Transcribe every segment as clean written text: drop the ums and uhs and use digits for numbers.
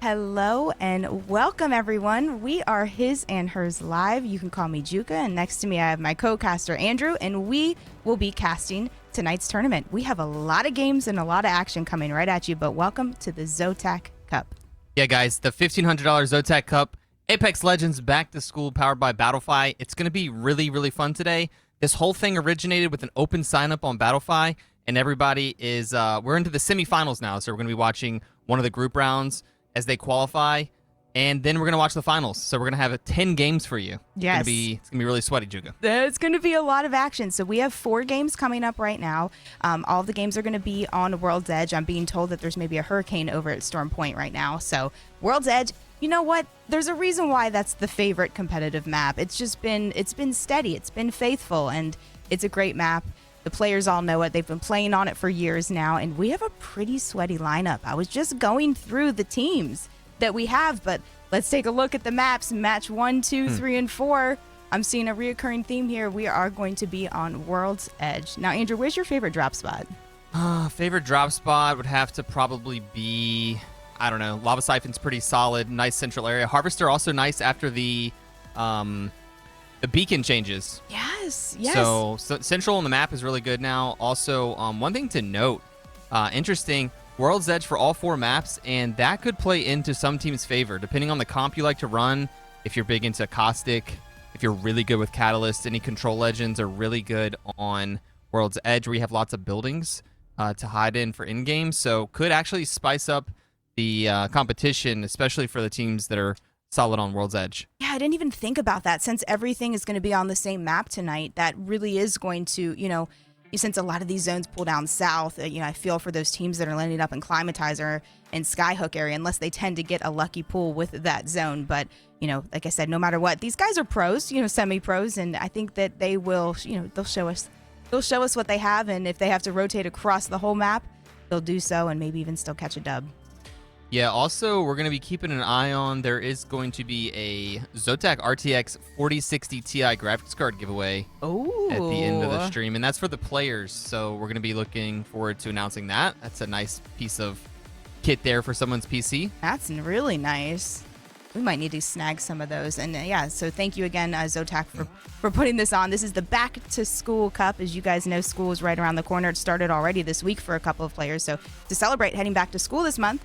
Hello and welcome everyone. We are His and Hers Live. You can call me Juka, and next to me I have my co-caster Andrew, and we will be casting tonight's tournament. We have a lot of games and a lot of action coming right at you, but welcome to the ZOTAC Cup. Yeah, guys, the $1,500 ZOTAC Cup, Apex Legends Back to School powered by Battlefy. It's going to be really, really fun today. This whole thing originated with an open sign-up on Battlefy, and everybody is, we're into the semifinals now, so we're going to be watching one of the group rounds as they qualify, and then we're going to watch the finals. So we're going to have 10 games for you. Yes. It's going to be really sweaty, Juga. It's going to be a lot of action. So we have 4 games coming up right now. All of the games are going to be on World's Edge. I'm being told that there's maybe a hurricane over at Storm Point right now. So World's Edge, you know what? There's a reason why that's the favorite competitive map. It's been steady. It's been faithful, and it's a great map. The players all know it. They've been playing on it for years now, and we have a pretty sweaty lineup. I was just going through the teams that we have, but let's take a look at the maps. Match 1, 2, 3, and 4. I'm seeing a reoccurring theme here. We are going to be on World's Edge. Now, Andrew, where's your favorite drop spot? Favorite drop spot would have to probably be, I don't know, Lava Siphon's pretty solid, nice central area. Harvester also nice after the beacon changes. Yes. So central on the map is really good now. Also, one thing to note, interesting, World's Edge for all 4 maps, and that could play into some team's favor, depending on the comp you like to run. If you're big into Caustic, if you're really good with Catalyst, any Control Legends are really good on World's Edge, where you have lots of buildings to hide in for in-game. So could actually spice up the competition, especially for the teams that are solid on World's Edge. Yeah, I didn't even think about that. Since everything is going to be on the same map tonight, that really is going to, since a lot of these zones pull down south, I feel for those teams that are landing up in Climatizer and Skyhook area, unless they tend to get a lucky pull with that zone. But, like I said, no matter what, these guys are pros, semi-pros, and I think that they will, they'll show us what they have, and if they have to rotate across the whole map, they'll do so and maybe even still catch a dub. Yeah, also, we're going to be keeping an eye on, there is going to be a ZOTAC RTX 4060 Ti graphics card giveaway at the end of the stream, and that's for the players, so we're going to be looking forward to announcing that. That's a nice piece of kit there for someone's PC. That's really nice. We might need to snag some of those. And yeah, so thank you again, ZOTAC, for putting this on. This is the Back to School Cup. As you guys know, school is right around the corner. It started already this week for a couple of players, so to celebrate heading back to school this month,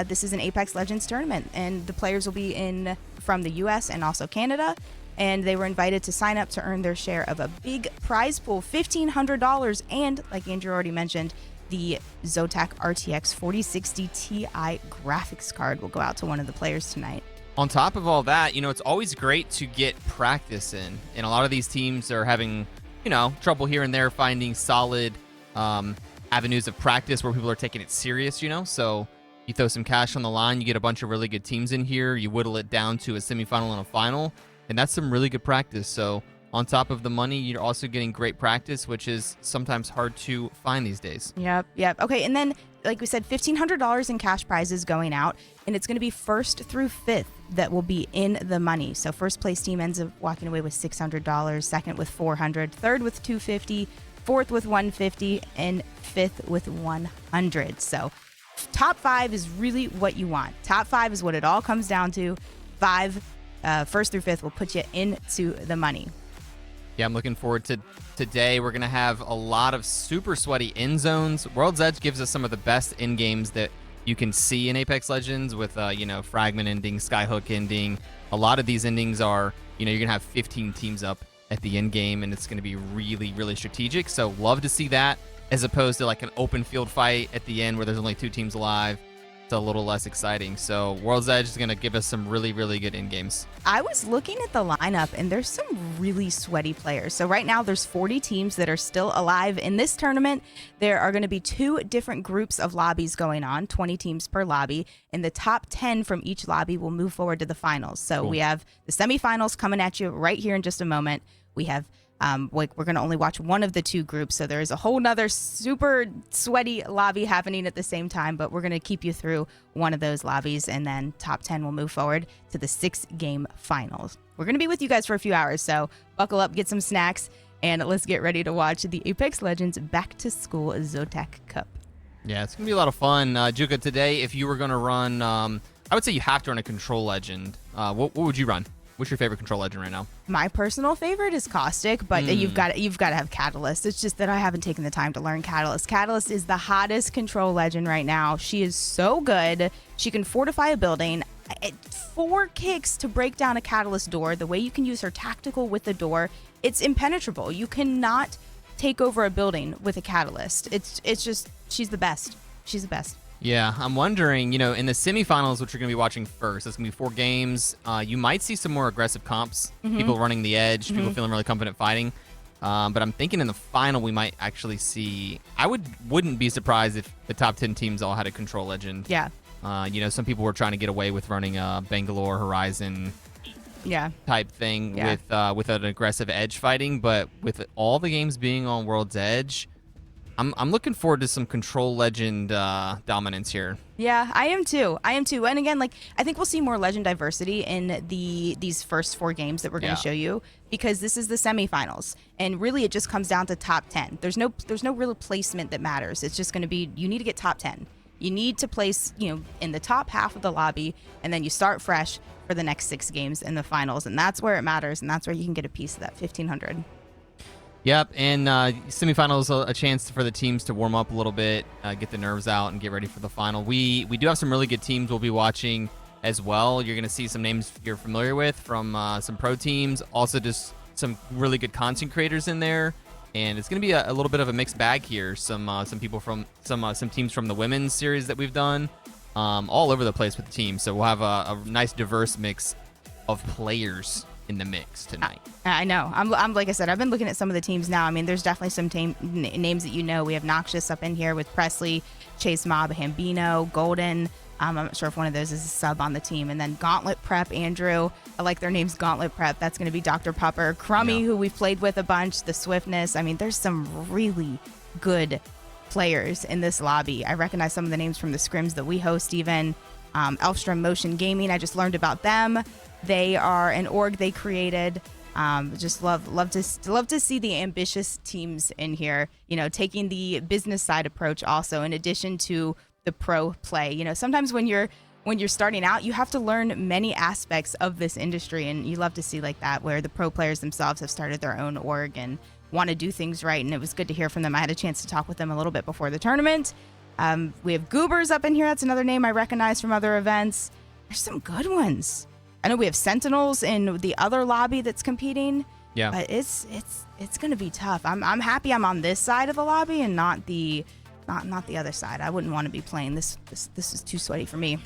this is an Apex Legends tournament, and the players will be in from the U.S. and also Canada, and they were invited to sign up to earn their share of a big prize pool, $1,500, and, like Andrew already mentioned, the ZOTAC RTX 4060 Ti graphics card will go out to one of the players tonight. On top of all that, it's always great to get practice in, and a lot of these teams are having, trouble here and there finding solid avenues of practice where people are taking it serious, so you throw some cash on the line, you get a bunch of really good teams in here, you whittle it down to a semifinal and a final, and that's some really good practice. So on top of the money, you're also getting great practice, which is sometimes hard to find these days. Yep. Okay, and then, like we said, $1,500 in cash prizes going out, and it's going to be 1st through 5th that will be in the money. So first place team ends up walking away with $600, second with $400, third with $250, fourth with $150, and fifth with $100. So top 5 is really what you want. Top 5 is what it all comes down to. 1st through 5th will put you into the money. Yeah, I'm looking forward to today. We're going to have a lot of super sweaty end zones. World's Edge gives us some of the best end games that you can see in Apex Legends with, Fragment ending, Skyhook ending. A lot of these endings are, you're going to have 15 teams up at the end game, and it's going to be really, really strategic. So love to see that, as opposed to like an open field fight at the end where there's only 2 teams alive. It's a little less exciting. So World's Edge is going to give us some really, really good end games. I was looking at the lineup, and there's some really sweaty players. So right now there's 40 teams that are still alive in this tournament. There are going to be 2 different groups of lobbies going on, 20 teams per lobby, and the top 10 from each lobby will move forward to the finals. So cool. We have the semifinals coming at you right here in just a moment. We have we're going to only watch one of the 2 groups, so there's a whole nother super sweaty lobby happening at the same time, but we're going to keep you through one of those lobbies, and then top 10 will move forward to the 6-game finals. We're going to be with you guys for a few hours, so buckle up, get some snacks, and let's get ready to watch the Apex Legends Back to School ZOTAC Cup. Yeah, it's going to be a lot of fun. Juka, today, if you were going to run, I I would say you have to run a control legend. What would you run? What's your favorite control legend right now? My personal favorite is Caustic, but you've got to have Catalyst. It's just that I haven't taken the time to learn Catalyst. Catalyst is the hottest control legend right now. She is so good. She can fortify a building. 4 kicks to break down a Catalyst door. The way you can use her tactical with the door, it's impenetrable. You cannot take over a building with a Catalyst. It's just, she's the best. She's the best. Yeah, I'm wondering, in the semifinals, which you're going to be watching first, it's going to be 4 games. You might see some more aggressive comps, people running the edge, people feeling really confident fighting. But I'm thinking in the final, we might actually see, wouldn't be surprised if the top 10 teams all had a control legend. Yeah. Some people were trying to get away with running a Bangalore Horizon type thing with an aggressive edge fighting. But with all the games being on World's Edge, I'm looking forward to some control legend dominance here. Yeah, I am too. And again, I think we'll see more legend diversity in these first 4 games that we're going to show you, because this is the semifinals, and really it just comes down to top 10. There's no real placement that matters. It's just going to be, you need to get top 10. You need to place, in the top half of the lobby, and then you start fresh for the next 6 games in the finals, and that's where it matters, and that's where you can get a piece of that 1,500. Yep, and semifinals a chance for the teams to warm up a little bit, get the nerves out, and get ready for the final. We do have some really good teams we'll be watching as well. You're going to see some names you're familiar with from some pro teams, also just some really good content creators in there, and it's going to be a little bit of a mixed bag here. Some people from some teams from the women's series that we've done, all over the place with the teams. So we'll have a nice diverse mix of players in the mix tonight. I know. I'm like I said, I've been looking at some of the teams now. I mean, there's definitely some names that we have Noxious up in here with Presley, Chase Mob, Hambino, Golden. I'm not sure if one of those is a sub on the team. And then Gauntlet Prep, Andrew. I like their names, Gauntlet Prep. That's going to be Dr. Pupper. Crummy, who we've played with a bunch. The Swiftness. I mean, there's some really good players in this lobby. I recognize some of the names from the scrims that we host even. Elfstrom Motion Gaming, I just learned about them. They are an org they created. Just love to see the ambitious teams in here, taking the business side approach also, in addition to the pro play. Sometimes when you're starting out, you have to learn many aspects of this industry, and you love to see like that, where the pro players themselves have started their own org and want to do things right. And it was good to hear from them. I had a chance to talk with them a little bit before the tournament. We have Goobers up in here. That's another name I recognize from other events. There's some good ones. I know we have Sentinels in the other lobby that's competing. Yeah, but it's going to be tough. I'm happy I'm on this side of the lobby and not the other side. I wouldn't want to be playing this. This is too sweaty for me.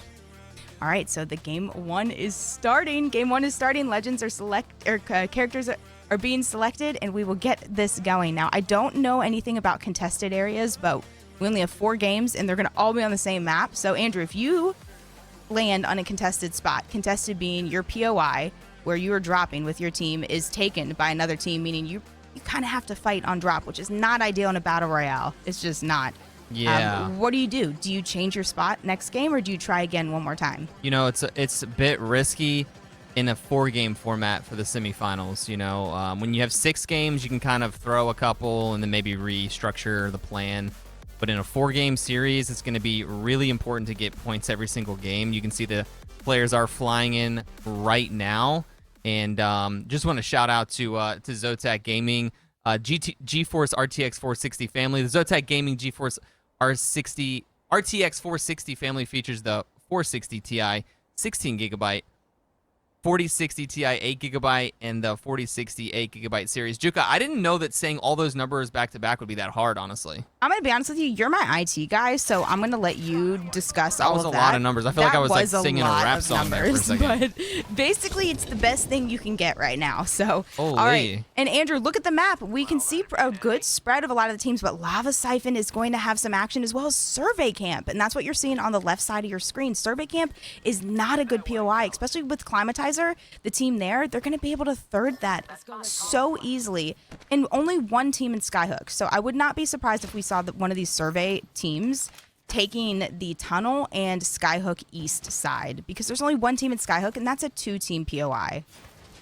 All right, so the game 1 is starting. Game 1 is starting. Legends are characters are being selected, and we will get this going. Now, I don't know anything about contested areas, but we only have 4 games, and they're going to all be on the same map. So, Andrew, if you land on a contested spot, contested being your POI, where you are dropping with your team, is taken by another team, meaning you kind of have to fight on drop, which is not ideal in a battle royale. It's just not. Yeah. What do? Do you change your spot next game, or do you try again one more time? It's a bit risky in a 4-game format for the semifinals. When you have 6 games, you can kind of throw a couple and then maybe restructure the plan. But in a 4-game series, it's going to be really important to get points every single game. You can see the players are flying in right now. And just want to shout out to ZOTAC Gaming, GeForce RTX 460 family. The ZOTAC Gaming GeForce RTX 460 family features the 460 Ti 16GB, 4060 Ti 8GB, and the 4060 8GB series. Juka, I didn't know that saying all those numbers back to back would be that hard, honestly. I'm going to be honest with you. You're my IT guy, so I'm going to let you discuss all of that. That was a lot of numbers. I feel like I was singing a rap song there for a second. But basically, it's the best thing you can get right now. So, all right. And Andrew, look at the map. We can see a good spread of a lot of the teams, but Lava Siphon is going to have some action, as well as Survey Camp. And that's what you're seeing on the left side of your screen. Survey Camp is not a good POI, especially with Climatizer. The team there, they're going to be able to third that so easily. And only one team in Skyhook. So I would not be surprised if we saw that one of these survey teams taking the tunnel and Skyhook east side, because there's only one team in Skyhook, and that's a 2-team POI.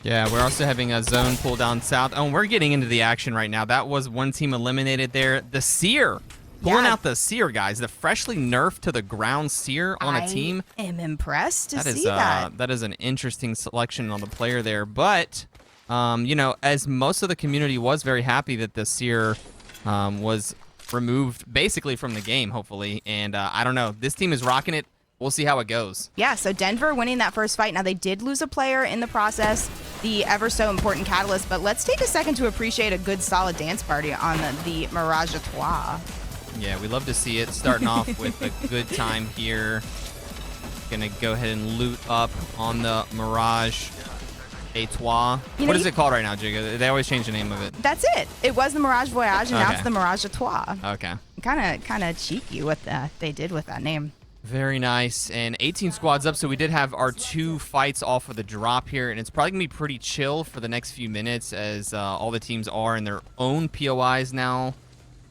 Yeah, we're also having a zone pull down south. Oh, and we're getting into the action right now. That was one team eliminated there. The Seer Pulling Yeah. out the Seer, guys. The freshly nerfed to the ground Seer on a team. I am impressed to That is see that. that is an interesting selection on the player there. But you know, as most of the community was very happy that the Seer was removed basically from the game, hopefully. And I don't know. This team is rocking it. We'll see how it goes. Yeah, so Denver winning that first fight. Now, they did lose a player in the process, the ever so important Catalyst, but let's take a second to appreciate a good, solid dance party on the Mirage à Trois. Yeah, we love to see it. Starting off with a good time here. Gonna go ahead and loot up on the Mirage à Trois. What is it called right now, Jigga? They always change the name of it. That's it. It was the Mirage Voyage, and now it's the Mirage à Trois. Okay. Kind of cheeky what they did with that name. Very nice. And 18 squads up, so we did have our 2 fights off of the drop here, and it's probably going to be pretty chill for the next few minutes as all the teams are in their own POIs now,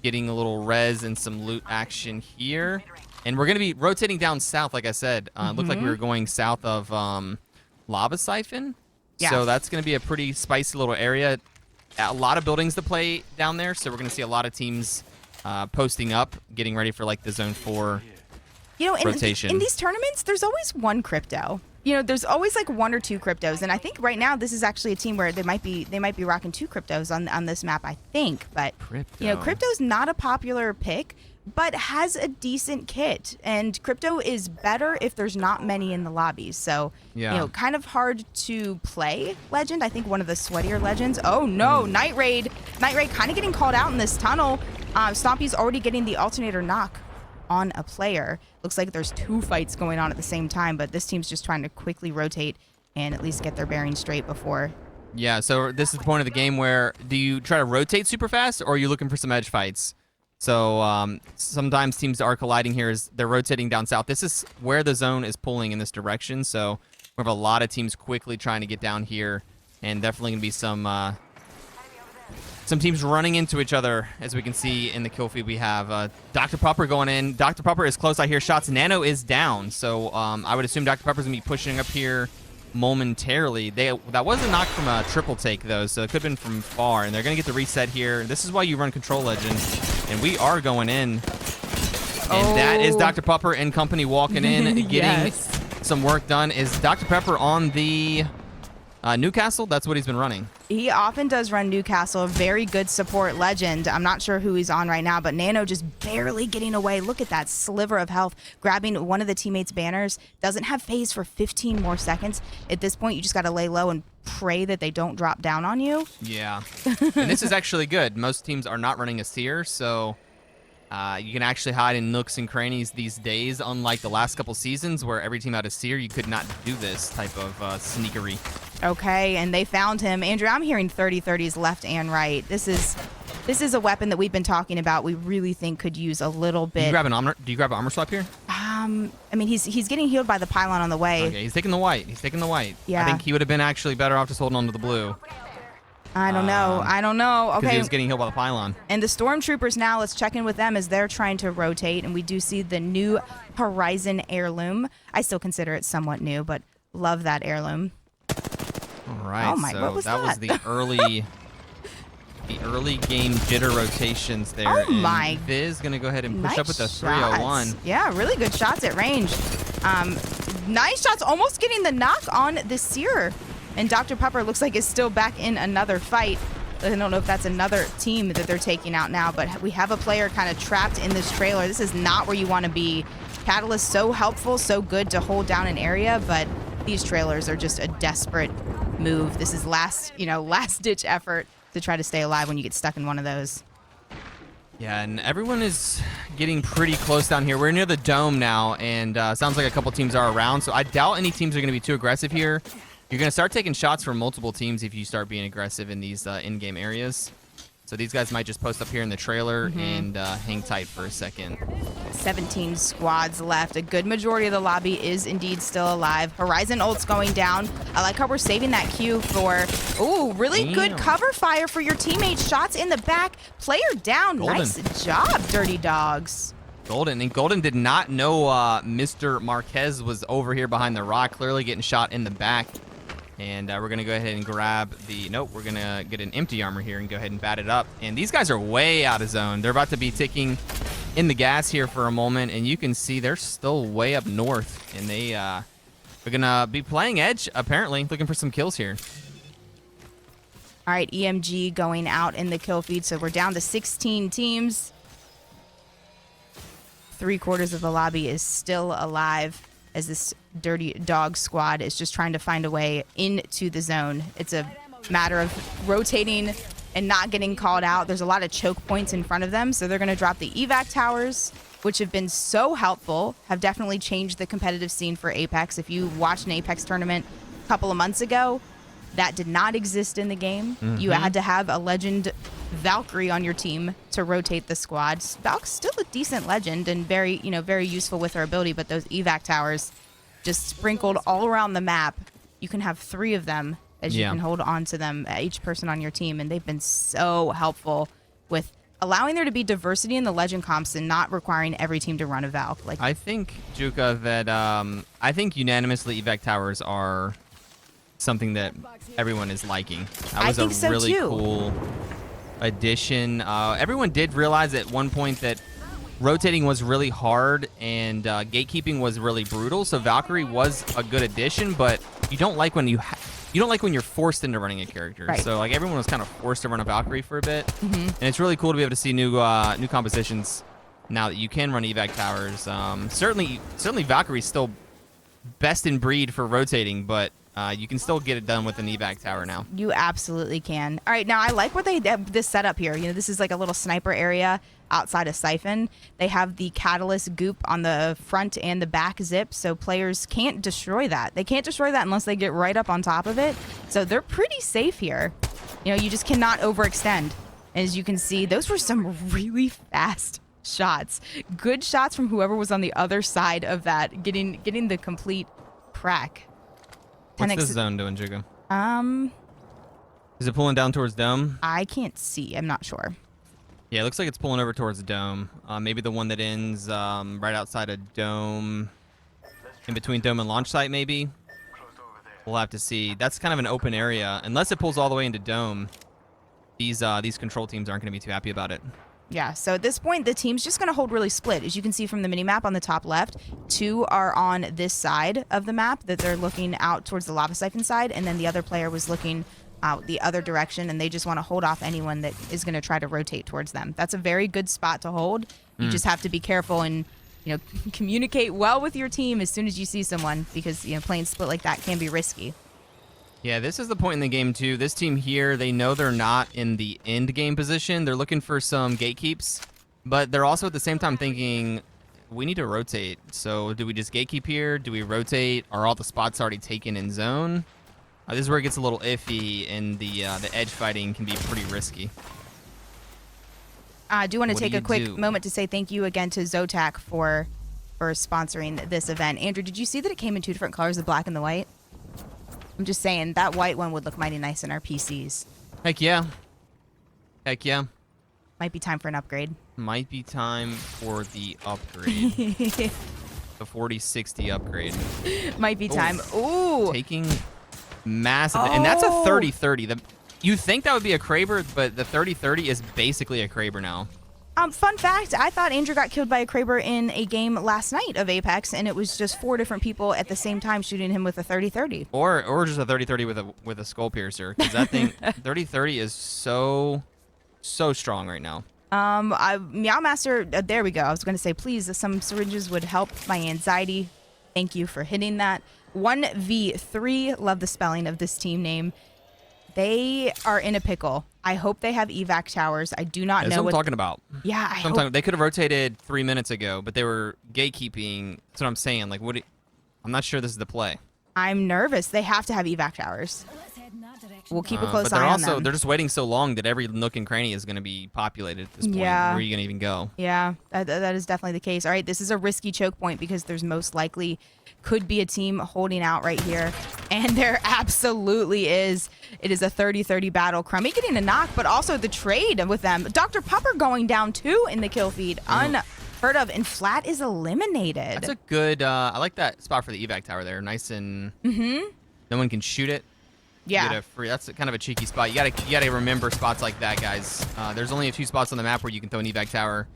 getting a little res and some loot action here. And we're going to be rotating down south, like I said. It looked like we were going south of Lava Siphon. Yeah. So that's going to be a pretty spicy little area. A lot of buildings to play down there, so we're going to see a lot of teams posting up, getting ready for like the Zone 4 You know, rotation. In these tournaments, there's always one crypto. You know, there's always like 1 or 2 cryptos, and I think right now this is actually a team where they might be rocking 2 cryptos on this map, I think. But you know, crypto's not a popular pick, but has a decent kit, and crypto is better if there's not many in the lobbies. So you know, kind of hard to play Legend. I think one of the sweatier Legends. Oh no, Night Raid kind of getting called out in this tunnel. Stompy's already getting the alternator knock on a player. Looks like there's 2 fights going on at the same time, but this team's just trying to quickly rotate and at least get their bearings straight before. Yeah, so this is the point of the game where do you try to rotate super fast, or are you looking for some edge fights? So sometimes teams that are colliding here is they're rotating down south. This is where the zone is pulling in this direction, so we have a lot of teams quickly trying to get down here, and definitely going to be some teams running into each other, as we can see in the kill feed we have. Dr. Pupper going in. Dr. Pupper is close. I hear shots. Nano is down, so I would assume Dr. Pupper's going to be pushing up here momentarily. That was a knock from a triple take, though, so it could have been from far, and they're going to get the reset here. This is why you run Control Legend, and we are going in. And that is Dr. Pupper and company walking in, getting some work done. Is Dr. Pepper on the Newcastle? That's what he's been running. He often does run Newcastle, a very good support Legend. I'm not sure who he's on right now, but Nano just barely getting away. Look at that sliver of health, grabbing one of the teammates' banners. Doesn't have phase for 15 more seconds. At this point, you just got to lay low and pray that they don't drop down on you. Yeah. And this is actually good. Most teams are not running a Seer, so you can actually hide in nooks and crannies these days, unlike the last couple seasons where every team had a Seer. You could not do this type of sneakery. Okay, and they found him. Andrew, I'm hearing 30-30s left and right. This is a weapon that we've been talking about. We really think could use a little bit. Do you grab an armor swap here? I mean, he's getting healed by the pylon on the way. Okay, he's taking the white. Yeah. I think he would have been actually better off just holding on to the blue. I don't know. Okay. Because he was getting healed by the pylon. And the Stormtroopers now, let's check in with them as they're trying to rotate. And we do see the new Horizon heirloom. I still consider it somewhat new, but love that heirloom. All right, oh my, so what was that was the early game jitter rotations there. Oh my. And Viz gonna go ahead and push Nice up with the shots. 301. Yeah, really good shots at range. Nice shots, almost getting the knock on the Seer. And Dr. Pupper looks like is still back in another fight. I don't know if that's another team that they're taking out now, but we have a player kind of trapped in this trailer. This is not where you want to be. Catalyst so helpful, so good to hold down an area, but these trailers are just a desperate move. This is last ditch effort to try to stay alive when you get stuck in one of those. Yeah, and everyone is getting pretty close down here. We're near the dome now, and sounds like a couple teams are around, so I doubt any teams are going to be too aggressive here. You're going to start taking shots from multiple teams if you start being aggressive in these in-game areas. So these guys might just post up here in the trailer and hang tight for a second. 17 squads left. A good majority of the lobby is indeed still alive. Horizon ult's going down. I like how we're saving that Q for, really good cover fire for your teammates. Shots in the back. Player down. Golden. Nice job, Dirty Dogs. Golden. And Golden did not know Mr. Marquez was over here behind the rock, clearly getting shot in the back. And we're going to go ahead and grab the... Nope, we're going to get an empty armor here and go ahead and bat it up. And these guys are way out of zone. They're about to be taking in the gas here for a moment, and you can see they're still way up north, and they're gonna be playing edge apparently, looking for some kills here. All right, EMG going out in the kill feed, so we're down to 16 teams. 3/4 of the lobby is still alive as this Dirty Dog squad is just trying to find a way into the zone. It's a matter of rotating and not getting called out. There's a lot of choke points in front of them, so they're going to drop the evac towers, which have been so helpful, have definitely changed the competitive scene for Apex. If you watched an Apex tournament a couple of months ago, that did not exist in the game. You had to have a legend Valkyrie on your team to rotate the squad. Valk's still a decent legend and very, very useful with her ability, but those evac towers just sprinkled all around the map. You can have 3 of them as you can hold on to them, each person on your team, and they've been so helpful with allowing there to be diversity in the legend comps and not requiring every team to run a Valk. Like, I think, Juka, that I think unanimously evac towers are something that everyone is liking. That was a really cool addition. Everyone did realize at one point that rotating was really hard and gatekeeping was really brutal, so Valkyrie was a good addition, but you don't like when you're forced into running a character. Right. So like everyone was kind of forced to run a Valkyrie for a bit, and it's really cool to be able to see new compositions now that you can run evac towers. Certainly Valkyrie's still best in breed for rotating, but you can still get it done with an evac tower now. You absolutely can. All right, now I like what they did this setup here. This is like a little sniper area outside of Siphon. They have the catalyst goop on the front and the back zip, so players can't destroy that. They can't destroy that unless they get right up on top of it. So they're pretty safe here. You just cannot overextend. As you can see, those were some really fast shots. Good shots from whoever was on the other side of that, getting the complete crack. What's this zone doing, Juga? Is it pulling down towards Dome? I can't see. I'm not sure. Yeah, it looks like it's pulling over towards Dome. Maybe the one that ends right outside of Dome, in between Dome and launch site, maybe. We'll have to see. That's kind of an open area. Unless it pulls all the way into Dome, these control teams aren't going to be too happy about it. Yeah, so at this point, the team's just going to hold really split. As you can see from the minimap on the top left, 2 are on this side of the map that they're looking out towards the lava siphon side, and then the other player was looking out the other direction, and they just want to hold off anyone that is going to try to rotate towards them. That's a very good spot to hold. You just have to be careful and communicate well with your team as soon as you see someone, because playing split like that can be risky. Yeah, this is the point in the game, too. This team here, they know they're not in the end game position. They're looking for some gatekeeps, but they're also at the same time thinking, we need to rotate. So do we just gatekeep here? Do we rotate? Are all the spots already taken in zone? This is where it gets a little iffy, and the edge fighting can be pretty risky. I do want to take a quick moment to say thank you again to ZOTAC for sponsoring this event. Andrew, did you see that it came in 2 different colors, the black and the white? I'm just saying, that white one would look mighty nice in our PCs. Heck yeah. Heck yeah. Might be time for an upgrade. Might be time for the upgrade. The 4060 upgrade. Might be time. Ooh. Taking massive. And that's a 3030. You think that would be a Kraber, but the 3030 is basically a Kraber now. Fun fact, I thought Andrew got killed by a Kraber in a game last night of Apex, and it was just 4 different people at the same time shooting him with a 30-30. Or just a 30-30 with a skull piercer, because that thing 30-30 is so strong right now. Meow Master, there we go. I was going to say, please, some syringes would help my anxiety. Thank you for hitting that. 1v3, love the spelling of this team name. They are in a pickle. I hope they have evac towers. I do not know what I'm talking about. Yeah, they could have rotated 3 minutes ago, but they were gatekeeping. That's what I'm saying. Like, I'm not sure this is the play. I'm nervous. They have to have evac towers. We'll keep a close eye on them. They're just waiting so long that every nook and cranny is going to be populated at this point. Yeah. Where are you going to even go? Yeah, that is definitely the case. All right, this is a risky choke point because there's most likely could be a team holding out right here. And there absolutely is. It is a 30-30 battle. Crummy getting a knock, but also the trade with them. Dr. Pupper going down too in the kill feed. Unheard of. And Flat is eliminated. That's a good, I like that spot for the evac tower there. Nice and no one can shoot it. Yeah. That's kind of a cheeky spot. You gotta remember spots like that, guys. There's only a few spots on the map where you can throw an evac tower.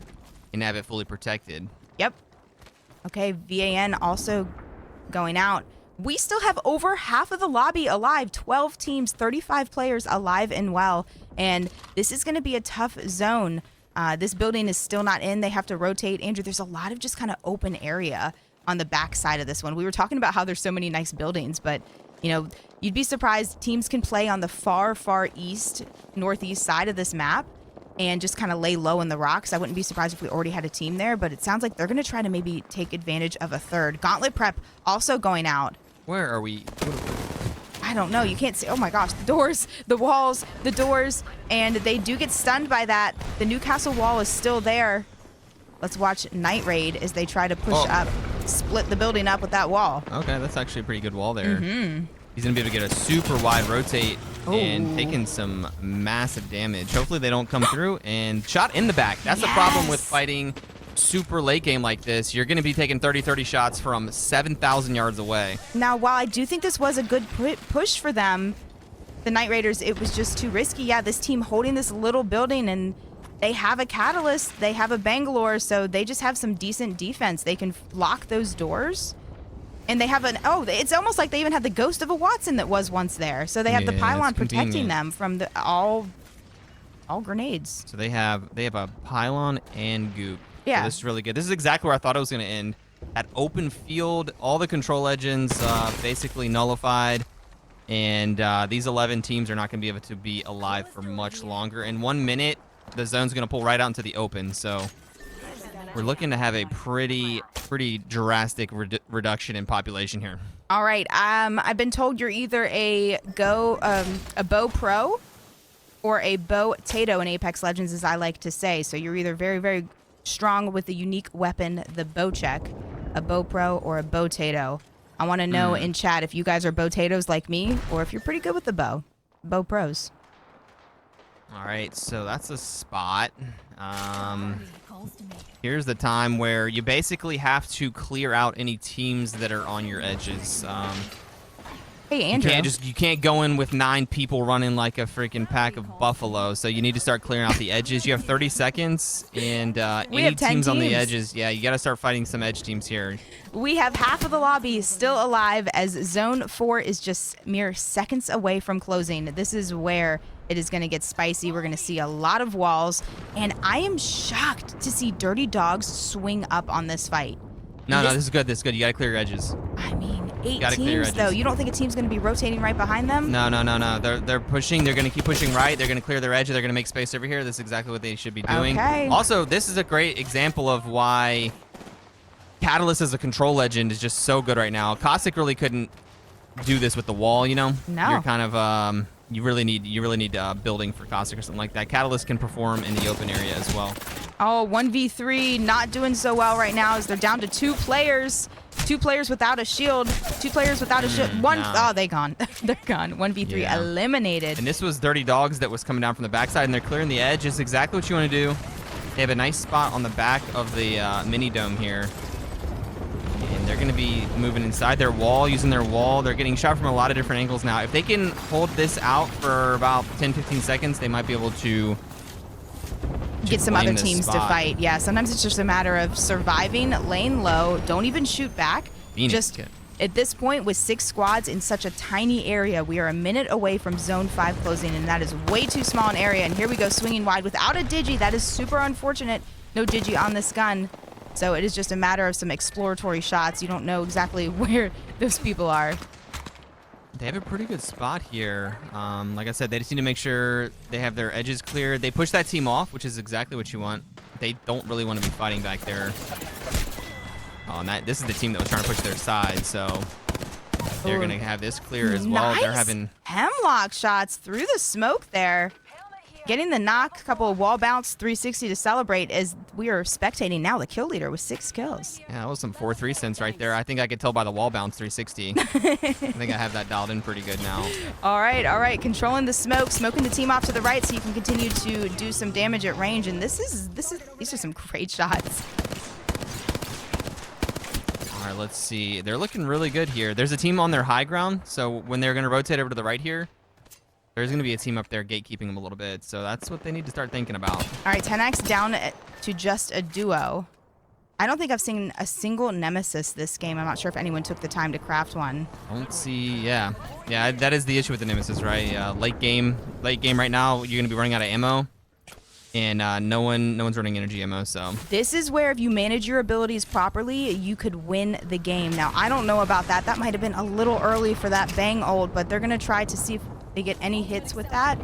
and have it fully protected. Yep. Okay, VAN also going out. We still have over half of the lobby alive. 12 teams, 35 players alive and well. And this is going to be a tough zone. This building is still not in. They have to rotate. Andrew, there's a lot of just kind of open area on the back side of this one. We were talking about how there's so many nice buildings, but, you know, you'd be surprised teams can play on the far, far east, northeast side of this map and just kind of lay low in the rocks. I wouldn't be surprised if we already had a team there, but it sounds like they're going to try to maybe take advantage of a third. Gauntlet Prep also going out. Where are we? I don't know. You can't see. Oh my gosh. The doors, the walls, the doors. And they do get stunned by that. The Newcastle wall is still there. Let's watch Night Raid as they try to push up, split the building up with that wall. Okay, that's actually a pretty good wall there. He's going to be able to get a super wide rotate and taking some massive damage. Hopefully they don't come through. And shot in the back. That's the problem with fighting super late game like this. You're going to be taking 30 shots from 7,000 yards away. Now, while I do think this was a good push for them, the Night Raiders, it was just too risky. Yeah, this team holding this little building, and they have a Catalyst, they have a Bangalore, so they just have some decent defense. They can lock those doors. And they have it's almost like they even have the ghost of a Watson that was once there. So they have the pylon protecting them from the all grenades. So they have a pylon and goop. Yeah. So this is really good. This is exactly where I thought it was going to end. At open field, all the control engines basically nullified. And these 11 teams are not going to be able to be alive for much longer. In 1 minute, the zone's going to pull right out into the open. So we're looking to have a pretty drastic reduction in population here. All right. I've been told you're either a bow pro or a bow tato in Apex Legends, as I like to say. So you're either very, very strong with the unique weapon, the bow check, a bow pro or a bow tato. I want to know in chat if you guys are bow tatos like me or if you're pretty good with the bow pros. All right, so that's a spot. Here's the time where you basically have to clear out any teams that are on your edges. Hey, Andrew. You can't go in with 9 people running like a freaking pack of buffalo. So you need to start clearing out the edges. You have 30 seconds, and any teams on the edges, yeah, you got to start fighting some edge teams here. We have half of the lobby still alive as Zone 4 is just mere seconds away from closing. This is where it is going to get spicy. We're going to see a lot of walls, and I am shocked to see Dirty Dogs swing up on this fight. No, this is good. This is good. You got to clear your edges. I mean, 8 teams, though. You don't think a team's going to be rotating right behind them? No. They're pushing. They're going to keep pushing right. They're going to clear their edge. They're going to make space over here. This is exactly what they should be doing. Okay. Also, this is a great example of why Catalyst as a control legend is just so good right now. Caustic really couldn't do this with the wall, you know? No. You're kind of, you really need building for Caustic or something like that. Catalyst can perform in the open area as well. Oh, 1v3 not doing so well right now as they're down to 2 players. 2 players without a shield. 2 players without a shield. Oh, they gone. They're gone. 1v3 eliminated. And this was Dirty Dogs that was coming down from the backside, and they're clearing the edge. It's exactly what you want to do. They have a nice spot on the back of the mini dome here. And they're going to be moving inside their wall, using their wall. They're getting shot from a lot of different angles now. If they can hold this out for about 10-15 seconds, they might be able to get some other teams to fight. Yeah, sometimes it's just a matter of surviving, laying low, don't even shoot back. Just at this point, with 6 squads in such a tiny area, we are a minute away from Zone 5 closing, and that is way too small an area. And here we go, swinging wide without a digi. That is super unfortunate. No digi on this gun. So it is just a matter of some exploratory shots. You don't know exactly where those people are. They have a pretty good spot here. Like I said, they just need to make sure they have their edges cleared. They push that team off, which is exactly what you want. They don't really want to be fighting back there. Oh, and this is the team that was trying to push their side, so they're going to have this clear as well. Nice They're having hemlock shots through the smoke there. Getting the knock, couple of wall bounce, 360 to celebrate as we are spectating now the kill leader with 6 kills. Yeah, that was some 4-3 cents right there. I think I could tell by the wall bounce 360. I think I have that dialed in pretty good now. All right. Controlling the smoke, smoking the team off to the right so you can continue to do some damage at range. And these are some great shots. All right, let's see. They're looking really good here. There's a team on their high ground, so when they're going to rotate over to the right here, there's going to be a team up there gatekeeping them a little bit. So that's what they need to start thinking about. All right, 10X down to just a duo. I don't think I've seen a single Nemesis this game. I'm not sure if anyone took the time to craft one. Don't see, yeah. Yeah, that is the issue with the Nemesis, right? Late game right now, you're going to be running out of ammo. And no one's running energy ammo, so. This is where if you manage your abilities properly, you could win the game. Now, I don't know about that. That might have been a little early for that bang ult, but they're going to try to see if they get any hits with that.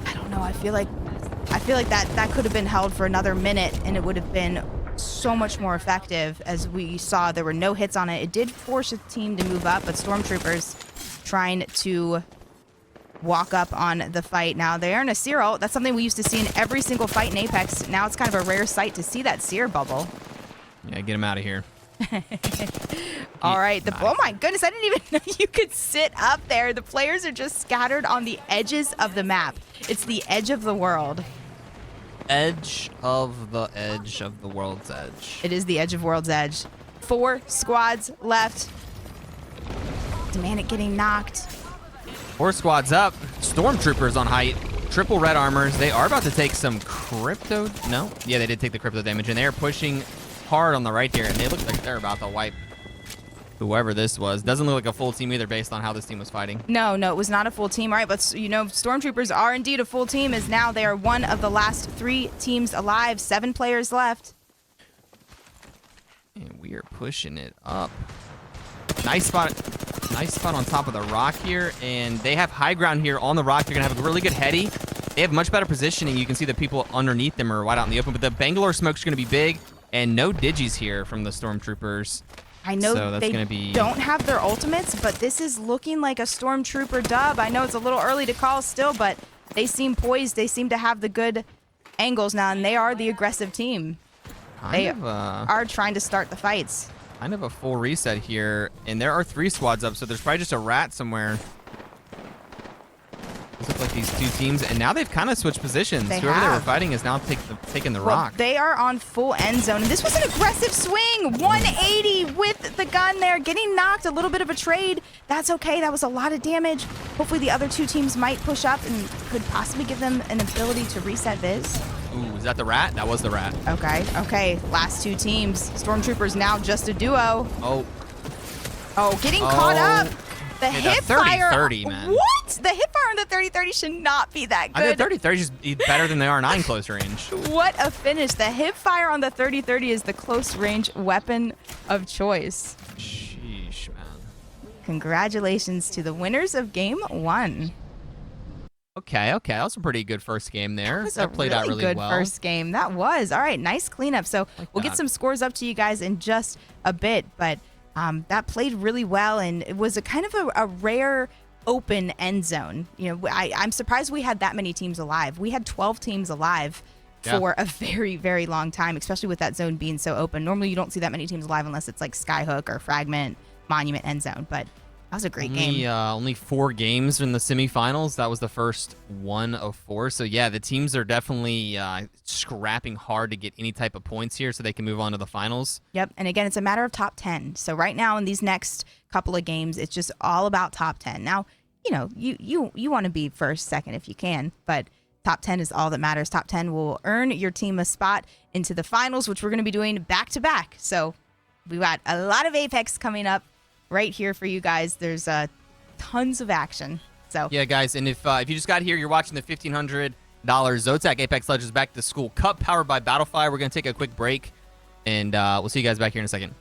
I don't know. I feel like that could have been held for another minute, and it would have been so much more effective. As we saw, there were no hits on it. It did force a team to move up, but Stormtroopers trying to walk up on the fight. Now they are in a seer ult. That's something we used to see in every single fight in Apex. Now it's kind of a rare sight to see that seer bubble. Yeah, get him out of here. All right. Oh my goodness, I didn't even know you could sit up there. The players are just scattered on the edges of the map. It's the edge of the world. Edge of the world's edge. It is the edge of world's edge. 4 squads left. Demand it getting knocked. 4 squads up. Stormtroopers on height. Triple red armors. They are about to take some crypto. No? Yeah, they did take the crypto damage, and they are pushing hard on the right here, and they look like they're about to wipe whoever this was. Doesn't look like a full team either based on how this team was fighting. No, it was not a full team. All right, but you know, Stormtroopers are indeed a full team, as now they are one of the last 3 teams alive. 7 players left. And we are pushing it up. Nice spot on top of the rock here, and they have high ground here on the rock. They're gonna have a really good heady. They have much better positioning. You can see the people underneath them are wide out in the open, but the Bangalore smoke's gonna be big, and no digis here from the Stormtroopers. I know so that's they don't have their ultimates, but this is looking like a Stormtrooper dub. I know it's a little early to call still, but they seem poised. They seem to have the good angles now, and they are the aggressive team. They are trying to start the fights. Kind of a full reset here, and there are 3 squads up, so there's probably just a rat somewhere. These look like these 2 teams, and now they've kind of switched positions. Whoever they were fighting is now taking the rock. They are on full end zone, and this was an aggressive swing. 180 with the gun there, getting knocked. A little bit of a trade. That's okay. That was a lot of damage. Hopefully the other 2 teams might push up and could possibly give them an ability to reset Viz. Ooh, is that the rat? That was the rat. Okay. Last 2 teams. Stormtroopers now just a duo. Oh, getting caught up. The hip fire. 30-30, man. What? The hip fire on the 30-30 should not be that good. I think 30-30 is just better than the R9 close range. What a finish. The hip fire on the 30-30 is the close range weapon of choice. Sheesh, man. Congratulations to the winners of game 1. Okay. That was a pretty good first game there. That played out really good well. First game. That was. All right, nice cleanup. So we'll get some scores up to you guys in just a bit, but that played really well, and it was a kind of a rare open end zone. You know, I'm surprised we had that many teams alive. We had 12 teams alive for a very, very long time, especially with that zone being so open. Normally you don't see that many teams alive unless it's like Skyhook or Fragment, Monument, End Zone, but that was a great game. Only 4 games in the semifinals. That was the first 1 of 4. So yeah, the teams are definitely scrapping hard to get any type of points here so they can move on to the finals. Yep, and again, it's a matter of top 10. So right now in these next couple of games, it's just all about top 10. Now, you know, you want to be first, second if you can, but top 10 is all that matters. Top 10 will earn your team a spot into the finals, which we're going to be doing back-to-back. So we've got a lot of Apex coming up right here for you guys. There's tons of action. So yeah, guys, and if you just got here, you're watching the $1,500 ZOTAC Apex Legends Back to School Cup powered by Battlefy. We're going to take a quick break, and we'll see you guys back here in a second.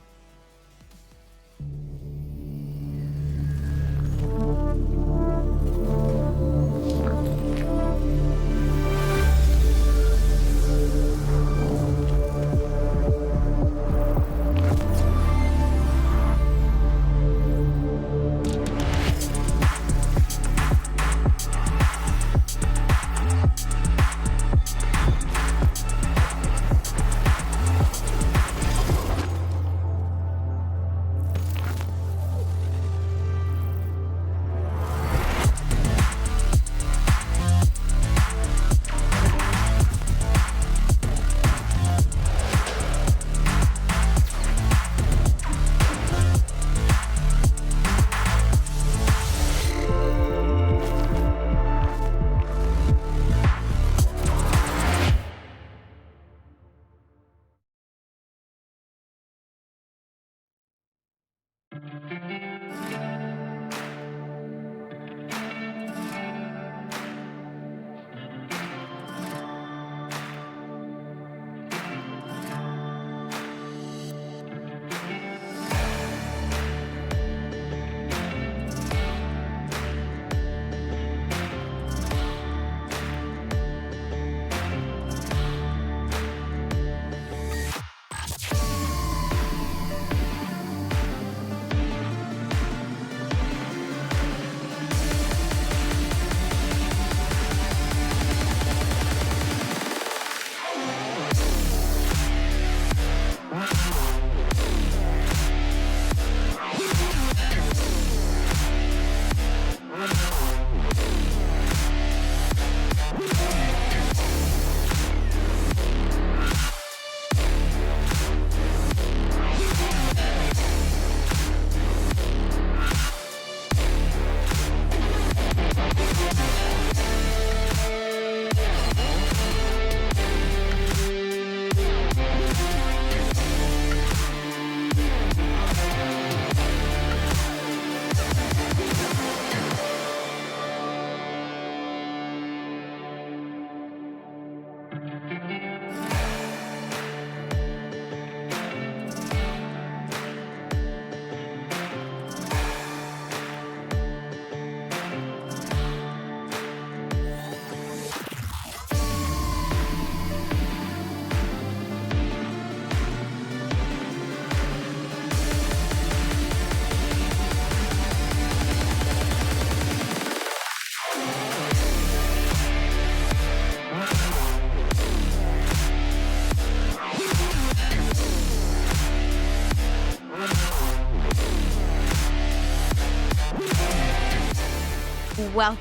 Well,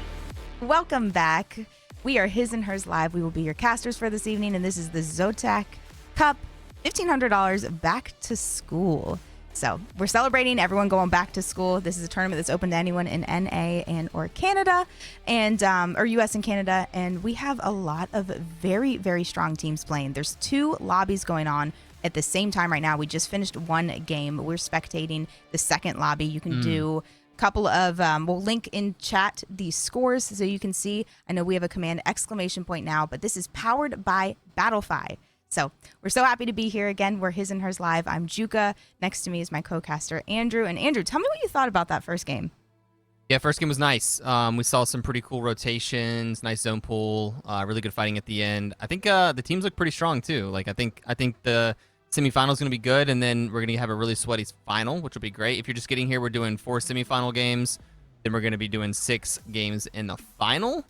welcome back. We are His and Hers Live. We will be your casters for this evening, and this is the ZOTAC Cup, $1,500 back to school. So we're celebrating everyone going back to school. This is a tournament that's open to anyone in NA and or Canada, and or US and Canada, and we have a lot of very, very strong teams playing. There's 2 lobbies going on at the same time right now. We just finished one game. We're spectating the second lobby. You can do couple of we'll link in chat the scores so you can see. I know we have a command exclamation point now, but this is powered by Battlefy. So we're so happy to be here again. We're His and Hers Live. I'm Juka. Next to me is my co-caster Andrew. And Andrew, tell me what you thought about that first game. Yeah, first game was nice. We saw some pretty cool rotations, nice zone pull, really good fighting at the end. I think the teams look pretty strong too. Like I think the semifinal is going to be good, and then we're going to have a really sweaty final, which will be great. If you're just getting here, we're doing 4 semifinal games. Then we're going to be doing 6 games in the final.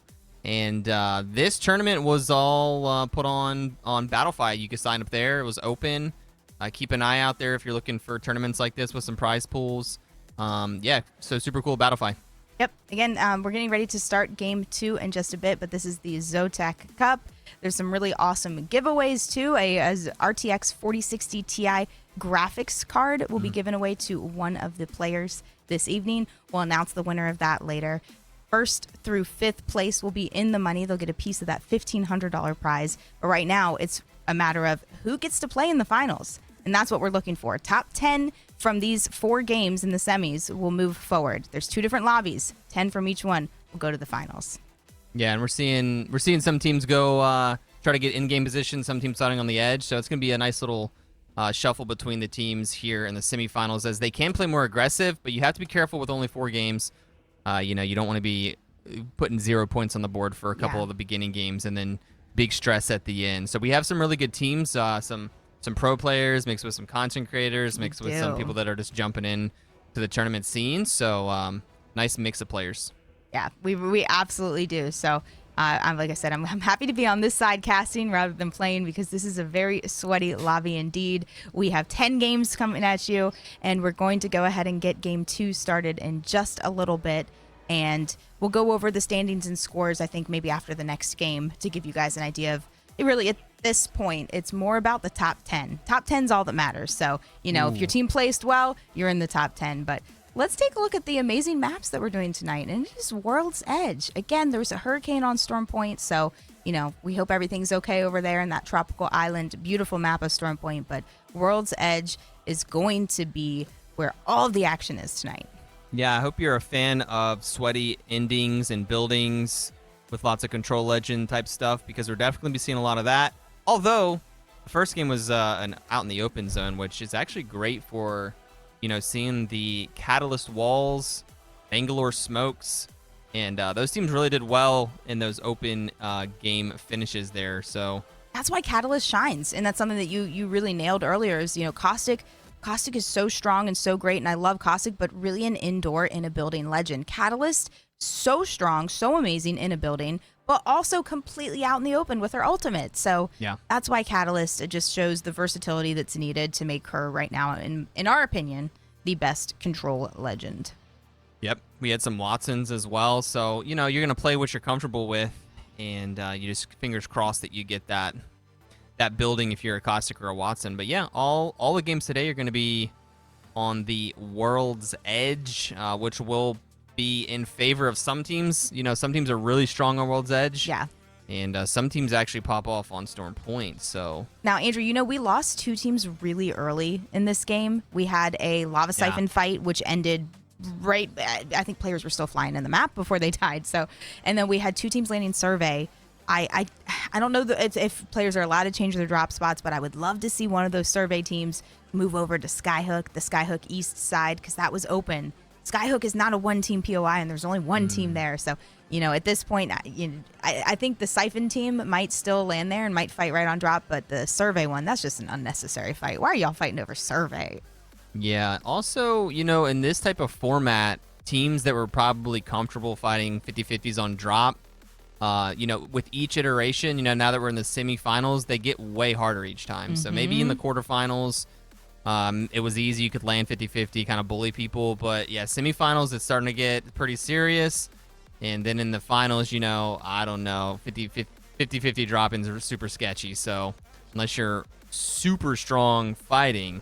And this tournament was all put on Battlefy. You could sign up there. It was open. Keep an eye out there if you're looking for tournaments like this with some prize pools. Yeah, so super cool Battlefy. Yep. Again, we're getting ready to start game 2 in just a bit, but this is the ZOTAC Cup. There's some really awesome giveaways too. A RTX 4060 Ti graphics card will be given away to one of the players this evening. We'll announce the winner of that later. First through 5th place will be in the money. They'll get a piece of that $1,500 prize. But right now, it's a matter of who gets to play in the finals. And that's what we're looking for. Top 10 from these 4 games in the semis will move forward. There's 2 different lobbies. 10 from each one will go to the finals. Yeah, and we're seeing some teams go try to get in-game position, some teams starting on the edge. So it's going to be a nice little shuffle between the teams here in the semifinals, as they can play more aggressive, but you have to be careful with only 4 games. You don't want to be putting 0 points on the board for a couple of the beginning games and then big stress at the end. So we have some really good teams, some pro players mixed with some content creators, mixed with some people that are just jumping in to the tournament scene. So nice mix of players. Yeah, we absolutely do. So, like I said, I'm happy to be on this side casting rather than playing, because this is a very sweaty lobby indeed. We have 10 games coming at you, and we're going to go ahead and get game 2 started in just a little bit. And we'll go over the standings and scores, I think, maybe after the next game, to give you guys an idea of it. Really, at this point, it's more about the top 10. Top 10's all that matters. So, if your team placed well, you're in the top 10. But let's take a look at the amazing maps that we're doing tonight. And it is World's Edge. Again, there's a hurricane on Storm Point, so, we hope everything's okay over there in that tropical island. Beautiful map of Storm Point, but World's Edge is going to be where all of the action is tonight. Yeah, I hope you're a fan of sweaty endings and buildings with lots of control legend type stuff, because we're definitely going to be seeing a lot of that. Although the first game was an out in the open zone, which is actually great for, seeing the Catalyst walls, Bangalore smokes, and those teams really did well in those open game finishes there. So that's why Catalyst shines, and that's something that you really nailed earlier. Is Caustic is so strong and so great, and I love Caustic, but really an indoor in a building legend. Catalyst, so strong, so amazing in a building, but also completely out in the open with her ultimate. So yeah, that's why Catalyst, it just shows the versatility that's needed to make her right now, in our opinion, the best control legend. Yep, we had some Watsons as well. So, you're going to play what you're comfortable with, and you just fingers crossed that you get that building if you're a Caustic or a Watson. But yeah, all the games today are going to be on the World's Edge, which will be in favor of some teams. Some teams are really strong on World's Edge. Yeah. And some teams actually pop off on Storm Point. So now, Andrew, we lost 2 teams really early in this game. We had a Lava Siphon fight, which ended right. I think players were still flying in the map before they died. So, and then we had 2 teams landing Survey. I don't know if players are allowed to change their drop spots, but I would love to see one of those Survey teams move over to Skyhook, the Skyhook East side, because that was open. Skyhook is not a 1-team POI, and there's only 1 team there. So, at this point, I think the Siphon team might still land there and might fight right on drop, but the Survey one, that's just an unnecessary fight. Why are y'all fighting over Survey? Yeah. Also, in this type of format, teams that were probably comfortable fighting 50-50s on drop, with each iteration, now that we're in the semifinals, they get way harder each time. So maybe in the quarterfinals, it was easy. You could land 50-50, kind of bully people. But yeah, semifinals, it's starting to get pretty serious. And then in the finals, I don't know, 50-50 drop-ins are super sketchy. So unless you're super strong fighting,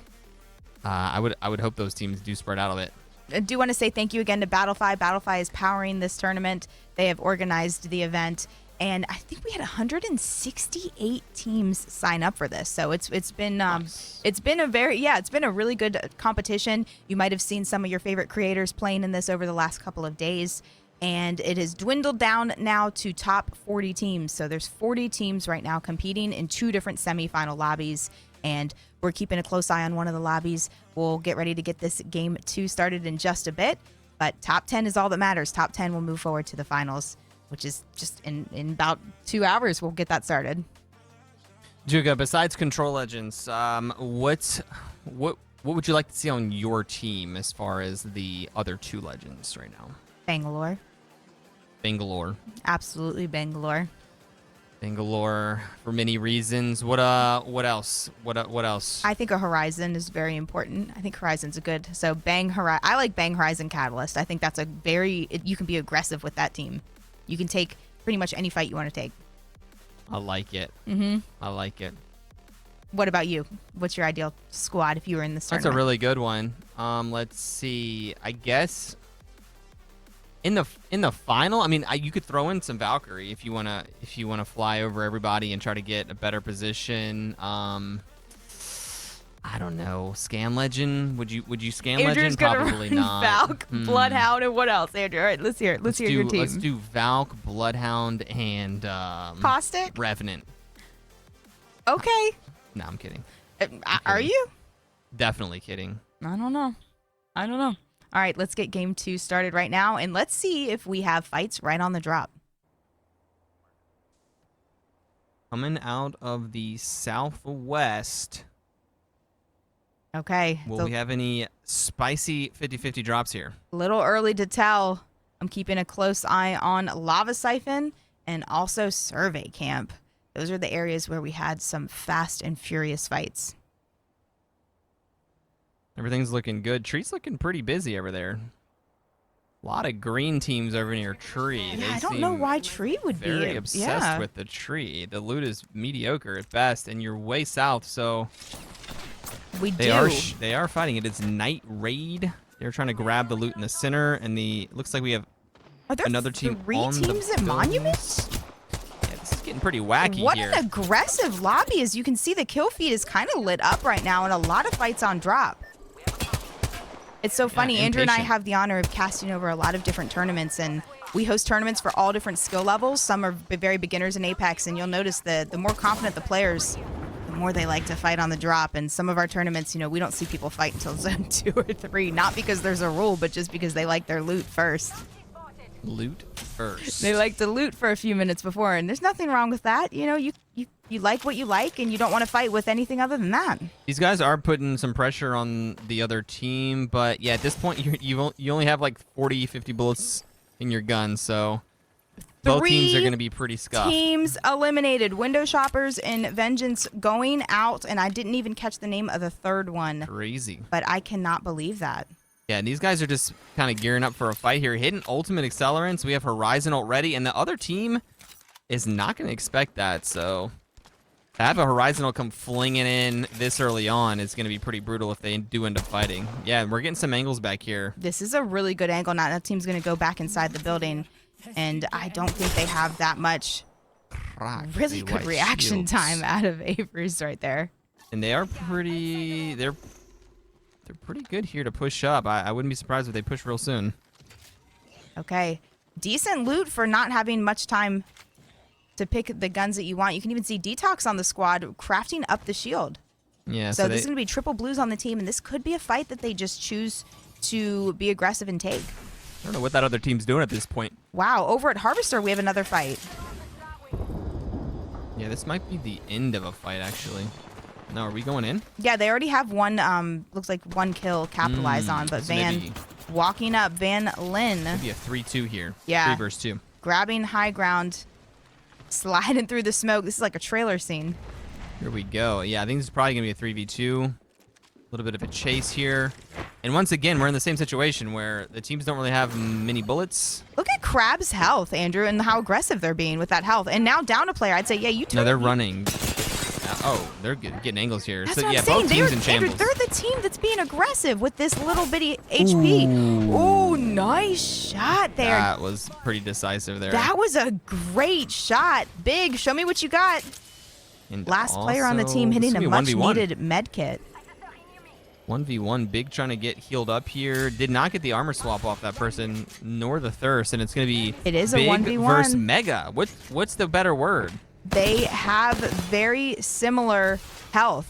I would hope those teams do spread out a bit. I do want to say thank you again to Battlefy. Battlefy is powering this tournament. They have organized the event, and I think we had 168 teams sign up for this. So it's been Nice. it's been a really good competition. You might have seen some of your favorite creators playing in this over the last couple of days, and it has dwindled down now to top 40 teams. So there's 40 teams right now competing in 2 different semifinal lobbies, and we're keeping a close eye on one of the lobbies. We'll get ready to get this game 2 started in just a bit, but top 10 is all that matters. Top 10 will move forward to the finals, which is just in about 2 hours. We'll get that started. Juga, besides Control Legends, what would you like to see on your team as far as the other 2 legends right now? Bangalore. Absolutely Bangalore. Bangalore for many reasons. What else? What else? I think a Horizon is very important. I think Horizon's a good. So I like Bang Horizon Catalyst. I think that's you can be aggressive with that team. You can take pretty much any fight you want to take. I like it. I like it. What about you? What's your ideal squad if you were in this tournament? That's a really good one. Let's see. I guess in the final, I mean, you could throw in some Valkyrie if you wanna fly over everybody and try to get a better position. I don't know. Scan Legend? Would you scan Andrew's Legend? Probably not. Valk, Bloodhound, and what else, Andrew? All right, let's hear your team. Let's do Valk, Bloodhound, and Caustic? Revenant. Okay. No, I'm kidding. Are you? Definitely kidding. I don't know. All right, let's get game 2 started right now, and let's see if we have fights right on the drop. Coming out of the southwest. Okay. Will we have any spicy 50-50 drops here? A little early to tell. I'm keeping a close eye on Lava Siphon and also Survey Camp. Those are the areas where we had some fast and furious fights. Everything's looking good. Tree's looking pretty busy over there. A lot of green teams over near Tree. Yeah, I don't know why Tree would be very obsessed with the Tree. The loot is mediocre at best, and you're way south, so they are fighting it. It's Night Raid. They're trying to grab the loot in the center, and looks like we have another team on the teams at Monument? Yeah, this is getting pretty wacky here. What an aggressive lobby. As you can see, the kill feed is kind of lit up right now, and a lot of fights on drop. It's so funny. Andrew and I impatient. have the honor of casting over a lot of different tournaments, and we host tournaments for all different skill levels. Some are very beginners in Apex, and you'll notice that the more confident the players, the more they like to fight on the drop. And some of our tournaments, you know, we don't see people fight until zone 2 or 3, not because there's a rule, but just because they like their loot first. Loot first. They like to loot for a few minutes before, and there's nothing wrong with that. You know, you like what you like, and you don't want to fight with anything other than that. These guys are putting some pressure on the other team, but yeah, at this point, you only have like 40, 50 bullets in your gun, so both teams are going to be pretty scuffed. Teams eliminated. Window Shoppers and Vengeance going out, and I didn't even catch the name of the third one. Crazy. But I cannot believe that. Yeah, these guys are just kind of gearing up for a fight here. Hitting ultimate accelerants. We have Horizon already, and the other team is not going to expect that. So to have a Horizon come flinging in this early on is going to be pretty brutal if they do end up fighting. Yeah, we're getting some angles back here. This is a really good angle. Now that team's going to go back inside the building, and I don't think they have that much really good reaction time out of Avery's right there. And they are pretty... They're pretty good here to push up. I wouldn't be surprised if they push real soon. Okay. Decent loot for not having much time to pick the guns that you want. You can even see Detox on the squad crafting up the shield. Yeah. So this is going to be triple blues on the team, and this could be a fight that they just choose to be aggressive and take. I don't know what that other team's doing at this point. Wow. Over at Harvester, we have another fight. Yeah, this might be the end of a fight, actually. No, are we going in? Yeah, they already have one, looks like one kill capitalized on, but so Van walking up, Van Lynn. Maybe a 3-2 here. Yeah. 3 versus 2. Grabbing high ground, sliding through the smoke. This is like a trailer scene. Here we go. Yeah, I think this is probably going to be a 3v2. A little bit of a chase here. And once again, we're in the same situation where the teams don't really have many bullets. Look at Crab's health, Andrew, and how aggressive they're being with that health. And now down a player, I'd say, yeah, you No, they're running. Oh, they're getting angles here. That's so what yeah, I'm saying. both teams in shambles. Andrew, they're the team that's being aggressive with this little bitty HP. Ooh, nice shot there. That was pretty decisive there. That was a great shot. Big, show me what you got. And Last player on the team hitting a much-needed med kit. 1v1, Big trying to get healed up here. Did not get the armor swap off that person, nor the thirst, and it's going to be It is Big a 1v1 versus Mega. What's the better word? They have very similar health.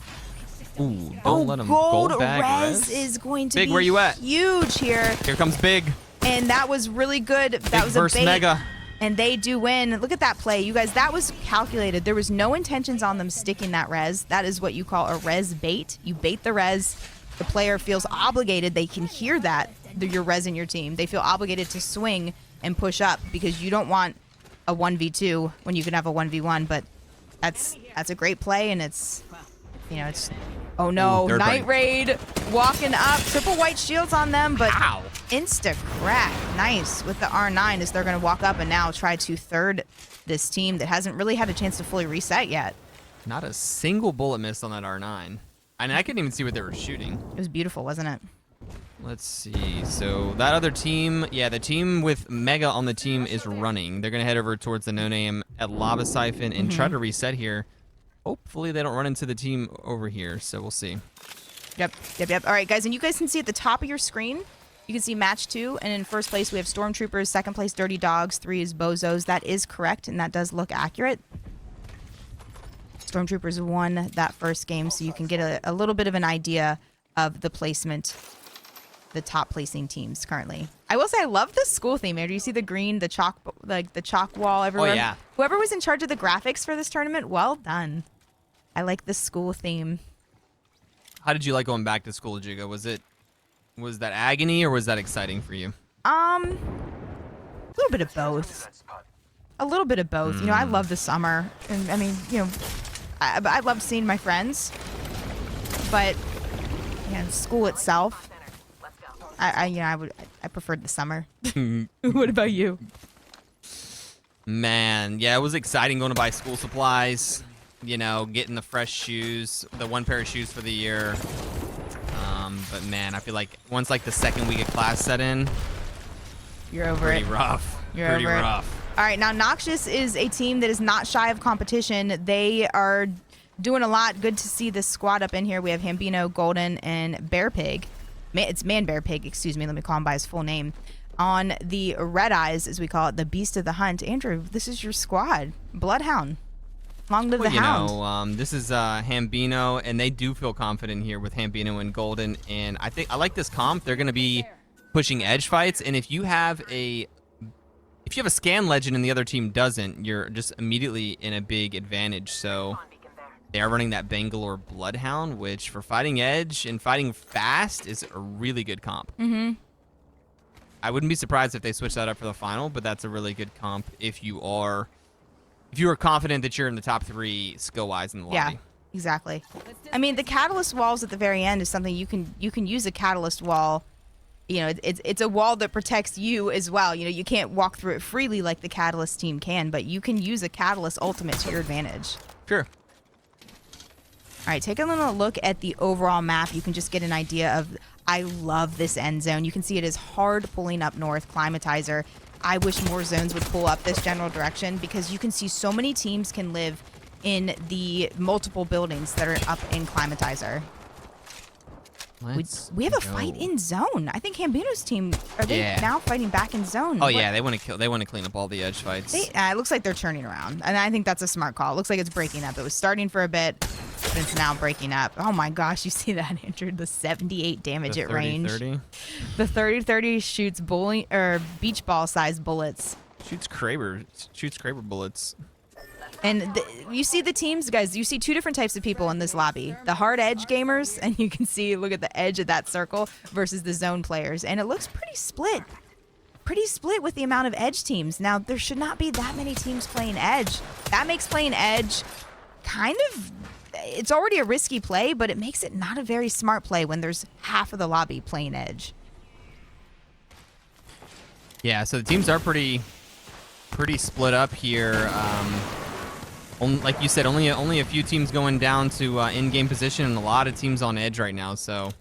Ooh, don't let them gold bag res is going to Big, be where you at? huge here. Here comes Big. And that was really good. That Big was a versus bait. Mega. And they do win. Look at that play. You guys, that was calculated. There was no intentions on them sticking that res. That is what you call a res bait. You bait the res. The player feels obligated. They can hear that you're resing your team. They feel obligated to swing and push up because you don't want a 1v2 when you can have a 1v1. But that's a great play, and it's, you know, it's, oh no, Night Raid walking up. Triple white shields on them, but Ow. Insta crack. Nice with the R9 as they're going to walk up and now try to third this team that hasn't really had a chance to fully reset yet. Not a single bullet missed on that R9. And I couldn't even see what they were shooting. It was beautiful, wasn't it? Let's see. So that other team, yeah, the team with Mega on the team is running. They're going to head over towards the no-name at Lava Siphon and try to reset here. Hopefully they don't run into the team over here, so we'll see. Yep. All right, guys, and you guys can see at the top of your screen, you can see match 2, and in first place we have Stormtroopers, second place Dirty Dogs, 3 is Bozos. That is correct, and that does look accurate. Stormtroopers won that first game, so you can get a little bit of an idea of the placement, the top placing teams currently. I will say I love the school theme. Andrew, you see the green, the chalk, like the chalk wall everywhere. Oh yeah. Whoever was in charge of the graphics for this tournament, well done. I like the school theme. How did you like going back to school, Jiga? Was that agony or was that exciting for you? A little bit of both. A little bit of both. You know, I love the summer, and I mean, you know, I love seeing my friends, but yeah, school itself, I preferred the summer. What about you? Man, yeah, it was exciting going to buy school supplies. You know, getting the fresh shoes, the one pair of shoes for the year. But man, I feel like once like the second week of class set in, You're over pretty it. rough. You're pretty over it. rough. All right, now Noxious is a team that is not shy of competition. They are doing a lot. Good to see this squad up in here. We have Hambino, Golden, and Bear Pig. It's Man Bear Pig, excuse me. Let me call him by his full name. On the Red Eyes, as we call it, the Beast of the Hunt. Andrew, this is your squad. Bloodhound. Long live the Hound. This is Hambino, and they do feel confident here with Hambino and Golden. And I like this comp. They're going to be pushing edge fights, and if you have a scan legend and the other team doesn't, you're just immediately in a big advantage. So they are running that Bangalore Bloodhound, which for fighting edge and fighting fast is a really good comp. Mm-hmm. I wouldn't be surprised if they switch that up for the final, but that's a really good comp if you are confident that you're in the top 3 skill-wise in the lobby. Yeah, exactly. I mean, the catalyst walls at the very end is something you can use a catalyst wall. You know, it's a wall that protects you as well. You know, you can't walk through it freely like the catalyst team can, but you can use a catalyst ultimate to your advantage. Sure. All right, take a little look at the overall map. You can just get an idea of, I love this end zone. You can see it is hard pulling up north, Climatizer. I wish more zones would pull up this general direction because you can see so many teams can live in the multiple buildings that are up in Climatizer. We have a fight in zone. I think Hambino's team, are they now fighting back in zone? Oh yeah, they want to clean up all the edge fights. It looks like they're turning around, and I think that's a smart call. It looks like it's breaking up. It was starting for a bit, but it's now breaking up. Oh my gosh, you see that, Andrew? The 78 damage at range. The 30-30 shoots beach ball sized bullets. Shoots Kraber bullets. And you see the teams, guys. You see 2 different types of people in this lobby. The hard edge gamers, and you can see, look at the edge of that circle, versus the zone players. And it looks pretty split. Pretty split with the amount of edge teams. Now, there should not be that many teams playing edge. That makes playing edge kind of... It's already a risky play, but it makes it not a very smart play when there's half of the lobby playing edge. Yeah, so the teams are pretty split up here. Like you said, only a few teams going down to in-game position, and a lot of teams on edge right now. So,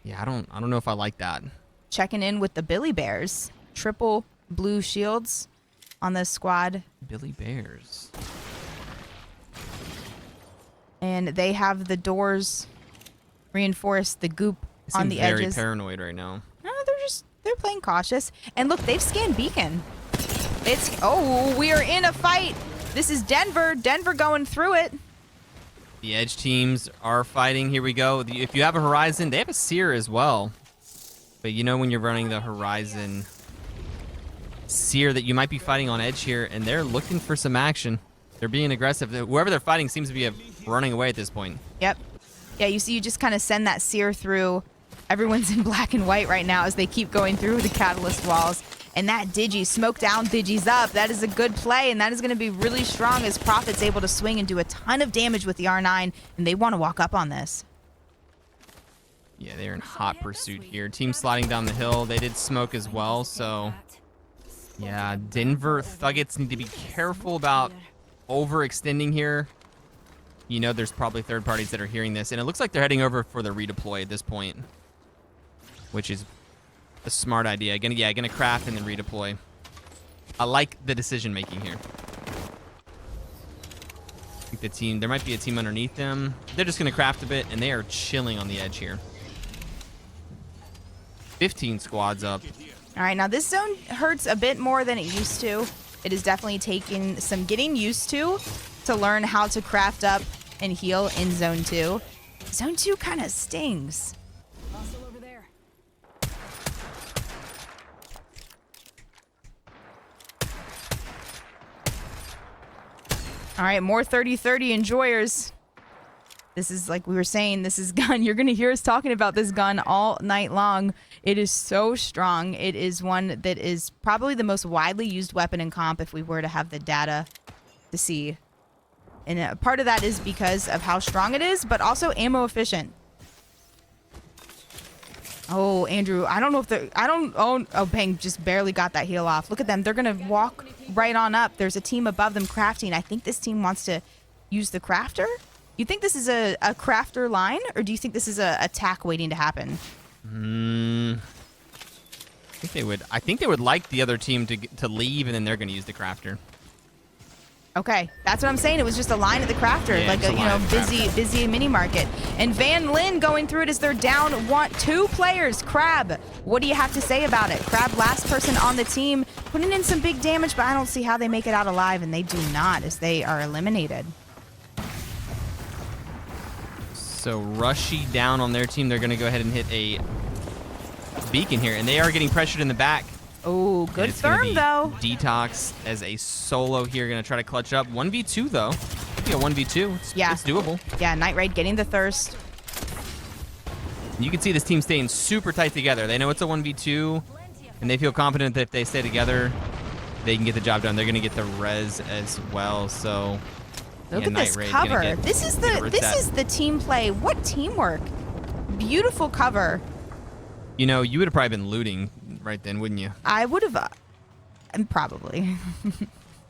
yeah, I don't know if I like that. Checking in with the Billy Bears, triple blue shields on this squad. Billy Bears. And they have the doors reinforced, the goop on the edges. Very paranoid right now. No, they're playing cautious. And look, they've scanned Beacon. We are in a fight. This is Denver. Denver going through it. The edge teams are fighting. Here we go. If you have a Horizon, they have a Seer as well. But you know when you're running the Horizon Seer that you might be fighting on edge here, and they're looking for some action. They're being aggressive. Whoever they're fighting seems to be running away at this point. Yep. Yeah, you see you just kind of send that Seer through. Everyone's in black and white right now as they keep going through the catalyst walls. And that Digi, smoke down, Digi's up. That is a good play, and that is going to be really strong as Prophet's able to swing and do a ton of damage with the R9, and they want to walk up on this. Yeah, they're in hot pursuit here. Team sliding down the hill. They did smoke as well, so... Yeah, Denver Thuggets need to be careful about overextending here. You know there's probably third parties that are hearing this, and it looks like they're heading over for the redeploy at this point, which is a smart idea. Gonna craft and then redeploy. I like the decision making here. I think there might be a team underneath them. They're just gonna craft a bit, and they are chilling on the edge here. 15 squads up. All right, now this zone hurts a bit more than it used to. It is definitely taking some getting used to learn how to craft up and heal in Zone 2. Zone 2 kind of stings. All right, more 30-30 enjoyers. This is, like we were saying, this is gun. You're going to hear us talking about this gun all night long. It is so strong. It is one that is probably the most widely used weapon in comp if we were to have the data to see. And a part of that is because of how strong it is, but also ammo efficient. Oh, Andrew, I don't know if they're... Oh, Bang just barely got that heal off. Look at them. They're going to walk right on up. There's a team above them crafting. I think this team wants to use the crafter. You think this is a crafter line, or do you think this is a attack waiting to happen? I think they would like the other team to leave, and then they're going to use the crafter. Okay, that's what I'm saying. It was just a line at the crafter, Yeah, like just a a line at the crafter. busy mini market. And Van Lin going through it as they're down 2 players. Crab, what do you have to say about it? Crab, last person on the team, putting in some big damage, but I don't see how they make it out alive, and they do not, as they are eliminated. So Rushy down on their team. They're going to go ahead and hit a beacon here, and they are getting pressured in the back. Oh, good therm, though. Detox as a solo here, going to try to clutch up. 1v2, though. Could be a 1v2. It's doable. Yeah, Night Raid getting the thirst. You can see this team staying super tight together. They know it's a 1v2, and they feel confident that if they stay together, they can get the job done. They're going to get the res as well, so... Look at this cover. This is the team play. What teamwork. Beautiful cover. You know, you would have probably been looting right then, wouldn't you? I would have, probably.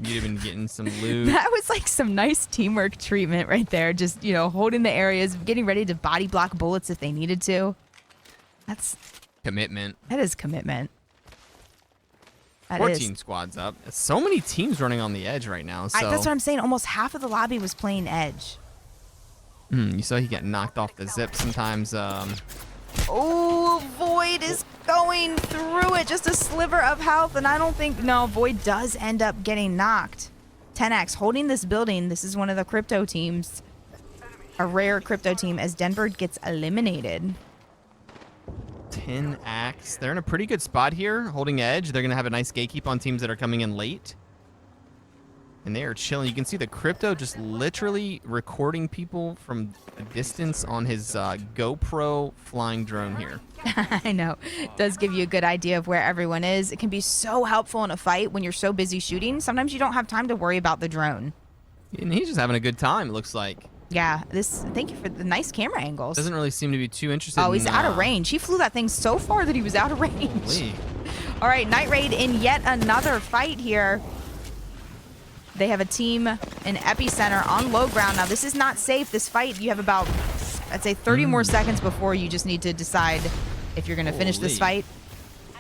You'd have been getting some loot. That was like some nice teamwork treatment right there. Just, holding the areas, getting ready to body block bullets if they needed to. That's commitment. That is commitment. 14 squads up. So many teams running on the edge right now. So that's what I'm saying. Almost half of the lobby was playing edge. You saw he got knocked off the zip sometimes. Oh, Void is going through it. Just a sliver of health, and I don't think... No, Void does end up getting knocked. 10X holding this building. This is one of the crypto teams. A rare crypto team as Denver gets eliminated. 10X. They're in a pretty good spot here, holding edge. They're going to have a nice gatekeep on teams that are coming in late. And they are chilling. You can see the crypto just literally recording people from a distance on his GoPro flying drone here. I know. It does give you a good idea of where everyone is. It can be so helpful in a fight when you're so busy shooting. Sometimes you don't have time to worry about the drone. And he's just having a good time, it looks like. Yeah, thank you for the nice camera angles. Doesn't really seem to be too interested in... Oh, he's out of range. He flew that thing so far that he was out of range. Holy. All right, Night Raid in yet another fight here. They have a team in Epicenter on low ground. Now, this is not safe. This fight, you have about, I'd say, 30 more seconds before you just need to decide if you're going to finish this fight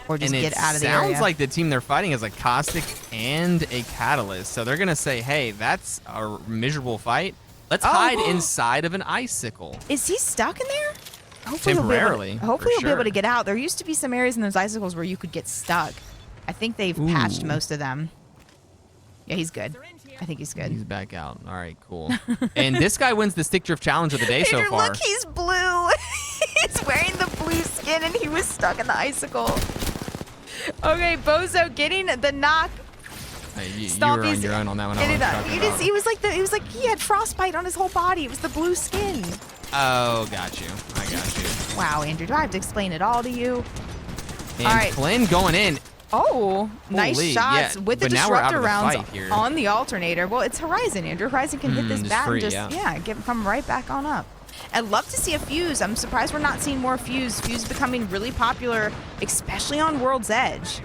or just get out of the area. It sounds like the team they're fighting is a Caustic and a Catalyst. So they're going to say, hey, that's a miserable fight. Let's hide inside of an icicle. Is he stuck in there? Temporarily. Hopefully he'll be able to get out. There used to be some areas in those icicles where you could get stuck. I think they've patched most of them. Yeah, he's good. I think he's good. He's back out. All right, cool. And this guy wins the Stick Drift Challenge of the day so far. Look, he's blue. He's wearing the blue skin, and he was stuck in the icicle. Okay, Bozo getting the knock. Hey, you were on your own on that one. He was like he had frostbite on his whole body. It was the blue skin. Oh, got you. I got you. Wow, Andrew, do I have to explain it all to you? And all right. Flynn going in. Oh, nice shots with the disruptor rounds on the alternator. Well, it's Horizon, Andrew. Horizon can hit this bat and just come right back on up. I'd love to see a Fuse. I'm surprised we're not seeing more Fuse. Fuse is becoming really popular, especially on World's Edge.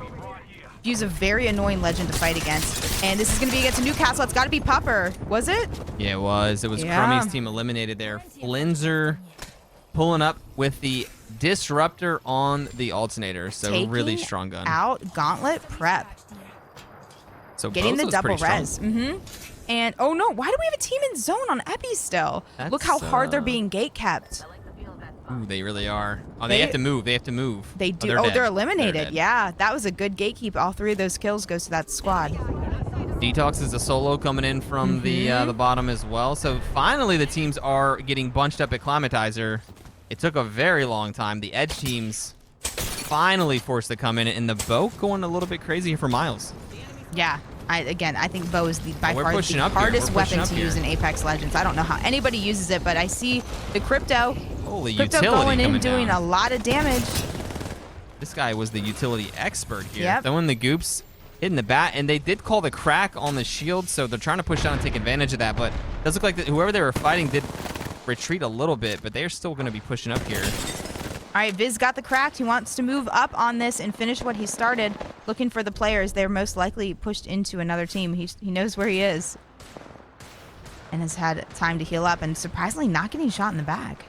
Fuse a very annoying legend to fight against. And this is going to be against Newcastle. It's got to be Pupper. Was it? Yeah, it was. It was Crummy's team eliminated there. Flinzer pulling up with the disruptor on the alternator. So taking really strong gun. Out Gauntlet Prep. So getting Bozo's the double res. And oh no, why do we have a team in zone on Epi still? Look how hard they're being gate kept. Ooh, they really are. Oh, they have to move. They have to move. They do. They're eliminated. Yeah, that was a good gatekeep. All 3 of those kills goes to that squad. Detox is a solo coming in from the bottom as well. So finally the teams are getting bunched up at Climatizer. It took a very long time. The edge teams finally forced to come in, and the bow going a little bit crazy for Miles. Yeah. I think bow is by far the hardest weapon to use in Apex Legends. I don't know how anybody uses it, but I see the crypto going in doing a lot of damage. This guy was the utility expert here. Throwing the goops, hitting the bat, and they did call the crack on the shield, so they're trying to push down and take advantage of that, but it does look like whoever they were fighting did retreat a little bit, but they're still going to be pushing up here. All right, Viz got the cracked. He wants to move up on this and finish what he started. Looking for the players. They're most likely pushed into another team. He knows where he is. And has had time to heal up and surprisingly not getting shot in the back.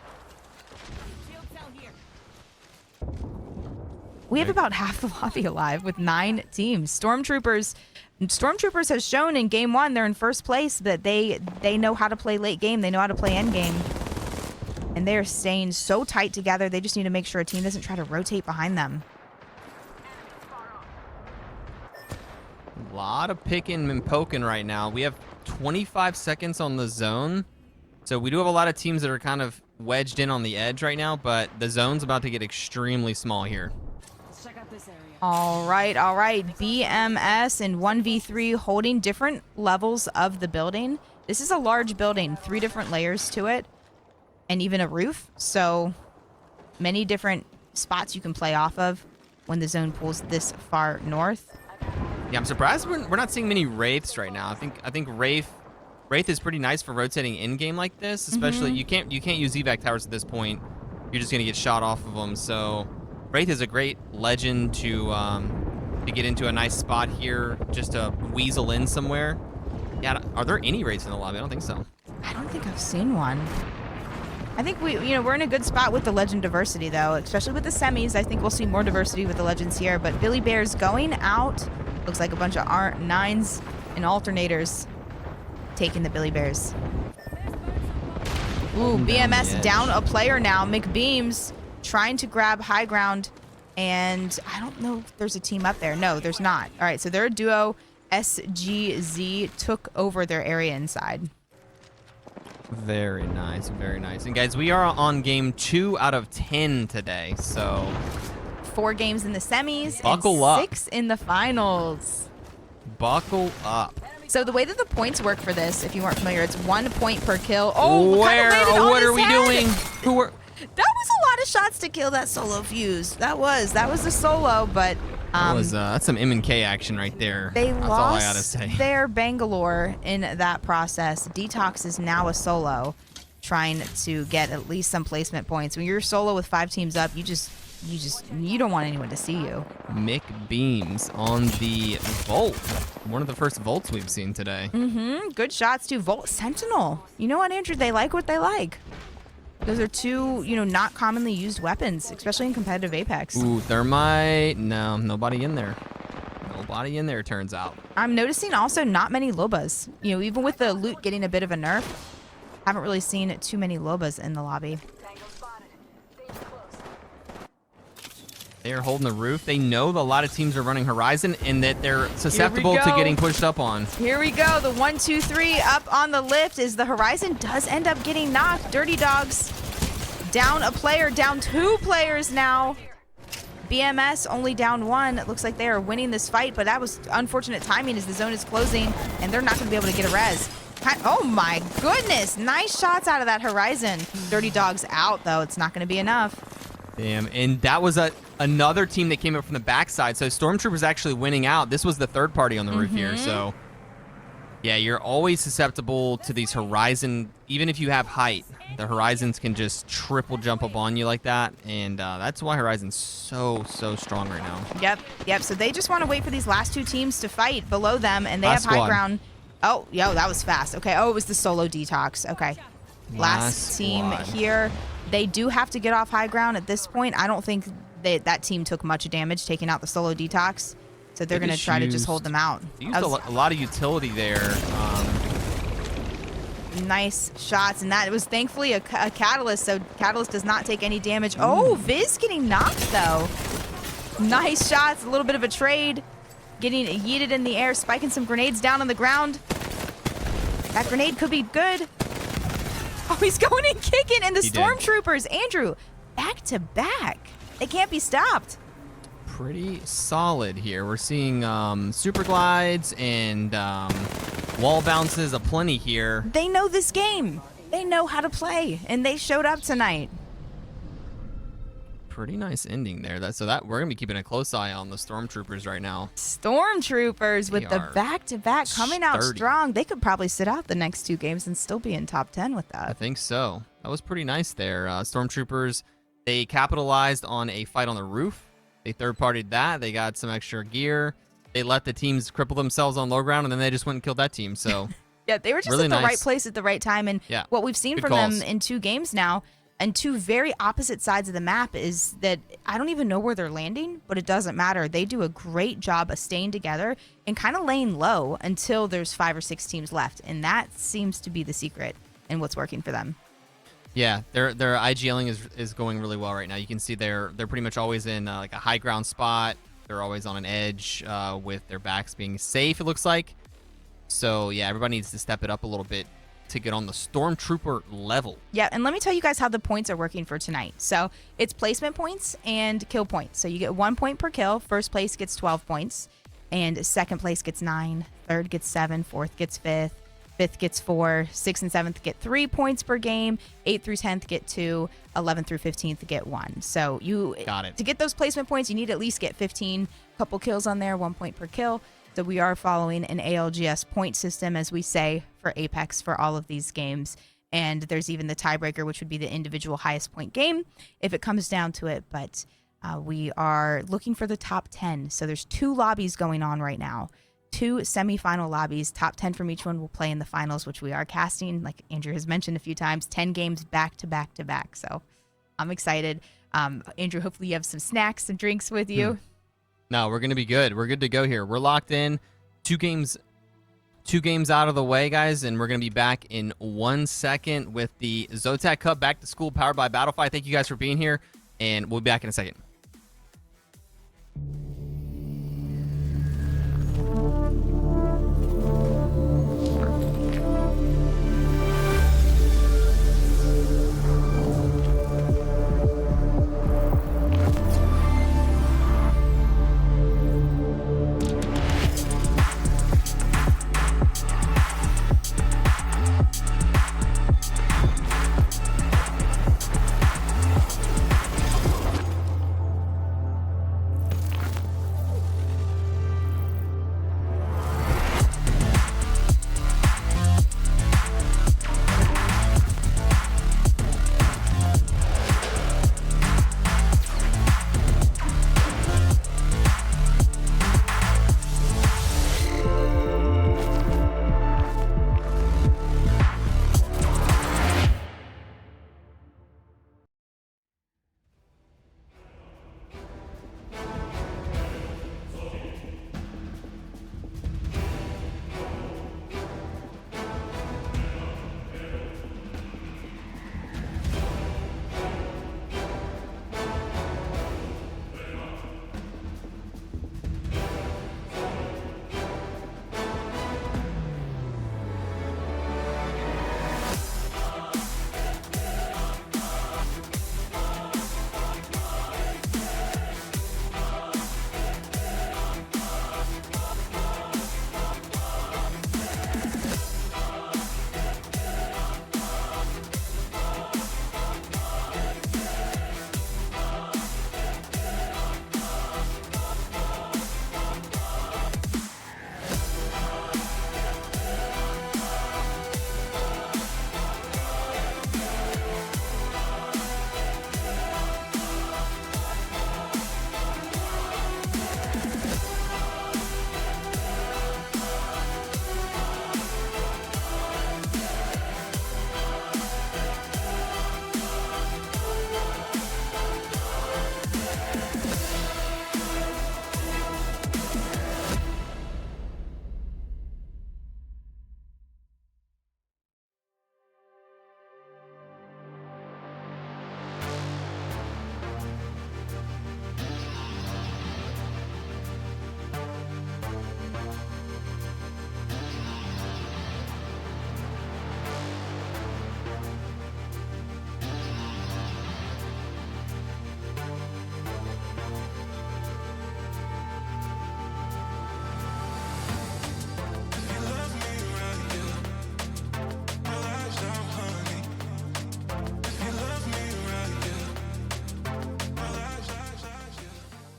We have about half the lobby alive with 9 teams. Stormtroopers Stormtroopers has shown in game 1 they're in first place, that they know how to play late game. They know how to play end game. And they're staying so tight together. They just need to make sure a team doesn't try to rotate behind them. A lot of picking and poking right now. We have 25 seconds on the zone. So we do have a lot of teams that are kind of wedged in on the edge right now, but the zone's about to get extremely small here. Let's check out this area. All right. BMS and 1v3 holding different levels of the building. This is a large building, 3 different layers to it, and even a roof. So many different spots you can play off of when the zone pulls this far north. Yeah, I'm surprised we're not seeing many Wraiths right now. I think Wraith is pretty nice for rotating in game like this, especially you can't use evac towers at this point. You're just gonna get shot off of them. So Wraith is a great legend to get into a nice spot here, just to weasel in somewhere. Yeah, are there any Wraiths in the lobby? I don't think so. I don't think I've seen one. I think we're in a good spot with the legend diversity though, especially with the semis. I think we'll see more diversity with the legends here. But Billy Bear's going out. Looks like a bunch of R9s and alternators taking the Billy Bears. Ooh, BMS down a player now. McBeams trying to grab high ground. And I don't know if there's a team up there. No, there's not. All right, so their duo SGZ took over their area inside. Very nice, very nice. And guys, we are on game 2 out of 10 today, so 4 games in the semis buckle and up. 6 in the finals. Buckle up. So the way that the points work for this, if you weren't familiar, it's 1 point per kill. Oh, what are we doing? That was a lot of shots to kill that solo fuse. That was a solo, but that's some M&K action right there. They That's all I gotta lost say. their Bangalore in that process. Detox is now a solo, trying to get at least some placement points. When you're solo with 5 teams up, you don't want anyone to see you. Mick Beams on the Volt. One of the first Volts we've seen today. Good shots too. Volt Sentinel. You know what, Andrew? They like what they like. Those are 2, not commonly used weapons, especially in competitive Apex. Ooh, Thermite. No, nobody in there. Nobody in there, turns out. I'm noticing also not many Lobas. Even with the loot getting a bit of a nerf, haven't really seen too many Lobas in the lobby. They are holding the roof. They know that a lot of teams are running Horizon and that they're susceptible to getting pushed up on. Here we go. The 1, 2, 3 up on the lift is the Horizon does end up getting knocked. Dirty Dogs down a player, down 2 players now. BMS only down 1. It looks like they are winning this fight, but that was unfortunate timing as the zone is closing and they're not going to be able to get a res. Oh my goodness. Nice shots out of that Horizon. Dirty Dogs out though. It's not going to be enough. Damn, and that was another team that came up from the backside. So Stormtroopers actually winning out. This was the third party on the roof here. So, yeah, you're always susceptible to these Horizon. Even if you have height, the Horizons can just triple jump up on you like that. And that's why Horizon's so strong right now. Yep. So they just want to wait for these last 2 teams to fight below them, and they have high ground. Oh, that was fast. Okay. Oh, it was the solo Detox. Okay. Last team here. They do have to get off high ground at this point. I don't think that team took much damage taking out the solo Detox. So they're going to try to just hold them out. They used a lot of utility there. Nice shots. And that was thankfully a Catalyst. So Catalyst does not take any damage. Oh, Viz getting knocked, though. Nice shots. A little bit of a trade. Getting yeeted in the air. Spiking some grenades down on the ground. That grenade could be good. Oh, he's going and kicking, and the Stormtroopers, Andrew, back to back. They can't be stopped. Pretty solid here. We're seeing super glides and wall bounces aplenty here. They know this game. They know how to play, and they showed up tonight. Pretty nice ending there. So we're gonna be keeping a close eye on the Stormtroopers right now. Stormtroopers with the back-to-back coming out strong. They could probably sit out the next 2 games and still be in top 10 with that. I think so. That was pretty nice there. Stormtroopers, they capitalized on a fight on the roof. They third-partied that. They got some extra gear. They let the teams cripple themselves on low ground, and then they just went and killed that team. So yeah, they were just really at the right place at the right time. And what we've seen from them in 2 games now, and two very opposite sides of the map is that I don't even know where they're landing, but it doesn't matter. They do a great job of staying together and kind of laying low until there's 5 or 6 teams left. And that seems to be the secret in what's working for them. Yeah, their IGLing is going really well right now. You can see they're pretty much always in like a high ground spot. They're always on an edge with their backs being safe, it looks like. So, yeah, everybody needs to step it up a little bit to get on the Stormtrooper level. Yeah, and let me tell you guys how the points are working for tonight. So it's placement points and kill points. So you get 1 point per kill. First place gets 12 points, and second place gets 9. Third gets 7. Fourth gets 5th. Fifth gets 4. Sixth and seventh get 3 points per game. 8th through 10th get 2. 11th through 15th get 1. So you got it. To get those placement points, you need to at least get 15. Couple kills on there, 1 point per kill. So we are following an ALGS point system, as we say, for Apex for all of these games. And there's even the tiebreaker, which would be the individual highest point game if it comes down to it. But we are looking for the top 10. So there's 2 lobbies going on right now. 2 semifinal lobbies. Top 10 from each one will play in the finals, which we are casting, like Andrew has mentioned a few times, 10 games back to back to back. So I'm excited. Andrew, hopefully you have some snacks and drinks with you. No, we're going to be good. We're good to go here. We're locked in. 2 games out of the way, guys, and we're going to be back in 1 second with the ZOTAC Cup Back to School powered by Battlefy. Thank you guys for being here, and we'll be back in a second.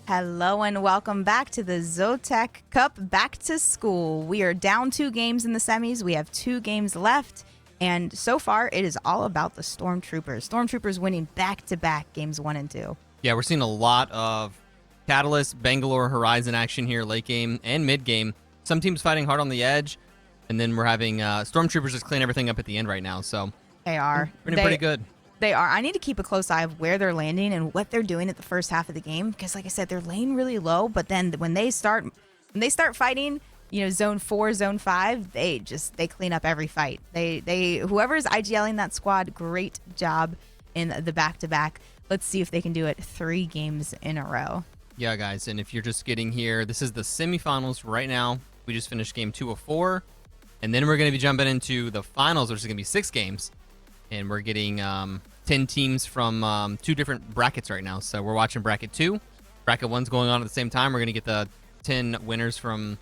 Hello and welcome back to the ZOTAC Cup Back to School. We are down 2 games in the semis. We have 2 games left. And so far, it is all about the Stormtroopers. Stormtroopers winning back-to-back games 1 and 2. Yeah, we're seeing a lot of Catalyst, Bangalore, Horizon action here late game and mid game. Some teams fighting hard on the edge. And then we're having Stormtroopers just clean everything up at the end right now. So They are. pretty good. They are. I need to keep a close eye of where they're landing and what they're doing at the first half of the game because, like I said, they're laying really low. But then when they start fighting, zone 4, zone 5, they clean up every fight. Whoever's IGLing that squad, great job in the back-to-back. Let's see if they can do it 3 games in a row. Yeah, guys, and if you're just getting here, this is the semifinals right now. We just finished game 2 of 4, and then we're going to be jumping into the finals, which is going to be 6 games, and we're getting 10 teams from 2 different brackets right now. So we're watching bracket 2. Bracket 1's going on at the same time. We're going to get the 10 winners from,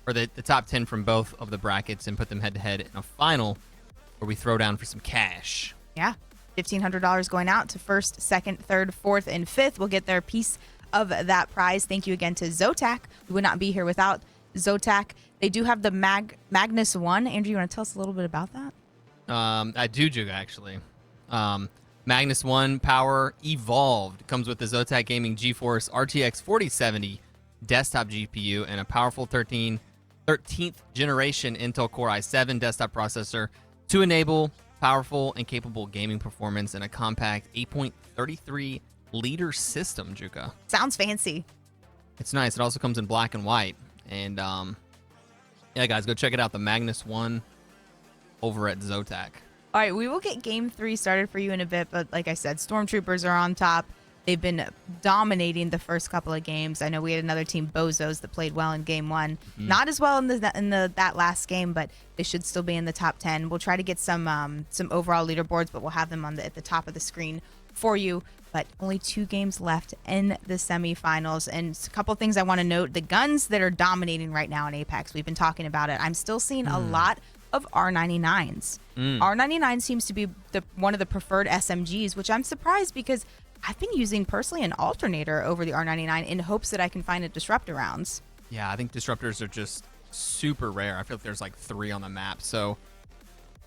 or the top 10 from both of the brackets and put them head-to-head in a final where we throw down for some cash. Yeah, $1,500 going out to first, second, third, fourth, and fifth. We'll get their piece of that prize. Thank you again to ZOTAC. We would not be here without ZOTAC. They do have the Magnus 1. Andrew, you want to tell us a little bit about that? I do, Juga, actually. Magnus 1 power evolved. Comes with the ZOTAC Gaming GeForce RTX 4070 desktop GPU and a powerful 13th generation Intel Core i7 desktop processor to enable powerful and capable gaming performance in a compact 8.33 liter system, Juka. Sounds fancy. It's nice. It also comes in black and white. And yeah, guys, go check it out. The Magnus 1 over at ZOTAC. All right, we will get game 3 started for you in a bit, but like I said, Stormtroopers are on top. They've been dominating the first couple of games. I know we had another team, Bozos, that played well in game 1. Mm-hmm. Not as well in that last game, but they should still be in the top 10. We'll try to get some overall leaderboards, but we'll have them at the top of the screen for you. But only 2 games left in the semifinals. And a couple things I want to note. The guns that are dominating right now in Apex, we've been talking about it. I'm still seeing a lot of R99s. R99 seems to be one of the preferred SMGs, which I'm surprised because I've been using personally an alternator over the R99 in hopes that I can find a disruptor rounds. Yeah, I think disruptors are just super rare. I feel like there's like 3 on the map. So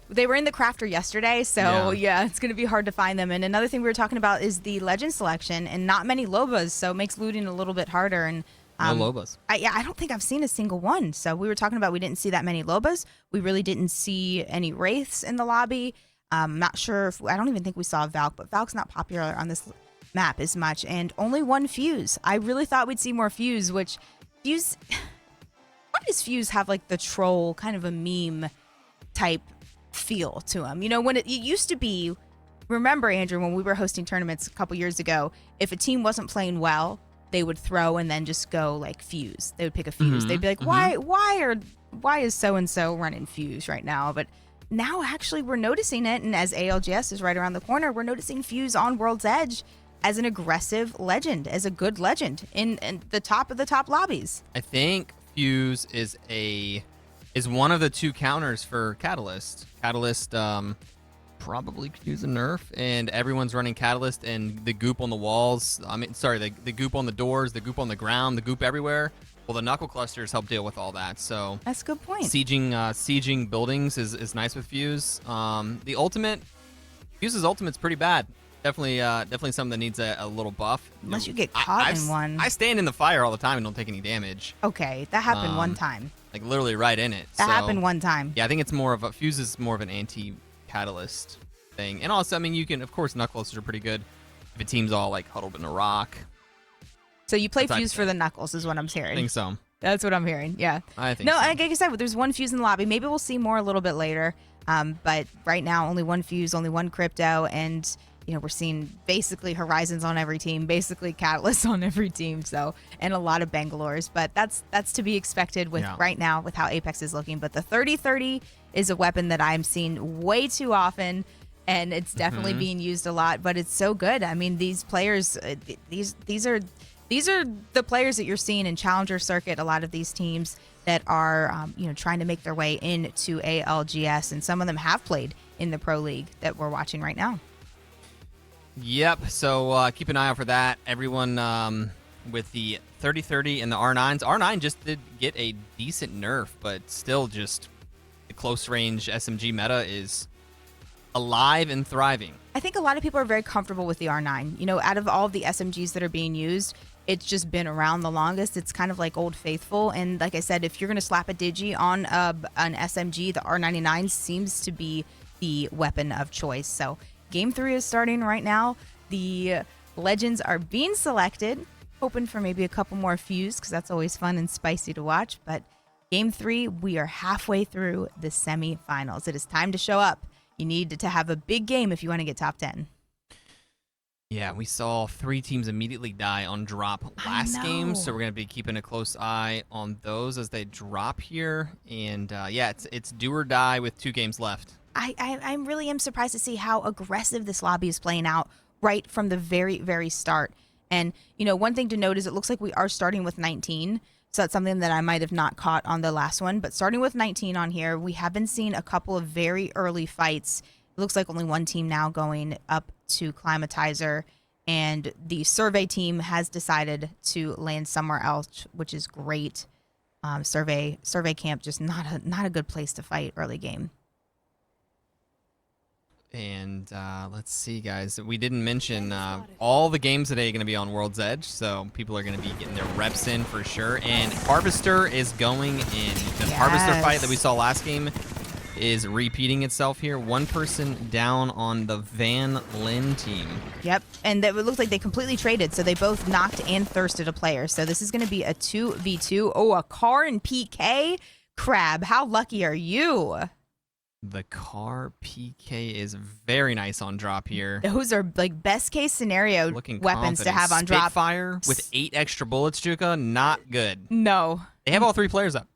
they were in the crafter yesterday, so yeah, it's going to be hard to find them. And another thing we were talking about is the legend selection and not many Lobas, so it makes looting a little bit harder. And no Lobas. I don't think I've seen a single one. So we were talking about we didn't see that many Lobas. We really didn't see any Wraiths in the lobby. Not sure I don't even think we saw Valk, but Valk's not popular on this map as much. And only 1 Fuse. I really thought we'd see more Fuse, which Fuse... Why does Fuse have like the troll kind of a meme type feel to him? When it used to be, remember, Andrew, when we were hosting tournaments a couple years ago, if a team wasn't playing well, they would throw and then just go like Fuse. They would pick a Fuse. They'd be like, why is so-and-so running Fuse right now? But now actually we're noticing it, and as ALGS is right around the corner, we're noticing Fuse on World's Edge as an aggressive legend, as a good legend in the top of the top lobbies. I think Fuse is one of the 2 counters for Catalyst. Catalyst probably could use a nerf, and everyone's running Catalyst, and the goop on the walls, the goop on the doors, the goop on the ground, the goop everywhere. Well, the knuckle clusters help deal with all that. So that's a good point. Sieging buildings is nice with Fuse. The ultimate, Fuse's ultimate's pretty bad. Definitely something that needs a little buff. Unless you get caught in one. I stand in the fire all the time and don't take any damage. Okay, that happened one time. Like literally right in it. That happened one time. Yeah, I think it's more of Fuse is more of an anti-catalyst thing. And also, I mean, you can, of course, knuckles are pretty good if a team's all like huddled in a rock. So you play Fuse for the knuckles is what I'm hearing. I think so. That's what I'm hearing. Yeah. I think so. Like I said, there's 1 Fuse in the lobby. Maybe we'll see more a little bit later. But right now, only 1 Fuse, only 1 crypto, and we're seeing basically Horizons on every team, basically Catalyst on every team, and a lot of Bangalores. But that's to be expected with right now with how Apex is looking. But the 30-30 is a weapon that I'm seeing way too often, and it's definitely being used a lot. But it's so good. I mean, these players, these are the players that you're seeing in Challenger Circuit. A lot of these teams that are trying to make their way into ALGS, and some of them have played in the Pro League that we're watching right now. Yep, so keep an eye out for that. Everyone with the 30-30 and the R9s. R9 just did get a decent nerf, but still just the close-range SMG meta is alive and thriving. I think a lot of people are very comfortable with the R9. Out of all of the SMGs that are being used, it's just been around the longest. It's kind of like Old Faithful. And like I said, if you're going to slap a Digi on an SMG, the R99 seems to be the weapon of choice. So Game 3 is starting right now. The legends are being selected, hoping for maybe a couple more fuse because that's always fun and spicy to watch. But Game 3, we are halfway through the semifinals. It is time to show up. You need to have a big game if you want to get top 10. Yeah, we saw 3 teams immediately die on drop last game, so we're going to be keeping a close eye on those as they drop here. And yeah, it's do or die with 2 games left. I really am surprised to see how aggressive this lobby is playing out right from the very, very start. And, you know, one thing to note is it looks like we are starting with 19. So that's something that I might have not caught on the last one. But starting with 19 on here, we have been seeing a couple of very early fights. It looks like only one team now going up to Climatizer, and the survey team has decided to land somewhere else, which is great. Survey camp, just not a good place to fight early game. And let's see, guys. We didn't mention all the games today are going to be on World's Edge, so people are going to be getting their reps in for sure. And Harvester is going in. The Harvester fight that we saw last game is repeating itself here. One person down on the Van Lin team. Yep, and it looks like they completely traded, so they both knocked and thirsted a player. So this is going to be a 2v2. Oh, a car and PK? Crab, how lucky are you? The car PK is very nice on drop here. Those are like best case scenario Looking weapons confident. to have on drop. Spitfire with 8 extra bullets, Juka, not good. No. They have all 3 players up.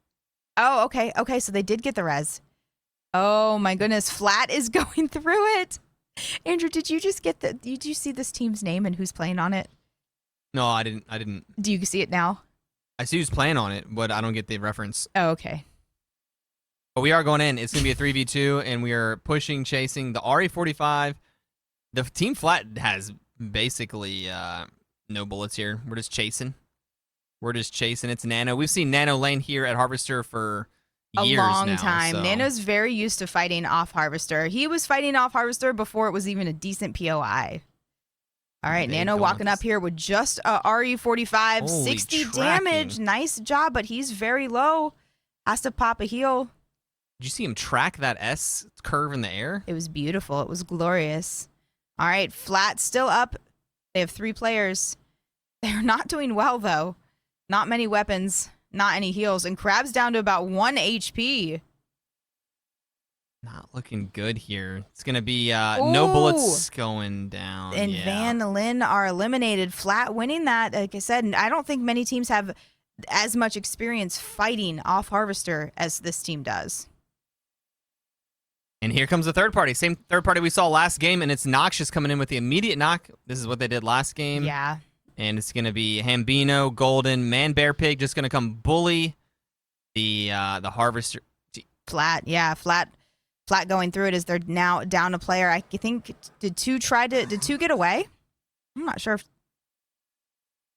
Oh, okay. Okay, so they did get the res. Oh my goodness, Flat is going through it. Andrew, did you just get did you see this team's name and who's playing on it? No, I didn't. Do you see it now? I see who's playing on it, but I don't get the reference. Oh, okay. But we are going in. It's going to be a 3v2, and we are pushing, chasing the RE45. The team Flat has basically no bullets here. We're just chasing. It's Nano. We've seen Nano lane here at Harvester for years a long now, time. so. Nano's very used to fighting off Harvester. He was fighting off Harvester before it was even a decent POI. All right, Nano walking up here with just a RE45, Holy 60 tracking. damage. Nice job, but he's very low. Has to pop a heal. Did you see him track that S curve in the air? It was beautiful. It was glorious. All right, Flat still up. They have 3 players. They're not doing well, though. Not many weapons, not any heals. And Crab's down to about 1 HP. Not looking good here. It's going to be no bullets going down. And yeah. Van Lin are eliminated. Flat winning that, like I said. And I don't think many teams have as much experience fighting off Harvester as this team does. And here comes the third party. Same third party we saw last game, and it's Noxious coming in with the immediate knock. This is what they did last game. Yeah. And it's going to be Hambino, Golden, Man Bear Pig just going to come bully the Harvester. Flat, yeah, Flat going through it as they're now down a player. I think, did 2 get away? I'm not sure if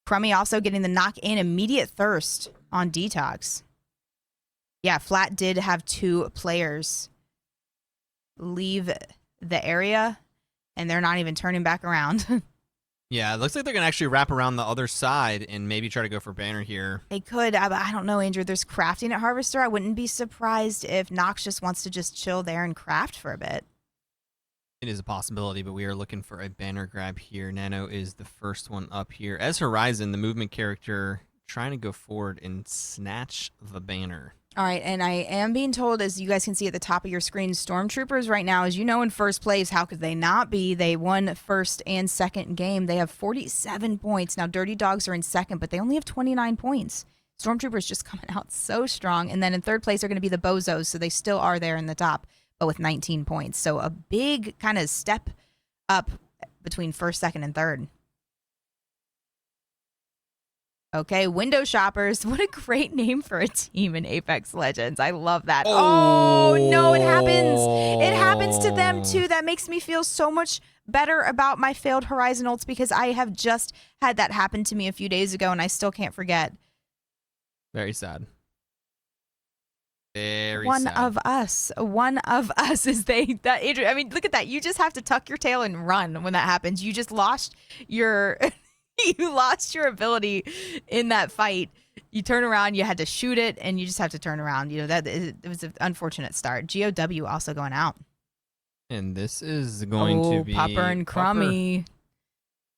Crummy also getting the knock and immediate thirst on Detox. Yeah, Flat did have 2 players leave the area, and they're not even turning back around. Yeah, it looks like they're going to actually wrap around the other side and maybe try to go for banner here. They could. I don't know, Andrew. There's crafting at Harvester. I wouldn't be surprised if Noxious wants to just chill there and craft for a bit. It is a possibility, but we are looking for a banner grab here. Nano is the first one up here. As Horizon, the movement character, trying to go forward and snatch the banner. All right, and I am being told, as you guys can see at the top of your screen, Stormtroopers right now, as you know, in first place. How could they not be? They won first and second game. They have 47 points. Now, Dirty Dogs are in second, but they only have 29 points. Stormtroopers just coming out so strong. And then in third place are going to be the Bozos, so they still are there in the top, but with 19 points. So a big kind of step up between first, second, and third. Okay, Window Shoppers. What a great name for a team in Apex Legends. I love that. Oh, no, it happens. It happens to them, too. That makes me feel so much better about my failed Horizon ults because I have just had that happen to me a few days ago, and I still can't forget. Very sad. Very One sad. of us is that Adrian, I mean, look at that. You just have to tuck your tail and run when that happens. You just lost your... You lost your ability in that fight. You turn around, you had to shoot it, and you just have to turn around. You know, it was an unfortunate start. GOW also going out. And this is going to be Pupper and Crummy.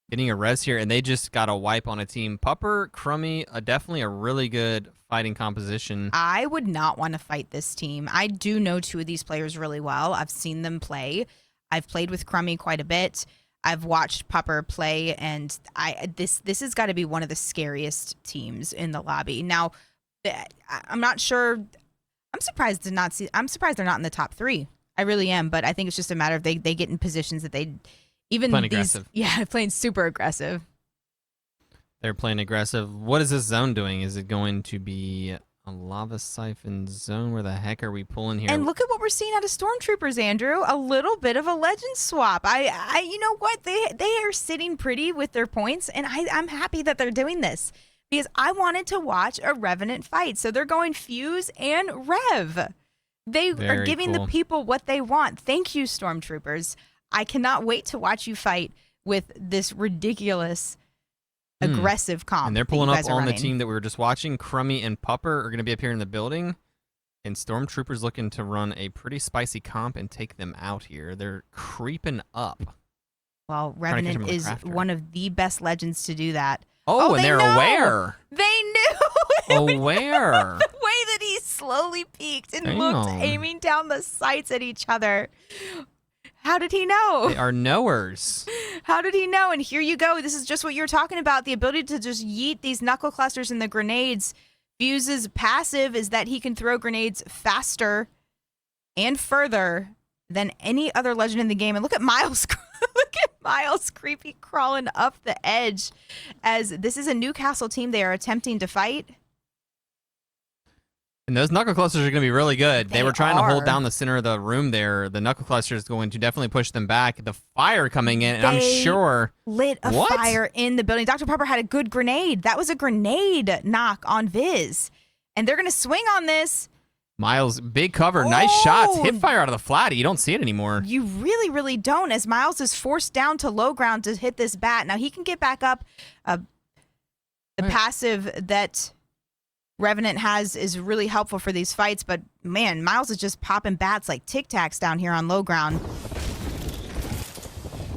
Getting a res here, and they just got a wipe on a team. Pupper, Crummy, definitely a really good fighting composition. I would not want to fight this team. I do know 2 of these players really well. I've seen them play. I've played with Crummy quite a bit. I've watched Pupper play, and this has got to be one of the scariest teams in the lobby. Now, I'm not sure. I'm surprised they're not in the top 3. I really am, but I think it's just a matter of they get in positions that they even playing these aggressive. Yeah, playing super aggressive. They're playing aggressive. What is this zone doing? Is it going to be a lava siphon zone? Where the heck are we pulling here? And look at what we're seeing out of Stormtroopers, Andrew. A little bit of a legend swap. You know what? They are sitting pretty with their points, and I'm happy that they're doing this because I wanted to watch a Revenant fight. So they're going Fuse and Rev. They are giving the people what they want. Thank you, Stormtroopers. I cannot wait to watch you fight with this ridiculous aggressive comp. And they're pulling up on the team that we were just watching. Crummy and Pupper are going to be up here in the building. And Stormtroopers looking to run a pretty spicy comp and take them out here. They're creeping up. Well, Revenant is one of the best legends to do that. Oh, and they're aware. They knew. Aware. The way that he slowly peeked and looked, aiming down the sights at each other. How did he know? They are knowers. How did he know? And here you go. This is just what you were talking about. The ability to just yeet these knuckle clusters and the grenades. Fuse's passive is that he can throw grenades faster and further than any other legend in the game. And look at Miles. Look at Miles creepy crawling up the edge as this is a Newcastle team they are attempting to fight. And those knuckle clusters are going to be really good. They were trying to hold down the center of the room there. The knuckle cluster is going to definitely push them back. The fire coming in, and I'm sure lit a fire in the building. Dr. Pupper had a good grenade. That was a grenade knock on Viz. And they're going to swing on this. Miles, big cover, nice shots. Hip fire out of the flatty. You don't see it anymore. You really, really don't, as Miles is forced down to low ground to hit this bat. Now he can get back up. The passive that Revenant has is really helpful for these fights, but man, Miles is just popping bats like Tic Tacs down here on low ground.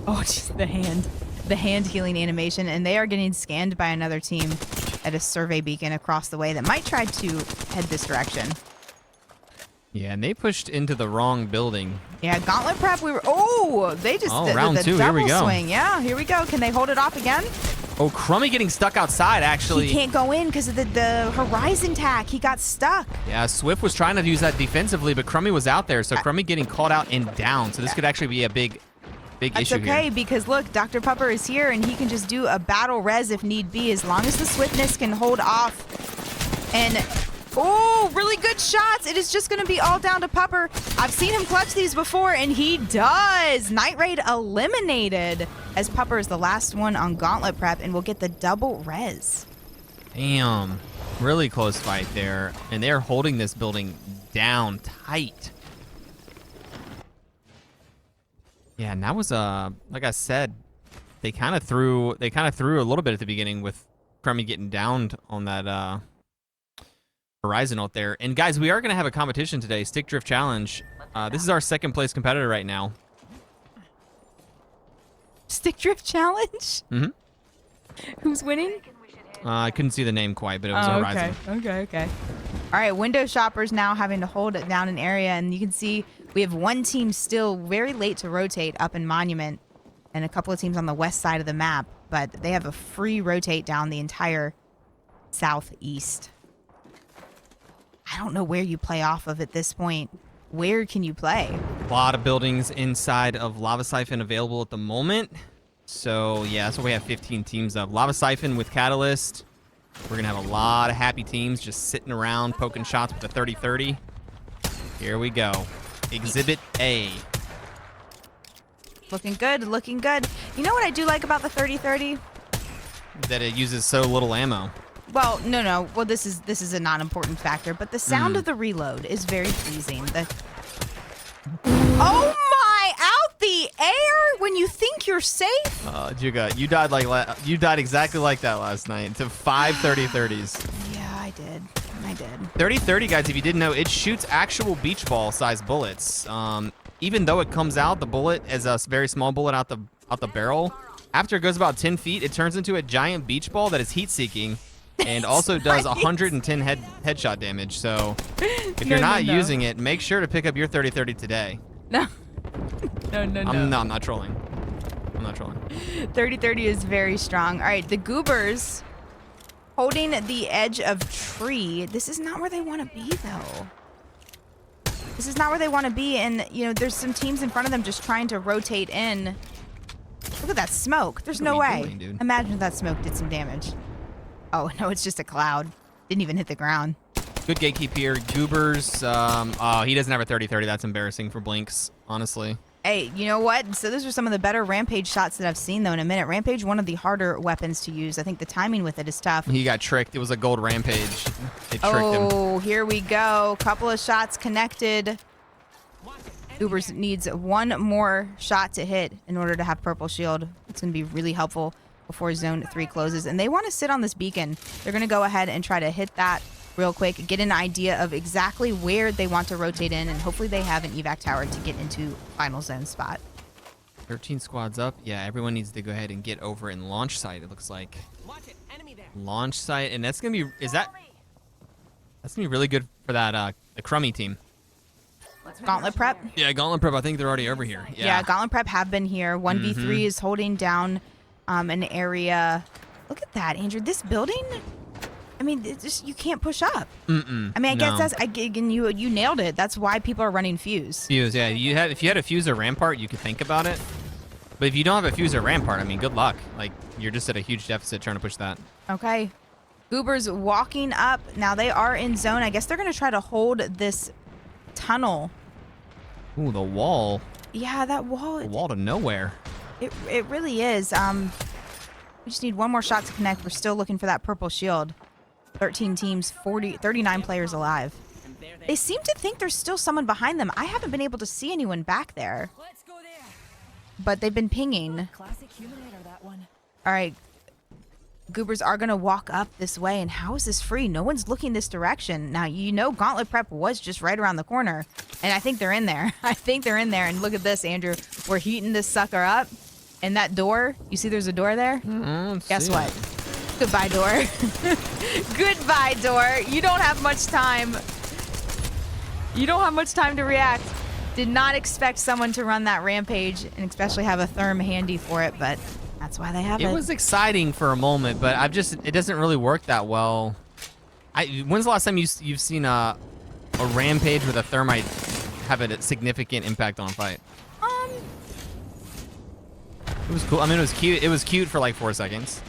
Oh, just the hand healing animation, and they are getting scanned by another team at a survey beacon across the way that might try to head this direction. Yeah, and they pushed into the wrong building. Yeah, gauntlet prep. They just round two. Here we go. Swing. Yeah, here we go. Can they hold it off again? Oh, Crummy getting stuck outside, actually. He can't go in because of the horizon tack. He got stuck. Yeah, Swift was trying to use that defensively, but Crummy was out there, so Crummy getting called out and down. So this could actually be a big issue here. That's okay, because look, Dr. Pupper is here, and he can just do a battle res if need be, as long as the swiftness can hold off. And really good shots. It is just going to be all down to Pupper. I've seen him clutch these before, and he does. Night Raid eliminated, as Pupper is the last one on Gauntlet Prep, and will get the double res. Damn. Really close fight there. And they're holding this building down tight. Yeah, and that was like I said, they kind of threw a little bit at the beginning with Crummy getting downed on that horizon out there. And guys, we are going to have a competition today, Stick Drift Challenge. This is our second place competitor right now. Stick Drift Challenge? Mm-hmm. Who's winning? I couldn't see the name quite, but it was Horizon. Okay. All right, window shoppers now having to hold it down an area, and you can see we have one team still very late to rotate up in Monument, and a couple of teams on the west side of the map, but they have a free rotate down the entire southeast. I don't know where you play off of at this point. Where can you play? A lot of buildings inside of Lava Siphon available at the moment. So, yeah, that's what we have 15 teams of. Lava Siphon with Catalyst. We're going to have a lot of happy teams just sitting around poking shots with the 30-30. Here we go. Exhibit A. Looking good, looking good. You know what I do like about the 30-30? That it uses so little ammo. Well, no. Well, this is a non-important factor, but the sound of the reload is very pleasing. Oh my! Out the air when you think you're safe. Juga, you died exactly like that last night to 5 30-30s. Yeah, I did. 30-30, 30-30, guys. If you didn't know, it shoots actual beach ball size bullets. even though it comes out, the bullet is a very small bullet out the barrel. After it goes about 10 feet, it turns into a giant beach ball that is heat-seeking and also does 110 headshot damage. So if you're not using it, make sure to pick up your 30-30 today. No. No. I'm not trolling. I'm not trolling. 30-30 is very strong. All right, the Goobers holding the edge of tree. This is not where they want to be, though. This is not where they want to be, and, you know, there's some teams in front of them just trying to rotate in. Look at that smoke. There's no way. Imagine if that smoke did some damage. Oh, no, it's just a cloud. Didn't even hit the ground. Good gatekeep here. Goobers. Oh, he doesn't have a 30-30. That's embarrassing for Blinks, honestly. Hey, you know what? So those are some of the better Rampage shots that I've seen, though, in a minute. Rampage, one of the harder weapons to use. I think the timing with it is tough. He got tricked. It was a gold Rampage. It tricked him. Oh, here we go. Couple of shots connected. Ubers needs one more shot to hit in order to have purple shield. It's going to be really helpful before zone 3 closes. And they want to sit on this beacon. They're going to go ahead and try to hit that real quick, get an idea of exactly where they want to rotate in, and hopefully they have an evac tower to get into final zone spot. 13 squads up. Yeah, everyone needs to go ahead and get over in launch site, it looks like. Launch site, and that's going to be, that's going to be really good for that, the Crummy team. Gauntlet prep? Yeah, Gauntlet prep, I think they're already over here. Yeah, Gauntlet prep have been here. 1v3 is holding down an area. Look at that, Andrew. This building, I mean, it's just, you can't push up. I mean, I guess that's, again, you nailed it. That's why people are running Fuse. Fuse, yeah. If you had a Fuse or Rampart, you could think about it. But if you don't have a Fuse or Rampart, I mean, good luck. Like, you're just at a huge deficit trying to push that. Okay. Goobers walking up. Now they are in zone. I guess they're going to try to hold this tunnel. Ooh, the wall. Yeah, that wall. The wall to nowhere. It really is. We just need one more shot to connect. We're still looking for that purple shield. 13 teams, 39 players alive. They seem to think there's still someone behind them. I haven't been able to see anyone back there. But they've been pinging. All right. Goobers are going to walk up this way. And how is this free? No one's looking this direction. Now, you know Gauntlet Prep was just right around the corner. And I think they're in there. I think they're in there. And look at this, Andrew. We're heating this sucker up. And that door, you see there's a door there? Guess what? Goodbye, door. Goodbye, door. You don't have much time. You don't have much time to react. Did not expect someone to run that Rampage and especially have a therm handy for it, but that's why they have it. It was exciting for a moment, but it doesn't really work that well. When's the last time you've seen a Rampage with a thermite have a significant impact on a fight? It was cool. I mean, it was cute. It was cute for like 4 seconds.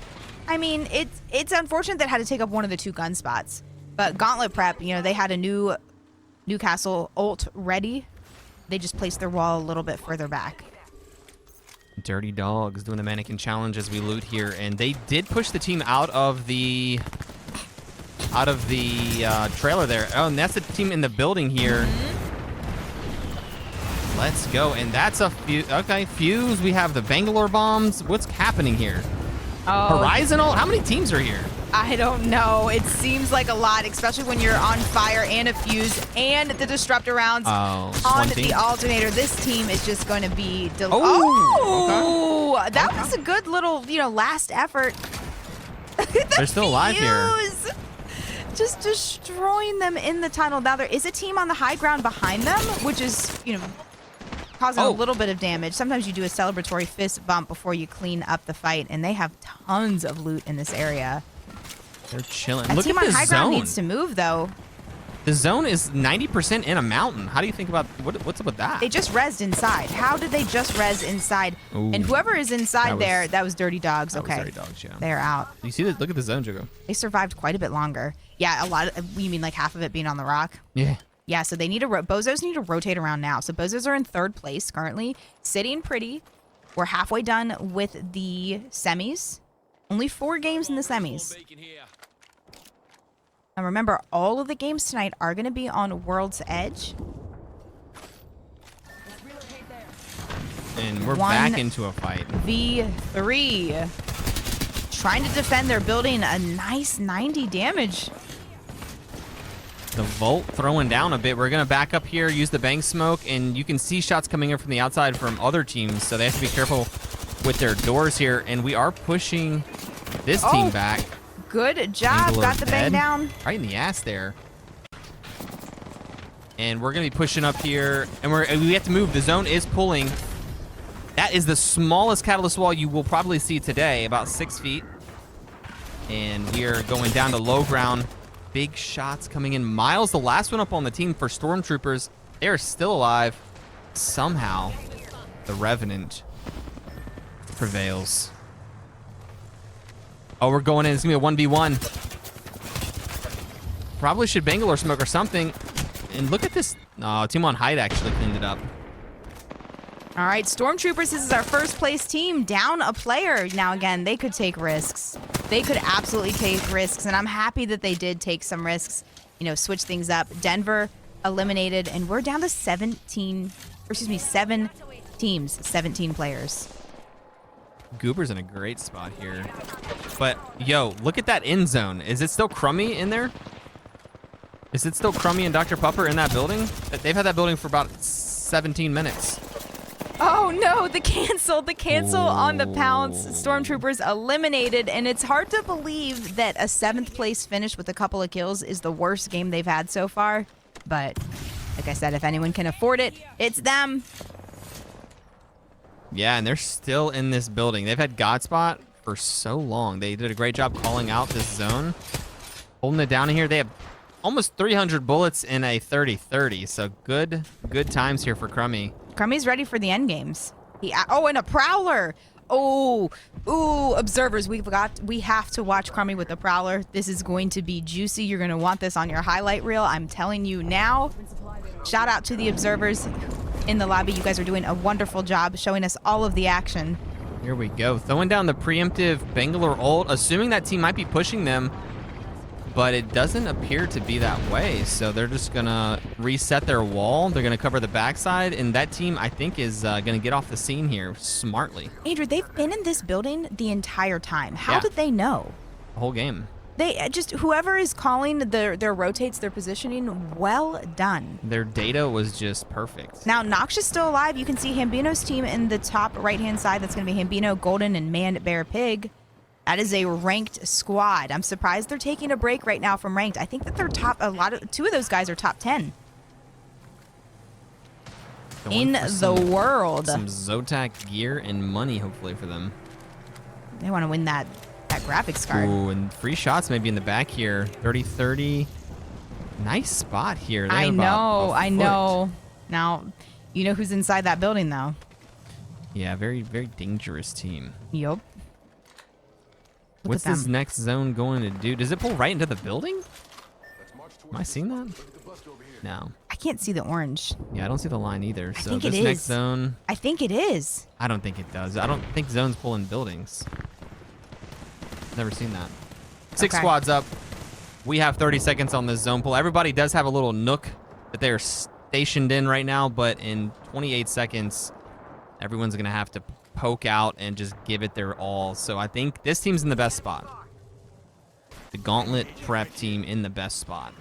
I mean, it's unfortunate that it had to take up one of the 2 gun spots. But Gauntlet Prep, you know, they had a new Newcastle ult ready. They just placed their wall a little bit further back. Dirty Dogs doing the mannequin challenge as we loot here, and they did push the team out of the trailer there. Oh, and that's the team in the building here. Let's go, and that's a Fuse. Okay, Fuse. We have the Bangalore bombs. What's happening here? Oh. Horizontal? How many teams are here? I don't know. It seems like a lot, especially when you're on fire and a Fuse and the disruptor rounds on the alternator. This team is just going to be... Okay. That was a good little, last effort. They're still alive here. Just destroying them in the tunnel. Now, there is a team on the high ground behind them, which is, causing a little bit of damage. Sometimes you do a celebratory fist bump before you clean up the fight, and they have tons of loot in this area. They're chilling. That Look team at on the high zone. ground needs to move, though. The zone is 90% in a mountain. How do you think about what's up with that? They just rezzed inside. How did they just res inside? Ooh, and whoever is inside that was Dirty Dogs. Okay, Dirty Dogs, yeah. They're out. You see this? Look at the zone, Jogo. They survived quite a bit longer. Yeah, a lot of. You mean like half of it being on the rock? Yeah. Yeah, so they need to Bozos need to rotate around now. So Bozos are in 3rd place currently, sitting pretty. We're halfway done with the semis. Only 4 games in the semis. And remember, all of the games tonight are going to be on World's Edge. And we're back into a fight. V3. Trying to defend their building, a nice 90 damage. The Volt throwing down a bit. We're going to back up here, use the bank smoke, and you can see shots coming in from the outside from other teams, so they have to be careful with their doors here. And we are pushing this team back. Good job. Angler Got the bang down. Right in the ass there. And we're going to be pushing up here, and we have to move. The zone is pulling. That is the smallest catalyst wall you will probably see today, about 6 feet. And we are going down to low ground. Big shots coming in. Miles, the last one up on the team for Stormtroopers. They are still alive. Somehow, the Revenant prevails. Oh, we're going in. It's going to be a 1v1. Probably should Bangalore smoke or something. And look at this. Oh, Team on Height actually cleaned it up. All right, Stormtroopers, this is our first place team. Down a player. Now, again, they could take risks. They could absolutely take risks, and I'm happy that they did take some risks, you know, switch things up. Denver eliminated, and we're down to 7 teams, 17 players. Goober's in a great spot here. But, yo, look at that end zone. Is it still Crummy in there? Is it still Crummy and Dr. Pupper in that building? They've had that building for about 17 minutes. Oh no, the cancel on the pounce. Stormtroopers eliminated, and it's hard to believe that a 7th place finish with a couple of kills is the worst game they've had so far. But like I said, if anyone can afford it, it's them. Yeah, and they're still in this building. They've had Godspot for so long. They did a great job calling out this zone, holding it down in here. They have almost 300 bullets in a 30-30, so good times here for Crummy. Crummy's ready for the end games. Oh, and a Prowler. Oh, ooh, observers, we have to watch Crummy with the Prowler. This is going to be juicy. You're going to want this on your highlight reel. I'm telling you now. Shout out to the observers in the lobby. You guys are doing a wonderful job showing us all of the action. Here we go. Throwing down the preemptive Bangalore ult, assuming that team might be pushing them, but it doesn't appear to be that way. So they're just going to reset their wall. They're going to cover the backside, and that team, I think, is going to get off the scene here smartly. Andrew, they've been in this building the entire time. How did they know? The whole game. They just, whoever is calling their rotates, their positioning, well done. Their data was just perfect. Now, Noxious still alive. You can see Hambino's team in the top right-hand side. That's going to be Hambino, Golden, and Man Bear Pig. That is a ranked squad. I'm surprised they're taking a break right now from ranked. I think that they're two of those guys are top 10 in the world. Some ZOTAC gear and money, hopefully, for them. They want to win that graphics card. Ooh, and free shots maybe in the back here. 30-30. Nice spot here. I know. Now, you know who's inside that building, though. Yeah, very, very dangerous team. Yup. What's this next zone going to do? Does it pull right into the building? Am I seeing that? No. I can't see the orange. Yeah, I don't see the line either. So think this it next is. zone. I think it is. I don't think it does. I don't think zones pull in buildings. Never seen that. 6 squads up. We have 30 seconds on this zone pull. Everybody does have a little nook that they are stationed in right now, but in 28 seconds, everyone's going to have to poke out and just give it their all. So I think this team's in the best spot. The Gauntlet Prep team in the best spot.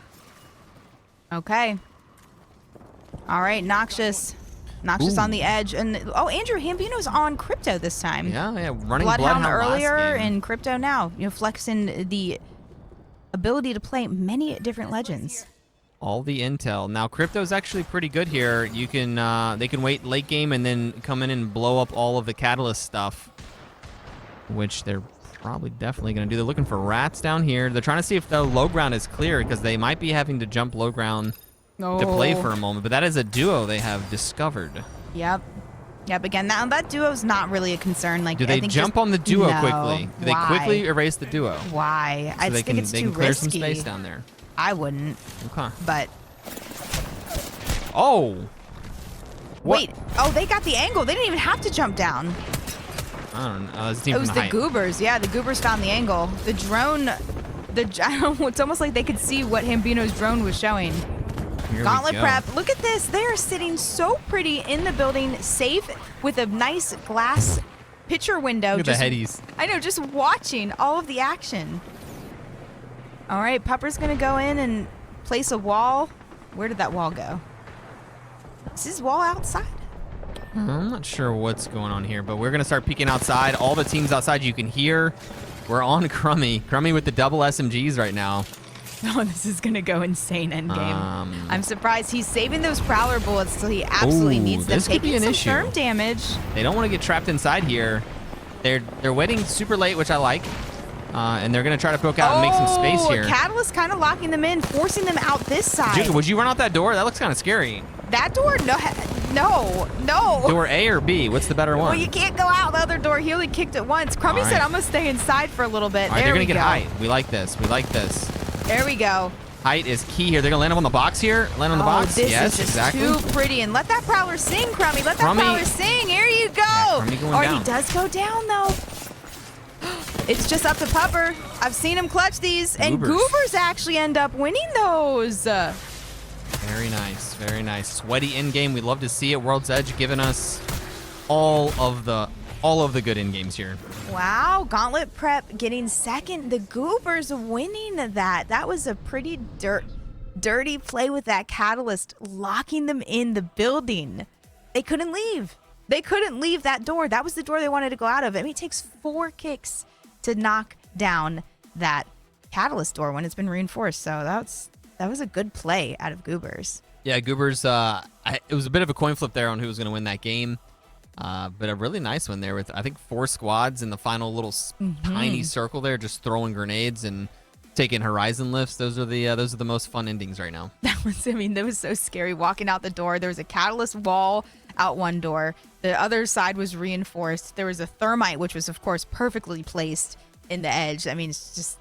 Okay. All right, Noxious. Noxious on the edge. And oh, Andrew, Hambino's on Crypto this time. Yeah, running Bloodhound earlier last game. and Crypto now. You know, flexing the ability to play many different legends. All the intel. Now, Crypto's actually pretty good here. You can, they can wait late game and then come in and blow up all of the catalyst stuff, which they're probably definitely going to do. They're looking for rats down here. They're trying to see if the low ground is clear because they might be having to jump low ground to play for a moment. But that is a duo they have discovered. Yep. Again, that duo's not really a concern. Like, do they jump on the duo quickly? Do they quickly erase the duo? Why? So I think it's they too can clear risky. some space down there. I wouldn't. Okay. But oh. Wait. Oh, they got the angle. They didn't even have to jump down. I don't know. It was the Goobers. Yeah, the Goobers found the angle. The drone. It's almost like they could see what Hambino's drone was showing. Gauntlet Prep. Look at this. They are sitting so pretty in the building, safe with a nice glass picture window. Look at the headies. I know, just watching all of the action. All right, Pupper's going to go in and place a wall. Where did that wall go? Is this wall outside? I'm not sure what's going on here, but we're going to start peeking outside. All the teams outside you can hear. We're on Crummy. Crummy with the double SMGs right now. Oh, this is going to go insane endgame. I'm surprised he's saving those Prowler bullets till he absolutely needs them. This could be an issue. Therm damage. They don't want to get trapped inside here. They're waiting super late, which I like. And they're going to try to poke out and make some space here. Catalyst kind of locking them in, forcing them out this side. Dude, would you run out that door? That looks kind of scary. That door? No. Door A or B? What's the better one? Well, you can't go out the other door. He only kicked it once. Crummy said, I'm going to stay inside for a little bit. All right, they're going to get height. We like this. We like this. There we go. Height is key here. They're going to land up on the box here. Land on the box. This yes, is just exactly. too pretty. And let that Prowler sing, Crummy. Let that Prowler sing. Here you go. Yeah, Crummy going down. He does go down, though. It's just up to Pupper. I've seen him clutch these. And Goobers actually end up winning those. Very nice. Very nice. Sweaty end game. We love to see it. World's Edge giving us all of the good end games here. Wow. Gauntlet Prep getting second. The Goobers winning that. That was a pretty dirty play with that Catalyst, locking them in the building. They couldn't leave. They couldn't leave that door. That was the door they wanted to go out of. I mean, it takes 4 kicks to knock down that Catalyst door when it's been reinforced. So that was a good play out of Goobers. Yeah, Goobers, it was a bit of a coin flip there on who was going to win that game. But a really nice one there with, I think, 4 squads in the final little tiny circle there, just throwing grenades and taking horizon lifts. Those are the most fun endings right now. That was so scary walking out the door. There was a Catalyst wall out one door. The other side was reinforced. There was a thermite, which was, of course, perfectly placed in the edge. I mean, it's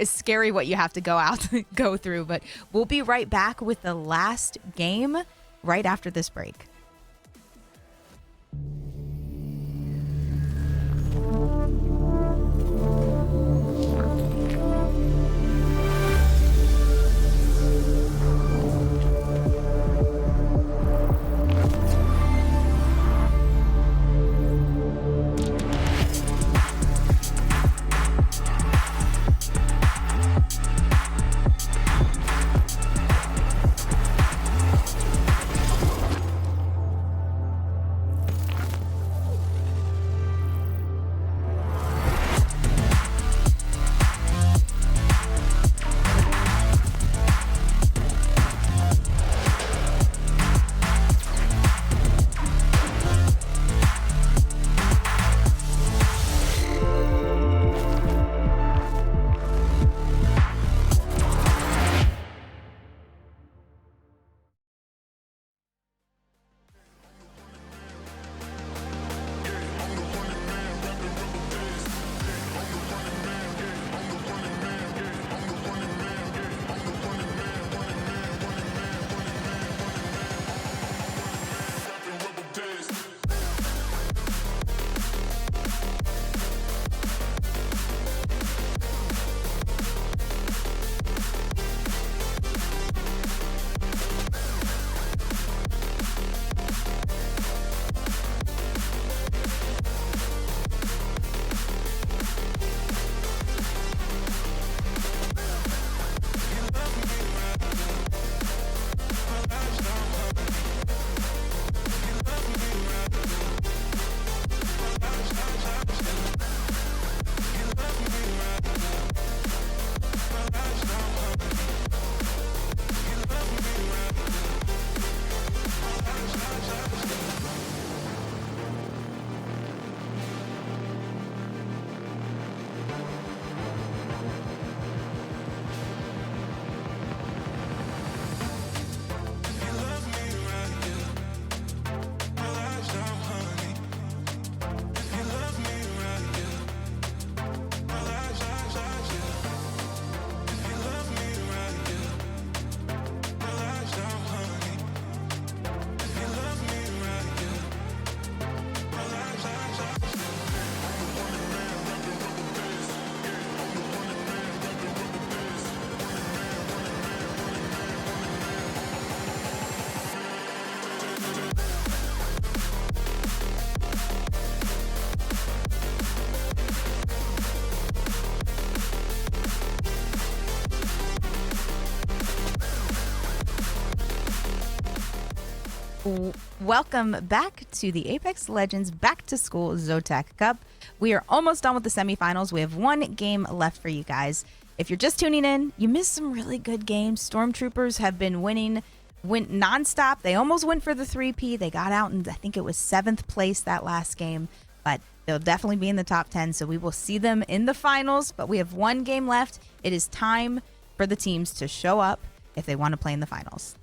scary what you have to go through. But we'll be right back with the last game right after this break. Welcome back to the Apex Legends Back to School ZOTAC Cup. We are almost done with the semifinals. We have one game left for you guys. If you're just tuning in, you missed some really good games. Stormtroopers have been went nonstop. They almost went for the 3P. They got out and I think it was 7th place that last game, but they'll definitely be in the top 10. So we will see them in the finals, but we have one game left. It is time for the teams to show up if they want to play in the finals.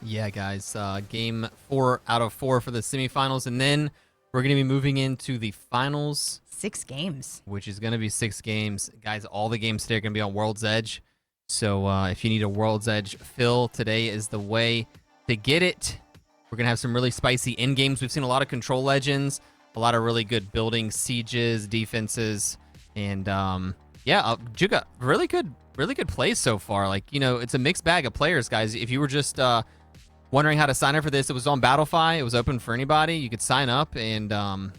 Yeah, guys, game 4 out of 4 for the semifinals, and then we're going to be moving into the finals. 6 games. Which is going to be 6 games. Guys, all the games today are going to be on World's Edge. So if you need a World's Edge fill, today is the way to get it. We're going to have some really spicy end games. We've seen a lot of Control Legends, a lot of really good building, sieges, defenses, and yeah, Juga, really good plays so far. Like, you know, it's a mixed bag of players, guys. If you were just wondering how to sign up for this, it was on Battlefy. It was open for anybody. You could sign up, and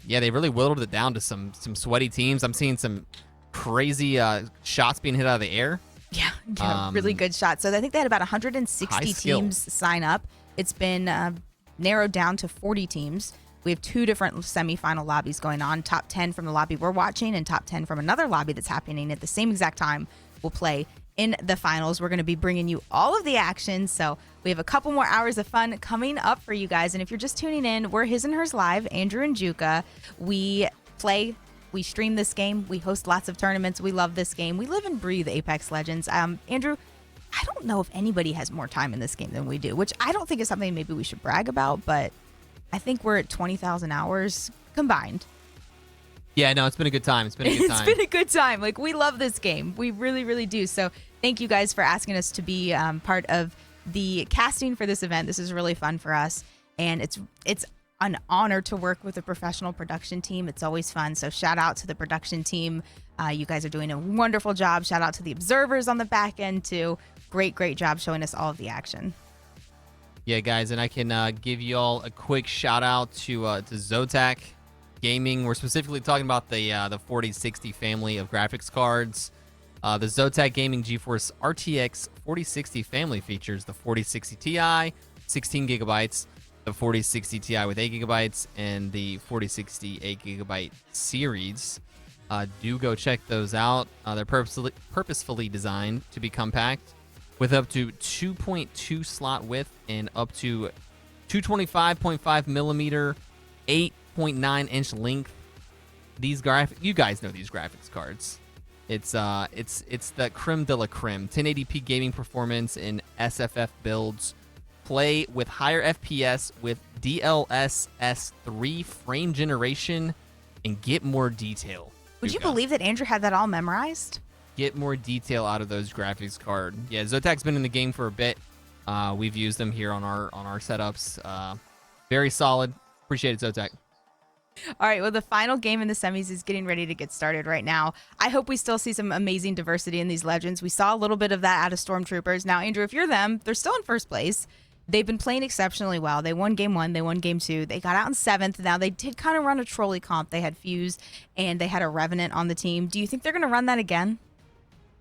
yeah, they really whittled it down to some sweaty teams. I'm seeing some crazy shots being hit out of the air. Yeah, really good shots. So I think they had about 160 teams sign up. It's been narrowed down to 40 teams. We have 2 different semifinal lobbies going on. Top 10 from the lobby we're watching and top 10 from another lobby that's happening at the same exact time will play in the finals. We're going to be bringing you all of the action. So we have a couple more hours of fun coming up for you guys. And if you're just tuning in, we're His and Hers Live, Andrew and Juka. We stream this game. We host lots of tournaments. We love this game. We live and breathe Apex Legends. Andrew, I don't know if anybody has more time in this game than we do, which I don't think is something maybe we should brag about, but I think we're at 20,000 hours combined. Yeah, no, it's been a good time. It's been a good time. Like, we love this game. We really, really do. So thank you guys for asking us to be part of the casting for this event. This is really fun for us. And it's an honor to work with a professional production team. It's always fun. So shout out to the production team. You guys are doing a wonderful job. Shout out to the observers on the back end too. Great job showing us all of the action. Yeah, guys, and I can give you all a quick shout out to ZOTAC Gaming. We're specifically talking about the 4060 family of graphics cards. The ZOTAC Gaming GeForce RTX 4060 family features the 4060 Ti, 16 gigabytes, the 4060 Ti with 8 gigabytes, and the 4060 8 gigabyte series. Do go check those out. They're purposefully designed to be compact, with up to 2.2 slot width and up to 225.5 millimeter, 8.9 inch length. You guys know these graphics cards. It's the creme de la creme. 1080p gaming performance in SFF builds. Play with higher FPS with DLSS 3 frame generation and get more detail. Would you believe that Andrew had that all memorized? Get more detail out of those graphics card. Yeah, ZOTAC's been in the game for a bit. We've used them here on our setups. Very solid. Appreciate it, ZOTAC. All right, well, the final game in the semis is getting ready to get started right now. I hope we still see some amazing diversity in these legends. We saw a little bit of that out of Stormtroopers. Now, Andrew, if you're them, they're still in first place. They've been playing exceptionally well. They won game 1. They won game 2. They got out in 7th. Now, they did kind of run a trolley comp. They had Fuse, and they had a Revenant on the team. Do you think they're going to run that again?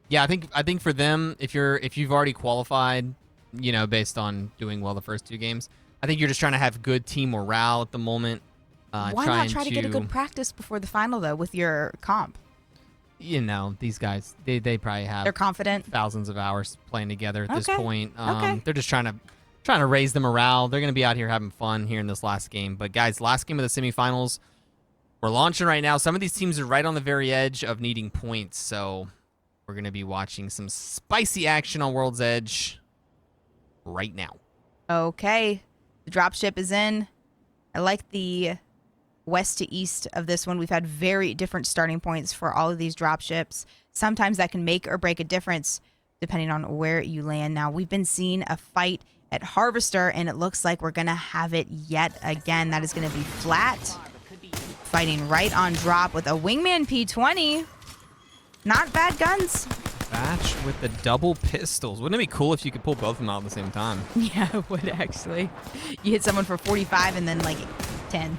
Yeah, I think for them, if you've already qualified, you know, based on doing well the first 2 games, I think you're just trying to have good team morale at the moment. Why not try to get a good practice before the final, though, with your comp? You know, these guys, they probably have... They're confident? ...thousands of hours playing together at this Okay. point. Okay. They're just trying to raise the morale. They're going to be out here having fun here in this last game. But, guys, last game of the semifinals, we're launching right now. Some of these teams are right on the very edge of needing points, so we're going to be watching some spicy action on World's Edge right now. Okay. The dropship is in. I like the west to east of this one. We've had very different starting points for all of these dropships. Sometimes that can make or break a difference depending on where you land. Now, we've been seeing a fight at Harvester, and it looks like we're going to have it yet again. That is going to be Flat fighting right on drop with a Wingman P20. Not bad guns. Batch with the double pistols. Wouldn't it be cool if you could pull both of them out at the same time? Yeah, it would actually. You hit someone for 45 and then like 10.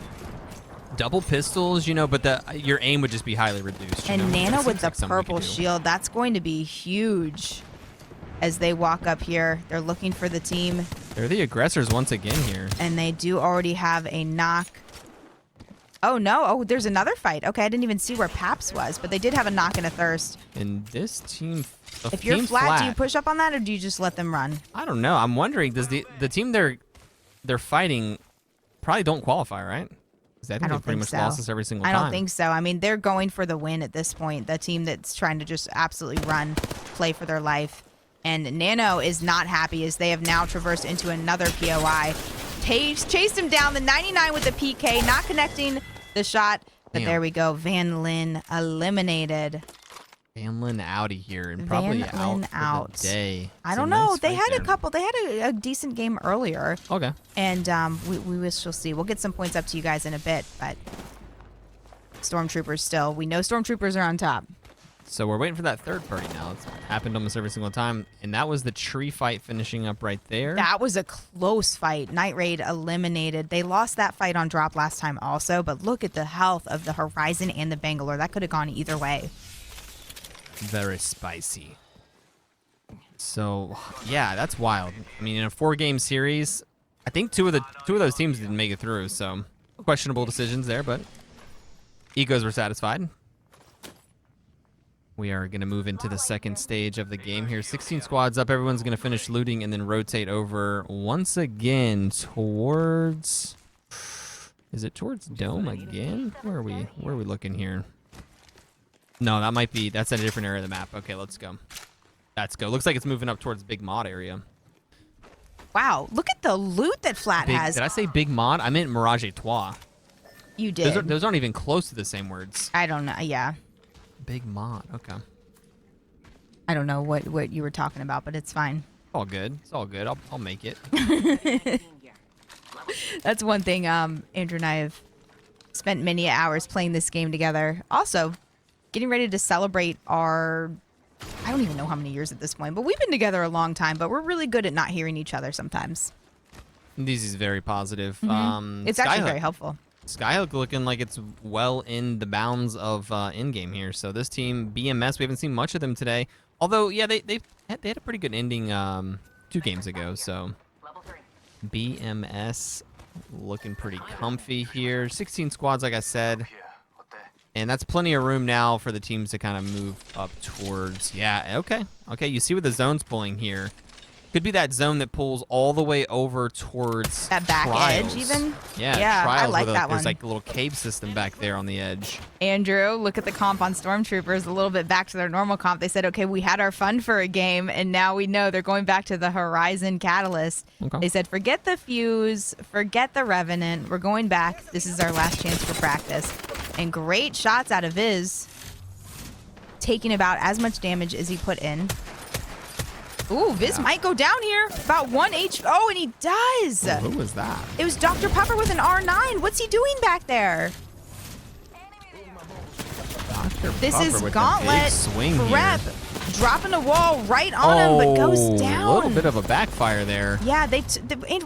Double pistols, you know, but your aim would just be highly reduced. And Nana with the like purple shield. That's going to be huge as they walk up here. They're looking for the team. They're the aggressors once again here. And they do already have a knock. Oh, no. Oh, there's another fight. Okay, I didn't even see where Paps was, but they did have a knock and a thirst. And this team... If you're flat, do you push up on that, or do you just let them run? I don't know. I'm wondering, does the team they're fighting probably don't qualify, right? Because I think they've pretty much lost this every single time. I don't think so. I mean, they're going for the win at this point. The team that's trying to just absolutely run, play for their life. And Nano is not happy as they have now traversed into another POI. Chased him down, the 99 with the PK, not connecting the shot. But Damn. there we go. Van Lin eliminated. Van Lin outie here and probably out for the day. I don't know. They had a couple. They had a decent game earlier. Okay. And we shall see. We'll get some points up to you guys in a bit, but Stormtroopers still. We know Stormtroopers are on top. So we're waiting for that third party now. It's happened almost every single time. And that was the tree fight finishing up right there. That was a close fight. Night Raid eliminated. They lost that fight on drop last time also, but look at the health of the Horizon and the Bangalore. That could have gone either way. Very spicy. So, yeah, that's wild. I mean, in a 4-game series, I think two of those teams didn't make it through, so questionable decisions there, but egos were satisfied. We are going to move into the second stage of the game here. 16 squads up. Everyone's going to finish looting and then rotate over once again towards... Is it towards Dome again? Where are we looking here? No, that's at a different area of the map. Okay, let's go. Let's go. Looks like it's moving up towards Big Mod area. Wow, look at the loot that Flat has. Did I say Big Mod? I meant Mirage et Trois. You did. Those aren't even close to the same words. I don't know. Yeah. Big Mod. Okay. I don't know what you were talking about, but it's fine. All good. It's all good. I'll make it. That's one thing. Andrew and I have spent many hours playing this game together. Also, getting ready to celebrate our, I don't even know how many years at this point, but we've been together a long time, but we're really good at not hearing each other sometimes. This is very positive. It's actually very helpful. Skyhook looking like it's well in the bounds of in-game here. So this team, BMS, we haven't seen much of them today. Although, yeah, they had a pretty good ending 2 games ago. So BMS looking pretty comfy here. 16 squads, like I said. And that's plenty of room now for the teams to kind of move up towards. Yeah, okay. Okay, you see what the zone's pulling here. Could be that zone that pulls all the way over towards that back Trials. edge even. Yeah, Trials, I like that one. There's like a little cave system back there on the edge. Andrew, look at the comp on Stormtroopers, a little bit back to their normal comp. They said, okay, we had our fun for a game, and now we know they're going back to the Horizon Catalyst. Okay. They said, forget the Fuse, forget the Revenant. We're going back. This is our last chance for practice. And great shots out of Viz, taking about as much damage as he put in. Ooh, Viz might go down here. About 1 HP. Oh, and he does. Oh, who was that? It was Dr. Pepper with an R9. What's he doing back there? This is Gauntlet Prep dropping a wall right on him, but goes down. A little bit of a backfire there. Yeah,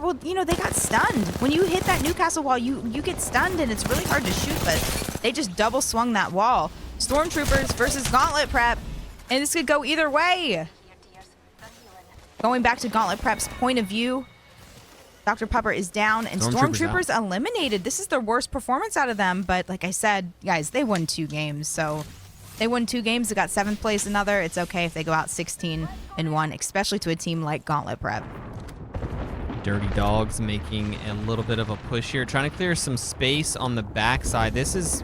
well, you know, they got stunned. When you hit that Newcastle wall, you get stunned, and it's really hard to shoot, but they just double swung that wall. Stormtroopers versus Gauntlet Prep, and this could go either way. Going back to Gauntlet Prep's point of view, Dr. Pepper is down, and Stormtroopers eliminated. This is their worst performance out of them, but like I said, guys, they won 2 games, so they won 2 games. They got 7th place another. It's okay if they go out 16-1, especially to a team like Gauntlet Prep. Dirty Dogs making a little bit of a push here, trying to clear some space on the backside. This is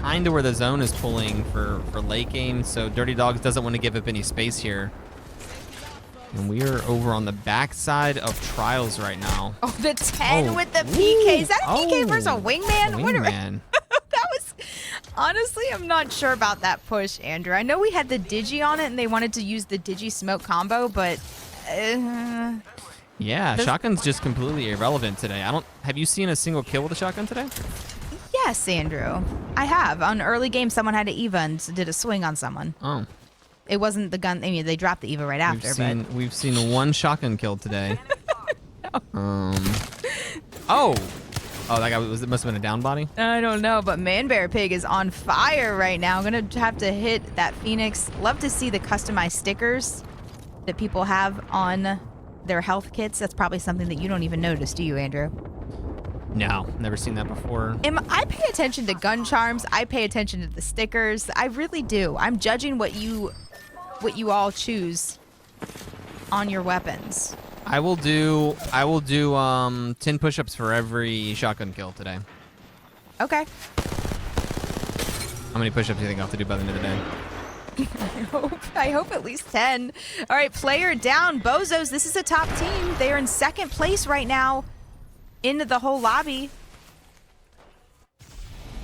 kind of where the zone is pulling for late game, so Dirty Dogs doesn't want to give up any space here. And we are over on the backside of Trials right now. Oh, the 10 with the PK. Is that a PK versus a wingman? Wingman. That was... Honestly, I'm not sure about that push, Andrew. I know we had the Digi on it, and they wanted to use the Digi-Smoke combo, but... yeah, shotgun's just completely irrelevant today. Have you seen a single kill with a shotgun today? Yes, Andrew. I have. On early game, someone had an EVA and did a swing on someone. Oh. It wasn't the gun. I mean, they dropped the EVA right after. We've seen 1 shotgun kill today. No. Oh, that guy it must have been a down body. I don't know, but Manbear Pig is on fire right now. Gonna have to hit that Phoenix. Love to see the customized stickers that people have on their health kits. That's probably something that you don't even notice, do you, Andrew? No, never seen that before. I pay attention to gun charms. I pay attention to the stickers. I really do. I'm judging what you all choose on your weapons. I will do 10 push-ups for every shotgun kill today. Okay. How many push-ups do you think I'll have to do by the end of the day? I hope at least 10. All right, player down. Bozos, this is a top team. They are in second place right now into the whole lobby.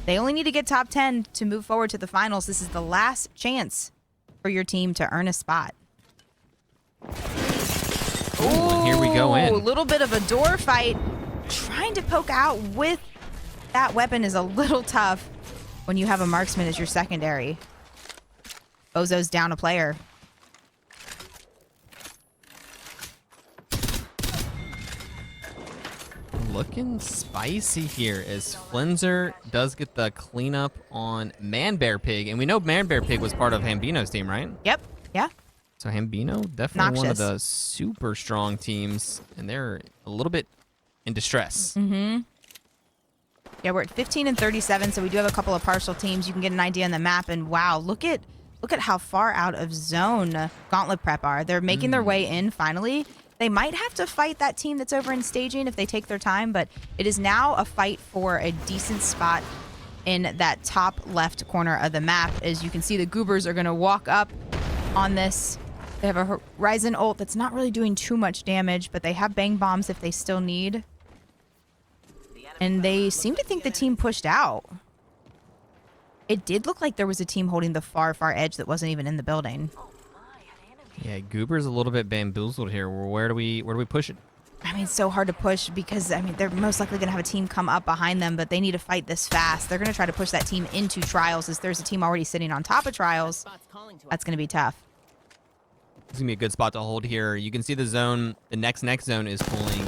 They only need to get top 10 to move forward to the finals. This is the last chance for your team to earn a spot. Ooh, here we go in. A little bit of a door fight. Trying to poke out with that weapon is a little tough when you have a marksman as your secondary. Bozo's down a player. Looking spicy here as Flinzer does get the cleanup on Man Bear Pig. And we know Man Bear Pig was part of Hambino's team, right? Yep. Yeah. So Hambino, definitely one of Noxious. the super strong teams. And they're a little bit in distress. Mm-hmm. Yeah, we're at 15 and 37, so we do have a couple of partial teams. You can get an idea on the map. And wow, look at how far out of zone Gauntlet Prep are. They're making their way in finally. They might have to fight that team that's over in staging if they take their time, but it is now a fight for a decent spot in that top left corner of the map. As you can see, the Goobers are going to walk up on this. They have a Horizon ult that's not really doing too much damage, but they have bang bombs if they still need. And they seem to think the team pushed out. It did look like there was a team holding the far, far edge that wasn't even in the building. Yeah, Goober's a little bit bamboozled here. Where do we push it? I mean, it's so hard to push because, I mean, they're most likely going to have a team come up behind them, but they need to fight this fast. They're going to try to push that team into Trials as there's a team already sitting on top of Trials. That's going to be tough. It's going to be a good spot to hold here. You can see the zone. The next zone is pulling.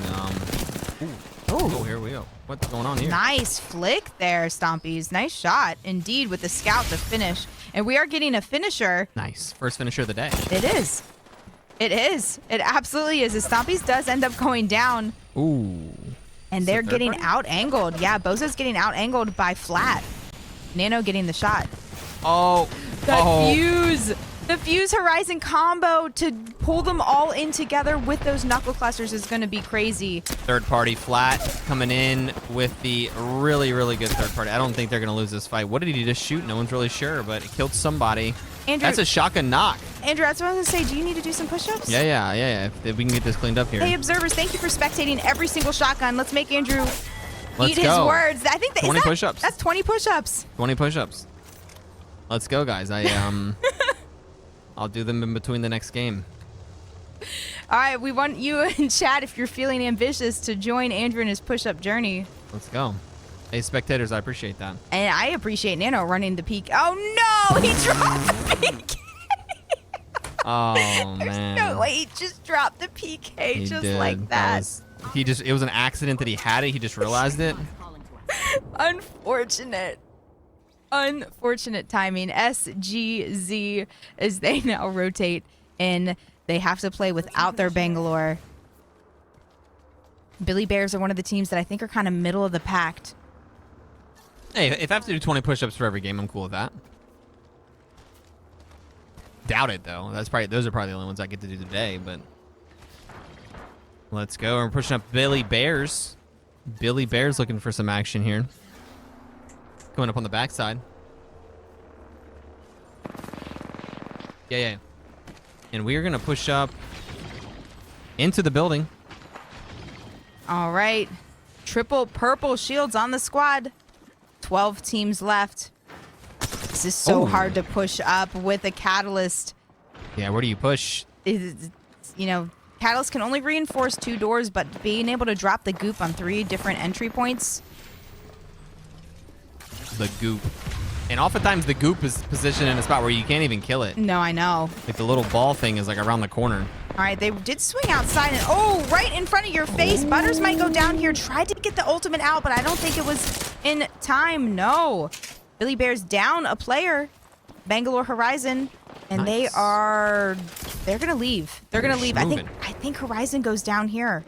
Oh, here we go. What's going on here? Nice flick there, Stompies. Nice shot, indeed, with the scout to finish. And we are getting a finisher. Nice. First finisher of the day. It is. It is. It absolutely is. As Stompies does end up going down. Ooh. And they're getting out-angled. Yeah, Bozo's getting out-angled by Flat. Nano getting the shot. Oh. The fuse. The Fuse Horizon combo to pull them all in together with those knuckle clusters is going to be crazy. Third party Flat coming in with the really, really good third party. I don't think they're going to lose this fight. What did he just shoot? No one's really sure, but it killed somebody. Andrew, that's a shotgun knock. Andrew, that's what I was going to say. Do you need to do some push-ups? Yeah. If we can get this cleaned up here. Hey, observers, thank you for spectating every single shotgun. Let's make Andrew Let's eat his go. words. I think 20 push-ups. That's 20 push-ups. 20 push-ups. Let's go, guys. I'll do them in between the next game. All right, we want you in chat, if you're feeling ambitious, to join Andrew in his push-up journey. Let's go. Hey, spectators, I appreciate that. And I appreciate Nano running the peak. Oh, no! He dropped the PK! Oh, There's man. no way. He just dropped the PK He just did. like that. It was an accident that he had it. He just realized it. Unfortunate. Unfortunate timing. SGZ, as they now rotate in. They have to play without their Bangalore. Billy Bears are one of the teams that I think are kind of middle of the pack. Hey, if I have to do 20 push-ups for every game, I'm cool with that. Doubt it, though. Those are probably the only ones I get to do today, but let's go. We're pushing up Billy Bears. Billy Bears looking for some action here. Coming up on the backside. Yeah. And we are going to push up into the building. All right. Triple purple shields on the squad. 12 teams left. This is so hard to push up with a Catalyst. Yeah, where do you push? Catalyst can only reinforce 2 doors, but being able to drop the goop on 3 different entry points. The goop. And oftentimes the goop is positioned in a spot where you can't even kill it. No, I know. Like the little ball thing is like around the corner. All right, they did swing outside and right in front of your face. Butters might go down here. Tried to get the ultimate out, but I don't think it was in time. No. Billy Bears down a player. Bangalore Horizon. And they are They're gonna leave. They're gonna leave. Moving. I think Horizon goes down here.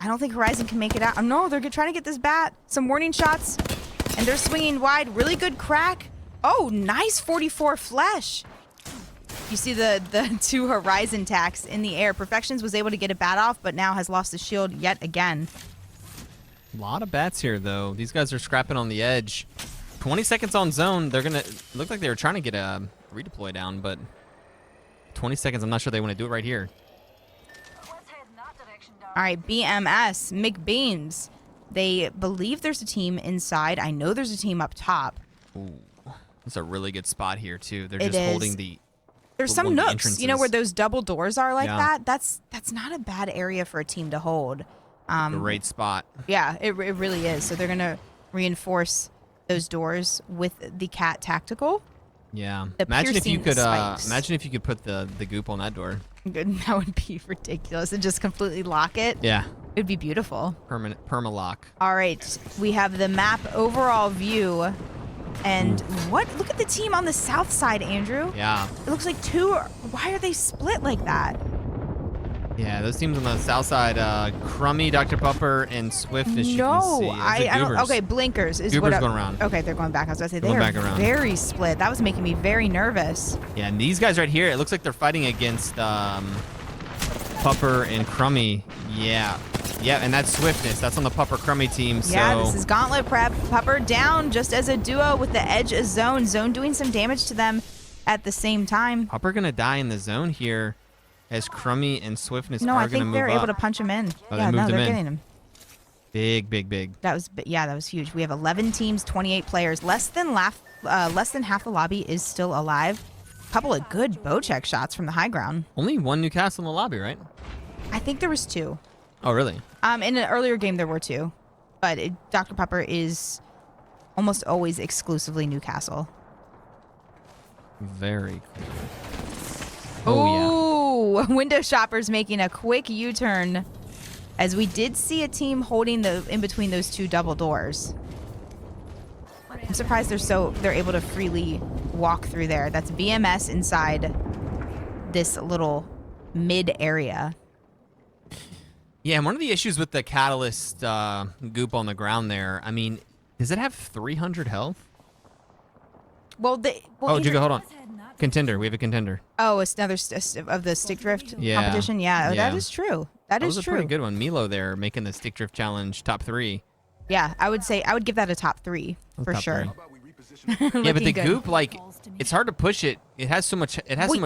I don't think Horizon can make it out. Oh, no, they're trying to get this bat. Some warning shots, and they're swinging wide. Really good crack. Oh, nice 44 flesh. You see the 2 Horizon tacks in the air. Perfections was able to get a bat off, but now has lost the shield yet again. A lot of bats here, though. These guys are scrapping on the edge. 20 seconds on zone. They're going to look like they were trying to get a redeploy down, but 20 seconds. I'm not sure they want to do it right here. All right, BMS, McBeams. They believe there's a team inside. I know there's a team up top. Ooh, that's a really good spot here, too. They're It just is. holding the... There's one some of the nooks, you know, entrances. where those double doors are like Yeah. that. That's not a bad area for a team to hold. Great spot. Yeah, it really is. So they're going to reinforce those doors with the Cat Tactical. Yeah. The Imagine if you piercing could spikes. put the goop on that door. That would be ridiculous. And just completely lock it. Yeah. It would be beautiful. Permalock. All right, we have the map overall view. And what? Look at the team on the south side, Andrew. Yeah. It looks like 2. Why are they split like that? Yeah, those teams on the south side, Crummy, Dr. Pupper, and Swift, as you can see. No, I don't. Goobers. Okay, blinkers is Goobers what. going around. Okay, they're going back. I was about to say they Going are back around. very split. That was making me very nervous. Yeah, and these guys right here, it looks like they're fighting against Pupper and Crummy. Yeah. Yeah, and that's Swiftness. That's on the Pupper Crummy team. Yeah, So this is Gauntlet Prep. Pupper down just as a duo with the edge of Zone. Zone doing some damage to them at the same time. Pupper gonna die in the zone here, as Crummy and Swiftness No, are I gonna think move they're up. able to punch him in. Oh, they Yeah, no, moved him they're in. getting him. Big. That was huge. We have 11 teams, 28 players. Less than half the lobby is still alive. Couple of good bow check shots from the high ground. Only one Newcastle in the lobby, right? I think there was 2. Oh, really? In an earlier game, there were 2, but Dr. Pupper is almost always exclusively Newcastle. Very cool. Oh, Ooh, window shoppers making a quick U-turn, as we did see a team holding in between those 2 double doors. I'm surprised they're able to freely walk through there. That's BMS inside this little mid area. Yeah, and one of the issues with the Catalyst goop on the ground there, I mean, does it have 300 health? Well, Oh, Juga, hold on. Contender. We have a contender. Oh, it's another of the stick drift Yeah. competition. Yeah, Yeah. that is true. That That was is a true. pretty good one. Milo there making the stick drift challenge top 3. Yeah, I would give that a top 3 for Top sure. 3. Yeah, but Looking the good. goop, like, it's hard to push it. It has so much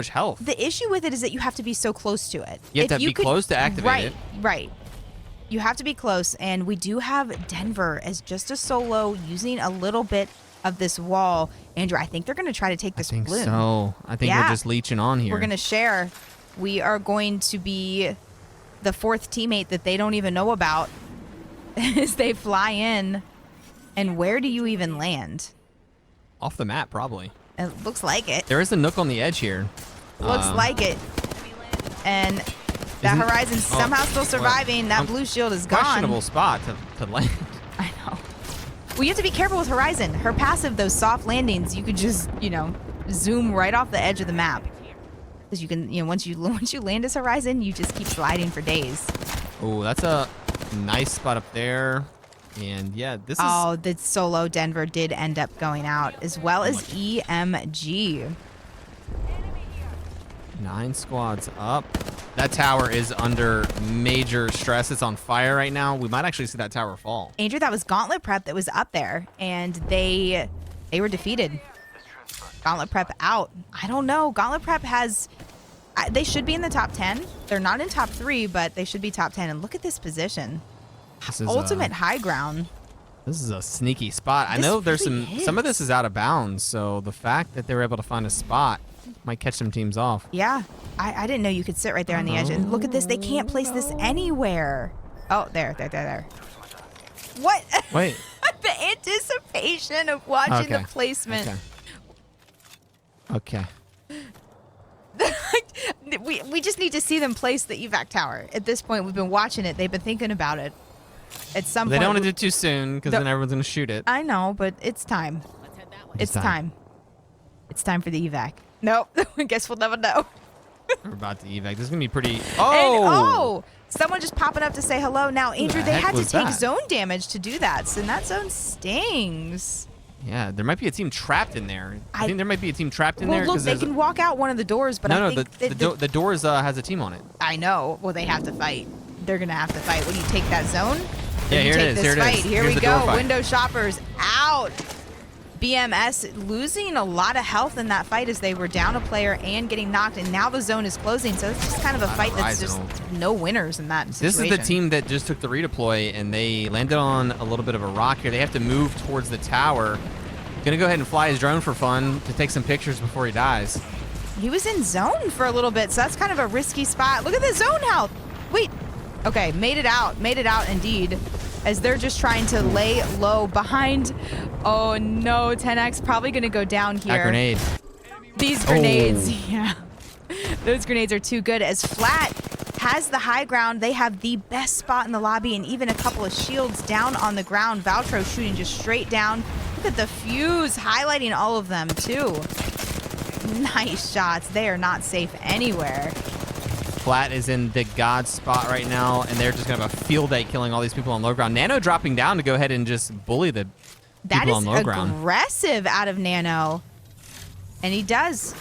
health. The issue with it is that you have to be so close to it. You have to be close to activate it. Right. You have to be close, and we do have Denver as just a solo using a little bit of this wall. Andrew, I think they're going to try to take this I think balloon. so. I think Yeah. we're just leeching on here. We're going to share. We are going to be the 4th teammate that they don't even know about as they fly in. And where do you even land? Off the map, probably. It looks like it. There is a nook on the edge here. Looks like it. And that Isn't- Horizon's oh, somehow still surviving. That blue shield is gone. Questionable spot to land. I know. Well, you have to be careful with Horizon. Her passive, those soft landings, you could just, zoom right off the edge of the map. Because you can, once you land as Horizon, you just keep sliding for days. Oh, that's a nice spot up there. And yeah, this is... Oh, the solo Denver did end up going out, as well as EMG. 9 squads up. That tower is under major stress. It's on fire right now. We might actually see that tower fall. Andrew, that was Gauntlet Prep that was up there, and they were defeated. Gauntlet Prep out. I don't know. Gauntlet Prep has... They should be in the top 10. They're not in top 3, but they should be top 10. And look at this position. This is Ultimate high ground. This is a sneaky spot. I This know there's really some of is. this is out of bounds, so the fact that they were able to find a spot might catch some teams off. Yeah. I didn't know you could sit right there on the edge. And look at this. They can't place this anywhere. Oh, there. What? Wait. The anticipation of watching Okay. the placement. Okay. We just need to see them place the evac tower. At this point, we've been watching it. They've been thinking about it. At some They point, don't want to do it too soon because then everyone's going to shoot it. I know, but it's time. It's time. time. It's time for the evac. Nope. I guess we'll never know. We're about to evac. This is gonna be pretty. Oh, someone just popping up to say hello. Now, Andrew, they heck had to was take that? zone damage to do that, so that zone stings. Yeah, there might be a team trapped in there. I think there might be a team trapped in there. Well, look, they can walk out one of the doors, but no, I think the doors has a team on it. I know. Well, they have to fight. They're gonna have to fight. When you take that zone, Yeah, here it is. Here it is. Here Here's we the door go. fight. Window shoppers out. BMS losing a lot of health in that fight as they were down a player and getting knocked, and now the zone is closing. So it's just kind of a fight that's just no winners in that situation. This is the team that just took the redeploy, and they landed on a little bit of a rock here. They have to move towards the tower. Gonna go ahead and fly his drone for fun to take some pictures before he dies. He was in zone for a little bit, so that's kind of a risky spot. Look at the zone health. Wait. Okay, made it out indeed. As they're just trying to lay low behind. Oh no, 10X probably gonna go down here. That grenade. These grenades, yeah. Those grenades are too good. As Flat has the high ground, they have the best spot in the lobby and even a couple of shields down on the ground. Valtro shooting just straight down. Look at the fuse highlighting all of them too. Nice shots. They are not safe anywhere. Flat is in the god spot right now, and they're just gonna have a field day killing all these people on low ground. Nano dropping down to go ahead and just bully the people on low ground. That is aggressive out of Nano. And he does.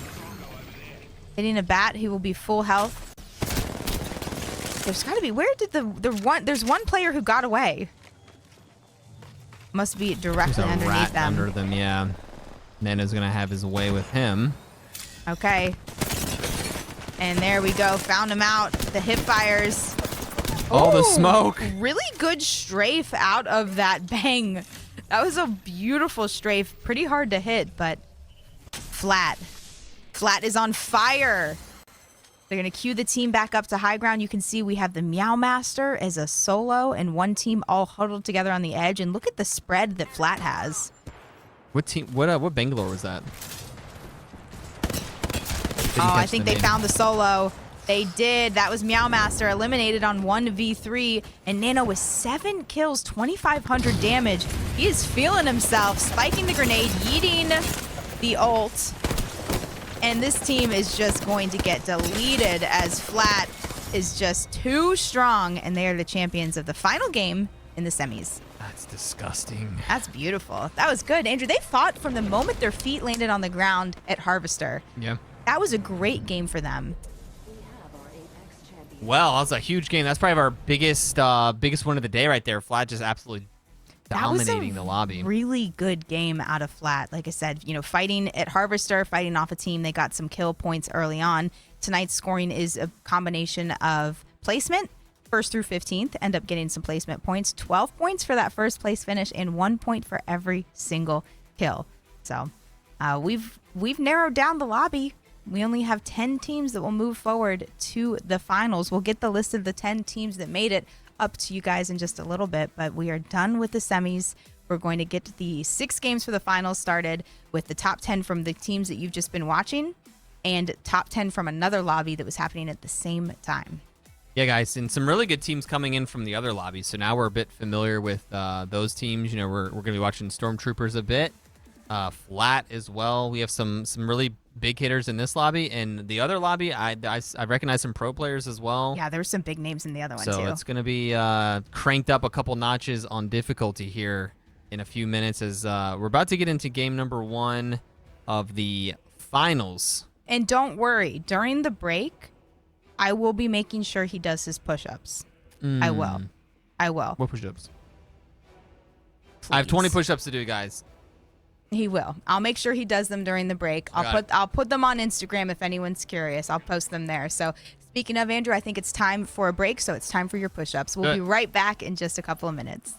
Hitting a bat, he will be full health. There's gotta be, where did there's one player who got away. Must be directly There's a underneath rat them. under them, yeah. Nano's gonna have his way with him. Okay. And there we go. Found him out. The hip fires. Oh, the Ooh, smoke. Really good strafe out of that bang. That was a beautiful strafe. Pretty hard to hit, but Flat. Flat is on fire. They're going to queue the team back up to high ground. You can see we have the Meow Master as a solo and one team all huddled together on the edge. And look at the spread that Flat has. What team? What Bangalore was that? Oh, I think they found the solo. They did. That was Meow Master eliminated on 1v3. And Nano with 7 kills, 2,500 damage. He is feeling himself, spiking the grenade, yeeting the ult. And this team is just going to get deleted as Flat is just too strong. And they are the champions of the final game in the semis. That's disgusting. That's beautiful. That was good. Andrew, they fought from the moment their feet landed on the ground at Harvester. Yeah. That was a great game for them. Well, that was a huge game. That's probably our biggest one of the day right there. Flat just absolutely dominating the lobby. Really good game out of Flat. Like I said, you know, fighting at Harvester, fighting off a team. They got some kill points early on. Tonight's scoring is a combination of placement, 1st through 15th, end up getting some placement points. 12 points for that first place finish and 1 point for every single kill. So we've narrowed down the lobby. We only have 10 teams that will move forward to the finals. We'll get the list of the 10 teams that made it up to you guys in just a little bit, but we are done with the semis. We're going to get the 6 games for the finals started with the top 10 from the teams that you've just been watching and top 10 from another lobby that was happening at the same time. Yeah, guys, and some really good teams coming in from the other lobbies. So now we're a bit familiar with those teams. You know, we're going to be watching Stormtroopers a bit, Flat as well. We have some really big hitters in this lobby, and the other lobby, I recognize some pro players as well. Yeah, there were some big names in the other one too. So it's going to be cranked up a couple notches on difficulty here in a few minutes as we're about to get into game number 1 of the finals. And don't worry, during the break, I will be making sure he does his push-ups. I will. What push-ups? Please. I have 20 push-ups to do, guys. He will. I'll make sure he does them during the break. I'll put them on Instagram if anyone's curious. I'll post them there. So speaking of, Andrew, I think it's time for a break, so it's time for your push-ups. We'll be right back in just a couple of minutes.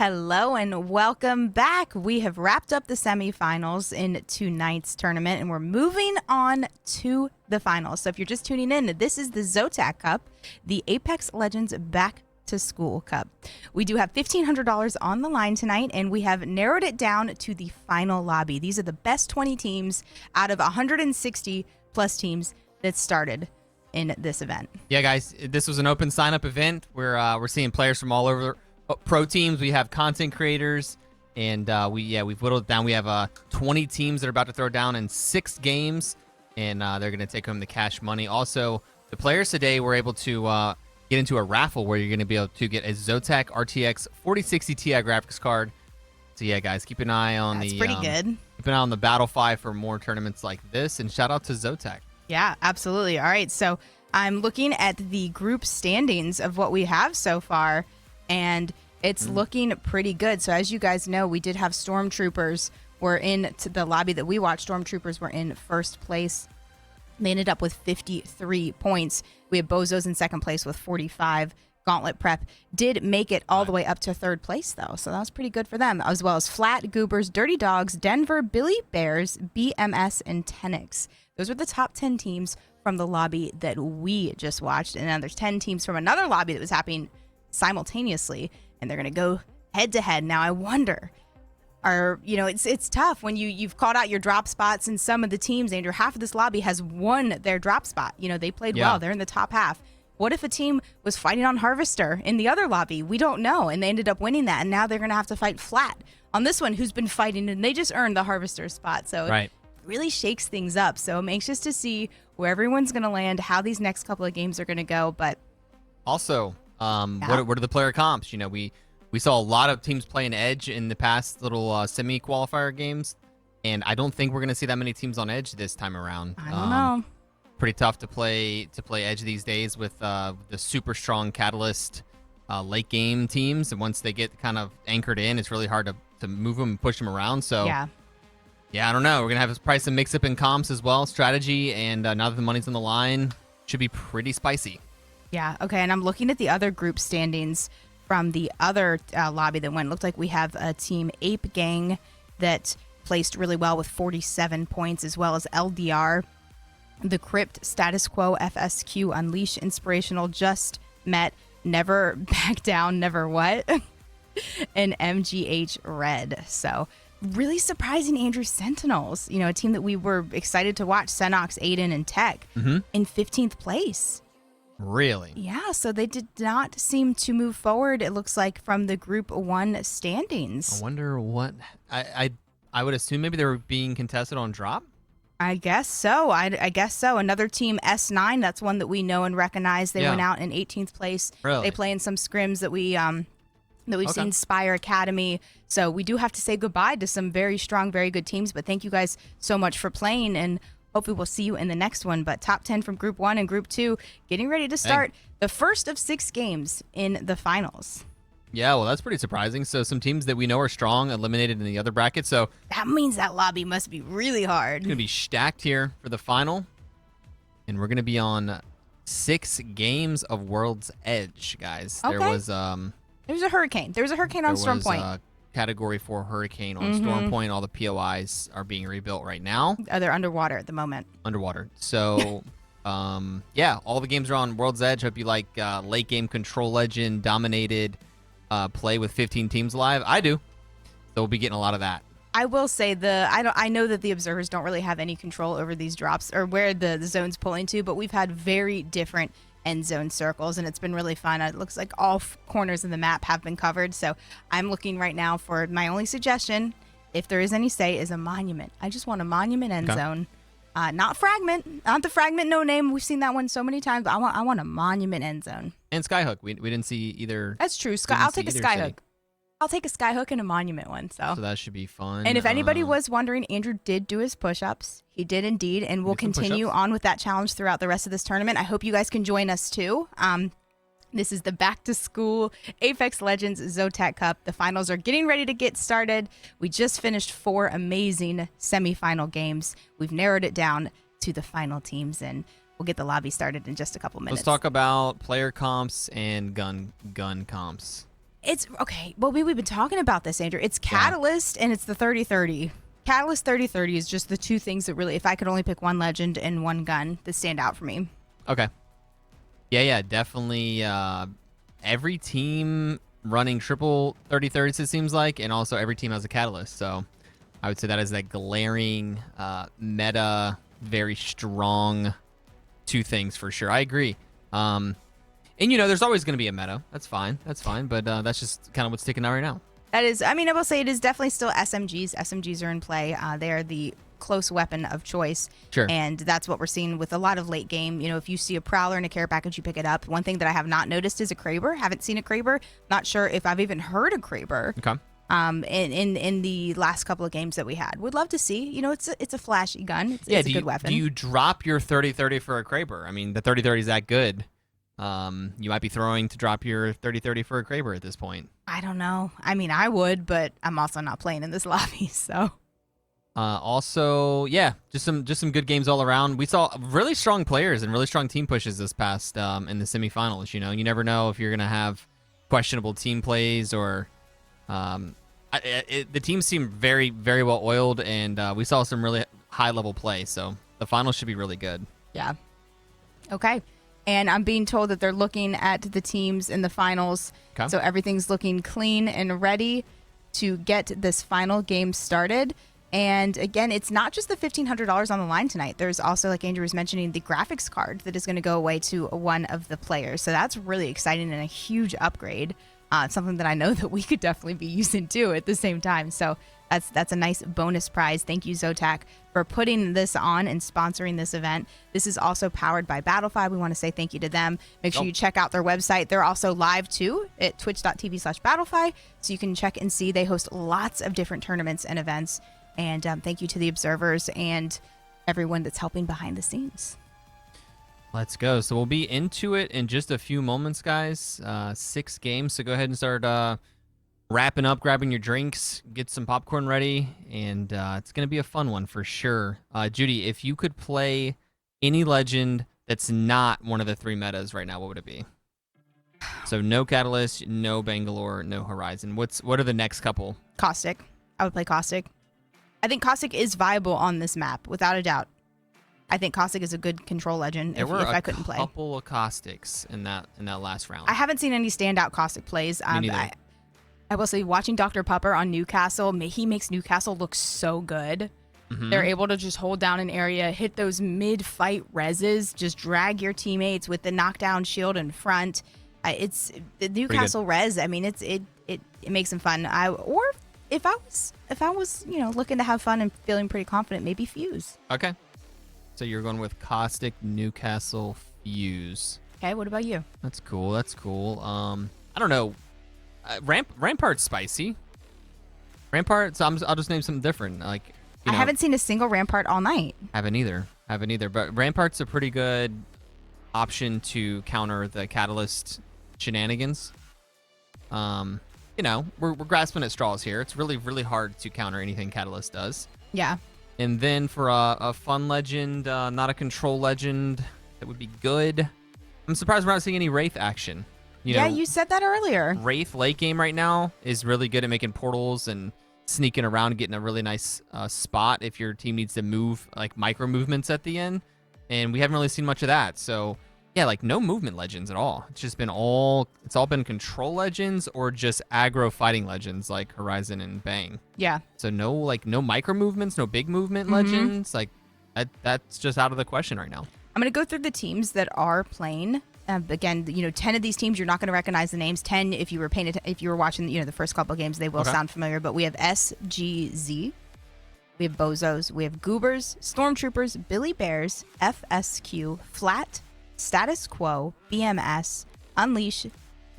Hello and welcome back. We have wrapped up the semifinals in tonight's tournament and we're moving on to the finals. So if you're just tuning in, this is the ZOTAC Cup, the Apex Legends Back to School Cup. We do have $1,500 on the line tonight and we have narrowed it down to the final lobby. These are the best 20 teams out of 160 plus teams that started in this event. Yeah, guys, this was an open sign-up event where we're seeing players from all over pro teams. We have content creators, and we've whittled it down. We have 20 teams that are about to throw down in 6 games, and they're going to take home the cash money. Also, the players today were able to get into a raffle where you're going to be able to get a ZOTAC RTX 4060 Ti graphics card. So yeah, guys, keep an eye on That's pretty good. Keep an eye on the Battlefy for more tournaments like this, and shout out to ZOTAC. Yeah, absolutely. All right, so I'm looking at the group standings of what we have so far, and it's looking pretty good. So as you guys know, we did have Stormtroopers were in to the lobby that we watched. Stormtroopers were in first place. They ended up with 53 points. We have Bozos in second place with 45. Gauntlet Prep did make it all the way up to third place, though. So that was pretty good for them, as well as Flat, Goobers, Dirty Dogs, Denver, Billy Bears, BMS, and Tenix. Those were the top 10 teams from the lobby that we just watched. And then there's 10 teams from another lobby that was happening simultaneously, and they're going to go head to head. Now I wonder, it's tough when you've called out your drop spots, and some of the teams, Andrew, half of this lobby has won their drop spot. They played well. They're in the top half. What if a team was fighting on Harvester in the other lobby? We don't know, and they ended up winning that, and now they're going to have to fight Flat on this one, who's been fighting, and they just earned the Harvester spot. So it really shakes things up. So I'm anxious to see where everyone's going to land, how these next couple of games are going to go. But also, what are the player comps? We saw a lot of teams playing Edge in the past little semi-qualifier games, and I don't think we're going to see that many teams on Edge this time around. I don't know. Pretty tough to play Edge these days with the super strong Catalyst late game teams, and once they get kind of anchored in, it's really hard to move them and push them around. So yeah, I don't know. We're gonna have probably some mix up in comps as well, strategy, and now that the money's on the line, should be pretty spicy. Yeah. Okay. And I'm looking at the other group standings from the other lobby that went. Looked like we have a team Ape Gang that placed really well with 47 points, as well as LDR, the Crypt, Status Quo, FSQ, Unleash, Inspirational, Just Met, Never Back Down, Never What, and MGH Red. So really surprising, Andrew, Sentinels, a team that we were excited to watch, Senox, Aiden, and Tech in 15th place. Really? Yeah, so they did not seem to move forward, it looks like, from the Group 1 standings. I wonder what... I would assume maybe they were being contested on drop? I guess so. I guess so. Another team, S9, that's one that we know and recognize. They went out in 18th place. Really? They play in some scrims that we've seen, Spire Academy. So we do have to say goodbye to some very strong, very good teams. But thank you guys so much for playing, and hopefully we'll see you in the next one. But top 10 from Group 1 and Group 2 getting ready to start the first of 6 games in the finals. Yeah, well, that's pretty surprising. So some teams that we know are strong eliminated in the other bracket. So that means that lobby must be really hard. It's going to be stacked here for the final. And we're going to be on 6 games of World's Edge, guys. Okay. There was a hurricane. There was a hurricane on Storm Point. Category 4 hurricane on Storm Point. All the POIs are being rebuilt right now. They're underwater at the moment. Underwater. So, yeah, all the games are on World's Edge. Hope you like late game Control Legend, dominated play with 15 teams live. I do. So we'll be getting a lot of that. I will say I know that the observers don't really have any control over these drops or where the zone's pulling to, but we've had very different end zone circles, and it's been really fun. It looks like all corners of the map have been covered. So I'm looking right now for my only suggestion, if there is any say, is a monument. I just want a monument end zone. Not fragment, not the fragment no name. We've seen that one so many times, but I want a monument end zone. And Skyhook. We didn't see either. That's true. I'll take a Skyhook. I'll take a Skyhook and a monument one. So that should be fun. And if anybody was wondering, Andrew did do his push-ups. He did indeed, and we'll continue on with that challenge throughout the rest of this tournament. I hope you guys can join us too. This is the Back to School Apex Legends ZOTAC Cup. The finals are getting ready to get started. We just finished 4 amazing semifinal games. We've narrowed it down to the final teams, and we'll get the lobby started in just a couple minutes. Let's talk about player comps and gun comps. It's okay. Well, we've been talking about this, Andrew. It's Yeah. Catalyst and it's the 30-30. Catalyst 30-30 is just the two things that really, if I could only pick one legend and one gun, that stand out for me. Okay. Yeah, definitely. Every team running triple 30-30s, it seems like, and also every team has a catalyst. So I would say that is that glaring meta, very strong two things for sure. I agree. And there's always going to be a meta. That's fine. But that's just kind of what's sticking out right now. That is, I mean, I will say it is definitely still SMGs. SMGs are in play. They are the close weapon of choice. Sure. And that's what we're seeing with a lot of late game. If you see a Prowler in a care package, you pick it up. One thing that I have not noticed is a Kraber. Haven't seen a Kraber. Not sure if I've even heard a Kraber. Okay. In the last couple of games that we had. Would love to see. It's a flashy gun. It's a good weapon. Do you drop your 30-30 for a Kraber? I mean, the 30-30 is that good. You might be throwing to drop your 30-30 for a Kraber at this point. I don't know. I mean, I would, but I'm also not playing in this lobby, so. Also, yeah, just some good games all around. We saw really strong players and really strong team pushes this past in the semifinals. You never know if you're gonna have questionable team plays or. The teams seem very, very well oiled, and we saw some really high level play. So the finals should be really good. Yeah. Okay. And I'm being told that they're looking at the teams in the finals. Okay. So everything's looking clean and ready to get this final game started. And again, it's not just the $1,500 on the line tonight. There's also, like Andrew was mentioning, the graphics card that is going to go away to one of the players. So that's really exciting and a huge upgrade. Something that I know that we could definitely be using too at the same time. So that's a nice bonus prize. Thank you, ZOTAC, for putting this on and sponsoring this event. This is also powered by Battlefy. We want to say thank you to them. Make sure you check out their website. They're also live too at twitch.tv/Battlefy. So you can check and see. They host lots of different tournaments and events. And thank you to the observers and everyone that's helping behind the scenes. Let's go. So we'll be into it in just a few moments, guys. 6 games. So go ahead and start wrapping up, grabbing your drinks, get some popcorn ready, and it's going to be a fun one for sure. Judy, if you could play any legend that's not one of the 3 metas right now, what would it be? So no Catalyst, no Bangalore, no Horizon. What are the next couple? Caustic. I would play Caustic. I think Caustic is viable on this map, without a doubt. I think Caustic is a good control legend if I couldn't play. There were a couple of Caustics in that last round. I haven't seen any standout Caustic plays. Me neither. I will say, watching Dr. Pupper on Newcastle, he makes Newcastle look so good. Mm-hmm. They're able to just hold down an area, hit those mid-fight reses, just drag your teammates with the knockdown shield in front. It's the Newcastle res. I mean, it makes them fun. If I was looking to have fun and feeling pretty confident, maybe Fuse. Okay. So you're going with Caustic, Newcastle, Fuse. Okay, what about you? That's cool. I don't know. Rampart's spicy. Rampart. So I'll just name something different. I haven't seen a single Rampart all night. Haven't either. But Rampart's a pretty good option to counter the Catalyst shenanigans. We're grasping at straws here. It's really, really hard to counter anything Catalyst does. Yeah. And then for a fun legend, not a control legend, that would be good. I'm surprised we're not seeing any Wraith action. You said that earlier. Wraith late game right now is really good at making portals and sneaking around, getting a really nice spot if your team needs to move, like micro movements at the end. And we haven't really seen much of that. So yeah, like no movement legends at all. It's just been it's all been control legends or just aggro fighting legends like Horizon and Bang. Yeah. So no micro movements, no big movement legends. Like that's just out of the question right now. I'm going to go through the teams that are playing. Again, 10 of these teams you're not going to recognize the names. 10, if you were watching, the first couple of games, they will sound familiar. But we have SGZ, we have Bozos, we have Goobers, Stormtroopers, Billy Bears, FSQ, Flat, Status Quo, BMS, Unleash,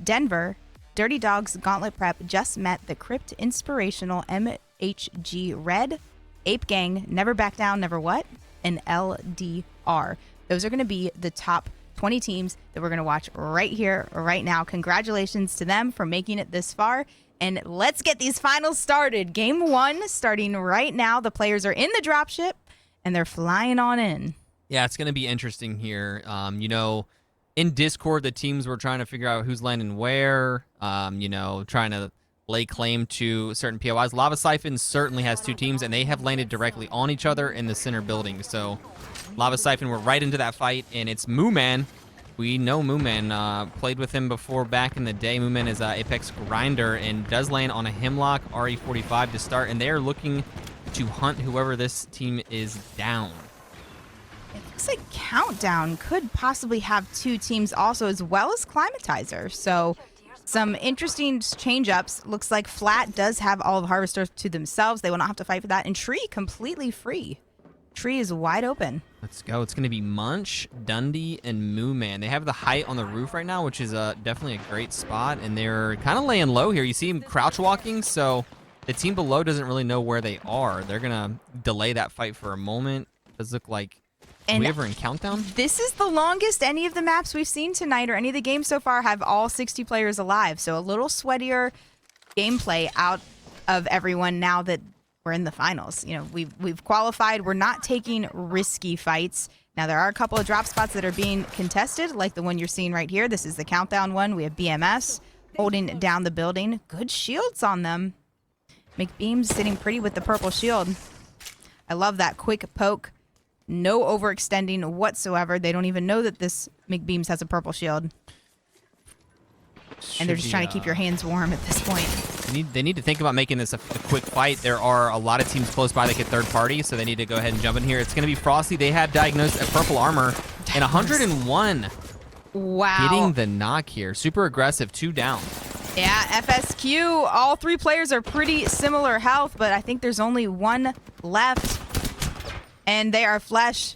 Denver, Dirty Dogs, Gauntlet Prep, Just Met, The Crypt, Inspirational, MHG Red, Ape Gang, Never Back Down, Never What, and LDR. Those are going to be the top 20 teams that we're going to watch right here, right now. Congratulations to them for making it this far. And let's get these finals started. Game 1 starting right now. The players are in the dropship and they're flying on in. Yeah, it's going to be interesting here. in Discord, the teams were trying to figure out who's landing where, you know, trying to lay claim to certain POIs. Lava Siphon certainly has 2 teams, and they have landed directly on each other in the center building. So Lava Siphon were right into that fight, and it's Mooman. We know Mooman, played with him before back in the day. Mooman is an Apex grinder and does land on a Hemlock RE45 to start, and they are looking to hunt whoever this team is down. It looks like Countdown could possibly have 2 teams also, as well as Climatizer. So some interesting change-ups. Looks like Flat does have all of Harvesters to themselves. They will not have to fight for that. And Tree completely free. Tree is wide open. Let's go. It's going to be Munch, Dundee, and Mooman. They have the height on the roof right now, which is definitely a great spot. And they're kind of laying low here. You see them crouch walking, so the team below doesn't really know where they are. They're going to delay that fight for a moment. Does look like we ever in Countdown? This is the longest any of the maps we've seen tonight, or any of the games so far, have all 60 players alive. So a little sweatier gameplay out of everyone now that we're in the finals. You know, we've qualified. We're not taking risky fights. Now, there are a couple of drop spots that are being contested, like the one you're seeing right here. This is the Countdown one. We have BMS holding down the building. Good shields on them. McBeam's sitting pretty with the purple shield. I love that quick poke. No overextending whatsoever. They don't even know that this McBeam's has a purple shield. And they're just trying to keep your hands warm at this point. They need to think about making this a quick fight. There are a lot of teams close by that get third party, so they need to go ahead and jump in here. It's going to be Frosty. They have diagnosed a purple armor and 101. Wow. Getting the knock here. Super aggressive. 2 down. Yeah, FSQ. All 3 players are pretty similar health, but I think there's only 1 left. And they are Flesh.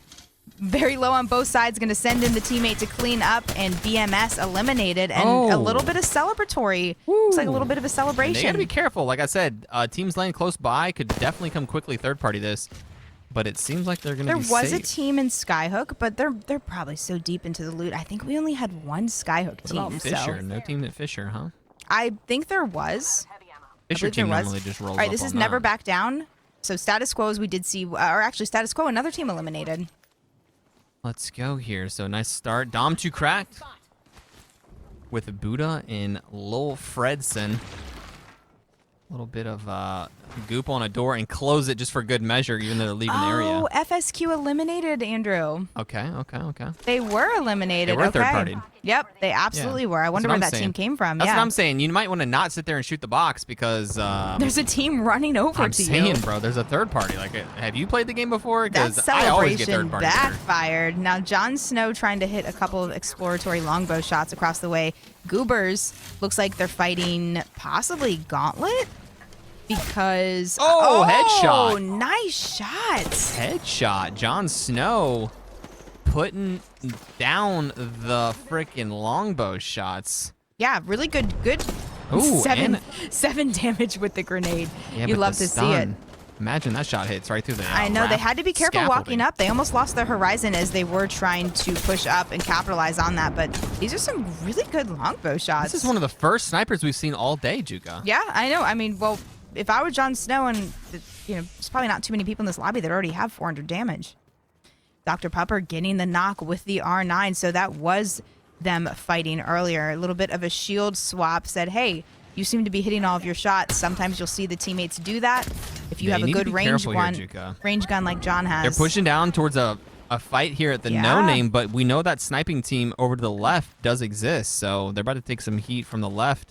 Very low on both sides. Going to send in the teammate to clean up, and BMS eliminated. And a little bit of celebratory. Looks like a little bit of a celebration. And they got to be careful. Like I said, teams laying close by could definitely come quickly third party this. But it seems like they're going to be safe. There was a team in Skyhook, but they're probably so deep into the loot. I think we only had 1 Skyhook team. What about Fisher? No team at Fisher, huh? I think there was. Fisher team normally just rolls up. All right, this is Never Back Down. So status quo, as we did see, or actually status quo, another team eliminated. Let's go here. So nice start. Dom 2 cracked with Buddha and Lil Fredson. A little bit of goop on a door and close it just for good measure, even though they're leaving the area. Oh, FSQ eliminated, Andrew. Okay. They were eliminated. They were third-partied. Yep, they absolutely were. I wonder where that team came from. That's what I'm saying. You might want to not sit there and shoot the box because there's a team running over to you. I'm saying, bro, there's a third party. Like, have you played the game before? That celebration I backfired. Now, Jon Snow trying to hit a couple of exploratory longbow shots across the way. Goobers looks like they're fighting possibly Gauntlet. Because headshot. Oh, nice shots. Headshot. Jon Snow putting down the freaking longbow shots. Yeah, really good. Ooh, 7 damage with the grenade. Yeah, you love to see it. Imagine that shot hits right through the I know. They had to be careful walking up. They almost lost their horizon as they were trying to push up and capitalize on that. But these are some really good longbow shots. This is one of the first snipers we've seen all day, Juka. Yeah, I know. I mean, well, if I were Jon Snow, and there's probably not too many people in this lobby that already have 400 damage. Dr. Pupper getting the knock with the R9, so that was them fighting earlier. A little bit of a shield swap. Said, hey, you seem to be hitting all of your shots. Sometimes you'll see the teammates do that. If you have a good range gun like John has. They're pushing down towards a fight here at the no name, but we know that sniping team over to the left does exist, so they're about to take some heat from the left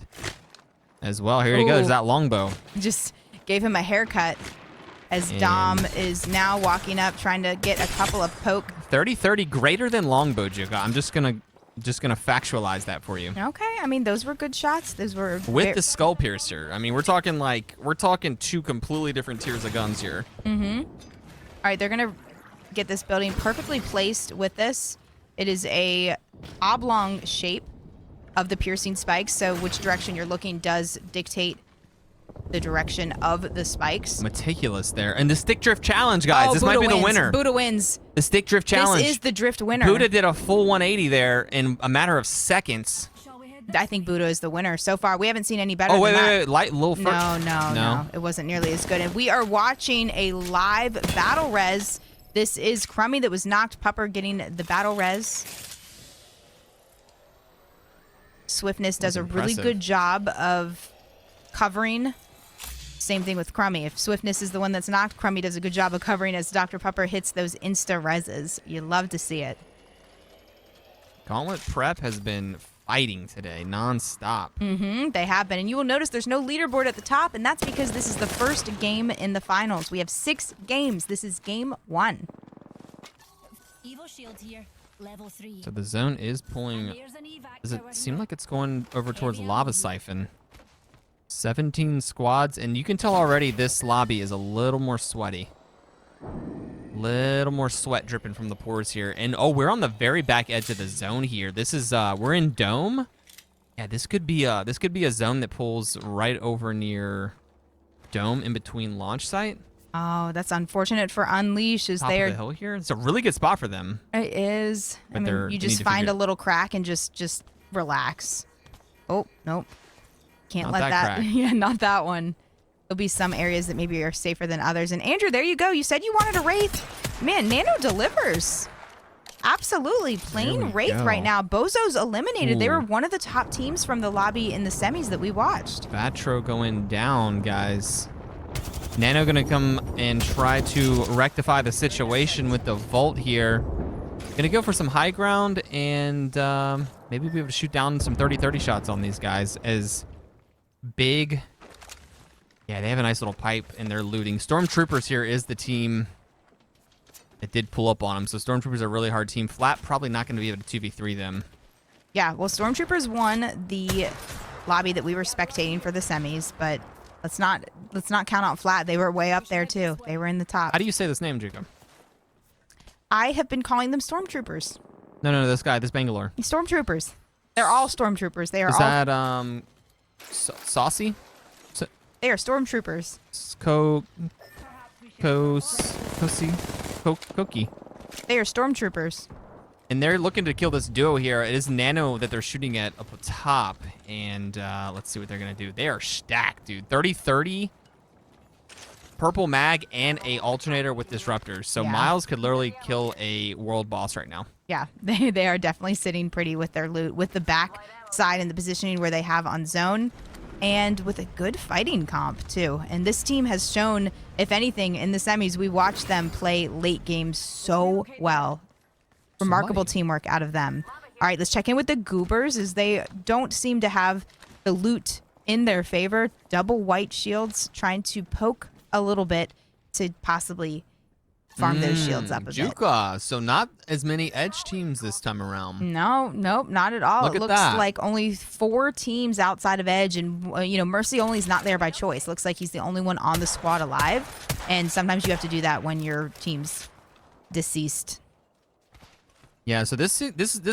as well. Here he goes, that longbow. Just gave him a haircut as Dom is now walking up, trying to get a couple of poke. 30-30 greater than longbow, Juka. I'm just gonna factualize that for you. Okay, I mean those were good shots. Those were with the skull piercer. I mean we're talking 2 completely different tiers of guns here. Mm-hmm. All right, they're gonna get this building perfectly placed with this. It is a oblong shape of the piercing spikes, so which direction you're looking does dictate the direction of the spikes. Meticulous there. And the stick drift challenge, guys. This Buddha might be wins. the winner. Buddha wins. The stick drift challenge. This is the drift winner. Buddha did a full 180 there in a matter of seconds. I think Buddha is the winner so far. We haven't seen any better than that. Wait. Light, little first. No. It wasn't nearly as good. And we are watching a live battle res. This is Crummy that was knocked. Pupper getting the battle res. Swiftness does a That's really impressive. good job of covering. Same thing with Crummy. If Swiftness is the one that's knocked, Crummy does a good job of covering as Dr. Pupper hits those insta-reses. You love to see it. Gauntlet Prep has been fighting today nonstop. They have been. And you will notice there's no leaderboard at the top, and that's because this is the first game in the finals. We have 6 games. This is game 1. Evo shield here, level 3. So the zone is pulling. Does it seem like it's going over towards Lava Siphon? 17 squads, and you can tell already this lobby is a little more sweaty. Little more sweat dripping from the pores here. And oh, we're on the very back edge of the zone here. This is we're in Dome. Yeah, this could be a zone that pulls right over near Dome in between launch site. Oh, that's unfortunate for Unleash as Top they of are. the hill here. It's a really good spot for them. It is. But I mean, they're- you they just need to find figure a it- little crack and just relax. Oh, nope. Can't Not let that that. crack. Yeah, not that one. There'll be some areas that maybe are safer than others. And Andrew, there you go. You said you wanted a Wraith. Man, Nano delivers. Absolutely. Playing we Wraith go. right now. Bozo's eliminated. They Ooh. were one of the top teams from the lobby in the semis that we watched. Vatro going down, guys. Nano gonna come and try to rectify the situation with the Volt here. Gonna go for some high ground and maybe be able to shoot down some 30-30 shots on these guys as big. Yeah, they have a nice little pipe and they're looting. Stormtroopers here is the team that did pull up on them. So Stormtroopers are a really hard team. Flat probably not gonna be able to 2v3 them. Yeah, well, Stormtroopers won the lobby that we were spectating for the semis, but let's not count out Flat. They were way up there too. They were in the top. How do you say this name, Jacob? I have been calling them Stormtroopers. No, this guy, this Bangalore. Stormtroopers. They're all Stormtroopers. They are Is all. that Saucy? They are Stormtroopers. Koki. They are Stormtroopers. And they're looking to kill this duo here. It is Nano that they're shooting at up top. And let's see what they're going to do. They are stacked, dude. 30-30, purple mag, and a alternator with disruptors. So Yeah. Miles could literally kill a world boss right now. Yeah, they are definitely sitting pretty with their loot, with the back side and the positioning where they have on zone, and with a good fighting comp too. And this team has shown, if anything, in the semis, we watched them play late games so well. Remarkable teamwork out of them. All right, let's check in with the Goobers, as they don't seem to have the loot in their favor. Double white shields, trying to poke a little bit to possibly farm those shields up a bit. Juka. So not as many edge teams this time around. No, nope, not at all. Look It at looks that. like only 4 teams outside of Edge, and Mercy only's not there by choice. Looks like he's the only one on the squad alive, and sometimes you have to do that when your team's deceased. Yeah, so this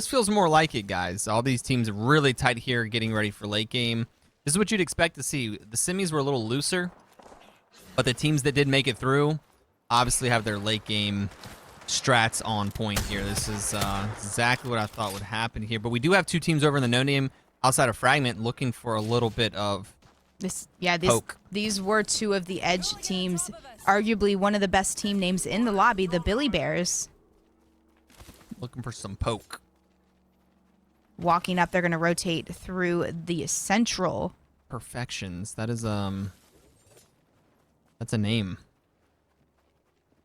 feels more like it, guys. All these teams really tight here, getting ready for late game. This is what you'd expect to see. The semis were a little looser, but the teams that did make it through obviously have their late game strats on point here. This is exactly what I thought would happen here. But we do have 2 teams over in the no name outside of Fragment looking for a little bit of poke. These were 2 of the Edge teams, arguably one of the best team names in the lobby, the Billy Bears. Looking for some poke. Walking up, they're going to rotate through the central. Perfections. That is that's a name.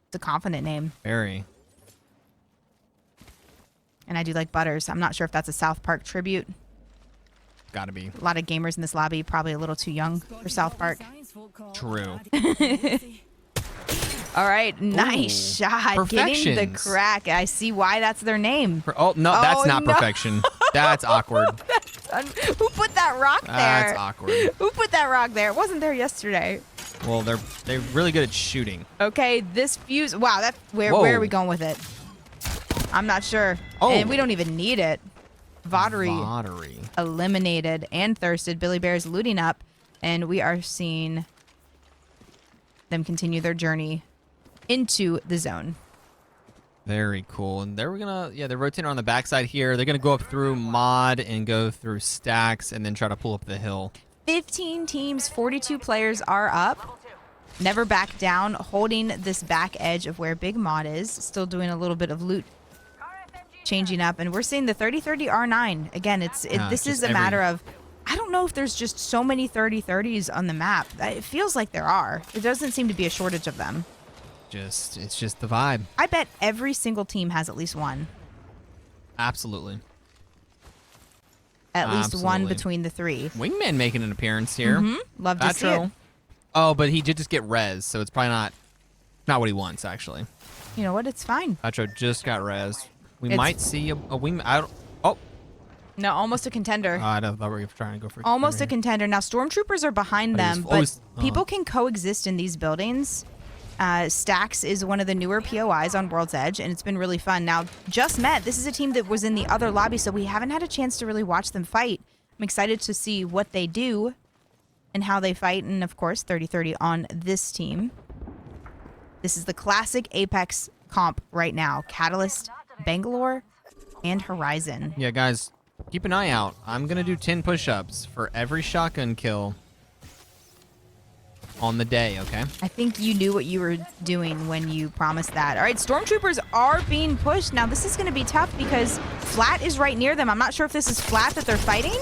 It's a confident name. Very. And I do like Butters. I'm not sure if that's a South Park tribute. Gotta be. A lot of gamers in this lobby probably a little too young for South Park. True. All right, nice shot. Getting the Perfections. crack. I see why that's their name. Oh, no, that's not no. perfection. That's awkward. Who put that rock there? That's awkward. Who put that rock there? It wasn't there yesterday. Well, they're really good at shooting. Okay, this fuse. Wow, that where Whoa. are we going with it? I'm not sure. Oh. And we don't even need it. Voddery. Eliminated and thirsted. Billy Bear's looting up, and we are seeing them continue their journey into the zone. Very cool. And they're rotating on the backside here. They're gonna go up through mod and go through stacks and then try to pull up the hill. 15 teams, 42 players are up. Never back down, holding this back edge of where Big Mod is. Still doing a little bit of loot changing up, and we're seeing the 30-30 R9 again. This is a matter of, I don't know if there's just so many 30-30s on the map. It feels like there are. There doesn't seem to be a shortage of them. It's just the vibe. I bet every single team has at least one. Absolutely. At least one between the three. Wingman making an appearance here. Love to see it. Oh, but he did just get res, so it's probably not what he wants, actually. You know what? It's fine. Patro just got res. We might see a wingman. Oh. No, almost a contender. I thought we were trying to go for almost a contender. Now, stormtroopers are behind them, but people can coexist in these buildings. Stax is one of the newer POIs on World's Edge, and it's been really fun. Now, Just Met, this is a team that was in the other lobby, so we haven't had a chance to really watch them fight. I'm excited to see what they do and how they fight, and of course, 30-30 on this team. This is the classic Apex comp right now. Catalyst, Bangalore, and Horizon. Yeah, guys, keep an eye out. I'm going to do 10 push-ups for every shotgun kill on the day, okay? I think you knew what you were doing when you promised that. All right, stormtroopers are being pushed. Now, this is going to be tough because Flat is right near them. I'm not sure if this is Flat that they're fighting.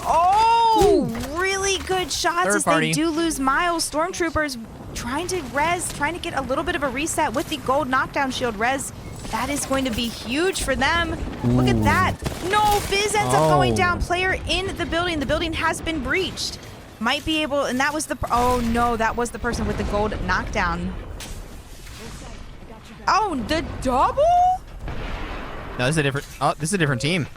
Oh, really good shots as they do lose Miles. Stormtroopers trying to res, trying to get a little bit of a reset with the gold knockdown shield res. That is going to be huge for them. Look at that. No, Fizz ends up going down. Player in the building. The building has been breached. Might be able, and that was the, oh no, that was the person with the gold knockdown. Oh, the double? No, this is a different team.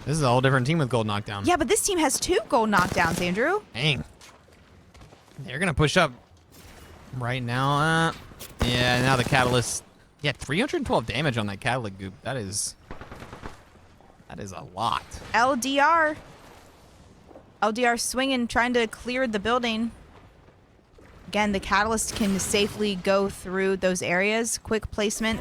This is a whole different team with gold knockdown. Yeah, but this team has 2 gold knockdowns, Andrew. Dang. They're going to push up right now. Yeah, now the Catalyst. Yeah, 312 damage on that Catalyst goop. That is a lot. LDR swinging, trying to clear the building. Again, the Catalyst can safely go through those areas. Quick placement.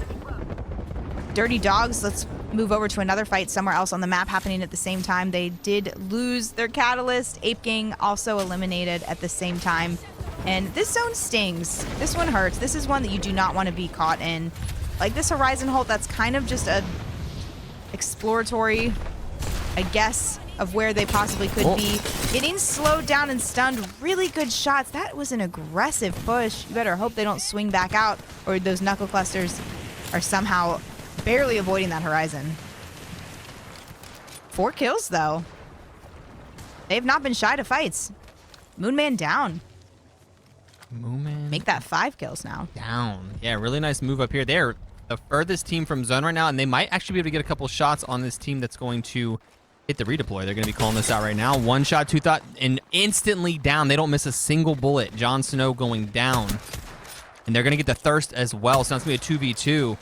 Dirty Dogs, let's move over to another fight somewhere else on the map happening at the same time. They did lose their Catalyst. Ape Gang also eliminated at the same time. And this zone stings. This one hurts. This is one that you do not want to be caught in. Like this Horizon Holt, that's kind of just a exploratory, I guess, of where they possibly could be. Getting slowed down and stunned. Really good shots. That was an aggressive push. You better hope they don't swing back out, or those knuckle clusters are somehow barely avoiding that Horizon. 4 kills, though. They've not been shy to fights. Moonman down. Moonman. Make that 5 kills now. Down. Yeah, really nice move up here. They're the furthest team from zone right now, and they might actually be able to get a couple shots on this team that's going to hit the redeploy. They're going to be calling this out right now. 1 shot, 2 thought, and instantly down. They don't miss a single bullet. Jon Snow going down. And they're going to get the Thirst as well, so it's going to be a 2v2.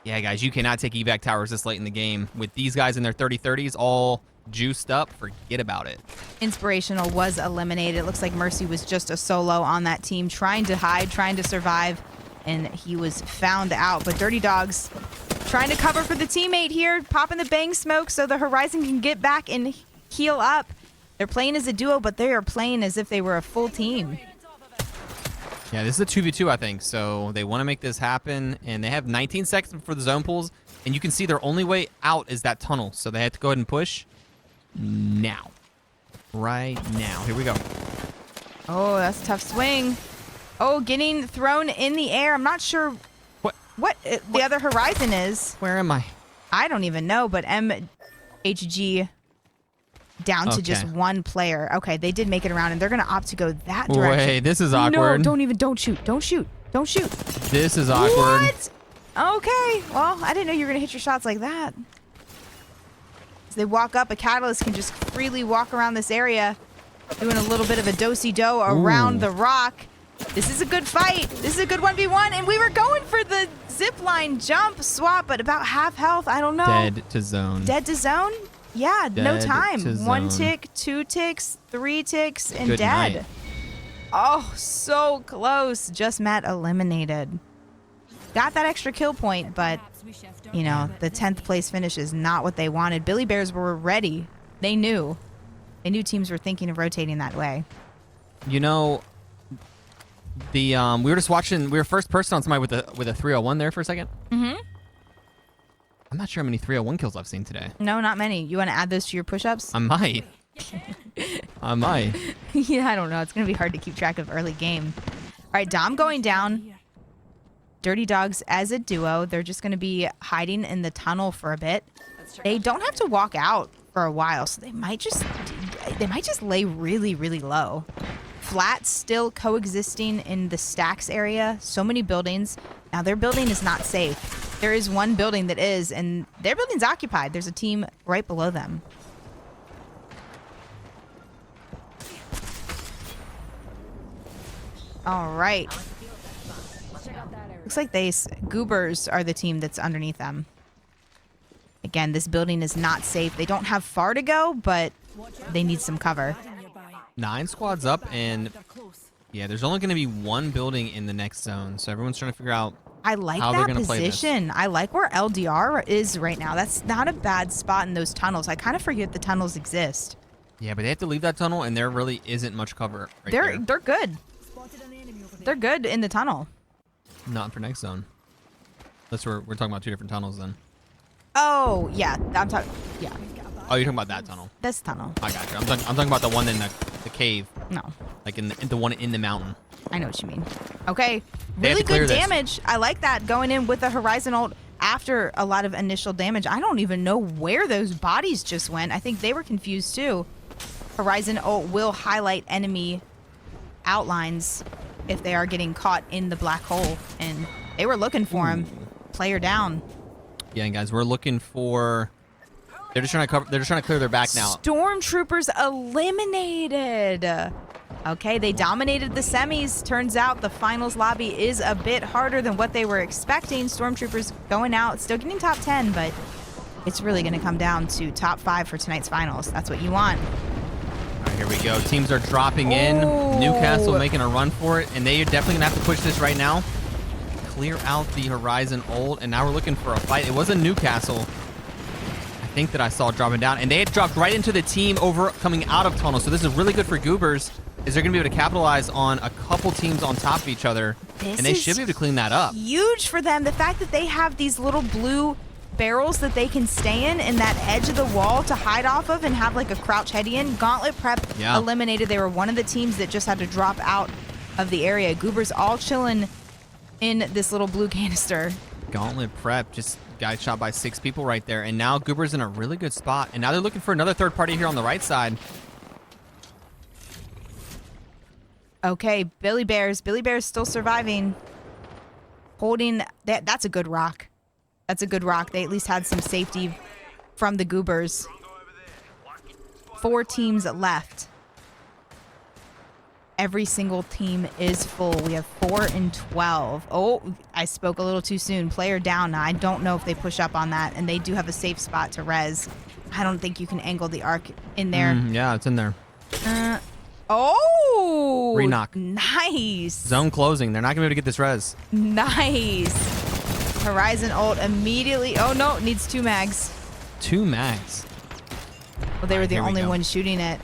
Yeah, guys, you cannot take evac towers this late in the game. With these guys in their 30-30s all juiced up, forget about it. Inspirational was eliminated. It looks like Mercy was just a solo on that team, trying to hide, trying to survive, and he was found out. But Dirty Dogs trying to cover for the teammate here, popping the bang smoke so the Horizon can get back and heal up. They're playing as a duo, but they are playing as if they were a full team. Yeah, this is a 2v2, I think, so they want to make this happen, and they have 19 seconds for the zone pulls, and you can see their only way out is that tunnel, so they have to go ahead and push now. Right now. Here we go. Oh, that's a tough swing. Oh, getting thrown in the air. I'm not sure what the other Horizon is. Where am I? I don't even know, but MHG down to just 1 player. Okay, they did make it around, and they're going to opt to go that direction. Wait, this is awkward. No, don't shoot. Don't shoot. This is awkward. What? Okay, well, I didn't know you were going to hit your shots like that. As they walk up, a Catalyst can just freely walk around this area, doing a little bit of a do-si-do around the rock. This is a good fight. This is a good 1v1, and we were going for the zipline jump swap, but about half health. I don't know. Dead to zone. Dead to zone? Yeah, Dead no time. to 1 zone. tick, 2 ticks, 3 ticks, and Good dead. night. Oh, so close. Just Matt eliminated. Got that extra kill point, but, you know, the 10th place finish is not what they wanted. Billy Bears were ready. They knew. They knew teams were thinking of rotating that way. You know, the we were just watching. We were first person on somebody with a 301 there for a second. Mm-hmm. not sure how many 301 kills I've seen today. No, not many. You want to add those to your push-ups? I might. I might. Yeah, I don't know. It's going to be hard to keep track of early game. All right, Dom going down. Dirty Dogs as a duo. They're just going to be hiding in the tunnel for a bit. They don't have to walk out for a while, so they might just lay really, really low. Flat still coexisting in the stacks area. So many buildings. Now their building is not safe. There is one building that is, and their building's occupied. There's a team right below them. All right. Looks like Goobers are the team that's underneath them. Again, this building is not safe. They don't have far to go, but they need some cover. 9 squads up, and yeah, there's only going to be one building in the next zone, so everyone's trying to figure out I like how they're that going to play this. position. I like where LDR is right now. That's not a bad spot in those tunnels. I kind of forget the tunnels exist. Yeah, but they have to leave that tunnel, and there really isn't much cover right there. They're good. They're good in the tunnel. Not for next zone. That's where we're talking about 2 different tunnels then. Oh, yeah. I'm talking. Yeah. Oh, you're talking about that tunnel. This tunnel. I got you. I'm talking about the one in the cave. No. Like in the one in the mountain. I know what you mean. Okay. They have Really to clear good this. damage. I like that going in with the Horizon ult after a lot of initial damage. I don't even know where those bodies just went. I think they were confused too. Horizon ult will highlight enemy outlines if they are getting caught in the black hole, and they were looking for him. Player down. Yeah, and guys, we're looking for. They're just trying to cover. They're just trying to clear their back now. Stormtroopers eliminated. Okay, they dominated the semis. Turns out the finals lobby is a bit harder than what they were expecting. Stormtroopers going out, still getting top 10, but it's really going to come down to top 5 for tonight's finals. That's what you want. All right, here we go. Teams are dropping in. Oh. Newcastle making a run for it, and they are definitely gonna have to push this right now. Clear out the Horizon ult, and now we're looking for a fight. It was a Newcastle, I think, that I saw dropping down, and they had dropped right into the team over coming out of tunnel. So this is really good for Goobers, is they're gonna be able to capitalize on a couple teams on top of each other, and they should be able to clean that up. Huge for them. The fact that they have these little blue barrels that they can stay in that edge of the wall to hide off of and have like a crouch heady in. Gauntlet Prep eliminated. They were one of the teams that just had to drop out of the area. Goobers all chilling in this little blue canister. Gauntlet Prep just got shot by 6 people right there, and now Goobers in a really good spot, and now they're looking for another third party here on the right side. Okay, Billy Bears. Billy Bears still surviving. Holding that. That's a good rock. That's a good rock. They at least had some safety from the Goobers. 4 teams left. Every single team is full. We have 4 and 12. Oh, I spoke a little too soon. Player down. Now, I don't know if they push up on that, and they do have a safe spot to res. I don't think you can angle the arc in there. Yeah, it's in there. Oh! Re-knock. Nice. Zone closing. They're not going to be able to get this res. Nice. Horizon ult immediately. Oh, no. It needs 2 mags. 2 mags. Well, they were the Here we only go. ones shooting it.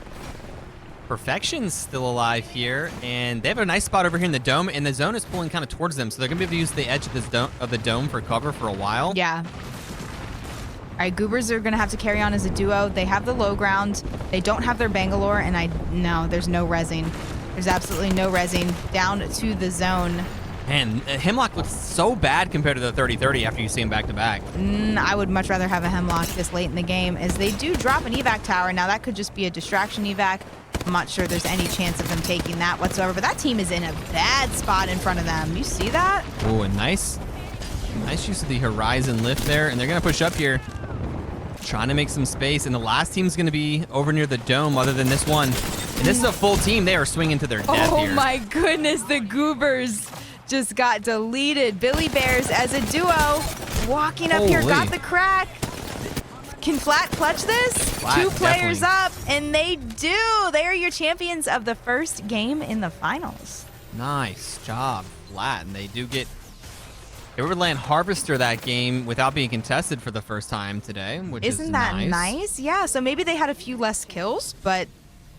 Perfection's still alive here, and they have a nice spot over here in the dome, and the zone is pulling kind of towards them, so they're going to be able to use the edge of this the dome for cover for a while. Yeah. All right, Goobers are going to have to carry on as a duo. They have the low ground. They don't have their Bangalore, and no, there's no rezzing. There's absolutely no rezzing. Down to the zone. Man, Hemlock looks so bad compared to the 30-30 after you see him back-to-back. I would much rather have a Hemlock this late in the game, as they do drop an evac tower. Now, that could just be a distraction evac. I'm not sure there's any chance of them taking that whatsoever, but that team is in a bad spot in front of them. You see that? Oh, and nice use of the Horizon lift there, and they're going to push up here, trying to make some space, and the last team's going to be over near the dome other than this one. And this is a full team. They are swinging to their death here. Oh my goodness, the Goobers just got deleted. Billy Bears as a duo, walking up here, got the crack. Can Flat clutch this? Flat, 2 players definitely. up, and they do. They are your champions of the first game in the finals. Nice job, Flat. And they do get... They were laying Harvester that game without being contested for the first time today, which is Isn't that nice? Yeah, so maybe they had a few less kills, but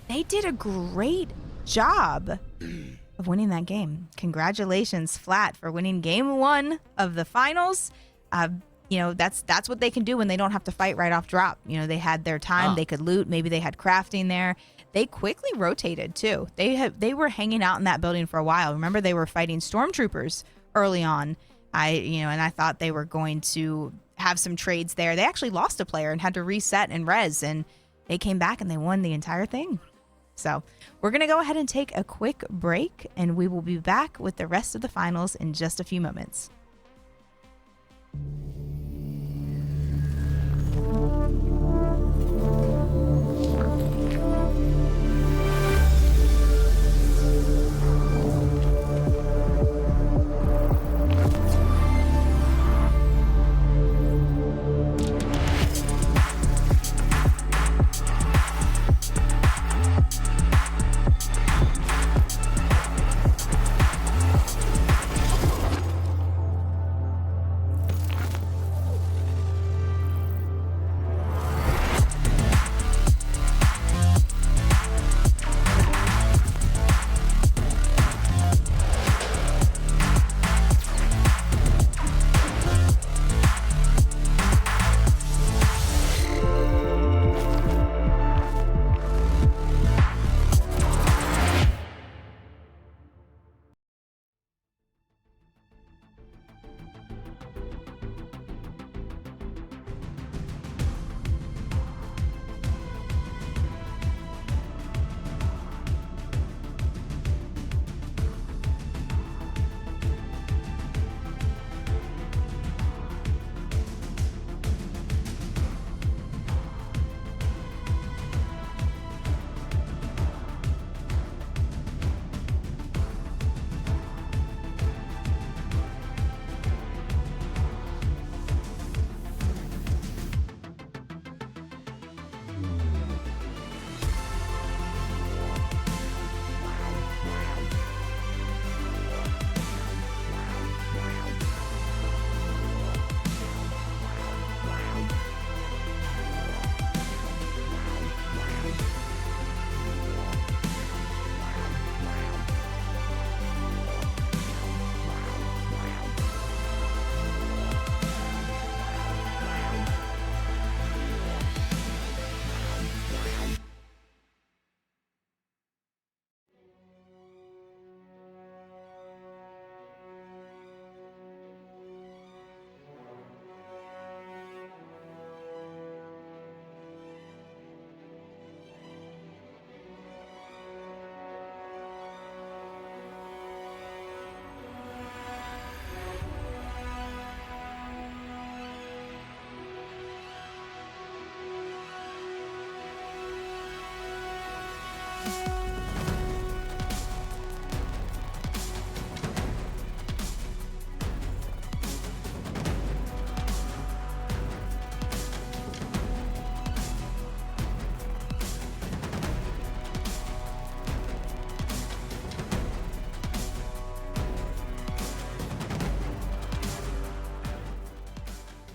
they did a great job of winning that game. Congratulations, Flat, for winning game 1 of the finals. that's what they can do when they don't have to fight right off drop. They had their time, they could loot, maybe they had crafting there. They quickly rotated too. They were hanging out in that building for a while. Remember, they were fighting stormtroopers early on. And I thought they were going to have some trades there. They actually lost a player and had to reset and res, and they came back and they won the entire thing. So we're going to go ahead and take a quick break, and we will be back with the rest of the finals in just a few moments.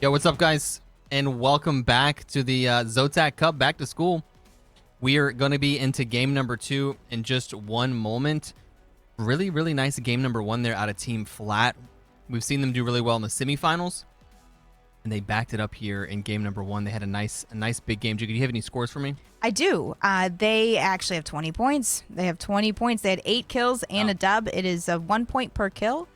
Yo, what's up, guys? And welcome back to the ZOTAC Cup back to school. We are going to be into game number 2 in just one moment. Really, really nice game number 1 there out of Team Flat. We've seen them do really well in the semifinals, and they backed it up here in game number 1. They had a nice big game. Jigga, do you have any scores for me? I do. They actually have 20 points. They have 20 points. They had 8 kills and a dub. It is 1 point per kill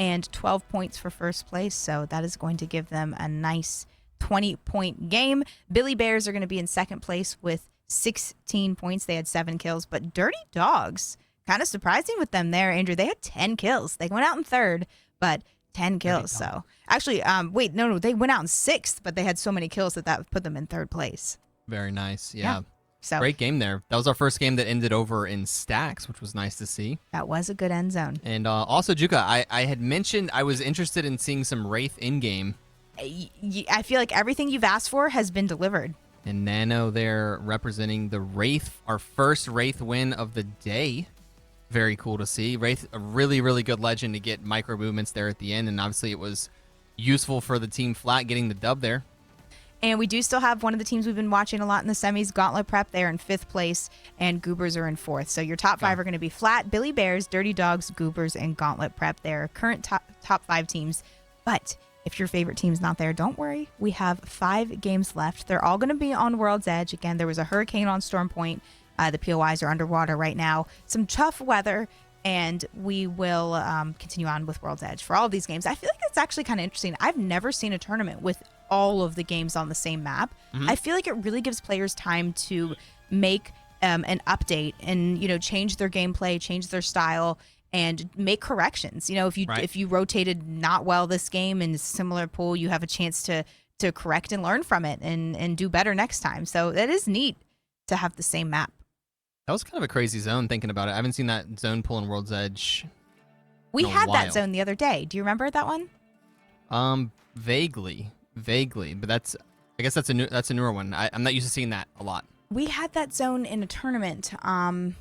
and 12 points for first place. So that is going to give them a nice 20-point game. Billy Bears are going to be in second place with 16 points. They had 7 kills. But Dirty Dogs, kind of surprising with them there, Andrew. They had 10 kills. They went out in third, but 10 kills. So actually, wait, no, they went out in sixth, but they had so many kills that put them in third place. Very nice. Yeah. So great game there. That was our first game that ended over in stacks, which was nice to see. that was a good end zone. And also, Juka, I had mentioned I was interested in seeing some Wraith in-game. I feel like everything you've asked for has been delivered. And Nano there representing the Wraith, our first Wraith win of the day. Very cool to see. Wraith, a really, really good legend to get micro movements there at the end. And obviously it was useful for the Team Flat getting the dub there. And we do still have one of the teams we've been watching a lot in the semis, Gauntlet Prep. They're in 5th place, and Goobers are in 4th. So your top 5 are going to be Flat, Billy Bears, Dirty Dogs, Goobers, and Gauntlet Prep. They're current top 5 teams. But If your favorite team's not there, don't worry. We have 5 games left. They're all going to be on World's Edge. Again, there was a hurricane on Storm Point. The POIs are underwater right now. Some tough weather, and we will continue on with World's Edge for all of these games. I feel like that's actually kind of interesting. I've never seen a tournament with all of the games on the same map. I feel like it really gives players time to make an update and, change their gameplay, change their style, and make corrections. If you rotated not well this game in a similar pool, you have a chance to correct and learn from it and do better next time. So that is neat to have the same map. That was kind of a crazy zone thinking about it. I haven't seen that zone pull in World's Edge. We in a had while. that zone the other day. Do you remember that one? Vaguely, but I guess that's a newer one. I'm not used to seeing that a lot. We had that zone in a tournament. I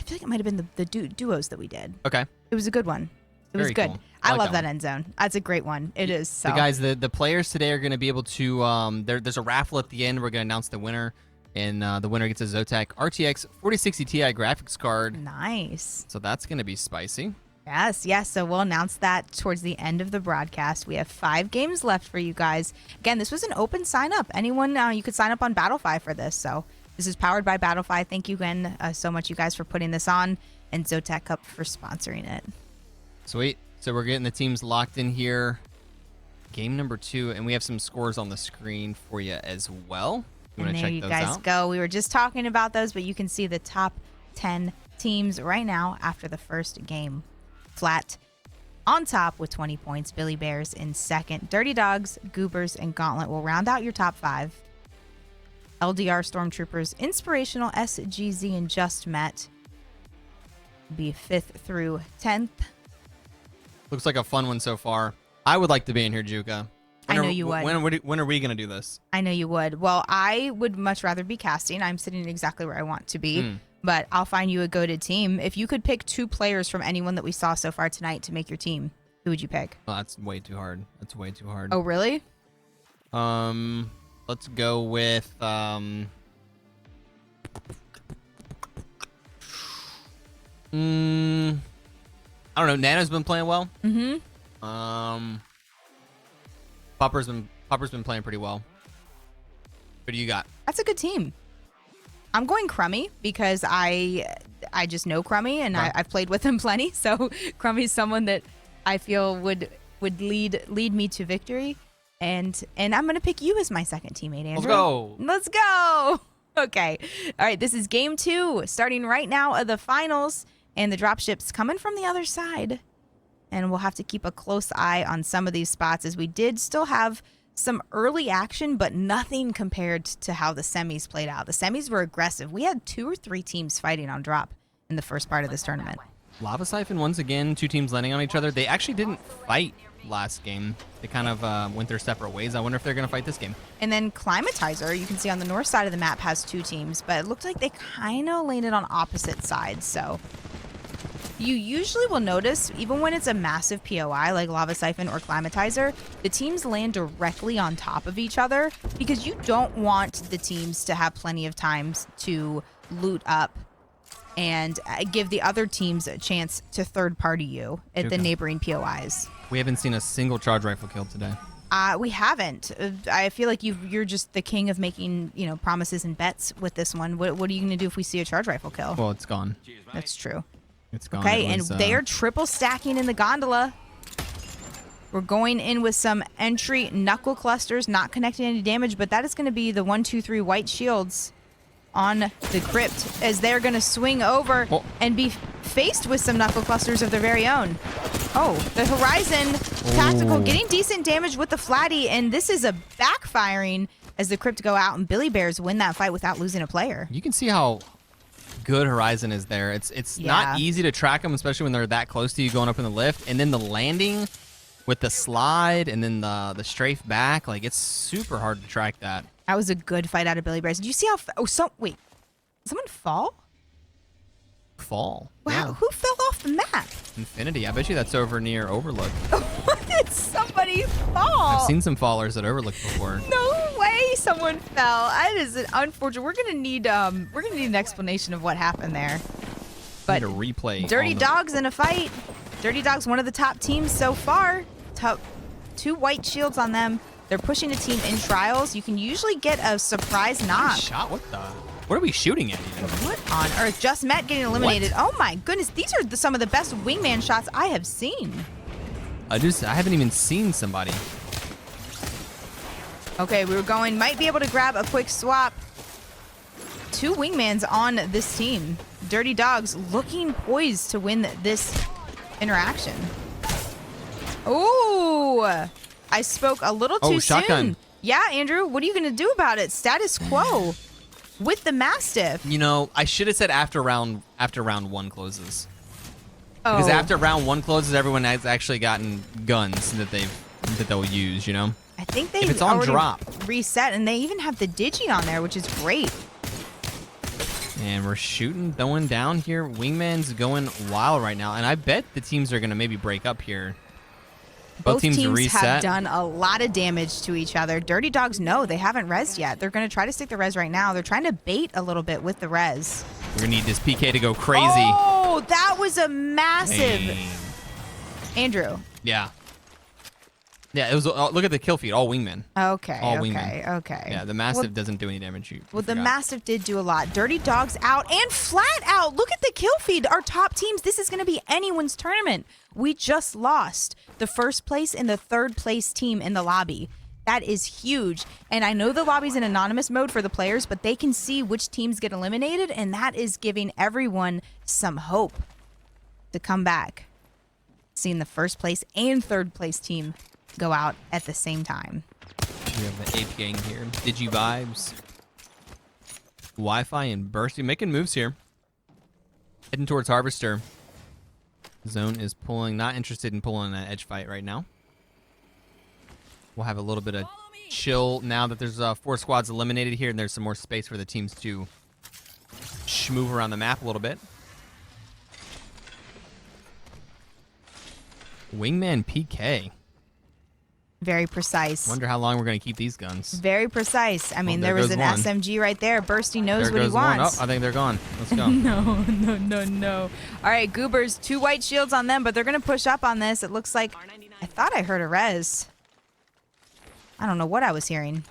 feel like it might have been the duos that we did. Okay. It was a good one. It was Very good. cool. I like love that that one. end zone. That's a great one. It is. So. The guys, the players today are going to be able to. There's a raffle at the end. We're going to announce the winner, and the winner gets a ZOTAC RTX 4060 Ti graphics card. Nice. So that's going to be spicy. Yes. So we'll announce that towards the end of the broadcast. We have 5 games left for you guys. Again, this was an open sign up. Anyone, you could sign up on Battlefy for this. So this is powered by Battlefy. Thank you again so much, you guys, for putting this on, and ZOTAC Cup for sponsoring it. Sweet. So we're getting the teams locked in here. Game number 2, and we have some scores on the screen for you as well. You And want to there check you those guys out? go. We were just talking about those, but you can see the top 10 teams right now after the first game. Flat on top with 20 points. Billy Bears in second. Dirty Dogs, Goobers, and Gauntlet will round out your top 5. LDR Stormtroopers, Inspirational, SGZ, and Just Met be 5th through 10th. Looks like a fun one so far. I would like to be in here, Juka. I know you would. When are we going to do this? I know you would. Well, I would much rather be casting. I'm sitting exactly where I want to be. But I'll find you a goated team. If you could pick 2 players from anyone that we saw so far tonight to make your team, who would you pick? Well, that's way too hard. Oh, really? Let's go with I don't know. Nano's been playing well. Popper's been playing pretty well. What do you got? That's a good team. I'm going Crummy because I just know Crummy and Huh. I've played with him plenty. So Crummy's someone that I feel would lead me to victory. And I'm going to pick you as my second teammate, Andrew. Let's go. Okay. All right. This is game 2 starting right now of the finals, and the dropship's coming from the other side. And we'll have to keep a close eye on some of these spots, as we did still have some early action, but nothing compared to how the semis played out. The semis were aggressive. We had 2 or 3 teams fighting on drop in the first part of this tournament. Lava Siphon, once again, 2 teams landing on each other. They actually didn't fight last game. They kind of went their separate ways. I wonder if they're going to fight this game. And then Climatizer, you can see on the north side of the map, has 2 teams, but it looked like they kind of landed on opposite sides. So you usually will notice, even when it's a massive POI like Lava Siphon or Climatizer, the teams land directly on top of each other because you don't want the teams to have plenty of times to loot up and give the other teams a chance to third-party you at the neighboring POIs. We haven't seen a single charge rifle kill today. We haven't. I feel like you're just the king of making, promises and bets with this one. What are you going to do if we see a charge rifle kill? Well, it's gone. That's true. It's gone. Okay, It was, and they are triple stacking in the gondola. We're going in with some entry knuckle clusters, not connecting any damage, but that is going to be the 1, 2, 3 white shields on the crypt as they're going to swing over and be faced with some knuckle clusters of their very own. Oh, the Horizon Tactical getting decent damage with the Flatty, and this is a backfiring as the crypt go out and Billy Bears win that fight without losing a player. You can see how good Horizon is there. It's not easy to track them, especially when they're that close to you going up in the lift, and then the landing with the slide and then the strafe back, like it's super hard to track that. That was a good fight out of Billy Bears. Did you see how? Wait, did someone fall? Fall. Wow, Yeah. who fell off the map? Infinity. I bet you that's over near Overlook. What did somebody fall? I've seen some fallers at Overlook before. No way, someone fell. That is unfortunate. We're gonna need an explanation of what happened there. But Need a replay. Dirty on the- Dogs in a fight. Dirty Dogs, one of the top teams so far. Top 2 white shields on them. They're pushing a team in trials. You can usually get a surprise knock. Shot? What are we shooting at even? What on earth? Just Met getting eliminated. Oh my goodness, these are some of the best wingman shots I have seen. I haven't even seen somebody. Okay, we were going, might be able to grab a quick swap. 2 wingmans on this team. Dirty Dogs looking poised to win this interaction. Ooh, I spoke a little too shotgun. soon. Yeah, Andrew, what are you going to do about it? Status quo with the Mastiff. You know, I should have said after round 1 closes. Oh. Because after round 1 closes, everyone has actually gotten guns that they'll use, you know? I think they if it's on already drop. reset, and they even have the Digi on there, which is great. And we're throwing down here. Wingman's going wild right now, and I bet the teams are going to maybe break up here. Both teams reset. have done a lot of damage to each other. Dirty Dogs, no, they haven't rezzed yet. They're going to try to stick the res right now. They're trying to bait a little bit with the res. We're going to need this PK to go crazy. Oh, that was a massive. Dang. Andrew. Yeah. Yeah, it was. Look at the kill feed, all wingmen. Okay, All okay, wingmen. okay. Yeah, the Mastiff doesn't do any damage. Well, the Mastiff did do a lot. Dirty Dogs out and flat out. Look at the kill feed. Our top teams. This is going to be anyone's tournament. We just lost the 1st place and the 3rd place team in the lobby. That is huge. And I know the lobby's in anonymous mode for the players, but they can see which teams get eliminated, and that is giving everyone some hope to come back. Seeing the 1st place and 3rd place team go out at the same time. We have the Ape gang here. Digi Vibes. Wi-Fi and Bursty making moves here. Heading towards Harvester. Zone is pulling, not interested in pulling an edge fight right now. We'll have a little bit of chill now that there's 4 squads eliminated here, and there's some more space for the teams to schmove around the map a little bit. Wingman PK. Very precise. Wonder how long we're going to keep these guns. Very precise. I mean, there there was goes an one. SMG right there. Bursty knows There what he goes one. wants. Oh, I think they're gone. Let's go. No. All right, Goobers, 2 white shields on them, but they're going to push up on this. It looks like, I thought I heard a res. I don't know what I was hearing.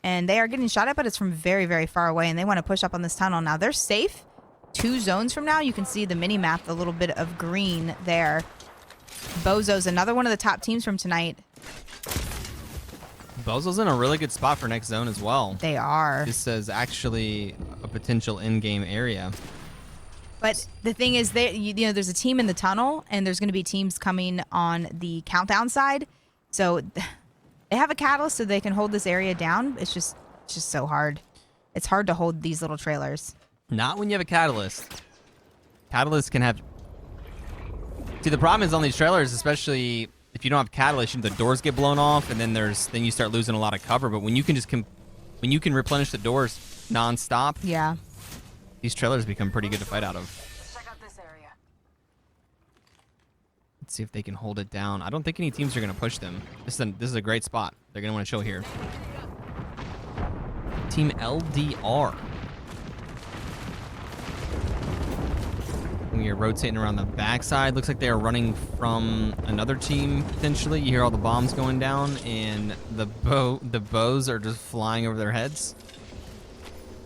And they are getting shot at, but it's from very, very far away, and they want to push up on this tunnel. Now, they're safe. 2 zones from now, you can see the mini-map, the little bit of green there. Bozo's another one of the top teams from tonight. Bozo's in a really good spot for next zone as well. They are. This is actually a potential in-game area. But the thing is, there's a team in the tunnel, and there's going to be teams coming on the countdown side. So they have a catalyst so they can hold this area down. It's just so hard. It's hard to hold these little trailers. Not when you have a catalyst. Catalyst can have... See, the problem is on these trailers, especially if you don't have catalyst, the doors get blown off, and then you start losing a lot of cover. But when you can when you can replenish the doors non-stop, yeah, these trailers become pretty good to fight out of. Check out this area. Let's see if they can hold it down. I don't think any teams are going to push them. This is a great spot. They're going to want to chill here. Team LDR. We are rotating around the backside. Looks like they are running from another team, potentially. You hear all the bombs going down, and the bows are just flying over their heads.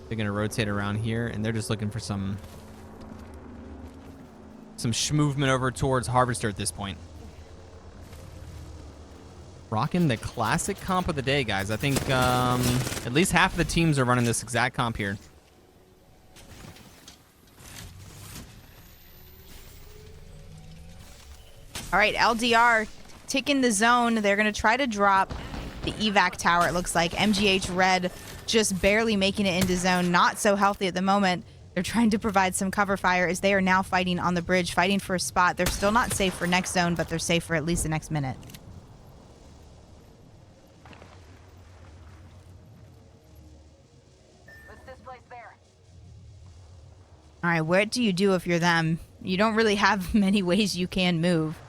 They're going to rotate around here, and they're just looking for some schmovement over towards Harvester at this point. Rocking the classic comp of the day, guys. I think at least half of the teams are running this exact comp here. All right, LDR taking the zone. They're going to try to drop the evac tower, it looks like. MGH Red just barely making it into zone. Not so healthy at the moment. They're trying to provide some cover fire as they are now fighting on the bridge, fighting for a spot. They're still not safe for next zone, but they're safe for at least the next minute. What's this place there? All right, what do you do if you're them? You don't really have many ways you can move.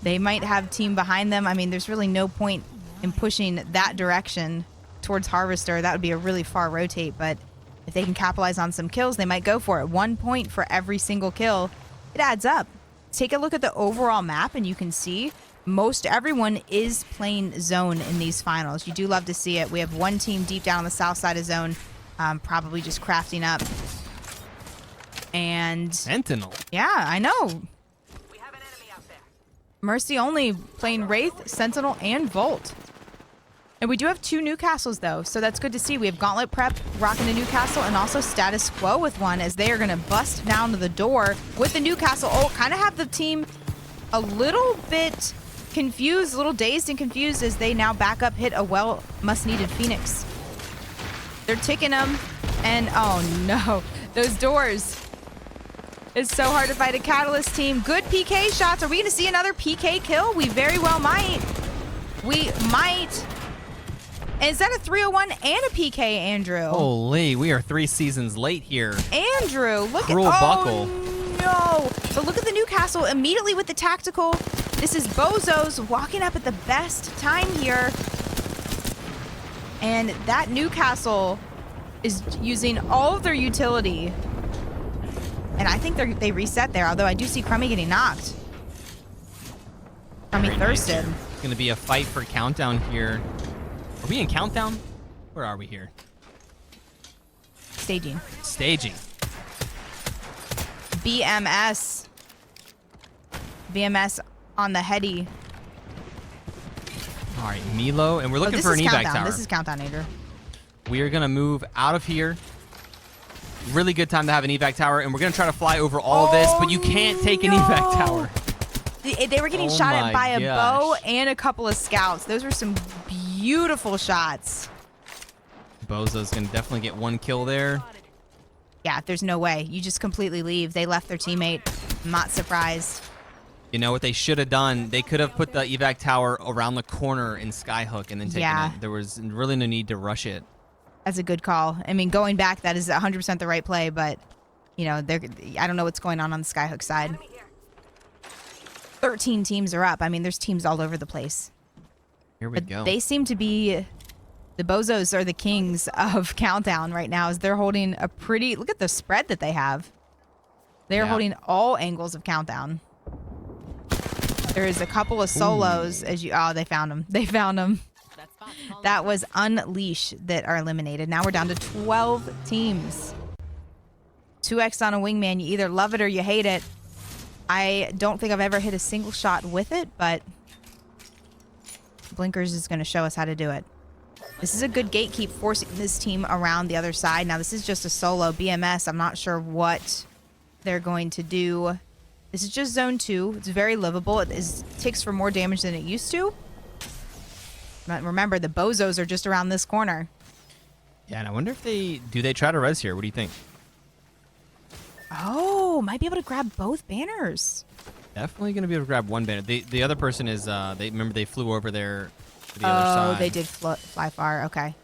They might have team behind them. I mean, there's really no point in pushing that direction towards Harvester. That would be a really far rotate, but if If they can capitalize on some kills, they might go for it. 1 point for every single kill. It adds up. take a look at the overall map and you can see most everyone is playing zone in these finals. You do love to see it. We have one team deep down on the south side of zone, probably just crafting up. And Sentinel. yeah, I know. We have an enemy out there. Mercy only playing Wraith, Sentinel, and Volt. And we do have 2 Newcastles, though, so that's good to see. We have Gauntlet Prep rocking a Newcastle and also Status Quo with one as they are going to bust down to the door with the Newcastle. Oh, kind of have the team a little bit confused, a little dazed and confused as they now back up, hit a must-needed Phoenix. They're ticking them, and oh no, those doors. It's so hard to fight a Catalyst team. Good PK shots. Are we going to see another PK kill? We very well might. We might. And is that a 301 and a PK, Andrew? Holy, we are 3 seasons late here. Andrew, look Cruel at buckle. No. But look at the Newcastle immediately with the tactical. This is Bozos walking up at the best time here. And that Newcastle is using all of their utility. And I think they reset there, although I do see Crummy getting knocked. Crummy Very nice thirsted. here. It's going to be a fight for Countdown here. Are we in Countdown? Where are we here? Staging. Staging. BMS. BMS on the heady. All right, Milo, and we're looking for an evac tower. This is Countdown, Andrew. We are going to move out of here. Really good time to have an evac tower, and we're going to try to fly over all of this, but you can't take an evac tower. They were getting Oh shot at my by a bow gosh. and a couple of scouts. Those were some beautiful shots. Bozo's going to definitely get 1 kill there. Yeah, there's no way. You just completely leave. They left their teammate. I'm not surprised. You know what they should have done? They could have put the evac tower around the corner in Skyhook and then taken it. There was really no need to rush it. That's a good call. I mean, going back, that is 100% the right play, but, you know, I don't know what's going on the Skyhook side. 13 teams are up. I mean, there's teams all over the place. Here we But go. they seem to be... The Bozos are the kings of Countdown right now as they're holding a pretty... Look at the spread that they have. They're holding all angles of Countdown. There is a couple of solos as you... Oh, they found them. They found them. That was Unleash that are eliminated. Now we're down to 12 teams. 2x on a wingman. You either love it or you hate it. I don't think I've ever hit a single shot with it, but Blinkers is going to show us how to do it. This is a good gatekeep, forcing this team around the other side. Now, this is just a solo BMS. I'm not sure what they're going to do. This is just zone 2. It's very livable. It ticks for more damage than it used to. But remember, the Bozos are just around this corner. Yeah, and I wonder if they try to res here. What do you think? Oh, might be able to grab both banners. Definitely going to be able to grab 1 banner. The other person is, they flew over there to the other side. Oh, they did fly far. Okay.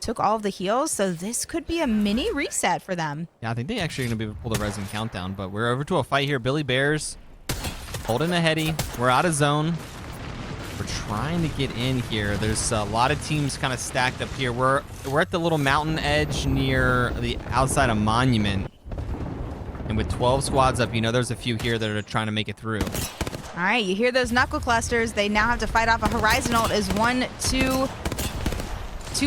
Took all of the heals, so this could be a mini reset for them. Yeah, I think they actually going to be able to pull the res and Countdown, but we're over to a fight here. Billy Bears holding a heady. We're out of zone. We're trying to get in here. There's a lot of teams kind of stacked up here. We're at the little mountain edge near the outside of Monument. And with 12 squads up, you know there's a few here that are trying to make it through. All right, you hear those knuckle clusters. They now have to fight off a Horizon ult as 2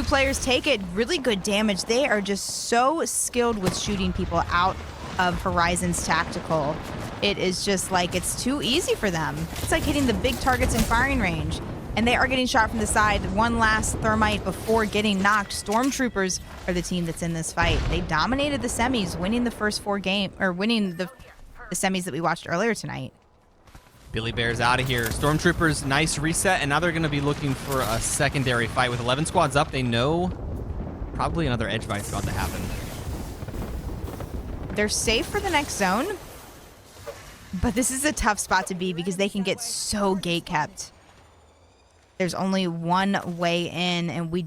players take it. Really good damage. They are just so skilled with shooting people out of Horizon's tactical. It is just like it's too easy for them. It's like hitting the big targets in firing range. And they are getting shot from the side. One last thermite before getting knocked. Stormtroopers are the team that's in this fight. They dominated the semis, winning the first 4 games, or winning the semis that we watched earlier tonight. Billy Bear's out of here. Stormtroopers, nice reset, and now they're going to be looking for a secondary fight. With 11 squads up, they know probably another edge fight's about to happen. They're safe for the next zone, but this is a tough spot to be because they can get so gate kept. There's only one way in, and we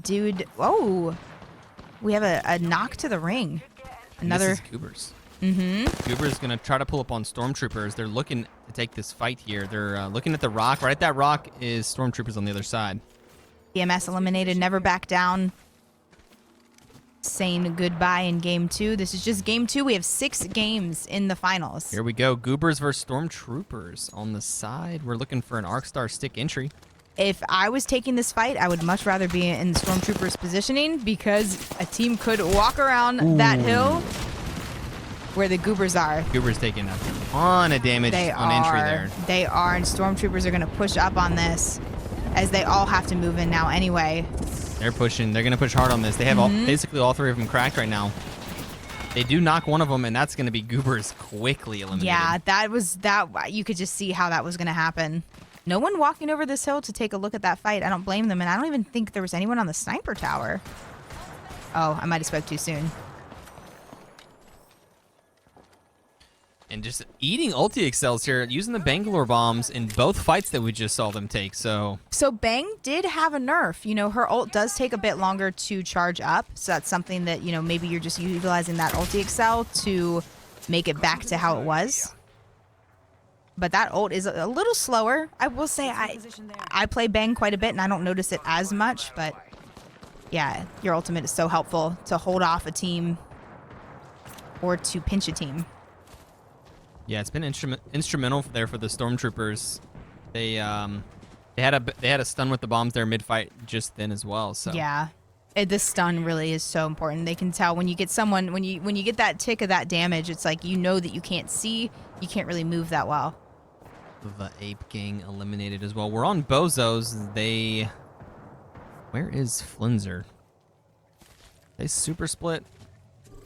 have a knock to the ring. Another. This is Goobers. Goober's going to try to pull up on Stormtroopers. They're looking to take this fight here. They're looking at the rock. Right at that rock is Stormtroopers on the other side. BMS eliminated, never back down. saying goodbye in game 2. This is just game 2. We have 6 games in the finals. Here we go. Goobers versus Stormtroopers on the side. We're looking for an Arcstar stick entry. If I was taking this fight, I would much rather be in Stormtroopers positioning because a team could walk around that hill where the Goobers are. Goobers taking a ton of damage on entry there. They are, and Stormtroopers are going to push up on this as they all have to move in now anyway. They're pushing. They're going to push hard on this. They have basically all 3 of them cracked right now. They do knock one of them, and that's going to be Goobers quickly eliminated. Yeah, that. You could just see how that was going to happen. No one walking over this hill to take a look at that fight. I don't blame them, and I don't even think there was anyone on the sniper tower. Oh, I might have spoke too soon. And just eating ulti excels here, using the Bangalore bombs in both fights that we just saw them take. So Bang did have a nerf. You know, her ult does take a bit longer to charge up. So that's something that, you know, maybe you're just utilizing that ulti excel to make it back to how it was. But that ult is a little slower. I will say I play Bang quite a bit and I don't notice it as much. But yeah, your ultimate is so helpful to hold off a team or to pinch a team. yeah, it's been instrumental there for the Stormtroopers. They had a stun with the bombs there mid-fight just then as well. So yeah, this stun really is so important. They can tell when you get someone when you get that tick of that damage. It's like you know that you can't see, you can't really move that well. The Ape Gang eliminated as well. We're on Bozos. Where is Flinzer? They super split.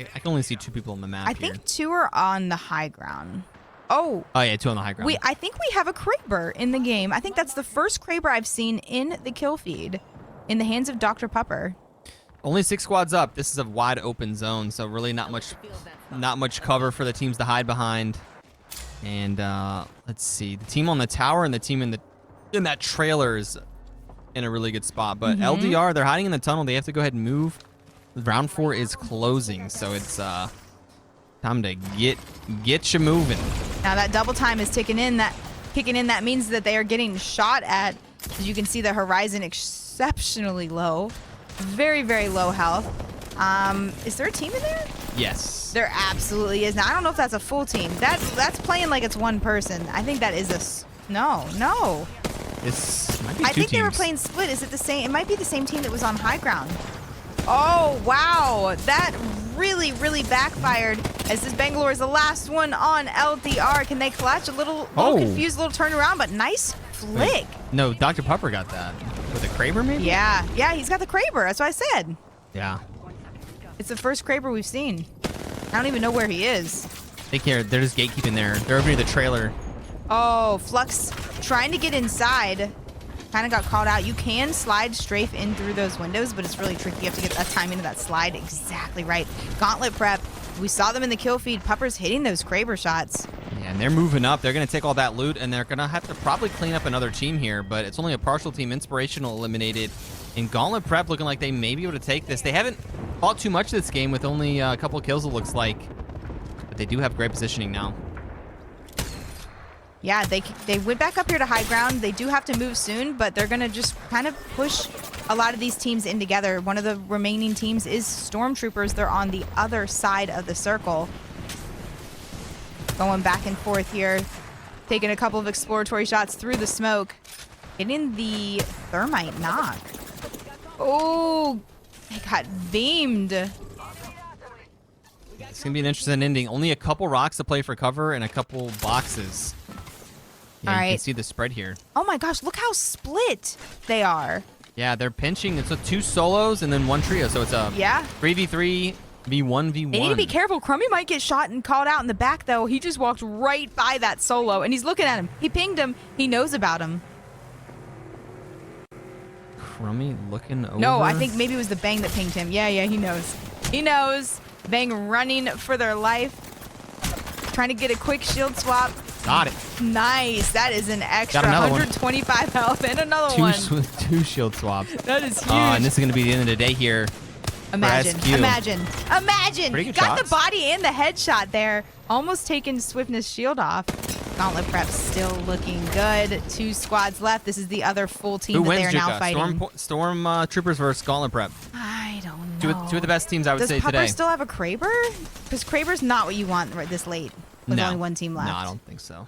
I can only see 2 people on the map I here. think 2 are on the high ground. Oh yeah, 2 on the high ground. I think we have a Kraber in the game. I think that's the first Kraber I've seen in the kill feed in the hands of Dr. Pupper. Only 6 squads up. This is a wide open zone, so really not much cover for the teams to hide behind. And let's see, the team on the tower and the team in that trailer is in a really good spot. But LDR, they're hiding in the tunnel. They have to go ahead and move. Round 4 is closing, so it's time to get you moving. Now that double time is kicking in. That means that they are getting shot at. As you can see, the horizon exceptionally low, very, very low health. Is there a team in there? Yes. There absolutely is. Now I don't know if that's a full team. That's playing like it's one person. I think that is no. This might be 2 I think teams. they were playing split. Is it the same? It might be the same team that was on high ground. Oh wow, that really, really backfired. As this Bangalore is the last one on LDR. Can they clutch? A little confused, little turnaround, but nice flick. Wait, no, Dr. Pupper got that with a Kraber, maybe. Yeah, he's got the Kraber. That's what I said. Yeah. It's the first Kraber we've seen. I don't even know where he is. Take care. They're just gatekeeping there. They're over near the trailer. Oh, Flux trying to get inside. Kind of got caught out. You can slide strafe in through those windows, but it's really tricky. You have to get that timing of that slide exactly right. Gauntlet prep. We saw them in the kill feed. Pupper's hitting those Kraber shots. Yeah, and they're moving up. They're going to take all that loot, and they're going to have to probably clean up another team here, but it's only a partial team. Inspirational eliminated. And Gauntlet prep looking like they may be able to take this. They haven't fought too much this game with only a couple of kills, it looks like. But they do have great positioning now. Yeah, they went back up here to high ground. They do have to move soon, but they're going to just kind of push a lot of these teams in together. One of the remaining teams is Stormtroopers. They're on the other side of the circle. Going back and forth here. Taking a couple of exploratory shots through the smoke. Hitting the thermite knock. Oh, they got beamed. It's going to be an interesting ending. Only a couple rocks to play for cover and a couple boxes. Yeah, All you right. can see the spread here. Oh my gosh, look how split they are. Yeah, they're pinching. It's 2 solos and then 1 trio. So it's a 3v3, v1v1. They need to be careful. Crummy might get shot and called out in the back, though. He just walked right by that solo, and he's looking at him. He pinged him. He knows about him. Crummy looking over. No, I think maybe it was the Bang that pinged him. Yeah, he knows. He knows. Bang running for their life. Trying to get a quick shield swap. Got it. Nice. That is an extra Got another 125 health and another one. 2 shield swaps. That is huge. And this is going to be the end of the day here. Imagine. SQ. Imagine. Pretty good Got shots. the body and the headshot there. Almost taking Swiftness shield off. Gauntlet prep still looking good. 2 squads left. This is the other full team Who that wins, they are now Juka? fighting. Storm Troopers versus Gauntlet Prep. I don't Two of the best teams I would Does say Pupper today. still have a Kraber? Because Kraber's not what you want right this late with No. only one team left. No, I don't think so.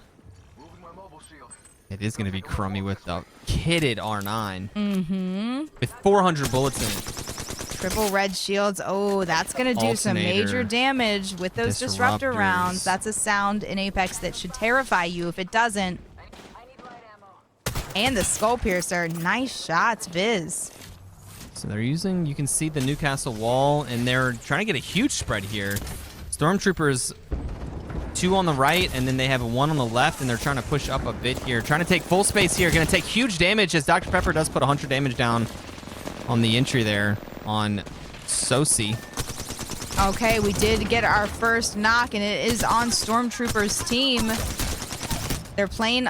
It is going to be crummy with the kitted R9. Mm-hmm. With 400 bullets in it. Triple red shields. Oh, that's going to do some major Alternator. damage with those disruptor Disruptors. rounds. That's a sound in Apex that should terrify you if it doesn't. I need light ammo. And the Skull Piercer. Nice shots, Viz. So they're using, you can see the Newcastle wall, and they're trying to get a huge spread here. Stormtroopers, 2 on the right, and then they have 1 on the left, and they're trying to push up a bit here. Trying to take full space here. Going to take huge damage as Dr. Pepper does put 100 damage down on the entry there on Sosi. Okay, we did get our first knock, and it is on Stormtroopers' team. They're playing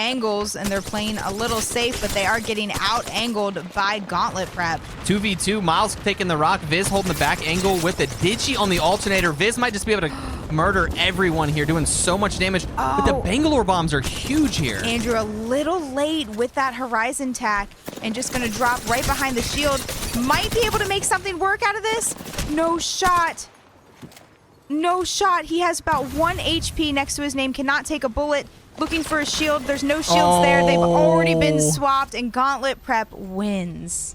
angles, and they're playing a little safe, but they are getting out-angled by Gauntlet Prep. 2v2, Miles taking the rock, Viz holding the back angle with the Digi on the alternator. Viz might just be able to murder everyone here, doing so much damage. But the Oh. Bangalore bombs are huge here. Andrew a little late with that Horizon tack and just going to drop right behind the shield. Might be able to make something work out of this. No shot. No shot. He has about 1 HP next to his name. Cannot take a bullet. Looking for a shield. There's no shields there. They've already been swapped, and Gauntlet Prep wins.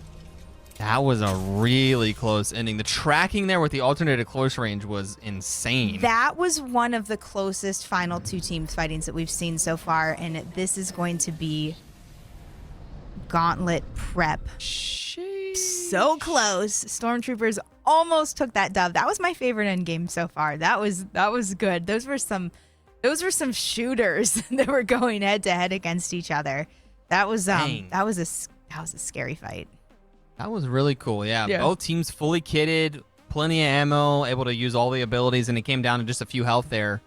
That was a really close ending. The tracking there with the alternated close range was insane. That was one of the closest final 2 team fightings that we've seen so far, and this is going to be Gauntlet Prep. So close. Stormtroopers almost took that dub. That was my favorite end game so far. That was good. Those were some shooters that were going head to head against each other. That was Dang. that was a scary fight. That was really cool. Yeah, Yeah. both teams fully kitted, plenty of ammo, able to use all the abilities, and it came down to just a few health there.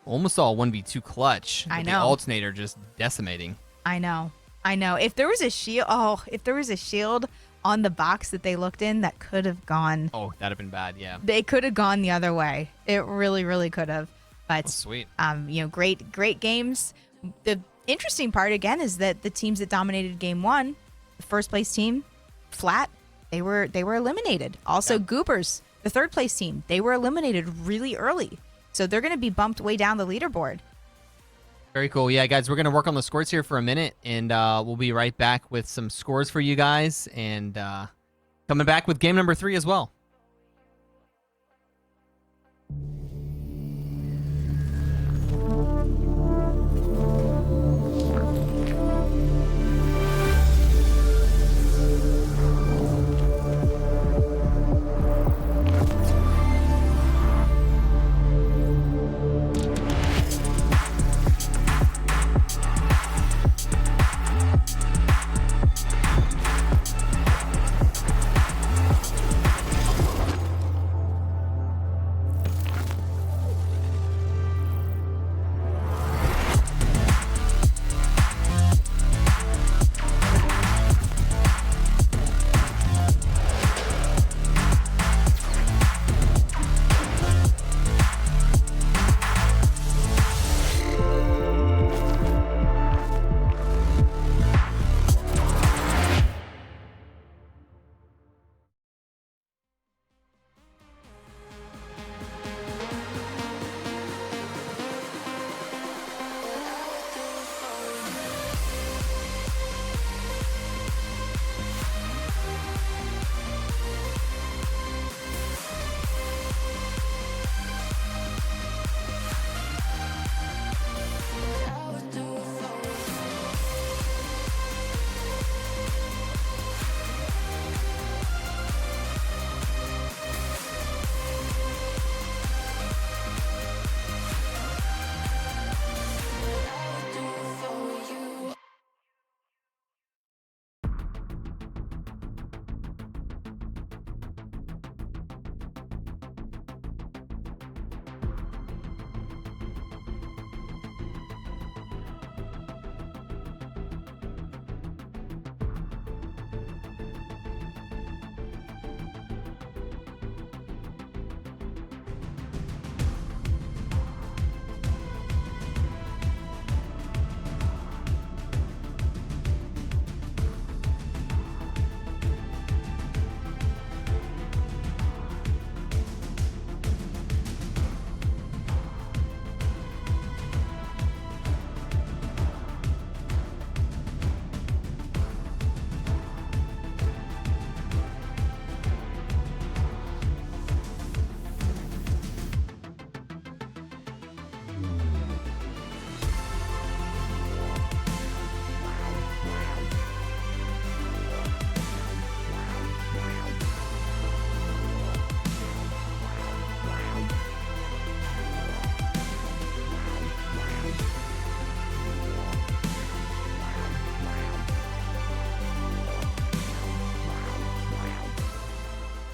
Almost all 1v2 clutch. I with know. The alternator just decimating. I know. If there was a shield on the box that they looked in, that could have gone. Oh, that'd have been bad. Yeah. They could have gone the other way. It really, really could have. But Oh, sweet. great games. The interesting part again is that the teams that dominated game 1, the first place team, flat, they were eliminated. Also, Goobers, the third place team, they were eliminated really early. So they're going to be bumped way down the leaderboard. Very cool. Yeah, guys, we're going to work on the scores here for a minute, and we'll be right back with some scores for you guys, and coming back with game number 3 as well.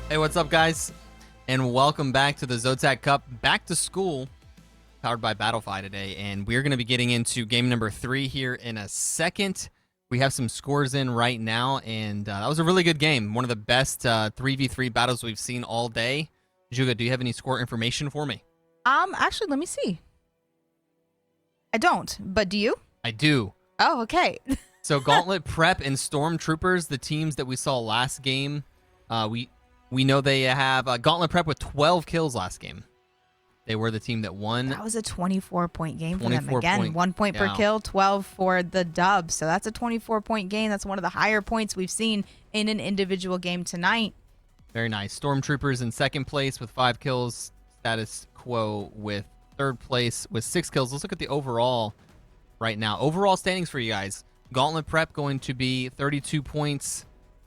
Hey, what's up, guys? And welcome back to the ZOTAC Cup Back to School, powered by Battlefy today. And we're going to be getting into game number 3 here in a second. We have some scores in right now, and that was a really good game. One of the best 3v3 battles we've seen all day. Juga, do you have any score information for me? Actually, let me see. I don't, but do you? I do. Oh, okay. So Gauntlet Prep and Stormtroopers, the teams that we saw last game, we know they have Gauntlet Prep with 12 kills last game. They were the team that won. That was a 24-point game for them. 24 Again, point, 1 point per yeah. kill, 12 for the dub. So that's a 24-point game. That's one of the higher points we've seen in an individual game tonight. Very nice. Stormtroopers in second place with 5 kills. Status quo with third place with 6 kills. Let's look at the overall right now. Overall standings for you guys. Gauntlet Prep going to be 32 points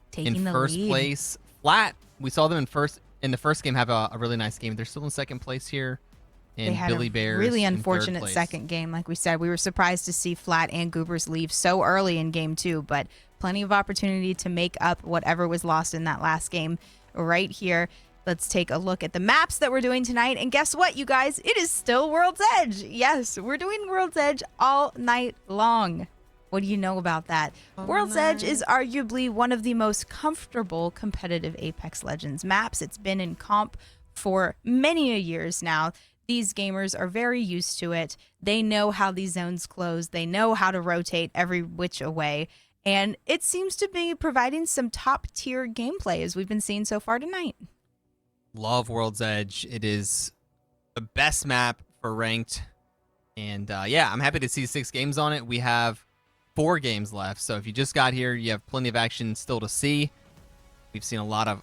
Taking in the first lead. place. Flat, we saw them in the first game have a really nice game. They're still in second place here. And They had Billy a Bears really in third unfortunate place. second game. Like we said, we were surprised to see Flat and Goobers leave so early in game 2, but plenty of opportunity to make up whatever was lost in that last game right here. Let's take a look at the maps that we're doing tonight. And guess what, you guys? It is still World's Edge. Yes, we're doing World's Edge all night long. What do you know about that? World's Edge is arguably one of the most comfortable competitive Apex Legends maps. It's been in comp for many a years now. These gamers are very used to it. They know how these zones close. They know how to rotate every which way. And it seems to be providing some top tier gameplay as we've been seeing so far tonight. Love World's Edge. It is the best map for ranked. And yeah, I'm happy to see 6 games on it. We have 4 games left. So if you just got here, you have plenty of action still to see. We've seen a lot of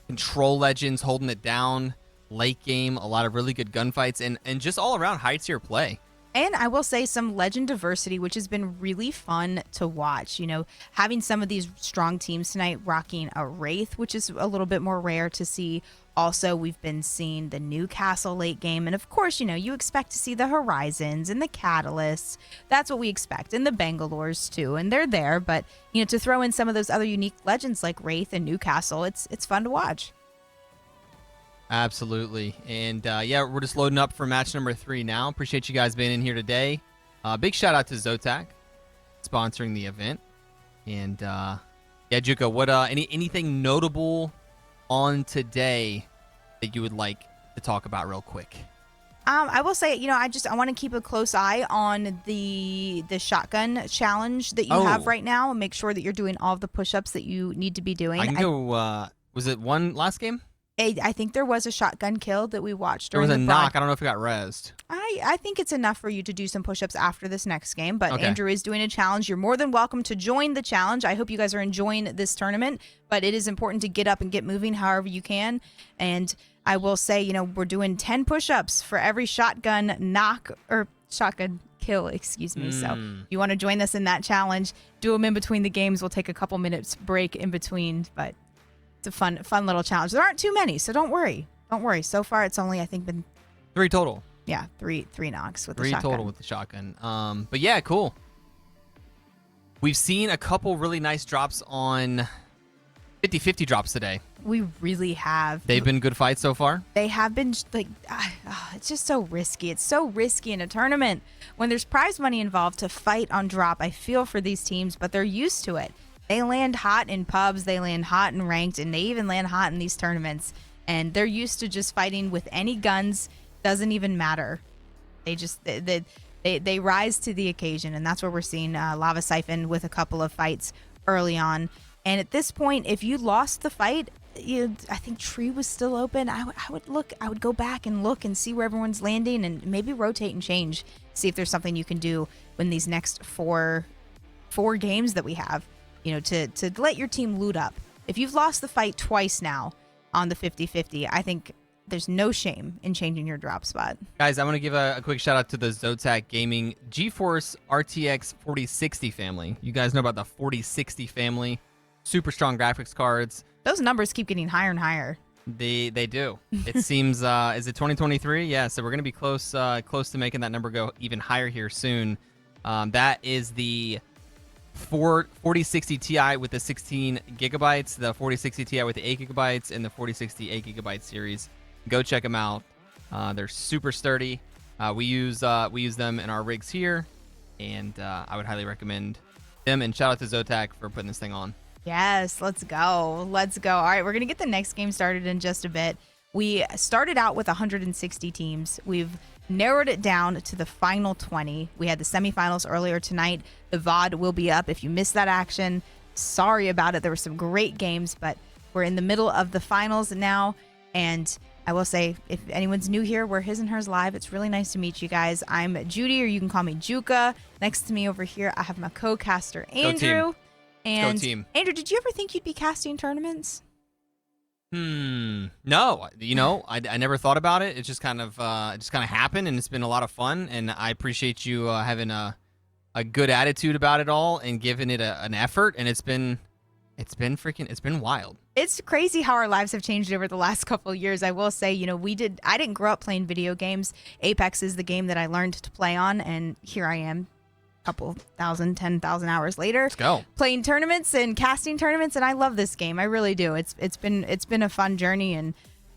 Control Legends holding it down. Late game, a lot of really good gunfights, and just all around high tier play. And I will say some legend diversity, which has been really fun to watch. You know, having some of these strong teams tonight rocking a Wraith, which is a little bit more rare to see. Also, we've been seeing the Newcastle late game. And of course, you know, you expect to see the Horizons and the Catalysts. That's what we expect. And the Bangalores too. And they're there. But, you know, to throw in some of those other unique legends like Wraith and Newcastle, it's fun to watch. Absolutely. And yeah, we're just loading up for match number 3 now. Appreciate you guys being in here today. Big shout out to ZOTAC sponsoring the event. And yeah, Juka, what anything notable on today that you would like to talk about real quick? I will say, you know, I want to keep a close eye on the shotgun challenge that you have right now, and make sure that you're doing all of the push-ups that you need to be doing. I can go. Was it one last game? I think there was a shotgun kill that we watched. There was a knock. I don't know if it got rezzed. I think it's enough for you to do some push-ups after this next game, but Okay. Andrew is doing a challenge. You're more than welcome to join the challenge. I hope you guys are enjoying this tournament, but it is important to get up and get moving however you can. And I will say, you know, we're doing 10 push-ups for every shotgun knock or shotgun kill, excuse me. So if you want to join us in that challenge, do them in between the games. We'll take a couple minutes break in between, but it's a fun little challenge. There aren't too many, so don't worry. Don't worry. So far, it's only, I think, been 3 total. yeah, three knocks with the 3 shotgun. total with the shotgun. But yeah, cool. We've seen a couple really nice drops on 50-50 drops today. We really have. They've been good fights so far. They have been like, it's just so risky. It's so risky in a tournament when there's prize money involved to fight on drop. I feel for these teams, but they're used to it. They land hot in pubs, they land hot in ranked, and they even land hot in these tournaments. And they're used to just fighting with any guns. Doesn't even matter. They just they rise to the occasion, and that's where we're seeing Lava Siphon with a couple of fights early on. And at this point, if you lost the fight, I think Tree was still open. I would go back and look and see where everyone's landing, and maybe rotate and change, see if there's something you can do in these next four games that we have. You know, to let your team loot up. If you've lost the fight twice now on the 50-50, I think there's no shame in changing your drop spot. Guys, I want to give a quick shout out to the ZOTAC Gaming GeForce RTX 4060 family. You guys know about the 4060 family. Super strong graphics cards. Those numbers keep getting higher and higher. They do. It seems, is it 2023? Yeah, so we're going to be close to making that number go even higher here soon. That is the 4060 Ti with the 16 gigabytes, the 4060 Ti with the 8 gigabytes, and the 4060 8 gigabyte series. Go check them out. They're super sturdy. We use them in our rigs here, and I would highly recommend them. And shout out to ZOTAC for putting this thing on. Yes, let's go. Let's go. All right, we're going to get the next game started in just a bit. We started out with 160 teams. We've narrowed it down to the final 20. We had the semifinals earlier tonight. The VOD will be up if you missed that action. Sorry about it. There were some great games, but we're in the middle of the finals now. And I will say, if anyone's new here, we're His and Hers Live. It's really nice to meet you guys. I'm Judy, or you can call me Juka. Next to me over here, I have my co-caster, Andrew. And Go team. Andrew, did you ever think you'd be casting tournaments? No, I never thought about it. It just kind of happened, and it's been a lot of fun. And I appreciate you having a good attitude about it all and giving it an effort. And it's been wild. It's crazy how our lives have changed over the last couple of years. I will say, I didn't grow up playing video games. Apex is the game that I learned to play on, and here I am. Couple 10,000 hours later. Let's go. Playing tournaments and casting tournaments, and I love this game. I really do. It's been a fun journey, and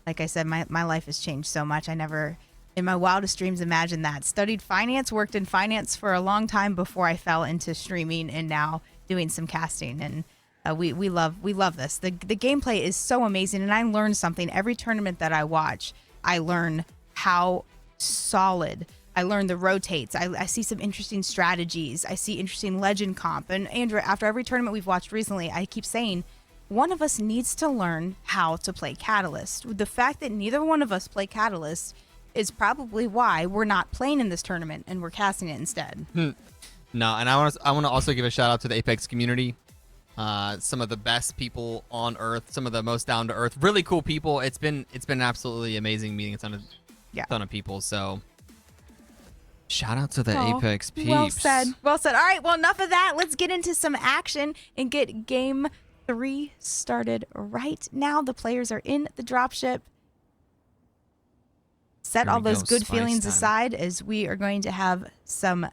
like I said, my life has changed so much. I never in my wildest dreams imagined that. Studied finance, worked in finance for a long time before I fell into streaming, and now doing some casting. And we love this. The gameplay is so amazing, and I learn something every tournament that I watch. I learn how solid. I learn the rotates. I see some interesting strategies. I see interesting legend comp. And Andrew, after every tournament we've watched recently, I keep saying one of us needs to learn how to play Catalyst. The fact that neither one of us play Catalyst is probably why we're not playing in this tournament and we're casting it instead. No, and I want to also give a shout out to the Apex community. Some of the best people on Earth, some of the most down to earth, really cool people. It's been absolutely amazing meeting a ton of people. So shout out to the Apex peeps. Well said. Well said. All right. Well, enough of that. Let's get into some action and get game 3 started right now. The players are in the dropship. Set all those good feelings aside, as we are going to have some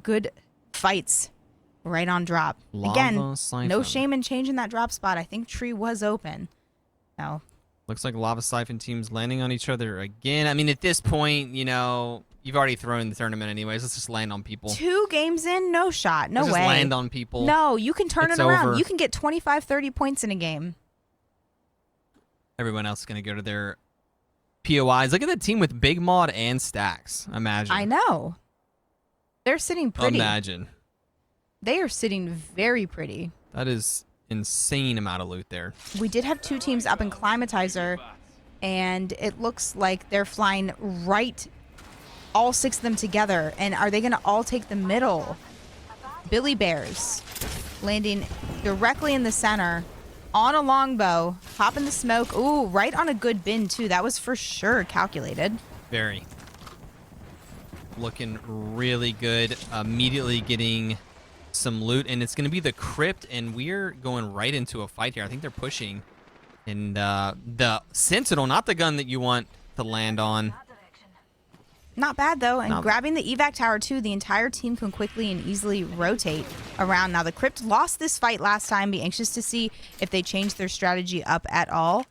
good fights right on drop. Again, no shame in changing that drop spot. I think tree was open. No. Looks like Lava Siphon teams landing on each other again. I mean, at this point, you've already thrown the tournament anyways. Let's just land on people. 2 games in, no shot. No way. Just land on people. No, you can turn it around. Over. You can get 25, 30 points in a game. Everyone else is going to go to their POIs. Look at the team with Big Mod and Stacks. Imagine. I know. They're sitting pretty. Imagine. They are sitting very pretty. That is insane amount of loot there. We did have 2 teams up in Climatizer, and it looks like they're flying right, all 6 of them together. And are they going to all take the middle? Billy Bears landing directly in the center on a longbow, popping the smoke. Ooh, right on a good bin too. That was for sure calculated. Very. Looking really good. Immediately getting some loot, and it's going to be the crypt, and we're going right into a fight here. I think they're pushing, and the Sentinel, not the gun that you want to land on. Not bad though, and grabbing the evac tower too. The entire team can quickly and easily rotate around. Now the crypt lost this fight last time. Be anxious to see if they change their strategy up at all,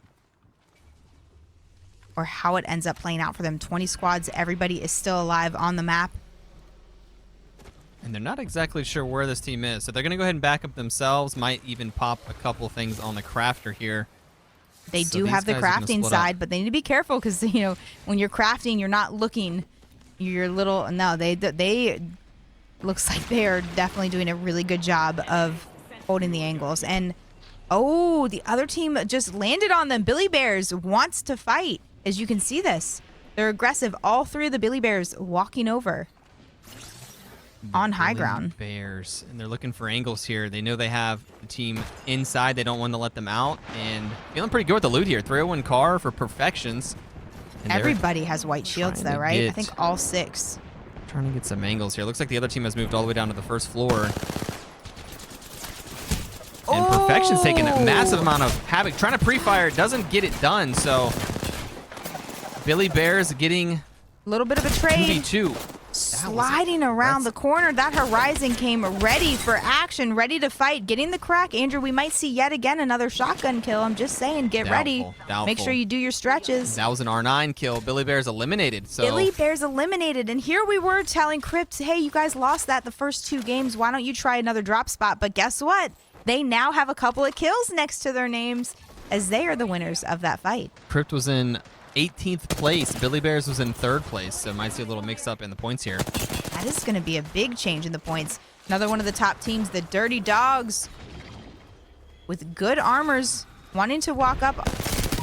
or how it ends up playing out for them. 20 squads, everybody is still alive on the map. And they're not exactly sure where this team is. So they're going to go ahead and back up themselves. Might even pop a couple things on the crafter here. They do have the crafting side, but they need to be careful because, when you're crafting, you're not looking. You're little. No, they looks like they are definitely doing a really good job of holding the angles. And, oh, the other team just landed on them. Billy Bears wants to fight. As you can see this. They're aggressive. All 3 of the Billy Bears walking over. On high ground. Bears, and they're looking for angles here. They know they have the team inside. They don't want to let them out, and feeling pretty good with the loot here. 301 car for perfections. And everybody has white shields though, right? I think all 6. Trying to get some angles here. Looks like the other team has moved all the way down to the first floor. And perfection's taking a massive amount of havoc. Trying to pre-fire, doesn't get it done. So Billy Bears getting a little bit of a trade. 2v2. sliding around the corner. That Horizon came ready for action, ready to fight, getting the crack. Andrew, we might see yet again another shotgun kill. I'm just saying, get ready. Make sure you do your stretches. That was an R9 kill. Billy Bear's eliminated. So Billy Bear's eliminated. And here we were telling Crypt, hey, you guys lost that the first 2 games. Why don't you try another drop spot? But guess what? They now have a couple of kills next to their names as they are the winners of that fight. Crypt was in 18th place. Billy Bears was in 3rd place. So might see a little mix up in the points here. That is going to be a big change in the points. Another one of the top teams, the Dirty Dogs, with good armors, wanting to walk up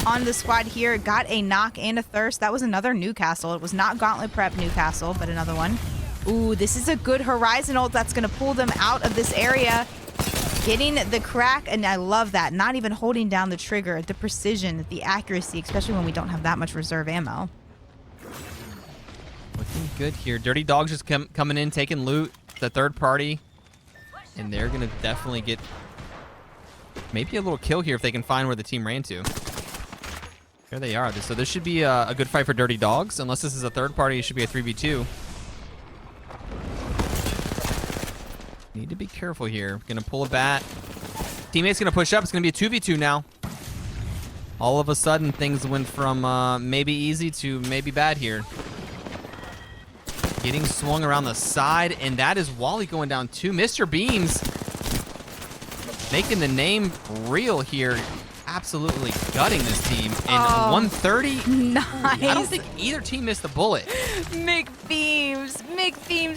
on the squad here. Got a knock and a thirst. That was another Newcastle. It was not Gauntlet Prep Newcastle, but another one. Ooh, this is a good Horizon ult that's going to pull them out of this area. Getting the crack, and I love that. Not even holding down the trigger, the precision, the accuracy, especially when we don't have that much reserve ammo. Looking good here. Dirty Dogs just coming in, taking loot. The third party. And they're going to definitely get maybe a little kill here if they can find where the team ran to. There they are. So this should be a good fight for Dirty Dogs. Unless this is a third party, it should be a 3v2. Need to be careful here. Gonna pull a bat. Teammate's gonna push up. It's gonna be a 2v2 now. All of a sudden, things went from maybe easy to maybe bad here. Getting swung around the side, and that is Wally going down too. Mr. Beams making the name real here. Absolutely gutting this team. And 130. Nice. I don't think either team missed a bullet. McBeams,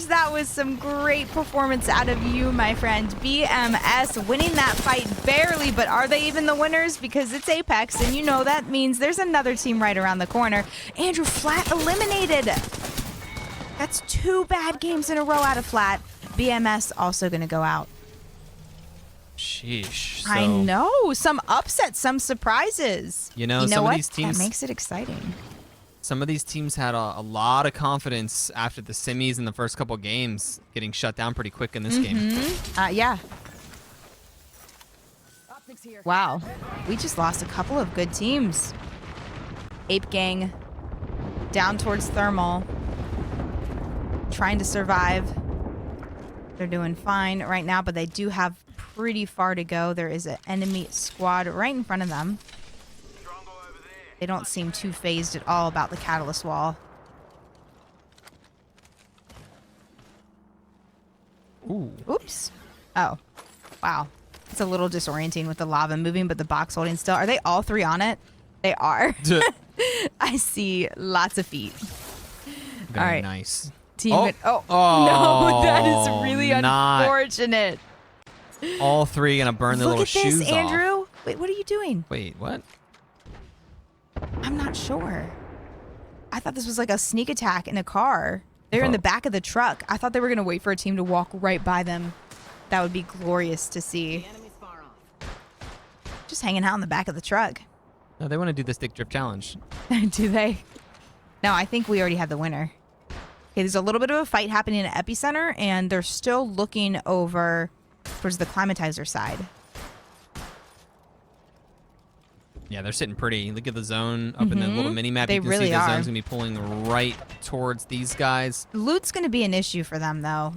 that was some great performance out of you, my friend. BMS winning that fight barely, but are they even the winners? Because it's Apex, and you know that means there's another team right around the corner. Andrew Flat eliminated. That's 2 bad games in a row out of Flat. BMS also going to go out. Sheesh. So, I know. Some upsets, some surprises. You know some what? of these teams, that makes it exciting. Some of these teams had a lot of confidence after the semis in the first couple games, getting shut down pretty quick in this game. Yeah. Optics here. Wow. We just lost a couple of good teams. Ape Gang down towards Thermal. Trying to survive. They're doing fine right now, but they do have pretty far to go. There is an enemy squad right in front of them. They don't seem too phased at all about the catalyst wall. Ooh. Oops. Oh. Wow. It's a little disorienting with the lava moving, but the box holding still. Are they all 3 on it? They are. I see lots of feet. Very all right. nice. Team Oh. it. Oh. Oh, No, that is really unfortunate. All 3 gonna burn their Look little at shoes this, off. Andrew. Wait, what are you doing? Wait, what? I'm not sure. I thought this was like a sneak attack in a car. They're in the back of the truck. I thought they were going to wait for a team to walk right by them. That would be glorious to see. Just hanging out in the back of the truck. No, they want to do the stick drift challenge. Do they? No, I think we already have the winner. Okay, there's a little bit of a fight happening at Epicenter, and they're still looking over towards the climatizer side. Yeah, they're sitting pretty. Look at the zone up in the little mini map. They You can really see the are. zone's gonna be pulling right towards these guys. Loot's going to be an issue for them, though.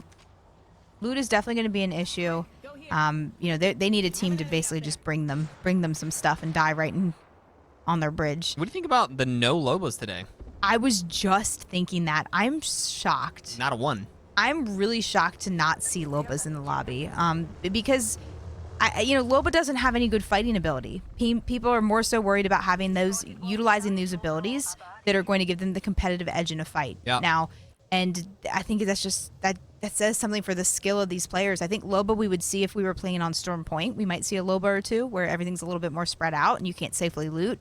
Loot is definitely going to be an issue. You know, they need a team to basically just bring them some stuff and die right on their bridge. What do you think about the no Lobos today? I was just thinking that. I'm shocked. Not a 1. I'm really shocked to not see Lobas in the lobby. Because Loba doesn't have any good fighting ability. People are more so worried about utilizing those abilities that are going to give them the competitive edge in a fight. Yeah. Now, and I think that's just that says something for the skill of these players. I think Loba we would see if we were playing on Storm Point. We might see a Loba or 2 where everything's a little bit more spread out and you can't safely loot.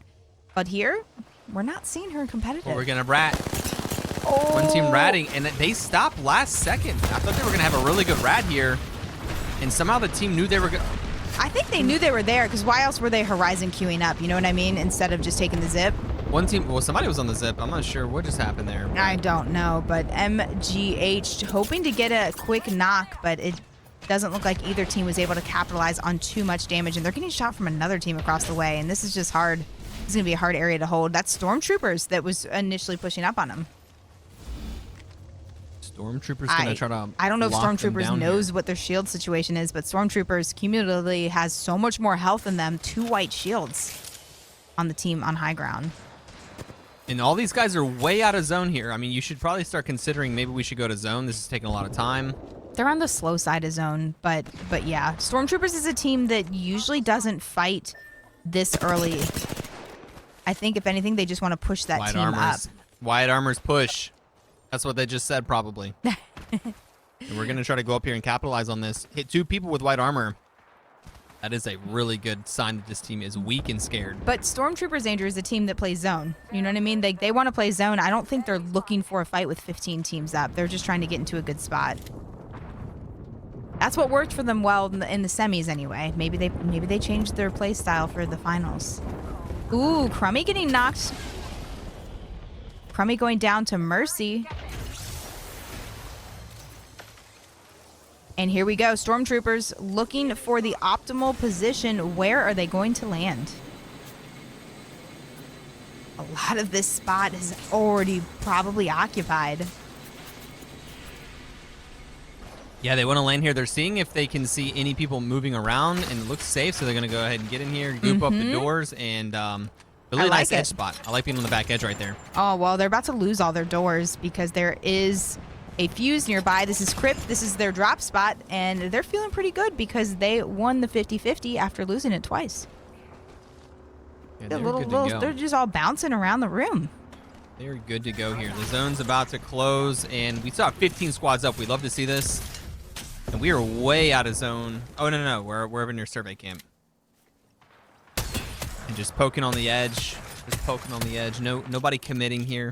But here, we're not seeing her in competitive. Well, we're gonna rat. One team ratting, and they stopped last second. I thought they were gonna have a really good rat here, and somehow the team knew they were gonna. I think they knew they were there, because why else were they Horizon queuing up? You know what I mean? Instead of just taking the zip. One team, well, somebody was on the zip. I'm not sure what just happened there. I don't know, but MGH hoping to get a quick knock, but it doesn't look like either team was able to capitalize on too much damage, and they're getting shot from another team across the way, and this is just hard. This is going to be a hard area to hold. That's Stormtroopers that was initially pushing up on them. Stormtrooper's going to try to I don't know if lock them Stormtroopers down knows here. what their shield situation is, but Stormtroopers cumulatively has so much more health than them. 2 white shields on the team on high ground. And all these guys are way out of zone here. I mean, you should probably start considering maybe we should go to zone. This is taking a lot of time. They're on the slow side of zone, but yeah. Stormtroopers is a team that usually doesn't fight this early. I think, if anything, they just want to push that team up. Wyatt Armor's push. That's what they just said, probably. And we're going to try to go up here and capitalize on this. Hit 2 people with white armor. That is a really good sign that this team is weak and scared. But Stormtroopers, Andrew, is a team that plays zone. You know what I mean? They want to play zone. I don't think they're looking for a fight with 15 teams up. They're just trying to get into a good spot. That's what worked for them well in the semis anyway. Maybe they changed their play style for the finals. Ooh, Crummy getting knocked. Crummy going down to Mercy. And here we go. Stormtroopers looking for the optimal position. Where are they going to land? A lot of this spot is already probably occupied. Yeah, they want to land here. They're seeing if they can see any people moving around, and it looks safe, so they're going to go ahead and get in here, goop up the doors, and really nice edge spot. I like being on the back edge right there. Oh, well, they're about to lose all their doors because there is a fuse nearby. This is Crypt. This is their drop spot, and they're feeling pretty good because they won the 50-50 after losing it twice. Yeah, They're just all bouncing around the room. They're good to go here. The zone's about to close, and we saw 15 squads up. We'd love to see this. And we are way out of zone. Oh, no. We're over near survey camp. And just poking on the edge. Nobody committing here.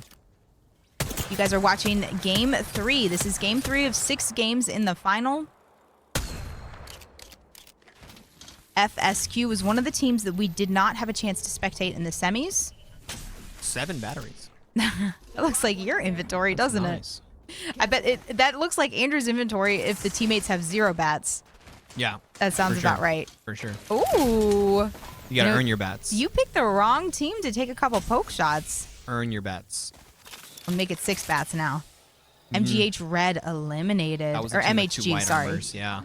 You guys are watching Game 3. This is Game 3 of 6 games in the final. FSQ was one of the teams that we did not have a chance to spectate in the semis. 7 batteries. It looks like your inventory, doesn't Nice. it? I bet that looks like Andrew's inventory if the teammates have 0 bats. Yeah. That sounds for sure. about right. For sure. Ooh. You got to earn your bats. You picked the wrong team to take a couple poke shots. Earn your bats. I'll make it 6 bats now. MGH Red eliminated. That was Or a team with 2 MHG, white sorry. armors, yeah.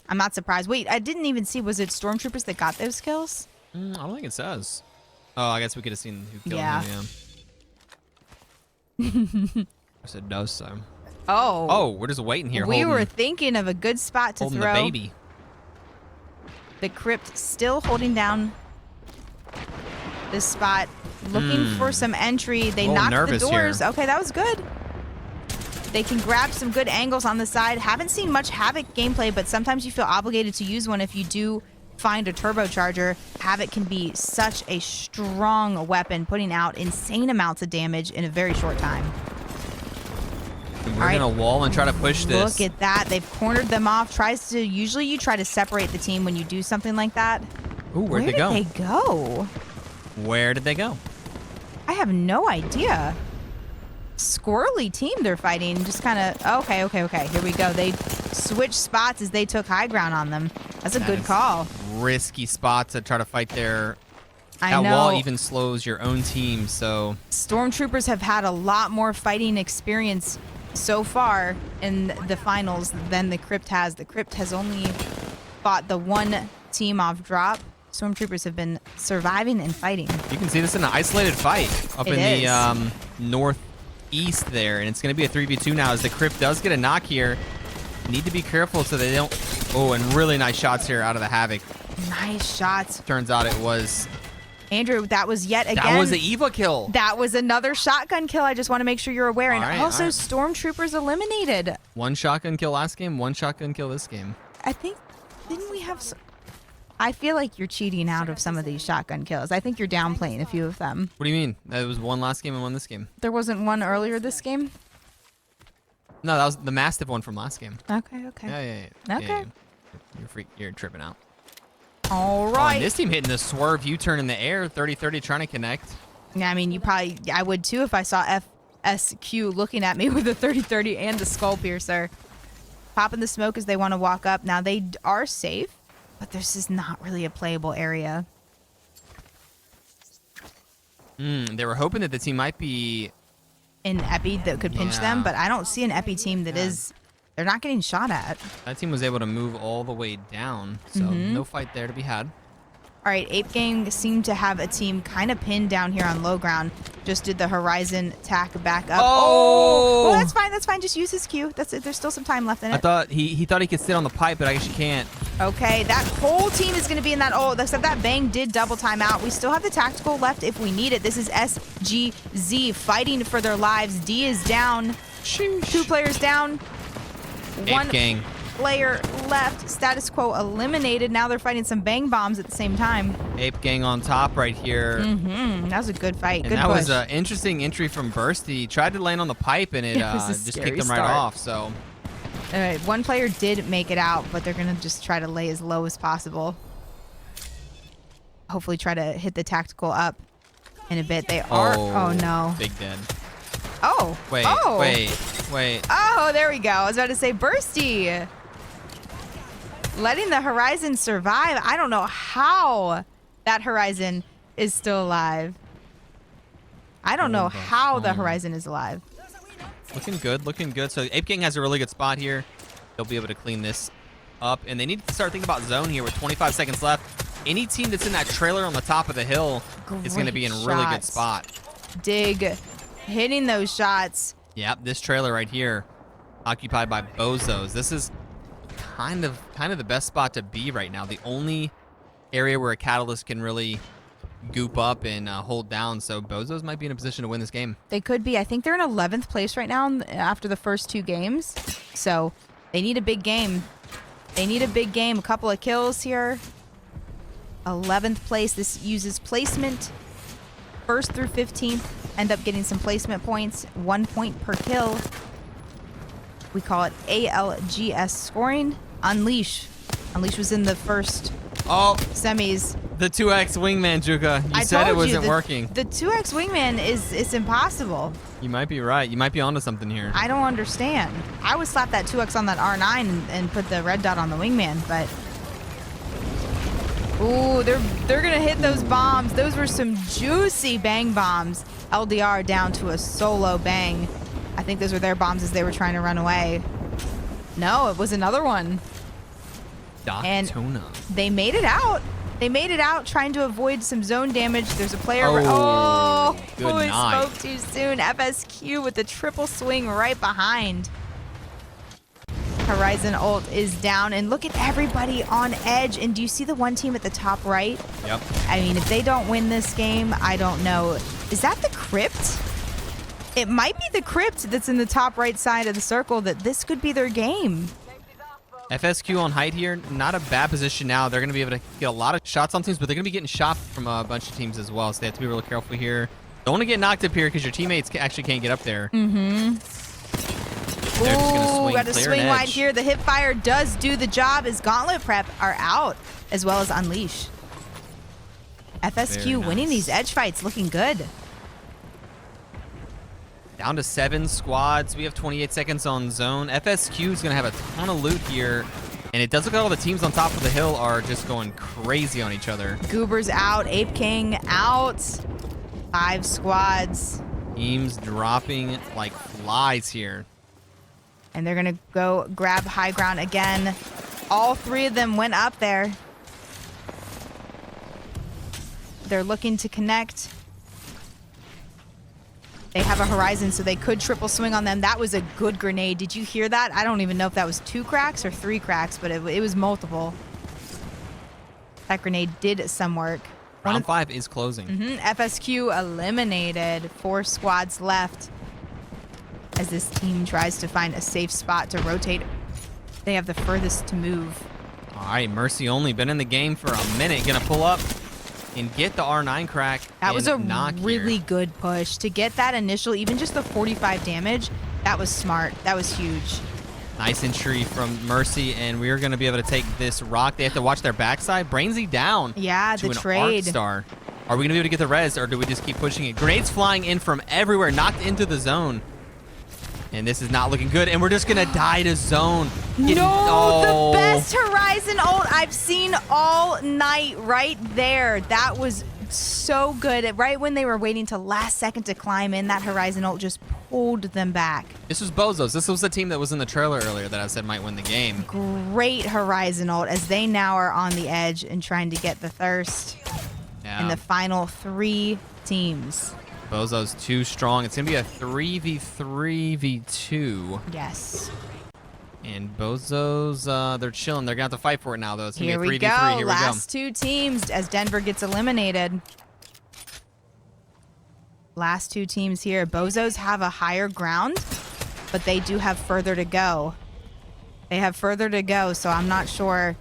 I'm not surprised. Wait, I didn't even see. Was it Stormtroopers that got those kills? I don't think it says. Oh, I guess we could have seen who killed Yeah. him, yeah. Yes, it does, so. Oh. Oh, we're just waiting here. We holding, were thinking of a good spot to holding throw. the baby. The Crypt still holding down this spot, looking for some entry. They little knocked the nervous doors. here. Okay, that was good. They can grab some good angles on the side. Haven't seen much Havoc gameplay, but sometimes you feel obligated to use one if you do find a turbocharger. Havoc can be such a strong weapon, putting out insane amounts of damage in a very short time. And we're All right. going to wall and try to push this. Look at that. They've cornered them off. Usually you try to separate the team when you do something like that. Ooh, where'd Where they go? did they go? Where did they go? I have no idea. Squirrely team they're fighting. Just kind of, okay. Here we go. They switched spots as they took high ground on them. That's a That good is call. Risky spot to try to fight there. I That know. wall even slows your own team, so. Stormtroopers have had a lot more fighting experience so far in the finals than the Crypt has. The Crypt has only fought the one team off drop. Stormtroopers have been surviving and fighting. You can see this in an isolated fight up It in is. the northeast there, and it's going to be a 3v2 now as the Crypt does get a knock here. Need to be careful so they don't. Oh, and really nice shots here out of the Havoc. Nice shots. Turns out it was. Andrew, that was yet again. That was the Eva kill. That was another shotgun kill. I just want to make sure you're aware. And All right, also, all right. Stormtroopers eliminated. One shotgun kill last game, one shotgun kill this game. I think, didn't we have... I feel like you're cheating out of some of these shotgun kills. I think you're downplaying a few of them. What do you mean? That was one last game and one this game. There wasn't one earlier this game? No, that was the Mastiff one from last game. Okay. Yeah. Okay. You're tripping out. All Oh, right. and this team hitting the swerve U-turn in the air, 30-30 trying to connect. Yeah, I mean, I would too if I saw FSQ looking at me with a 30-30 and a skull piercer. Popping the smoke as they want to walk up. Now, they are safe, but this is not really a playable area. They were hoping that the team might be in Epi that could pinch them, Yeah. but I don't see an Epi team that is. They're not getting shot at. That team was able to move all the way down, so no fight there to be had. All right, Ape Gang seemed to have a team kind of pinned down here on low ground. Just did the Horizon tack back up. Oh! Well, that's fine. That's fine. Just use his Q. That's it. There's still some time left in I it. thought he thought he could sit on the pipe, but I guess you can't. Okay, that whole team is going to be in that ult, except that Bang did double time out. We still have the tactical left if we need it. This is SGZ fighting for their lives. D is down. Sheesh. 2 players down. One Ape Gang. player left. Status quo eliminated. Now they're fighting some Bang bombs at the same time. Ape Gang on top right here. That was a good fight. And Good that push. was an interesting entry from Burst. He tried to land on the pipe, and it was a just scary kicked him right start. off. So All right, one player did make it out, but they're going to just try to lay as low as possible. Hopefully try to hit the tactical up in a bit. They are. Oh, no. Big dead. Oh. Wait, oh. wait. Oh, there we go. I was about to say Bursty. Letting the Horizon survive. I don't know how that Horizon is still alive. I don't know how the Horizon is alive. Looking good, looking good. So Ape Gang has a really good spot here. They'll be able to clean this up. And they need to start thinking about zone here with 25 seconds left. Any team that's in that trailer on the top of the hill is going to be in a really good shots. spot. Dig. Hitting those shots. Yep, this trailer right here, occupied by Bozos. This is kind of the best spot to be right now. The only area where a Catalyst can really goop up and hold down. So Bozos might be in a position to win this game. They could be. I think they're in 11th place right now after the first 2 games. So they need a big game. They need a big game. A couple of kills here. 11th place. This uses placement. 1st through 15th end up getting some placement points. 1 point per kill. We call it ALGS scoring. Unleash. Unleash was in the first Oh, semis. the 2x wingman, Juka. You I said it told you, wasn't working. The 2x wingman is impossible. You might be right. You might be onto something here. I don't understand. I would slap that 2x on that R9 and put the red dot on the wingman, but ooh, they're gonna hit those bombs. Those were some juicy Bang bombs. LDR down to a solo Bang. I think those were their bombs as they were trying to run away. No, it was another one. And Dotona. they made it out. They made it out trying to avoid some zone damage. There's a player. Oh, Oh, good he night. spoke too soon. FSQ with the triple swing right behind. Horizon ult is down, and look at everybody on edge. And do you see the one team at the top right? Yep. I mean, if they don't win this game, I don't know. Is that the crypt? It might be the crypt that's in the top right side of the circle. That this could be their game. FSQ on height here, not a bad position now. They're going to be able to get a lot of shots on teams, but they're going to be getting shot from a bunch of teams as well, so they have to be really careful here. Don't want to get knocked up here because your teammates actually can't get up there. Mm-hmm. They're just gonna Ooh, swing got to clear swing and wide edge. here. The hip fire does do the job as Gauntlet Prep are out, as well as Unleash. FSQ Very winning nice. these edge fights, looking good. Down to 7 squads. We have 28 seconds on zone. FSQ is going to have a ton of loot here. And it does look like all the teams on top of the hill are just going crazy on each other. Goober's out, Ape King out. 5 squads. Teams dropping like flies here. And they're going to go grab high ground again. All 3 of them went up there. They're looking to connect. They have a Horizon, so they could triple swing on them. That was a good grenade. Did you hear that? I don't even know if that was 2 cracks or 3 cracks, but it was multiple. That grenade did some work. Round 5 is closing. FSQ eliminated. 4 squads left as this team tries to find a safe spot to rotate. They have the furthest to move. All right, Mercy only been in the game for a minute. Gonna pull up and get the R9 crack. That was a and knock really here. good push. To get that initial, even just the 45 damage, that was smart. That was huge. Nice entry from Mercy, and we're gonna be able to take this rock. They have to watch their backside. Brainsy down. Yeah, to the an trade. Arc Star. Are we gonna be able to get the res, or do we just keep pushing it? Grenades flying in from everywhere, knocked into the zone. And this is not looking good, and we're just gonna die to zone. No, the best Horizon ult I've seen all night right there. That was so good. Right when they were waiting till last second to climb in, that Horizon ult just pulled them back. This was Bozo's. This was the team that was in the trailer earlier that I said might win the game. Great Horizon ult as they now are on the edge and trying to get the thirst in the final 3 teams. Bozo's too strong. It's going to be a 3v3v2. Yes. And Bozo's, they're chilling. They're going to have to fight for it now, though. It's going Here to be a we 3v3. go. Here Last 2 teams as Denver gets eliminated. Last 2 teams here. Bozos have a higher ground, but they do have further to go. They have further to go, so I'm not sure.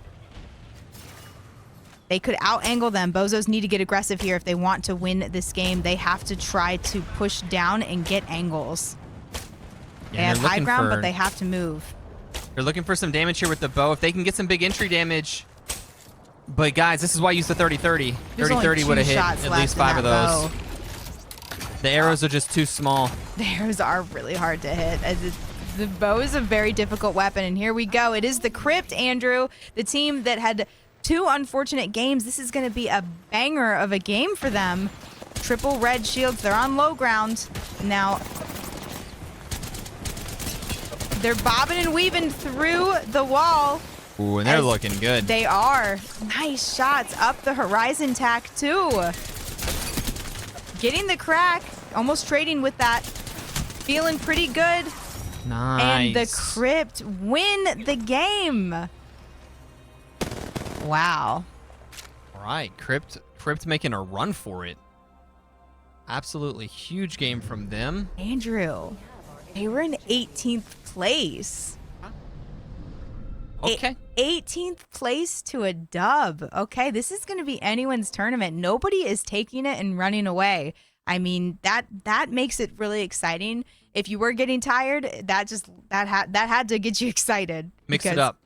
They could out-angle them. Bozos need to get aggressive here if they want to win this game. They have to try to push down and get angles. They have high ground, but they have to move. They're looking for some damage here with the bow. If they can get some big entry damage. But guys, this is why I used the 30-30. 30-30 would have hit at least 5 of those. The arrows are just too small. The arrows are really hard to hit. The bow is a very difficult weapon, and here we go. It is the Crypt, Andrew, the team that had 2 unfortunate games. This is going to be a banger of a game for them. Triple red shields. They're on low ground. Now, they're bobbing and weaving through the wall. Ooh, and they're looking good. They are. Nice shots up the Horizon tack, too. Getting the crack. Almost trading with that. Feeling pretty good. Nice. And the Crypt win the game. Wow. All right, Crypt making a run for it. Absolutely huge game from them. Andrew, they were in 18th place. Okay. 18th place to a dub. Okay, this is going to be anyone's tournament. Nobody is taking it and running away. I mean, that makes it really exciting. If you were getting tired, that had to get you excited. Mix it up.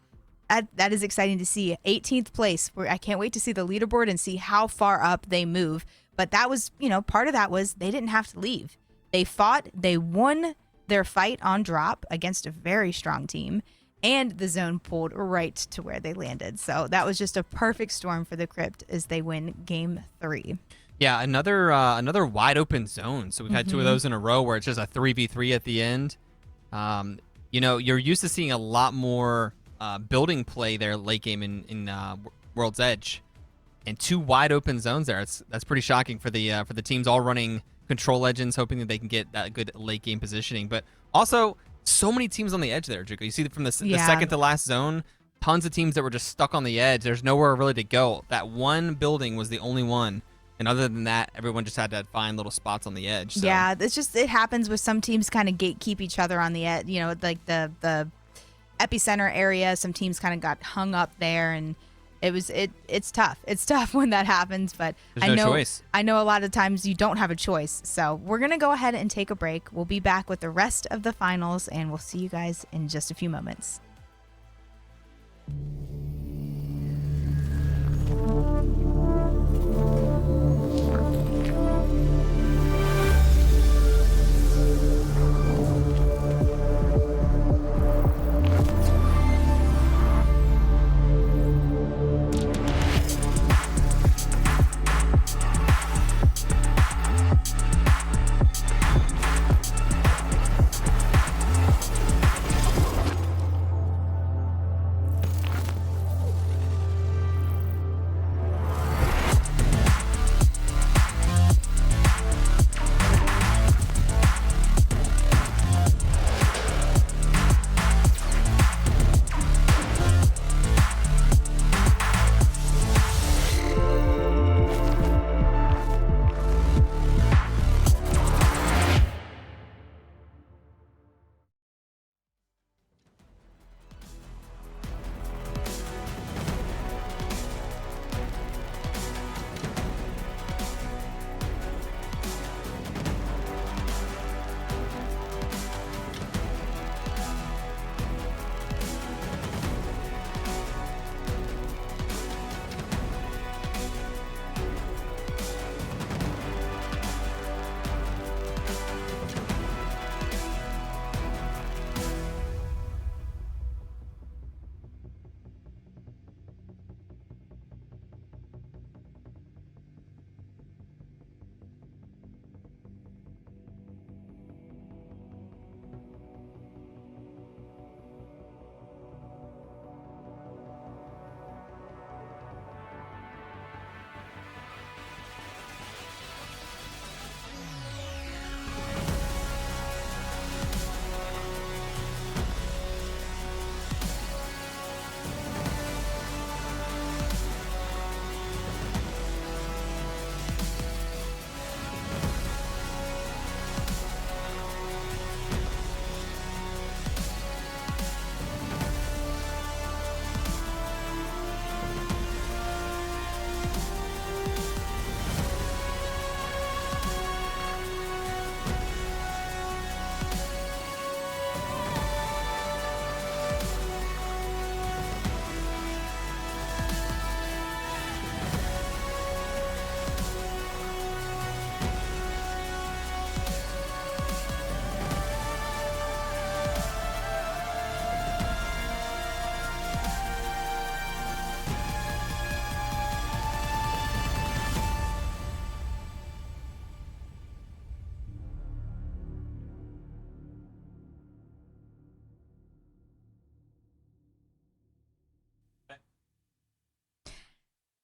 That is exciting to see. 18th place. I can't wait to see the leaderboard and see how far up they move. But that was, part of that was they didn't have to leave. They fought. They won their fight on drop against a very strong team. And the zone pulled right to where they landed. So that was just a perfect storm for the Crypt as they win game 3. Yeah, another wide open zone. So we've had 2 of those in a row where it's just a 3v3 at the end. You're used to seeing a lot more building play there late game in World's Edge, and 2 wide open zones there. That's pretty shocking for the teams all running control legends, hoping that they can get that good late game positioning. But also, so many teams on the edge there, Juko. You see from the second to last zone, tons of teams that were just stuck on the edge. There's nowhere really to go. That one building was the only one. And other than that, everyone just had to find little spots on the edge. So. Yeah, it happens with some teams kind of gatekeep each other on the edge. Like the epicenter area, some teams kind of got hung up there, and it's tough. It's tough when that happens, but There's no choice. I know a lot of times you don't have a choice. So we're going to go ahead and take a break. We'll be back with the rest of the finals, and we'll see you guys in just a few moments.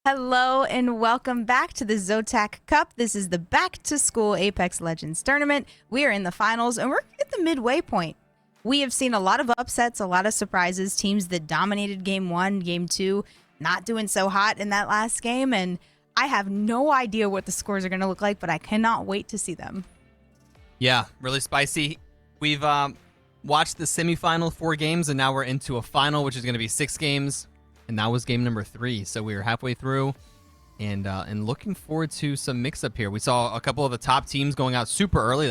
Hello and welcome back to the ZOTAC Cup. This is the back to school Apex Legends tournament. We are in the finals and we're at the midway point. We have seen a lot of upsets, a lot of surprises, teams that dominated game 1, game 2, not doing so hot in that last game. And I have no idea what the scores are going to look like, but I cannot wait to see them. Yeah, really spicy. We've watched the semifinal 4 games and now we're into a final, which is going to be 6 games. And that was game number 3, so we were halfway through, and looking forward to some mix-up here. We saw a couple of the top teams going out super early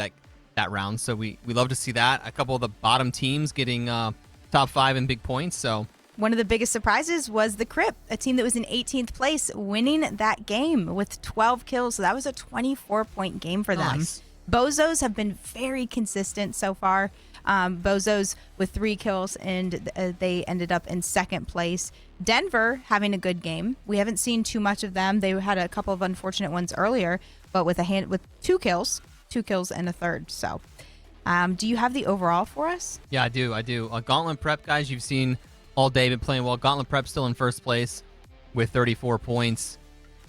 that round, so we love to see that. A couple of the bottom teams getting top 5 in big points. So one of the biggest surprises was the Crypt, a team that was in 18th place, winning that game with 12 kills. So that was a 24-point game for them. Nice. Bozos have been very consistent so far. Bozos with 3 kills, and they ended up in 2nd place. Denver having a good game. We haven't seen too much of them. They had a couple of unfortunate ones earlier, but with 2 kills and a third. So, do you have the overall for us? yeah, I do. Gauntlet Prep, guys, you've seen all day, been playing well. Gauntlet Prep still in 1st place with 34 points.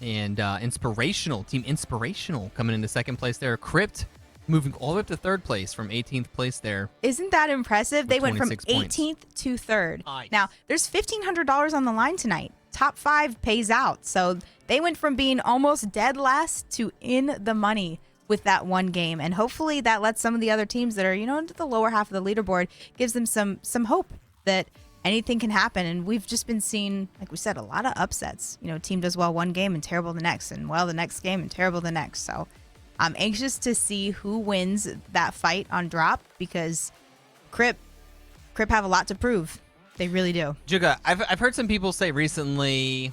And Team Inspirational coming into 2nd place there. Crypt moving all the way up to 3rd place from 18th place there. Isn't that impressive? They went from 26 points. 18th to 3rd. Nice. Now, there's $1,500 on the line tonight. Top 5 pays out. So they went from being almost dead last to in the money with that one game. And hopefully that lets some of the other teams that are, into the lower half of the leaderboard, gives them some hope that anything can happen. And we've just been seeing, like we said, a lot of upsets. Team does well one game and terrible the next, and well the next game and terrible the next. So I'm anxious to see who wins that fight on drop, because Crypt have a lot to prove. They really do. Juga, I've heard some people say recently,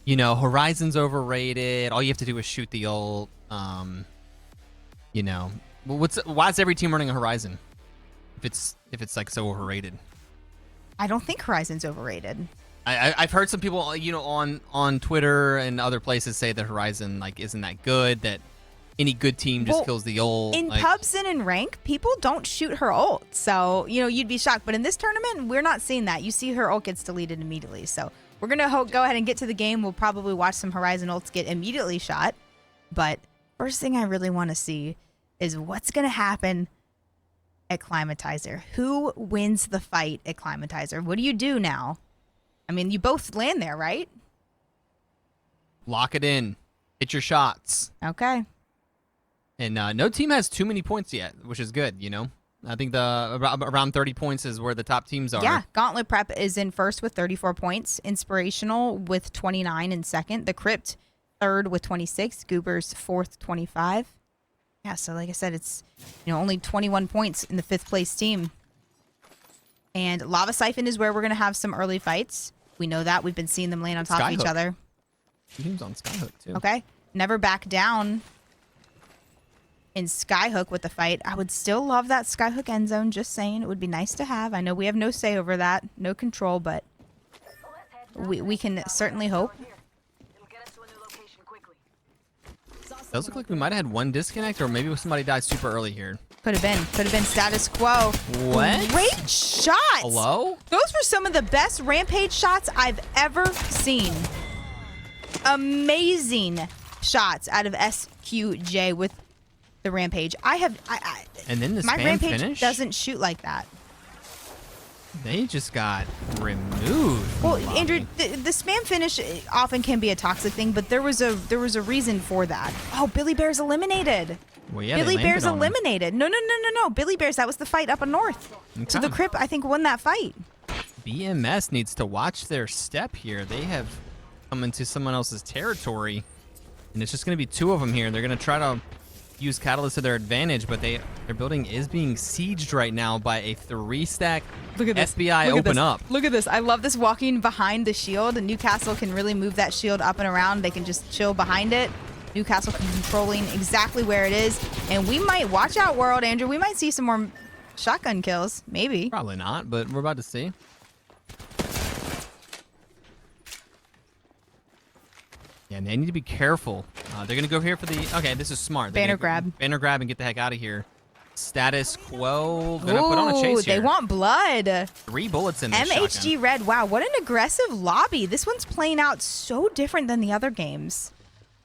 Horizon's overrated. All you have to do is shoot the ult. Why is every team running a Horizon if it's like so overrated? I don't think Horizon's overrated. I've heard some people, on Twitter and other places say that Horizon isn't that good, that any good team just kills the ult. In pubs and in rank, people don't shoot her ult. So, you'd be shocked. But in this tournament, we're not seeing that. You see her ult gets deleted immediately. So we're going to go ahead and get to the game. We'll probably watch some Horizon ults get immediately shot. But first thing I really want to see is what's going to happen at Climatizer. Who wins the fight at Climatizer? What do you do now? I mean, you both land there, right? Lock it in. Hit your shots. Okay. And no team has too many points yet, which is good, I think around 30 points is where the top teams are. Yeah, Gauntlet Prep is in 1st with 34 points. Inspirational with 29 in 2nd. The Crypt 3rd with 26. Goobers 4th, 25. Yeah, so like I said, it's only 21 points in the 5th place team. And Lava Siphon is where we're going to have some early fights. We know that. We've been seeing them land on top of each other. Teams on Skyhook, too. Okay. Never back down in Skyhook with the fight. I would still love that Skyhook end zone, just saying. It would be nice to have. I know we have no say over that, no control, but we can certainly hope. It'll get us to a new location quickly. Does look like we might have had one disconnect, or maybe somebody died super early here. Could have been status quo. What? Great shots. Hello? Those were some of the best Rampage shots I've ever seen. Amazing shots out of SQJ with the Rampage. And then the my spam Rampage finish? doesn't shoot like that. They just got removed. Well, Andrew, the spam finish often can be a toxic thing, but there was a reason for that. Oh, Billy Bear's eliminated. Well, yeah, Billy they Bear's landed on him. eliminated. No. Billy Bear's, that was the fight up in north. So Okay. the Crypt, I think, won that fight. BMS needs to watch their step here. They have come into someone else's territory, and it's just going to be 2 of them here. They're going to try to use Catalyst to their advantage, but their building is being sieged right now by a 3-stack FBI open up. Look at this. I love this walking behind the shield. And Newcastle can really move that shield up and around. They can just chill behind it. Newcastle controlling exactly where it is. And we might, watch out, World, Andrew. We might see some more shotgun kills. Maybe. Probably not, but we're about to see. Yeah, and they need to be careful. They're going to go here for the... Okay, this is smart. Banner grab. Banner grab and get the heck out of here. Status Quo gonna put on a chase they here. want blood. 3 bullets in this MHG shotgun. Red. Wow, what an aggressive lobby. This one's playing out so different than the other games.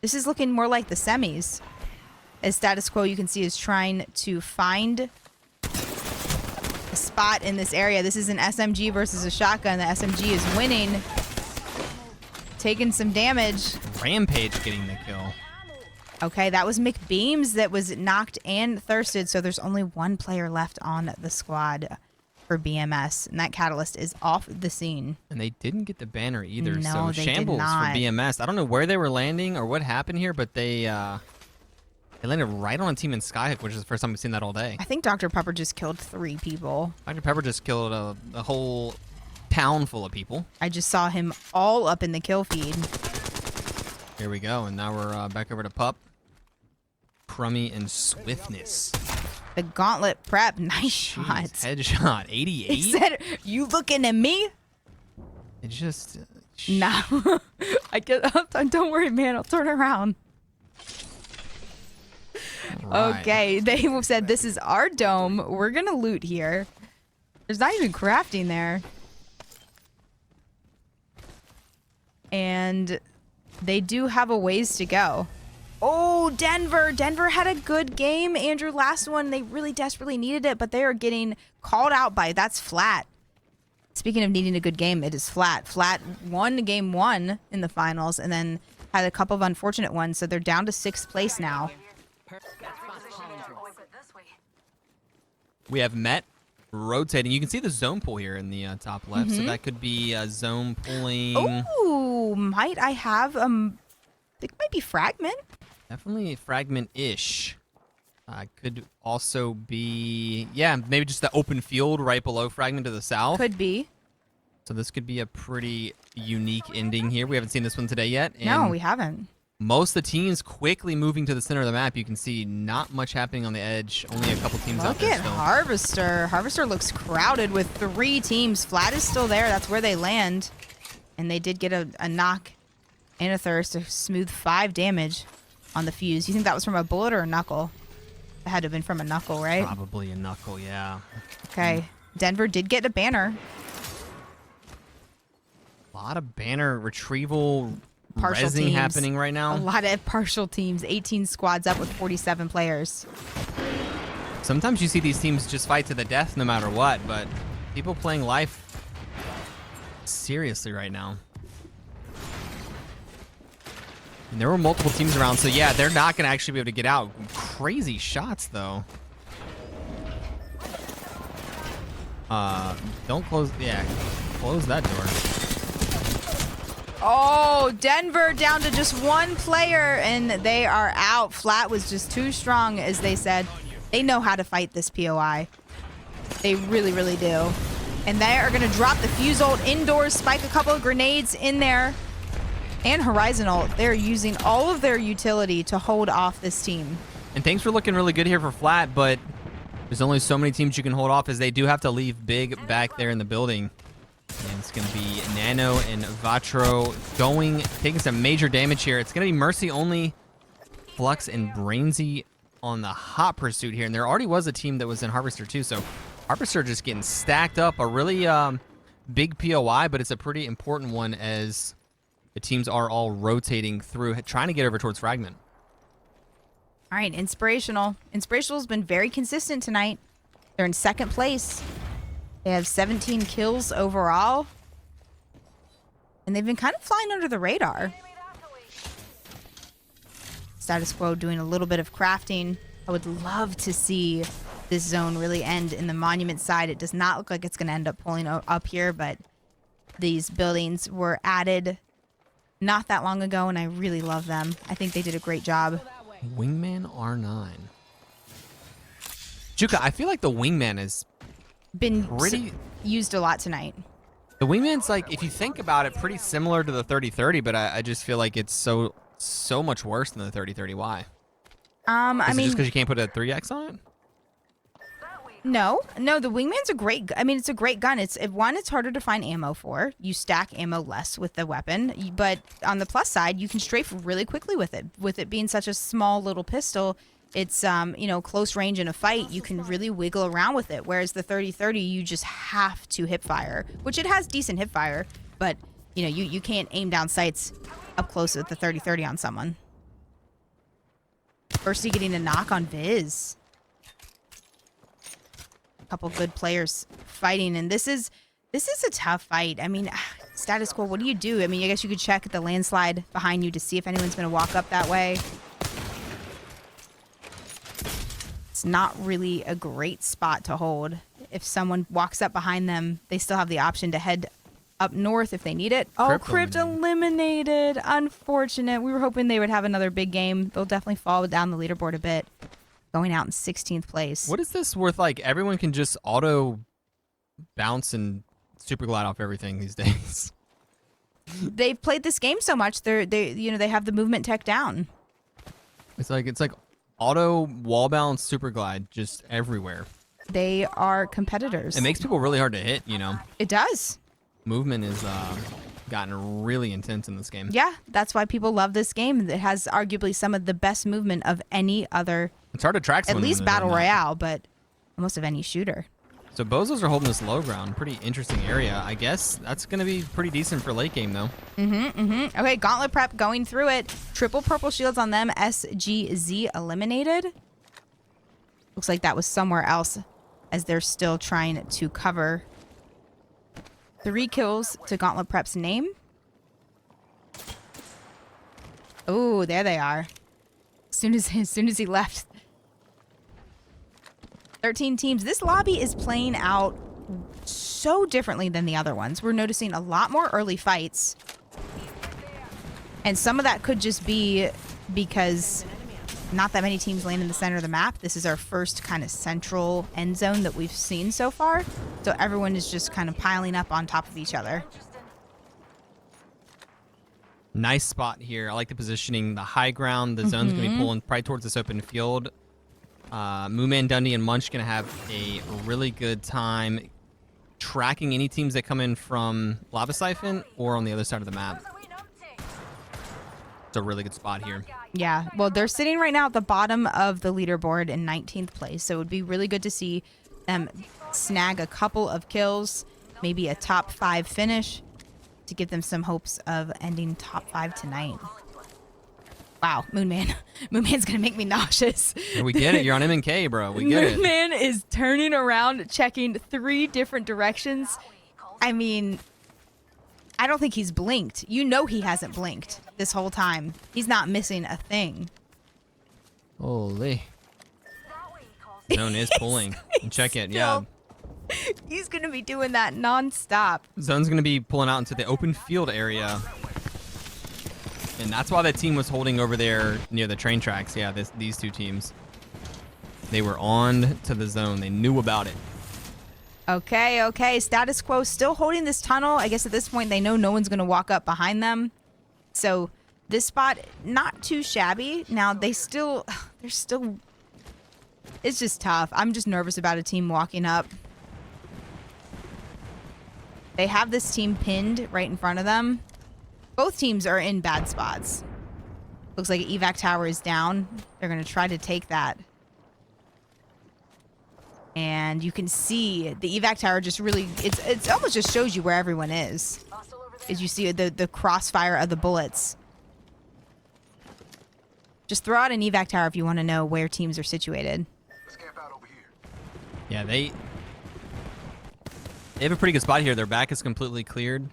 This is looking more like the semis. As Status Quo, you can see, is trying to find a spot in this area. This is an SMG versus a shotgun. The SMG is winning. Taking some damage. Rampage getting the kill. Okay, that was McBeams that was knocked and thirsted, so there's only one player left on the squad for BMS, and that Catalyst is off the scene. And they didn't get the banner either, No, so they did shambles for not. BMS. I don't know where they were landing or what happened here, but they landed right on a team in Skyhook, which is the first time we've seen that all day. I think Dr. Pepper just killed 3 people. Dr. Pepper just killed a whole town full of people. I just saw him all up in the kill feed. Here we go, and now we're back over to Pup. Crummy and Swiftness. The gauntlet prep, nice Jeez, shots. headshot, He 88. said, "You looking at me?" It just... No. I get up. Don't worry, man. I'll turn around. Right. Okay, they said this is our dome. We're gonna loot here. There's not even crafting there. And they do have a ways to go. Oh, Denver. Denver had a good game, Andrew. Last one, they really desperately needed it, but they are getting called out by, that's Flat. Speaking of needing a good game, it is Flat. Flat won game 1 in the finals and then had a couple of unfortunate ones, so they're down to 6th place now. We have Met rotating. You can see the zone pull here in the top left, so that could be zone pulling. Ooh, might I have, I think it might be Fragment. Definitely fragment-ish. Could also be, yeah, maybe just the open field right below fragment to the south. Could be. So this could be a pretty unique ending here. We haven't seen this one today yet. And No, we haven't. most of the teams quickly moving to the center of the map. You can see not much happening on the edge. Only a couple teams out Look there at still. Harvester. Harvester looks crowded with 3 teams. Flat is still there. That's where they land. And they did get a knock and a thirst, a smooth 5 damage on the fuse. You think that was from a bullet or a knuckle? It had to have been from a knuckle, right? Probably a knuckle, yeah. Okay. Denver did get a banner. A lot of banner retrieval Partial rezzing teams. happening right now. A lot of partial teams. 18 squads up with 47 players. Sometimes you see these teams just fight to the death no matter what, but people playing life seriously right now. And there were multiple teams around, so yeah, they're not going to actually be able to get out. Crazy shots, though. Don't close, yeah, close that door. Oh, Denver down to just 1 player, and they are out. Flat was just too strong, as they said. They know how to fight this POI. They really, really do. And they are going to drop the fuse ult indoors, spike a couple of grenades in there. And Horizon ult. They're using all of their utility to hold off this team. And things were looking really good here for Flat, but there's only so many teams you can hold off as they do have to leave Big back there in the building. And it's going to be Nano and Vatro taking some major damage here. It's going to be Mercy only, Flux and Brainsy on the hot pursuit here. And there already was a team that was in Harvester too, so Harvester just getting stacked up. A really big POI, but it's a pretty important one as the teams are all rotating through, trying to get over towards Fragment. All right, Inspirational. Inspirational's been very consistent tonight. They're in 2nd place. They have 17 kills overall. And they've been kind of flying under the radar. Status Quo doing a little bit of crafting. I would love to see this zone really end in the monument side. It does not look like it's going to end up pulling up here, but these buildings were added not that long ago, and I really love them. I think they did a great job. Wingman R9. Juka, I feel like the Wingman is Been pretty... used a lot tonight. The Wingman's like, if you think about it, pretty similar to the 3030, but I just feel like it's so much worse than the 3030. Why? I Is it mean, just because you can't put a 3x on it? no, the Wingman's a great. I mean, it's a great gun. It's harder to find ammo for. You stack ammo less with the weapon, but on the plus side, you can strafe really quickly with it. With it being such a small little pistol, it's close range in a fight, you can really wiggle around with it. Whereas the 30-30, you just have to hip fire, which it has decent hip fire, but you can't aim down sights up close with the 30-30 on someone. First, getting a knock on Viz. A couple good players fighting, and this is a tough fight. I mean, status quo, what do you do? I mean, I guess you could check the landslide behind you to see if anyone's going to walk up that way. It's not really a great spot to hold. If someone walks up behind them, they still have the option to head up north if they need it. Oh, Crypt eliminated. Unfortunate. We were hoping they would have another big game. They'll definitely fall down the leaderboard a bit. Going out in 16th place. What is this worth? Like, everyone can just auto bounce and super glide off everything these days. They've played this game so much, they have the movement tech down. It's like auto wall bounce, super glide, just everywhere. They are competitors. It makes people really hard to hit, It does. Movement is gotten really intense in this game. Yeah, that's why people love this game. It has arguably some of the best movement of any other. It's hard to track someone. At least Battle Royale, but almost of any shooter. So Bozos are holding this low ground. Pretty interesting area. I guess that's going to be pretty decent for late game, though. Okay, Gauntlet Prep going through it. Triple purple shields on them. SGZ eliminated. Looks like that was somewhere else as they're still trying to cover. 3 kills to Gauntlet Prep's name. Oh, there they are. As soon as he left. 13 teams. This lobby is playing out so differently than the other ones. We're noticing a lot more early fights. And some of that could just be because not that many teams land in the center of the map. This is our first kind of central end zone that we've seen so far. So everyone is just kind of piling up on top of each other. Nice spot here. I like the positioning. The high ground. The zone's going to be pulling probably towards this open field. Mooman, Dundee, and Munch going to have a really good time tracking any teams that come in from Lava Siphon or on the other side of the map. It's a really good spot here. Yeah, well, they're sitting right now at the bottom of the leaderboard in 19th place, so it would be really good to see them snag a couple of kills, maybe a top 5 finish to give them some hopes of ending top 5 tonight. Wow, Moonman. Moonman's going to make me nauseous. Yeah, we get it. You're on M&K, bro. We get it. Moonman is turning around, checking 3 different directions. I mean, I don't think he's blinked. You know he hasn't blinked this whole time. He's not missing a thing. Holy. Zone is pulling. And check it, yeah. He's going to be doing that nonstop. Zone's going to be pulling out into the open field area. And that's why that team was holding over there near the train tracks. Yeah, these 2 teams. They were on to the zone. They knew about it. Okay. Status quo still holding this tunnel. I guess at this point they know no one's going to walk up behind them. So this spot, not too shabby. Now they're still, it's just tough. I'm just nervous about a team walking up. They have this team pinned right in front of them. Both teams are in bad spots. Looks like evac tower is down. They're going to try to take that. And you can see the evac tower just really, it's almost just shows you where everyone is. As you see the crossfire of the bullets. Just throw out an evac tower if you want to know where teams are situated. Yeah, they have a pretty good spot here. Their back is completely cleared.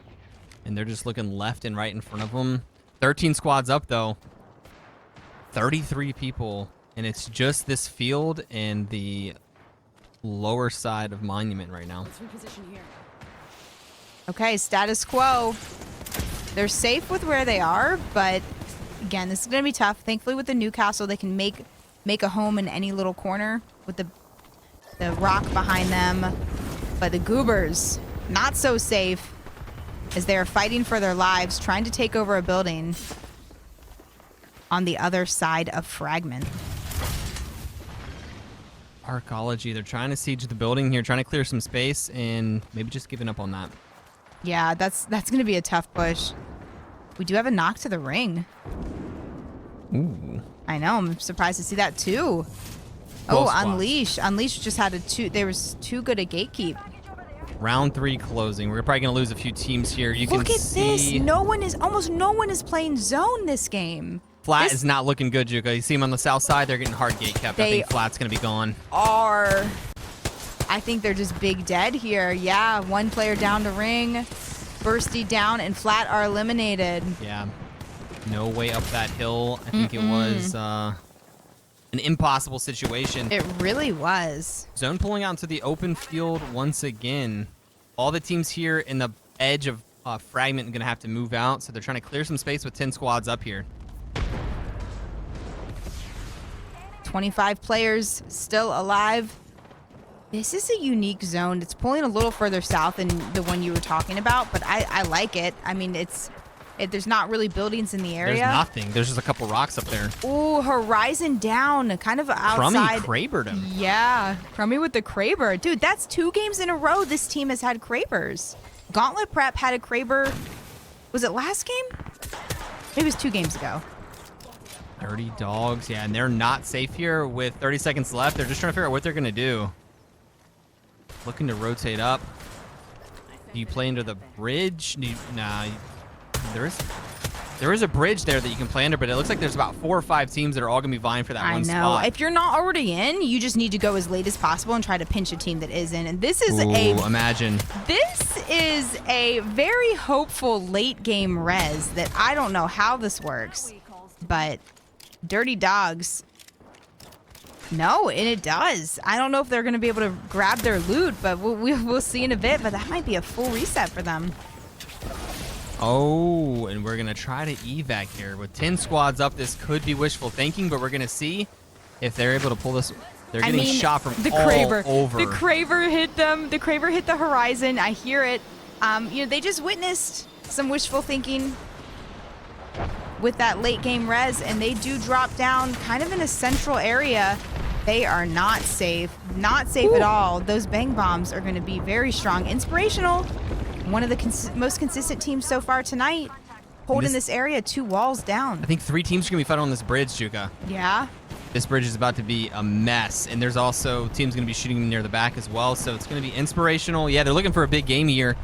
And they're just looking left and right in front of them. 13 squads up, though. 33 people. And it's just this field and the lower side of Monument right now. Okay, status quo. They're safe with where they are, but again, this is going to be tough. Thankfully, with the Newcastle, they can make a home in any little corner with the rock behind them. But the Goobers, not so safe, as they are fighting for their lives, trying to take over a building on the other side of Fragment. Arcology, they're trying to siege the building here, trying to clear some space, and maybe just giving up on that. Yeah, that's going to be a tough push. We do have a knock to the ring. Ooh. I know. I'm surprised to see that too. Both Oh, squads. Unleash. Unleash just had a two. They was too good at gatekeep. Round 3 closing. We're probably gonna lose a few teams here. You Look can at see this. Almost no one is playing zone this game. Flat This is not looking good, Juka. You see them on the south side. They're getting hard gate kept. I They think Flat's gonna be gone. I think they're just big dead here. Yeah, one player down to ring. Bursty down and Flat are eliminated. Yeah. No way up that hill. I think it was an impossible situation. It really was. Zone pulling out into the open field once again. All the teams here in the edge of Fragment are going to have to move out, so they're trying to clear some space with 10 squads up here. 25 players still alive. This is a unique zone. It's pulling a little further south than the one you were talking about, but I like it. I mean, there's not really buildings in the area. There's nothing. There's just a couple rocks up there. Ooh, Horizon down, kind of outside. Crummy Krabered him. Yeah, Crummy with the Kraber. Dude, that's 2 games in a row this team has had Krabers. Gauntlet Prep had a Kraber. Was it last game? Maybe it was 2 games ago. Dirty Dogs. Yeah, and they're not safe here with 30 seconds left. They're just trying to figure out what they're going to do. Looking to rotate up. Do you play under the bridge? Nah. There is a bridge there that you can play under, but it looks like there's about 4 or 5 teams that are all going to be vying for that one I know. spot. If you're not already in, you just need to go as late as possible and try to pinch a team that is in. And this is imagine. This is a very hopeful late game res that I don't know how this works, but Dirty Dogs. No, and it does. I don't know if they're going to be able to grab their loot, but we'll see in a bit. But that might be a full reset for them. Oh, and we're going to try to evac here. With 10 squads up, this could be wishful thinking, but we're going to see if they're able to pull this. They're getting shot from the all Kraber. over. The Kraber hit them. The Kraber hit the horizon. I hear it. They just witnessed some wishful thinking with that late game res, and they do drop down kind of in a central area. They are not safe. Not safe at all. Those bang bombs are going to be very strong. Inspirational. One of the most consistent teams so far tonight. Holding this area 2 walls down. I think 3 teams are going to be fighting on this bridge, Juka. Yeah. This bridge is about to be a mess, and there's also teams going to be shooting near the back as well, so it's going to be inspirational. Yeah, they're looking for a big game here,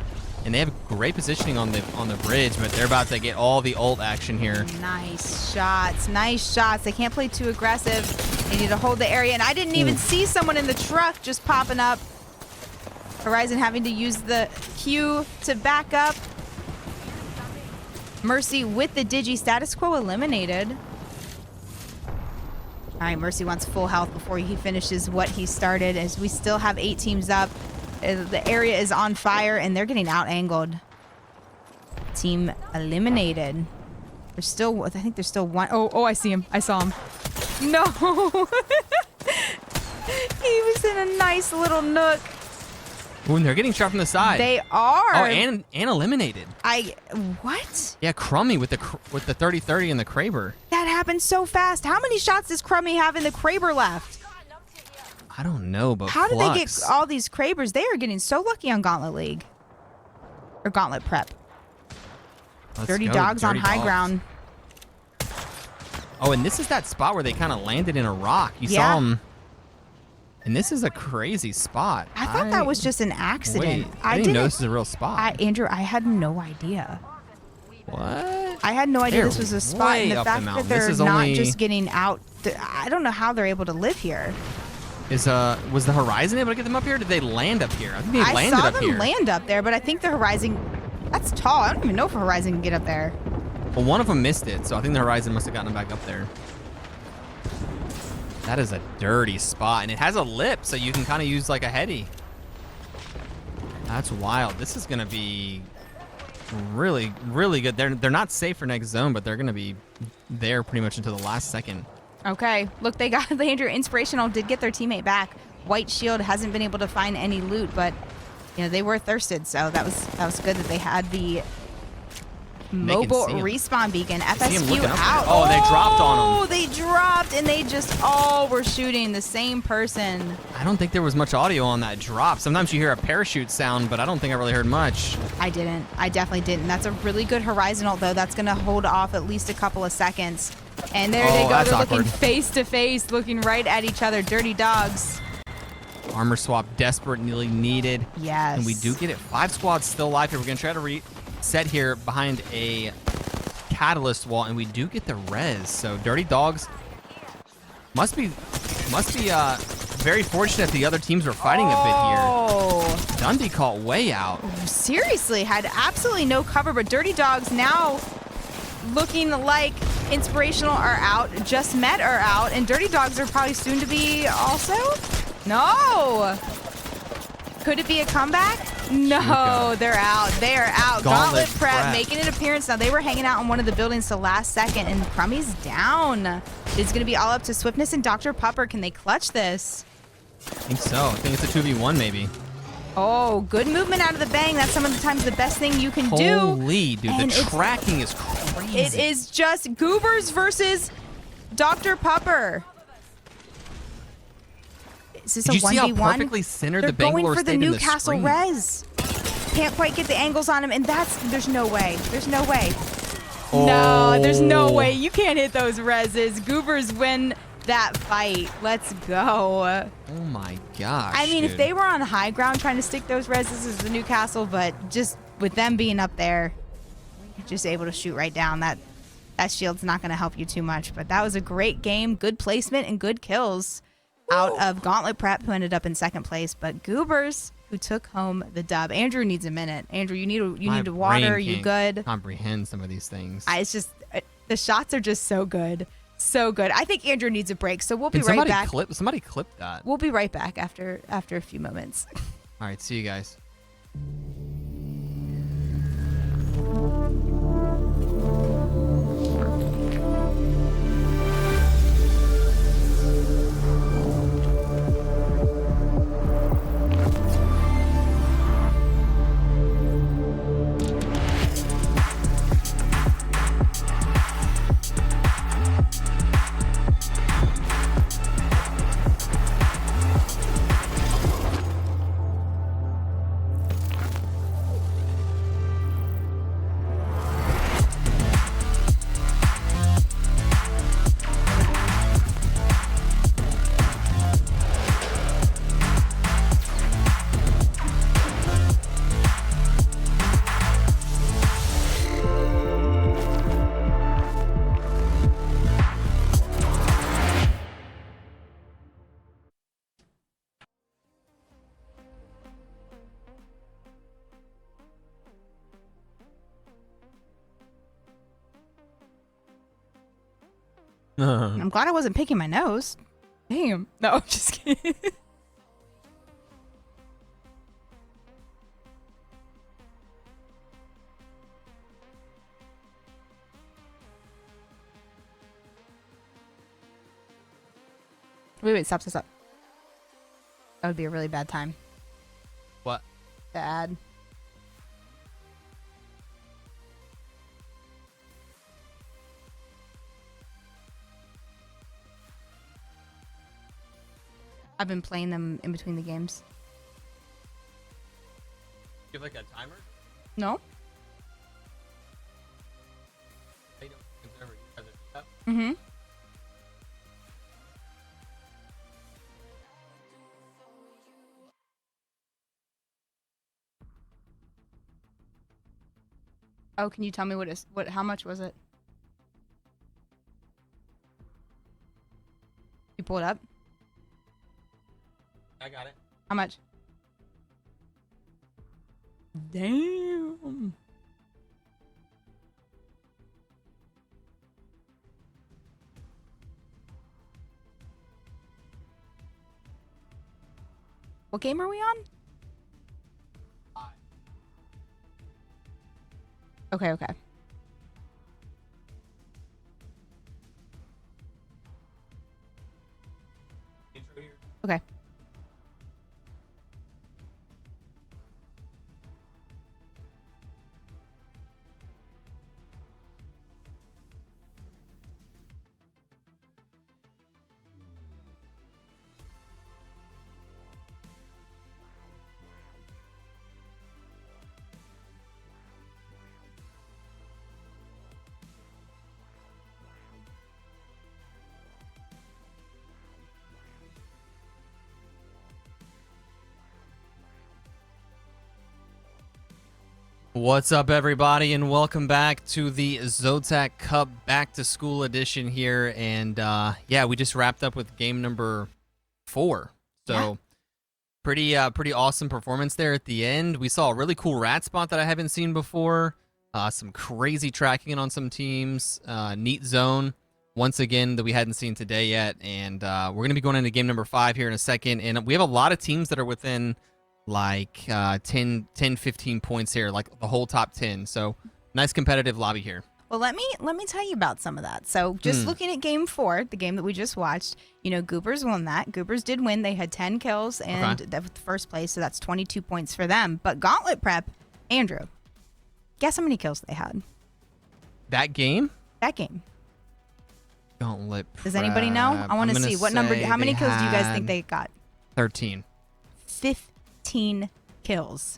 and they have great positioning on the bridge, but they're about to get all the ult action here. Nice shots. Nice shots. They can't play too aggressive. They need to hold the area, and I didn't even see someone in the truck just popping up. Horizon having to use the Q to back up. Mercy with the Digi. Status Quo eliminated. All right, Mercy wants full health before he finishes what he started, as we still have 8 teams up. The area is on fire, and they're getting out-angled. Team eliminated. There's still, I think there's still one. Oh, I see him. I saw him. No. He was in a nice little nook. Ooh, and they're getting shot from the side. They are. Oh, and eliminated. What? Yeah, Crummy with the 30-30 and the Kraber. That happened so fast. How many shots does Crummy have in the Kraber left? I don't know, but How did they get Flux. all these Krabers? They are getting so lucky on Gauntlet League. Or Gauntlet Prep. Let's Dirty go, Dogs on Dirty high Dogs. ground. Oh, and this is that spot where they kind of landed in a rock. You Yeah. saw them. And this is a crazy spot. I thought that was just an accident. Wait, I didn't know this is a real spot. Andrew, I had no idea. What? I had no idea They're this was a spot. And way the up the fact that mountain. they're This is not only- just getting out. I don't know how they're able to live here. Was the Horizon able to get them up here? Or did they land up here? I think they I landed saw up them here. land up there, but I think the Horizon, that's tall. I don't even know if Horizon can get up there. Well, one of them missed it, so I think the Horizon must have gotten them back up there. That is a dirty spot, and it has a lip, so you can kind of use like a heady. That's wild. This is gonna be really, really good. They're not safe for next zone, but they're gonna be there pretty much until the last second. Okay, look, they got the Andrew Inspirational did get their teammate back. White Shield hasn't been able to find any loot, but they were thirsted, so that was good that they had the mobile see 'em. respawn beacon. See 'em FSQ looking up out. there. Oh, they dropped on 'em. Oh, they dropped, and they just all were shooting the same person. I don't think there was much audio on that drop. Sometimes you hear a parachute sound, but I don't think I really heard much. I didn't. I definitely didn't. That's a really good Horizon ult, though. That's going to hold off at least a couple of seconds. And there they go. that's They're looking awkward. face to face, looking right at each other. Dirty dogs. Armor swap desperately needed. Yes. And we do get it. 5 squads still alive here. We're going to try to reset here behind a catalyst wall, and we do get the res. So Dirty Dogs must be very fortunate the other teams were fighting a bit here. Oh, Dundee caught way out. seriously, had absolutely no cover, but Dirty Dogs now looking like Inspirational are out, Just Met are out, and Dirty Dogs are probably soon to be also? No! Could it be a comeback? No, Shuka. they're out. They are out. Gauntlet Prep making an appearance. Now, they were hanging out on one of the buildings the last second, and Crummy's down. It's going to be all up to Swiftness and Dr. Pupper. Can they clutch this? I think so. I think it's a 2v1 maybe. Oh, good movement out of the bang. That's some of the times the best thing you can do. Holy, dude, And the it's- tracking is crazy. It is just Goobers versus Dr. Pupper. Is this Did a you see how 1v1? perfectly centered They're the Bangalore going for the stayed in the Newcastle screen? res. Can't quite get the angles on him, and there's no way. There's no way. No, there's no way. You can't hit those reses. Goobers win that fight. Let's go. Oh my gosh. I mean, if dude. they were on high ground trying to stick those reses as the Newcastle, but just with them being up there, you're just able to shoot right down. That shield's not going to help you too much. But that was a great game. Good placement and good kills out of Gauntlet Prep, who ended up in second place. But Goobers, who took home the dub. Andrew needs a minute. Andrew, you My need to water. brain You can't good? comprehend some of these things. It's just the shots are just so good. So good. I think Andrew needs a break. So we'll be Can right somebody back. somebody clip that. We'll be right back after a few moments. All right, see you guys. I'm glad I wasn't picking my nose. Damn. No, I'm just kidding. Wait, stop. That would be a really bad time What? to add. I've been playing them in between the games. You have like a timer? No? Mm-hmm. Oh, can you tell me how much was it? You pull it up? I got it. How much? Damn. What game are we on? Okay. Okay. What's up, everybody, and welcome back to the ZOTAC Cup Back to School edition here. And yeah, we just wrapped up with game number 4. So pretty awesome performance there at the end. We saw a really cool rat spot that I haven't seen before. Some crazy tracking on some teams. Neat zone once again that we hadn't seen today yet. And we're gonna be going into game number 5 here in a second. And we have a lot of teams that are within like 10 15 points here, like the whole top 10. So nice competitive lobby here. Well, let me tell you about some of that. So just looking at game 4, the game that we just watched, you know, Goobers won that. Goobers did win. They had 10 kills and that was the first place, so that's 22 points for them. But Gauntlet Prep, Andrew, guess how many kills they had? That game? That game. Gauntlet Prep. Does anybody know? I want to see what number. How many kills do you guys think they got? 13. 15 kills.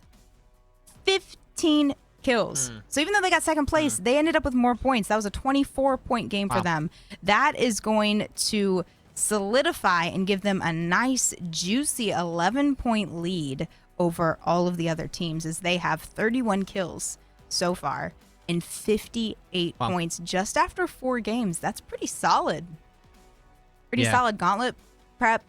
15 kills. So even though they got second place, they ended up with more points. That was a 24-point game for them. That is going to solidify and give them a nice, juicy 11-point lead over all of the other teams, as they have 31 kills so far and 58 points just after 4 games. That's pretty solid. Pretty solid. Gauntlet Prep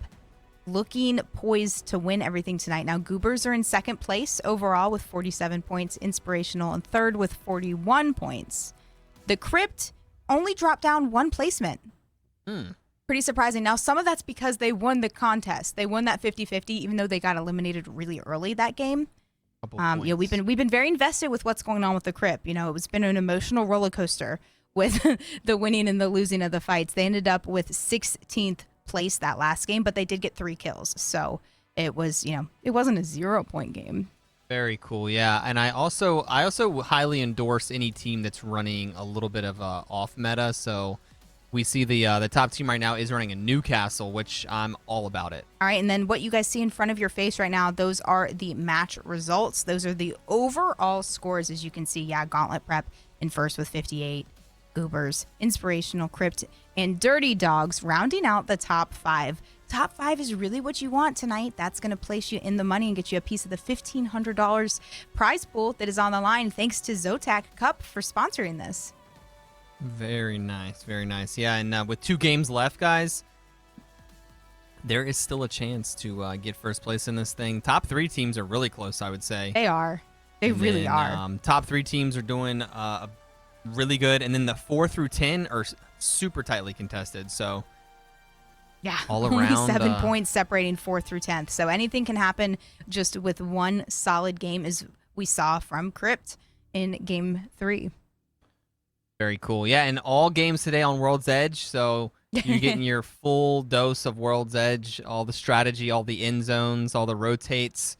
looking poised to win everything tonight. Now, Goobers are in second place overall with 47 points. Inspirational in third with 41 points. The Crypt only dropped down 1 placement. Pretty surprising. Now, some of that's because they won the contest. They won that 50-50, even though they got eliminated really early that game. You know, we've been very invested with what's going on with the Crypt. You know, it's been an emotional roller coaster with the winning and the losing of the fights. They ended up with 16th place that last game, but they did get 3 kills. So it was, you know, it wasn't a 0-point game. Very cool. Yeah. And I also highly endorse any team that's running a little bit of off meta. So we see the top team right now is running a Newcastle, which I'm all about it. All right. And then what you guys see in front of your face right now, those are the match results. Those are the overall scores. As you can see, Gauntlet Prep in first with 58. Goobers, Inspirational, Crypt, and Dirty Dogs rounding out the top 5. Top 5 is really what you want tonight. That's going to place you in the money and get you a piece of the $1,500 prize pool that is on the line, thanks to ZOTAC Cup for sponsoring this. Very nice. Very nice. Yeah, and with 2 games left, guys, there is still a chance to get first place in this thing. Top 3 teams are really close, I would say. They are. They really are. Top 3 teams are doing really good, and then the 4 through 10 are super tightly contested. So all around, only 7 points separating 4th through 10th. So anything can happen just with one solid game, as we saw from Crypt in game 3. Very cool. Yeah, and all games today on World's Edge. So you're getting your full dose of World's Edge, all the strategy, all the end zones, all the rotates.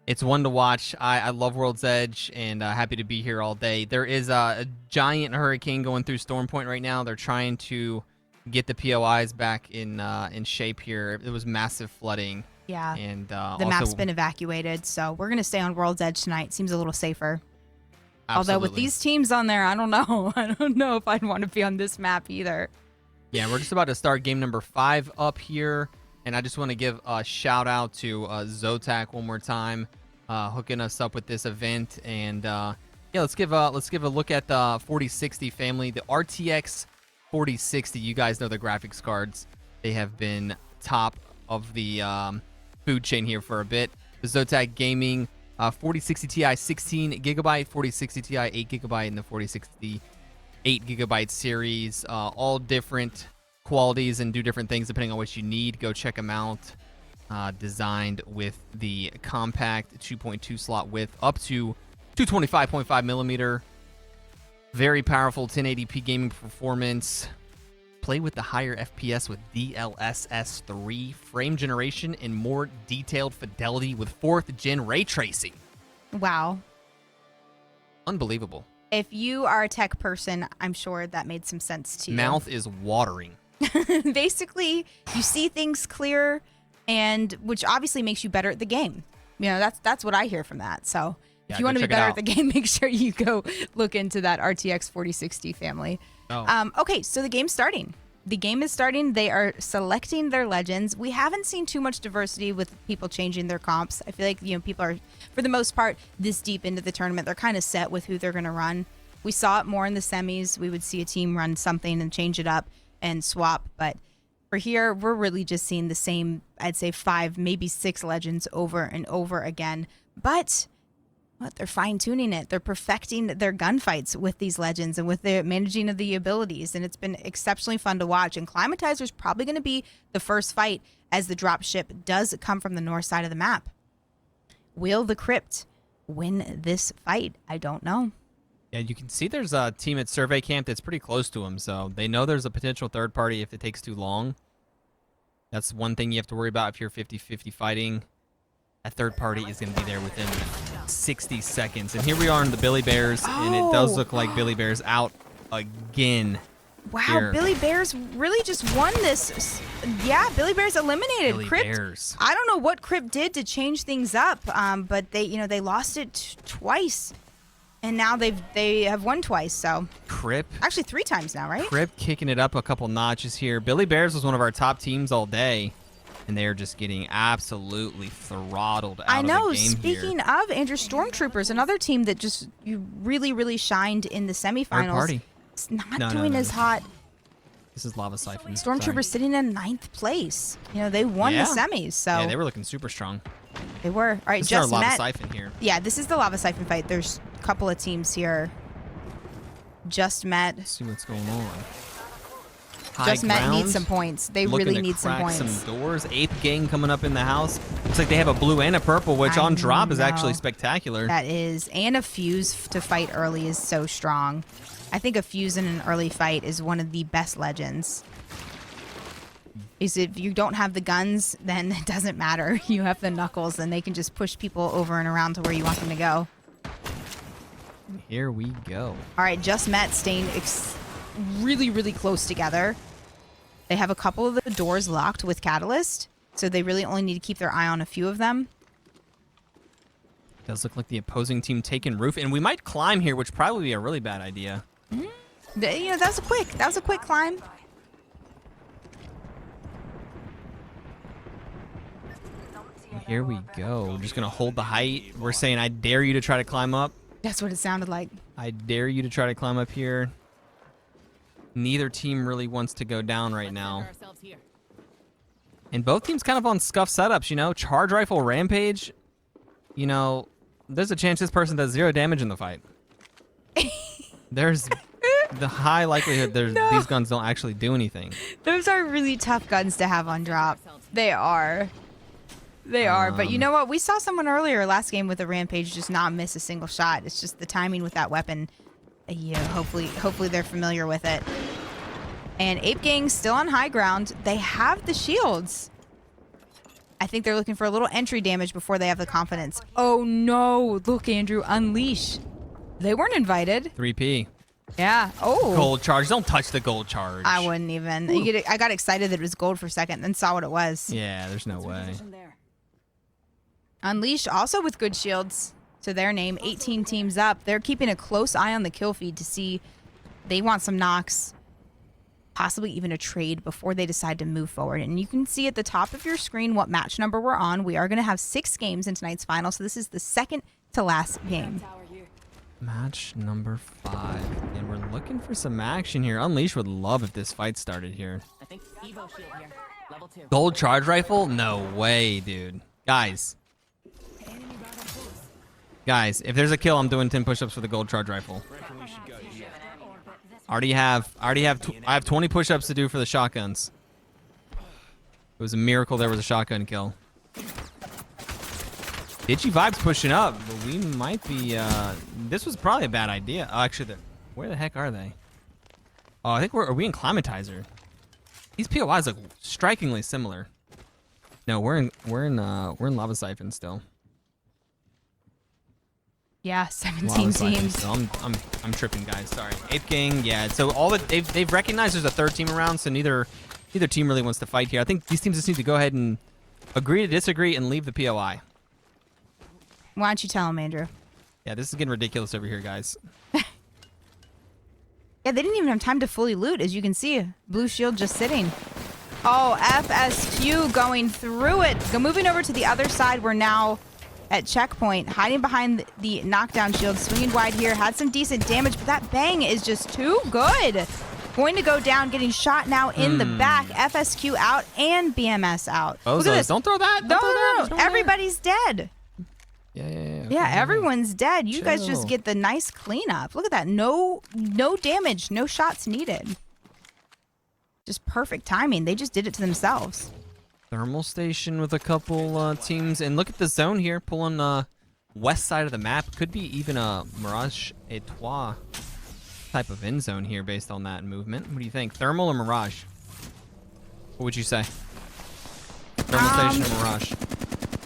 It's one to watch. I love World's Edge, and happy to be here all day. There is a giant hurricane going through Storm Point right now. They're trying to get the POIs back in shape here. It was massive flooding. Yeah, and the map's been evacuated, so we're going to stay on World's Edge tonight. Seems a little safer. Absolutely. Although with these teams on there, I don't know. I don't know if I'd want to be on this map either. Yeah, we're just about to start game number 5 up here. And I just want to give a shout out to ZOTAC one more time, hooking us up with this event. And yeah, let's give a look at the 4060 family, the RTX 4060. You guys know the graphics cards; they have been top of the food chain here for a bit. The ZOTAC Gaming 4060 Ti 16 gigabyte, 4060 Ti 8 gigabyte, and the 4060 8 gigabyte series, all different qualities and do different things depending on what you need. Go check them out. Designed with the compact 2.2 slot width up to 225.5 millimeter. Very powerful 1080p gaming performance. Play with the higher FPS with DLSS 3 frame generation and more detailed fidelity with 4th gen ray tracing. Wow. Unbelievable. If you are a tech person, I'm sure that made some sense to you. Mouth is watering. Basically, you see things clear, and which obviously makes you better at the game. You know, that's what I hear from that. So if you want to be better at the game, make sure you go look into that RTX 4060 family. Okay, so the game's starting. the game is starting. They are selecting their legends. We haven't seen too much diversity with people changing their comps. I feel like, people are, for the most part, this deep into the tournament. They're kind of set with who they're going to run. We saw it more in the semis. We would see a team run something and change it up and swap. But for here, we're really just seeing the same, I'd say 5, maybe 6 legends over and over again. But they're fine-tuning it. They're perfecting their gunfights with these legends and with the managing of the abilities, and it's been exceptionally fun to watch. And Climatizer's probably going to be the first fight as the dropship does come from the north side of the map. Will the Crypt win this fight? I don't know. Yeah, you can see there's a team at Survey Camp that's pretty close to them, so they know there's a potential third party if it takes too long. That's one thing you have to worry about if you're 50-50 fighting. That third party is going to be there within 60 seconds. And here we are in the Billy Bears, and it does look like Billy Bears out again. Wow, here. Billy Bears really just won this. Yeah, Billy Bears eliminated Billy Crypt. Bears. I don't know what Crypt did to change things up, but they lost it twice, and now they have won twice. So Crypt. actually 3 times now, right? Crypt kicking it up a couple notches here. Billy Bears was one of our top teams all day, and they're just getting absolutely throttled out I know. of the game Speaking here. of Andrew, Stormtroopers, another team that just really shined in the semifinals. Third party. It's not No, doing no. as hot. This is Lava Siphon. Stormtroopers sitting in 9th place. They won Yeah. the semis, so Yeah, they were looking super strong. they were. All right, This is our just Lava met. Siphon here. Yeah, this is the Lava Siphon fight. There's a couple of teams here. Just met. Let's see what's going on. Just met needs some points. They Looking really to need some crack points. some doors. 8th gang coming up in the house. Looks like they have a blue and a purple, which I on drop is know. actually spectacular. That is, and a fuse to fight early is so strong. I think a fuse in an early fight is one of the best legends. Is if you don't have the guns, then it doesn't matter. You have the knuckles, and they can just push people over and around to where you want them to go. Here we go. All right, just met staying really close together. They have a couple of the doors locked with Catalyst, so they really only need to keep their eye on a few of them. Does look like the opposing team taking roof, and we might climb here, which probably be a really bad idea. That was a quick climb. Here we go. We're just gonna hold the height. We're saying, I dare you to try to climb up. That's what it sounded like. I dare you to try to climb up here. Neither team really wants to go down right now. And both teams kind of on scuff setups, Charge Rifle Rampage. There's a chance this person does 0 damage in the fight. There's the high likelihood these guns don't actually do anything. Those are really tough guns to have on drop. They are. But you know what? We saw someone earlier last game with a Rampage just not miss a single shot. It's just the timing with that weapon. Hopefully they're familiar with it. And Ape Gang still on high ground. They have the shields. I think they're looking for a little entry damage before they have the confidence. Oh no! Look, Andrew, unleash. They weren't invited. 3P. Yeah. Oh. Gold charge. Don't touch the gold charge. I wouldn't even. I got excited that it was gold for a second, then saw what it was. Yeah, there's no way. Unleashed also with good shields to their name. 18 teams up. They're keeping a close eye on the kill feed to see they want some knocks, possibly even a trade before they decide to move forward. And you can see at the top of your screen what match number we're on. We are going to have 6 games in tonight's final, so this is the second to last game. Match number 5. And we're looking for some action here. Unleash would love if this fight started here. I think Evo shield here. Level 2. Gold charge rifle? No way, dude. Guys, if there's a kill, I'm doing 10 push-ups for the gold charge rifle. I have 20 push-ups to do for the shotguns. It was a miracle there was a shotgun kill. Digi Vibe's pushing up, but we might be, this was probably a bad idea. Oh, actually, where the heck are they? Oh, I think are we in Climatizer? These POIs look strikingly similar. No, we're in Lava Siphon still. Yeah, 17 Lava Siphon teams. still. I'm tripping, guys. Sorry. Ape Gang, yeah. So they've recognized there's a third team around, so neither team really wants to fight here. I think these teams just need to go ahead and agree to disagree and leave the POI. Why don't you tell him, Andrew? Yeah, this is getting ridiculous over here, guys. Yeah, they didn't even have time to fully loot. As you can see, blue shield just sitting. Oh, FSQ going through it. Moving over to the other side. We're now at checkpoint, hiding behind the knockdown shield, swinging wide here. Had some decent damage, but that bang is just too good. Going to go down, getting shot now in the back. FSQ out and BMS out. Look at this. Don't throw that. No. Everybody's dead. Yeah. Okay, Yeah, everyone's dead. You guys just Chill. get the nice cleanup. Look at that. No damage. No shots needed. Just perfect timing. They just did it to themselves. Thermal station with a couple teams. And look at the zone here. Pulling west side of the map. Could be even a Mirage Etoile type of end zone here based on that movement. What do you think? Thermal or Mirage? What would you say? Thermal station or Mirage?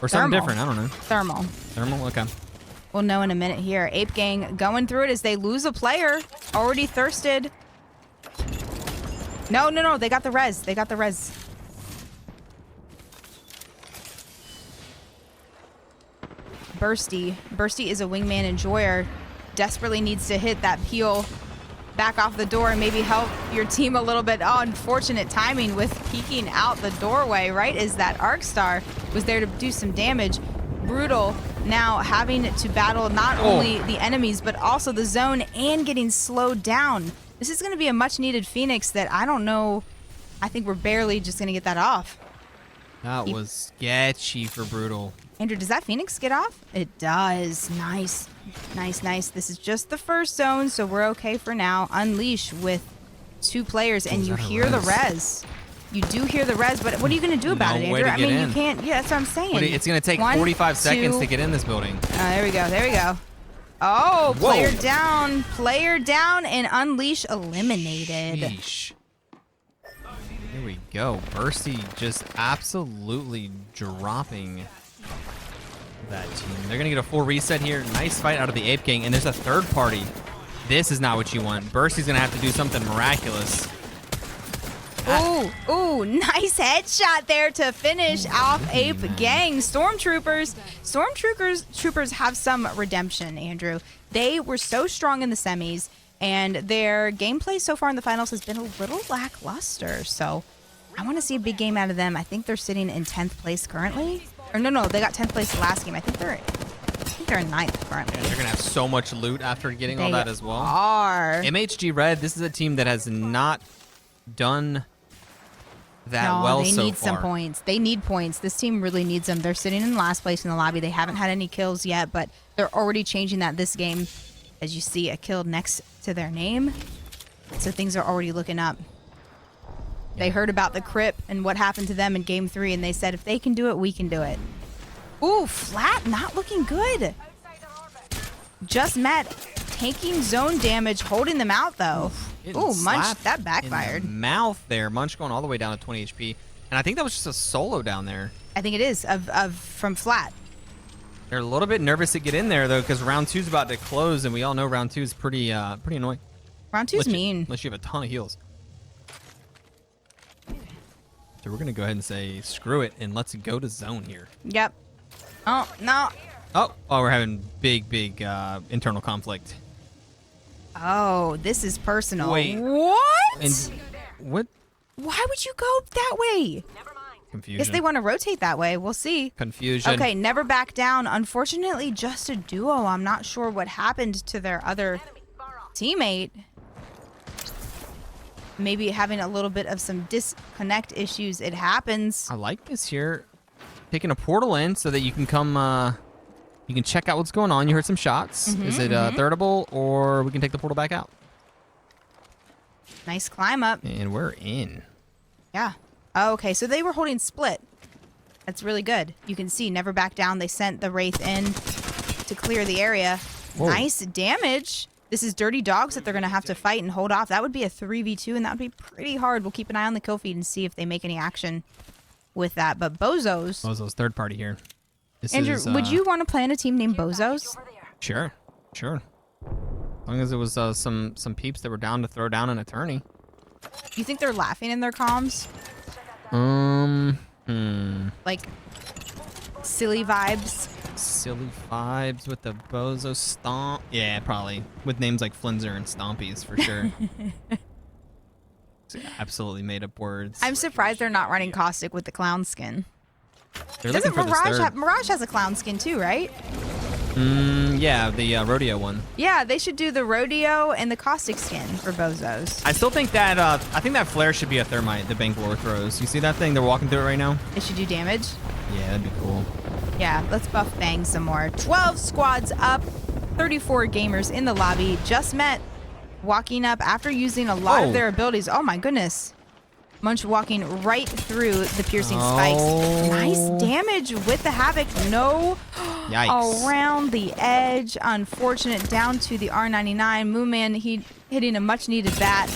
Or something Thermal. different. I don't know. Thermal. Thermal? Okay. We'll know in a minute here. Ape Gang going through it as they lose a player. Already thirsted. No. They got the res. Bursty is a wingman enjoyer. Desperately needs to hit that peel back off the door and maybe help your team a little bit. Oh, unfortunate timing with peeking out the doorway right as that Arc Star was there to do some damage. Brutal now having to battle not only the enemies but also the zone and getting slowed down. This is going to be a much needed Phoenix that I don't know. I think we're barely just going to get that off. That was sketchy for Brutal. Andrew, does that Phoenix get off? It does. Nice. This is just the first zone, so we're okay for now. Unleash with 2 players, and you hear the res. You do hear the res, but what are you going to do about it, No way Andrew? to get in. You can't. Yeah, that's what I'm saying. It's going to take 1, 45 seconds 2. to get in this building. There we go. Oh, Whoa. player down, and Unleash eliminated. Sheesh. Here we go. Bursty just absolutely dropping that team. They're going to get a full reset here. Nice fight out of the Ape Gang, and there's a third party. This is not what you want. Bursty's going to have to do something miraculous. Ooh, nice headshot there to finish off Ape Gang. Stormtroopers have some redemption, Andrew. They were so strong in the semis, and their gameplay so far in the finals has been a little lackluster. So I want to see a big game out of them. I think they're sitting in 10th place currently. Or no, they got 10th place the last game. I think they're in 9th currently. They're going to have so much loot after getting all that as well. Are. MHG Red, this is a team that has not done that well so far. They need some points. They need points. This team really needs them. They're sitting in last place in the lobby. They haven't had any kills yet, but they're already changing that this game. As you see, a kill next to their name. So things are already looking up. They heard about the Crip and what happened to them in Game 3, and they said, if they can do it, we can do it. Ooh, Flat not looking good. Just met. Taking zone damage, holding them out, though. Ooh, Munch, that backfired. In the mouth there. Munch going all the way down to 20 HP. And I think that was just a solo down there. I think it is, from Flat. They're a little bit nervous to get in there, though, because round 2's about to close, and we all know round 2 is pretty annoying. Round 2's mean. Unless you have a ton of heals. So we're going to go ahead and say, screw it, and let's go to zone here. Yep. Oh, no. Oh, we're having big internal conflict. Oh, this is personal. Wait. What? And what? Why would you go that way? Confusion. Guess they want to rotate that way. We'll see. Confusion. Okay, never back down. Unfortunately, just a duo. I'm not sure what happened to their other teammate. Maybe having a little bit of some disconnect issues. It happens. I like this here. Taking a portal in so that you can come, you can check out what's going on. You heard some shots. Is it thirdable, or we can take the portal back out? Nice climb up. And we're in. Yeah. Oh, okay, so they were holding split. That's really good. You can see, never back down. They sent the Wraith in to clear the area. Whoa. Nice damage. This is Dirty Dogs that they're going to have to fight and hold off. That would be a 3v2, and that would be pretty hard. We'll keep an eye on the kill feed and see if they make any action with that. But Bozo's third party here. This Andrew, is, would you want to play on a team named Bozos? Sure. As long as it was some peeps that were down to throw down an attorney. You think they're laughing in their comms? Like silly vibes? silly vibes with the Bozo Stomp. Yeah, probably. With names like Flinzer and Stompies, for sure. Absolutely made up words. I'm surprised they're not running Caustic with the clown skin. They're Doesn't looking for this Mirage third. have, Mirage has a clown skin too, right? Yeah, the rodeo one. Yeah, they should do the rodeo and the Caustic skin for Bozos. I still think that I think that flare should be a thermite. The Bangalore throws. You see that thing? They're walking through it right now. They should do damage. Yeah, that'd be cool. Yeah, let's buff Bang some more. 12 squads up, 34 gamers in the lobby. Just met, walking up after using a lot of their abilities. Oh my goodness. Munch walking right through the piercing spikes. Nice damage with the Havoc. No. Yikes. Around the edge. Unfortunate. Down to the R99. Moonman, he hitting a much needed bat.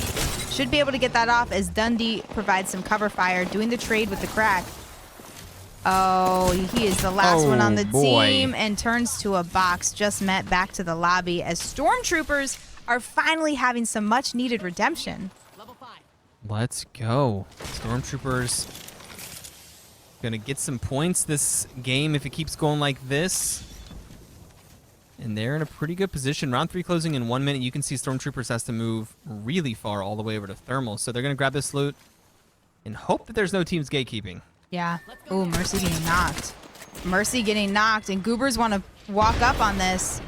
Should be able to get that off as Dundee provides some cover fire. Doing the trade with the crack. Oh, he is the last one on the team and turns to a box. Just met back to the lobby as Stormtroopers are finally having some much needed redemption. Let's go. Stormtroopers gonna get some points this game if it keeps going like this. And they're in a pretty good position. Round 3 closing in 1 minute. You can see Stormtroopers has to move really far all the way over to Thermal. So they're gonna grab this loot and hope that there's no teams gatekeeping. Yeah. Ooh, Mercy getting knocked. Mercy getting knocked, and Goobers want to walk up on this.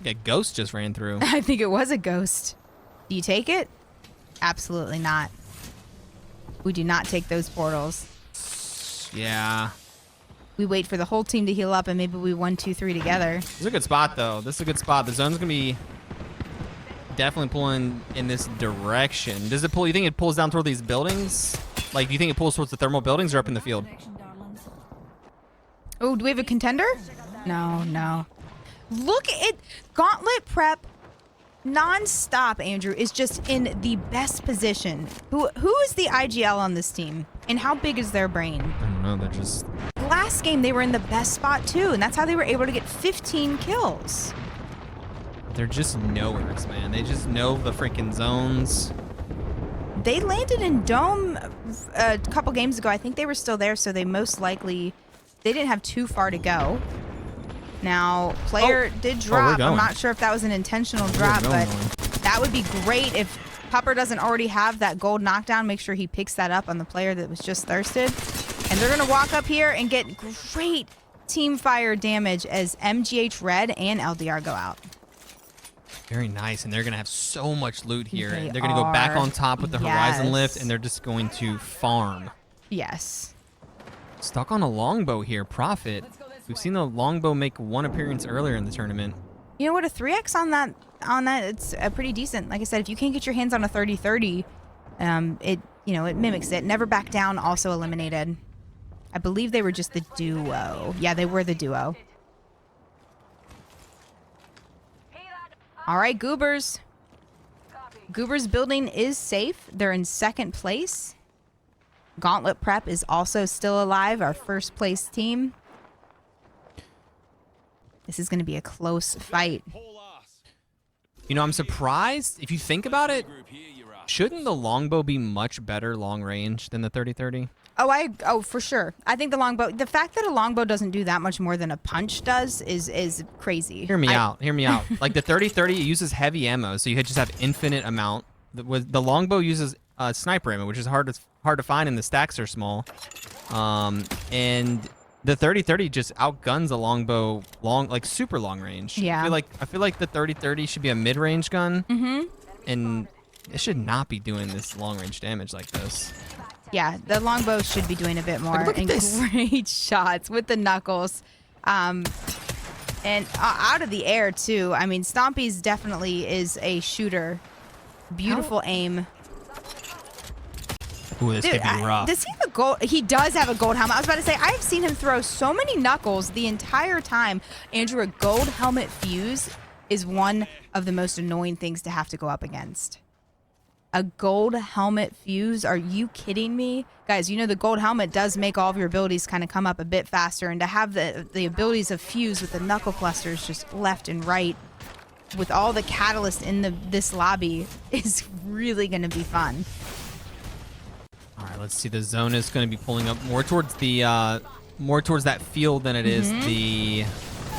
Yeah, Ghost just ran through. I think it was a ghost. Do you take it? Absolutely not. We do not take those portals. Yeah. We wait for the whole team to heal up, and maybe we 1, 2, 3 together. This is a good spot, though. This is a good spot. The zone's going to be definitely pulling in this direction. Does it pull? You think it pulls down toward these buildings? Like, do you think it pulls towards the thermal buildings or up in the field? Oh, do we have a contender? No, no. Look at Gauntlet Prep non-stop, Andrew, is just in the best position. Who is the IGL on this team? And how big is their brain? I don't know. They're just... Last game, they were in the best spot, too. And that's how they were able to get 15 kills. They're just knowers, man. They just know the freaking zones. They landed in Dome a couple games ago. I think they were still there, so they most likely... They didn't have too far to go. Now, player did drop. I'm not sure if that was an intentional drop, but that would be great if Pupper doesn't already have that gold knockdown. Make sure he picks that up on the player that was just thirsted. And they're going to walk up here and get great team fire damage as MGH Red and LDR go out. Very nice, and they're going to have so much loot here. They They're going to go back on top with the Horizon Lift, Yes. and they're just going to farm. Yes. Stuck on a longbow here, Profit. We've seen the longbow make one appearance earlier in the tournament. You know what? A 3x on that, it's pretty decent. Like I said, if you can't get your hands on a 30-30, it mimics it. Never back down, also eliminated. I believe they were just the duo. Yeah, they were the duo. All right, Goobers. Goobers building is safe. They're in second place. Gauntlet Prep is also still alive, our first place team. This is going to be a close fight. You know, I'm surprised. If you think about it, shouldn't the longbow be much better long range than the 30-30? Oh, for sure. I think the longbow, the fact that a longbow doesn't do that much more than a punch does is crazy. Hear me out. Hear me out. Like the 30-30, it uses heavy ammo, so you just have infinite amount. The longbow uses sniper ammo, which is hard to find, and the stacks are small. And the 30-30 just outguns the longbow like super long range. Yeah. I feel like the 30-30 should be a mid-range gun. Mm-hmm. And it should not be doing this long range damage like this. Yeah, the longbow should be doing a bit more. Look at this. Great shots with the knuckles. And out of the air, too. I mean, Stompy's definitely is a shooter. Beautiful aim. Ooh, this could be rough. Does he have a gold? He does have a gold helmet. I was about to say, I have seen him throw so many knuckles the entire time. Andrew, a gold helmet fuse is one of the most annoying things to have to go up against. A gold helmet fuse? Are you kidding me? Guys, you know the gold helmet does make all of your abilities kind of come up a bit faster, and to have the abilities of fuse with the knuckle clusters just left and right with all the catalyst in this lobby is really going to be fun. All right, let's see. The zone is going to be pulling up more towards the more towards that field than it is the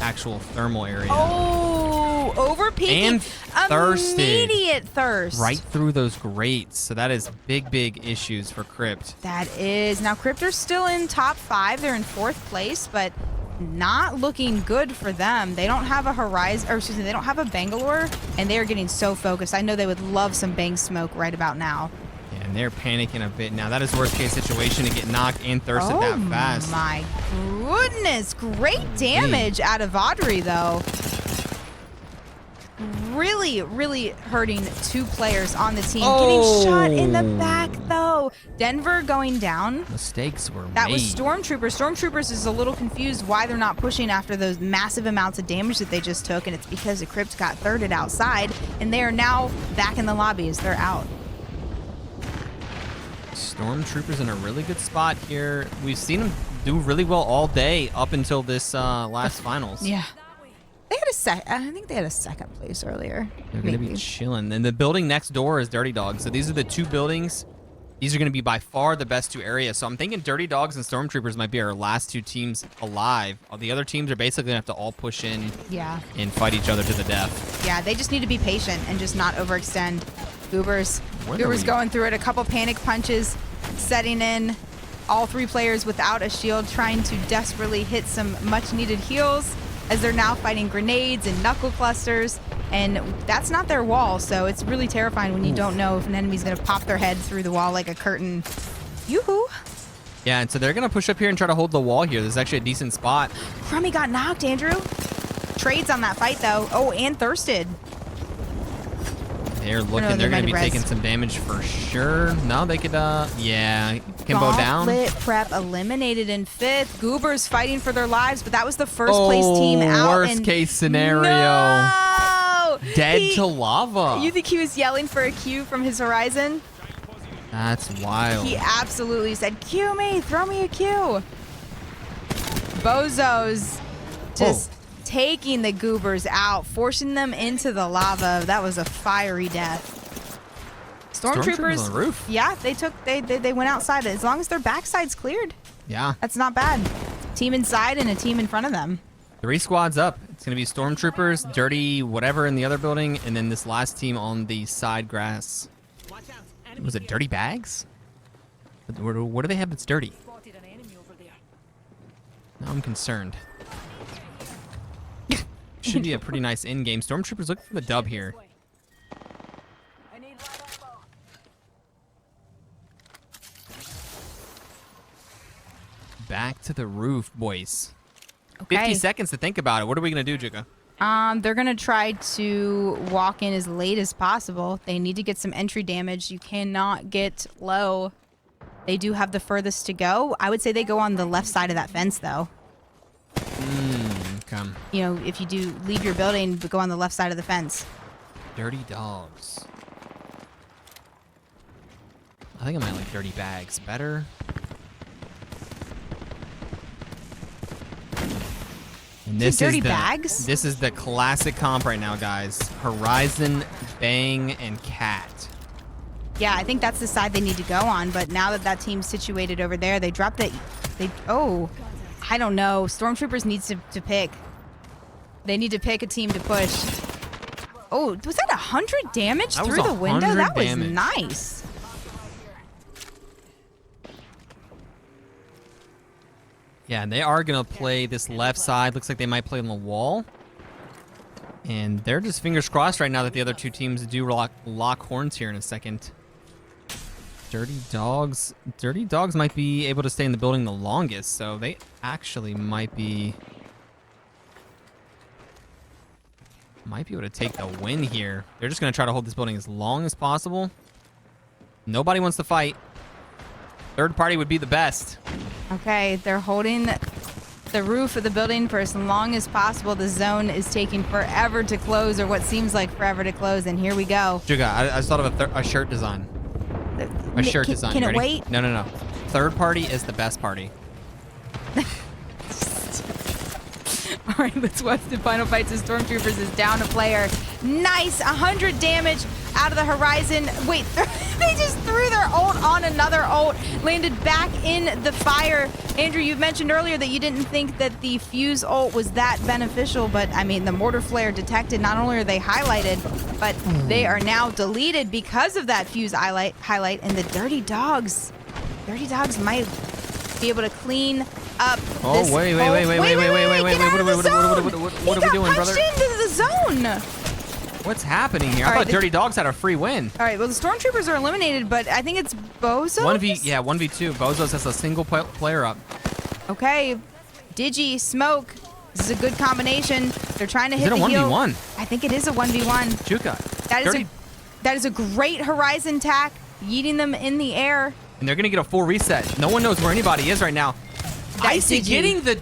actual thermal area. Oh, overpeaking. And thirsted. Immediate thirst. Right through those grates. So that is big issues for Crypt. That is. Now, Crypt are still in top 5. They're in 4th place, but not looking good for them. They don't have a Horizon, or excuse me, they don't have a Bangalore, and they are getting so focused. I know they would love some Bang smoke right about now. Yeah, and they're panicking a bit now. That is worst case situation to get knocked and thirsted that fast. Oh my goodness. Great damage out of Audrey, though. Really hurting 2 players on the team. Oh. Getting shot in the back, though. Denver going down. Mistakes were That made. was Stormtroopers. Stormtroopers is a little confused why they're not pushing after those massive amounts of damage that they just took, and it's because the Crypt got thirded outside, and they are now back in the lobby as they're out. Stormtroopers in a really good spot here. We've seen them do really well all day up until this last finals. Yeah. They had I think they had a 2nd place earlier. They're going to be chilling. And the building next door is Dirty Dogs. So these are the 2 buildings. These are going to be by far the best 2 areas. So I'm thinking Dirty Dogs and Stormtroopers might be our last 2 teams alive. The other teams are basically going to have to all push in and fight each other to the death. Yeah, they just need to be patient and just not overextend. Goobers going through it. A couple panic punches setting in. All 3 players without a shield trying to desperately hit some much needed heals as they're now fighting grenades and knuckle clusters. And that's not their wall, so it's really terrifying when you don't know if an enemy's going to pop their head through the wall like a curtain. Yoo-hoo. Yeah, and so they're going to push up here and try to hold the wall here. This is actually a decent spot. Crummy got knocked, Andrew. Trades on that fight, though. Oh, and thirsted. They're looking. They're going to be taking some damage for sure. No, they could, yeah. Kimbo down. Gauntlet Prep eliminated in 5th. Goobers fighting for their lives, but that was the first place team out. Worst case scenario. No! Dead to lava. You think he was yelling for a Q from his Horizon? That's wild. He absolutely said, Q me, throw me a Q. Bozos just taking the Goobers out, forcing them into the lava. That was a fiery death. Stormtroopers on the roof. Yeah, they went outside. As long as their backside's cleared, Yeah. that's not bad. Team inside and a team in front of them. 3 squads up. It's going to be Stormtroopers, Dirty whatever in the other building, and then this last team on the side grass. Was it Dirty Bags? What do they have that's dirty? Now I'm concerned. Should be a pretty nice in-game. Stormtroopers looking for the dub here. Back to the roof, boys. Okay. 50 seconds to think about it. What are we going to do, Jigga? They're gonna try to walk in as late as possible. They need to get some entry damage. You cannot get low. They do have the furthest to go. I would say they go on the left side of that fence, though. Come. You know, if you do leave your building, but go on the left side of the fence. Dirty Dogs. I think I might like Dirty Bags better. And this Dirty is Bags? This is the classic comp right now, guys. Horizon, Bang, and Cat. Yeah, I think that's the side they need to go on. But now that that team's situated over there, they dropped it. Oh, I don't know. Stormtroopers needs to pick. They need to pick a team to push. Oh, was that 100 damage That was through the window? 100 That was damage. nice. Yeah, they are going to play this left side. Looks like they might play on the wall. And they're just fingers crossed right now that the other 2 teams do lock horns here in a second. Dirty Dogs might be able to stay in the building the longest, so they actually might be able to take the win here. They're just going to try to hold this building as long as possible. Nobody wants to fight. Third party would be the best. Okay, they're holding the roof of the building for as long as possible. The zone is taking forever to close, or what seems like forever to close, and here we go. Juga, I just thought of a shirt design. A shirt design. Can it Ready? wait? No. Third party is the best party. All right, let's watch the final fight. So Stormtroopers is down a player. Nice, 100 damage out of the Horizon. Wait, they just threw their another ult on another ult. Landed back in the fire. Andrew, you mentioned earlier that you didn't think that the fuse ult was that beneficial, but I mean, the mortar flare detected. Not only are they highlighted, but they are now deleted because of that fuse highlight. And the Dirty Dogs might be able to clean up. Oh, this wait. Get out of the zone. What are we doing, brother? He got punched into the zone. What's happening here? All I right, thought Dirty Dogs had a free win. All right, well, the Stormtroopers are eliminated, but I think it's Bozo. 1v2. Bozos has a single player up. Okay, Digi, Smoke. This is a good combination. They're trying to hit the Is it a heel. 1v1? I think it is a 1v1. Chuka. That is a great Horizon tack, yeeting them in the air. And they're going to get a full reset. No one knows where anybody is right now. Icy getting the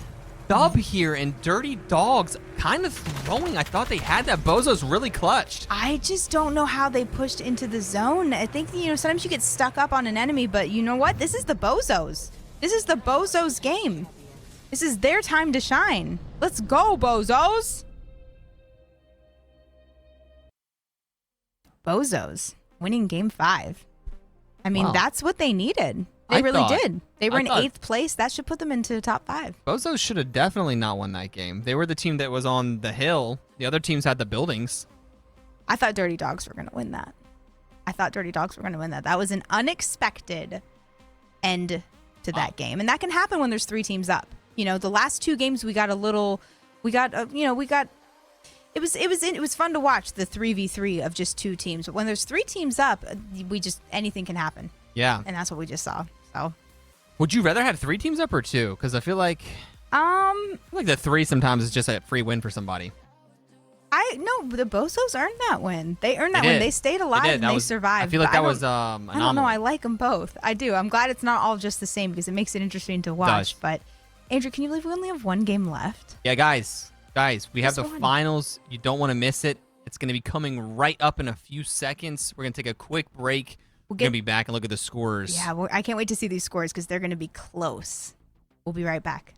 dub here, and Dirty Dogs kind of throwing. I thought they had that. Bozo's really clutched. I just don't know how they pushed into the zone. I think, sometimes you get stuck up on an enemy, but you know what? This is the Bozos. This is the Bozos game. This is their time to shine. Let's go, Bozos. Bozos winning game 5. I mean, Wow. that's what they needed. They really did. They were in 8th place. That should put them into the top 5. Bozos should have definitely not won that game. They were the team that was on the hill. The other teams had the buildings. I thought Dirty Dogs were going to win that. That was an unexpected end to that game. And that can happen when there's 3 teams up. The last 2 games it was fun to watch the 3v3 of just 2 teams. But when there's 3 teams up, anything can happen. Yeah. And that's what we just saw. So, would you rather have 3 teams up or 2? Because I feel like the 3 sometimes is just a free win for somebody. The Bozos earned that win. They earned that win. They stayed alive and they survived. I feel like that was I don't know. I like them both. I do. I'm glad it's not all just the same because it makes it interesting to watch. But Andrew, can you believe we only have 1 game left? Yeah, guys, we have the finals. You don't want to miss it. It's going to be coming right up in a few seconds. We're going to take a quick break. We're going to be back and look at the scores. Yeah, I can't wait to see these scores because they're going to be close. We'll be right back.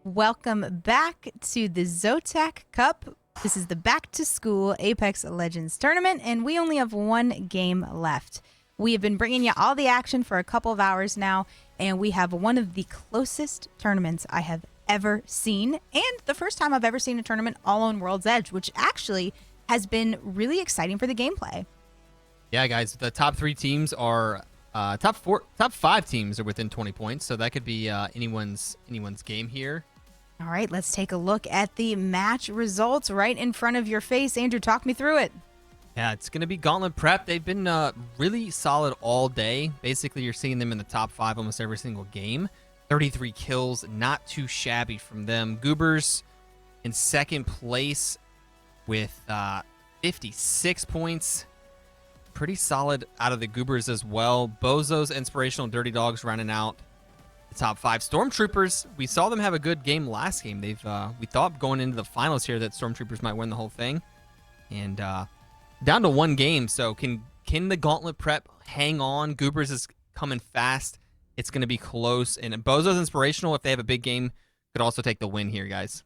Welcome back to the ZOTAC Cup. This is the back to school Apex Legends tournament, and we only have one game left. We have been bringing you all the action for a couple of hours now, and we have one of the closest tournaments I have ever seen, and the first time I've ever seen a tournament all on World's Edge, which actually has been really exciting for the gameplay. Yeah, guys, the top 3 teams are top 5 teams are within 20 points, so that could be anyone's game here. All right, let's take a look at the match results right in front of your face. Andrew, talk me through it. Yeah, it's going to be Gauntlet Prep. They've been really solid all day. Basically, you're seeing them in the top 5 almost every single game. 33 kills, not too shabby from them. Goobers in second place with 56 points. Pretty solid out of the Goobers as well. Bozos, Inspirational, Dirty Dogs running out the top 5. Stormtroopers, we saw them have a good game last game. We thought going into the finals here that Stormtroopers might win the whole thing. And down to 1 game, so can the Gauntlet Prep hang on? Goobers is coming fast. It's going to be close. And Bozo's Inspirational, if they have a big game, could also take the win here, guys.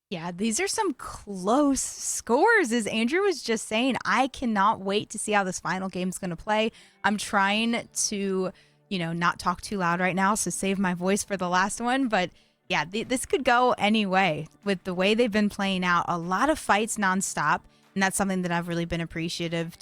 Yeah, these are some close scores. As Andrew was just saying, I cannot wait to see how this final game is going to play. I'm trying to, not talk too loud right now, so save my voice for the last one. But yeah, this could go any way with the way they've been playing out. A lot of fights nonstop. And that's something that I've really been appreciative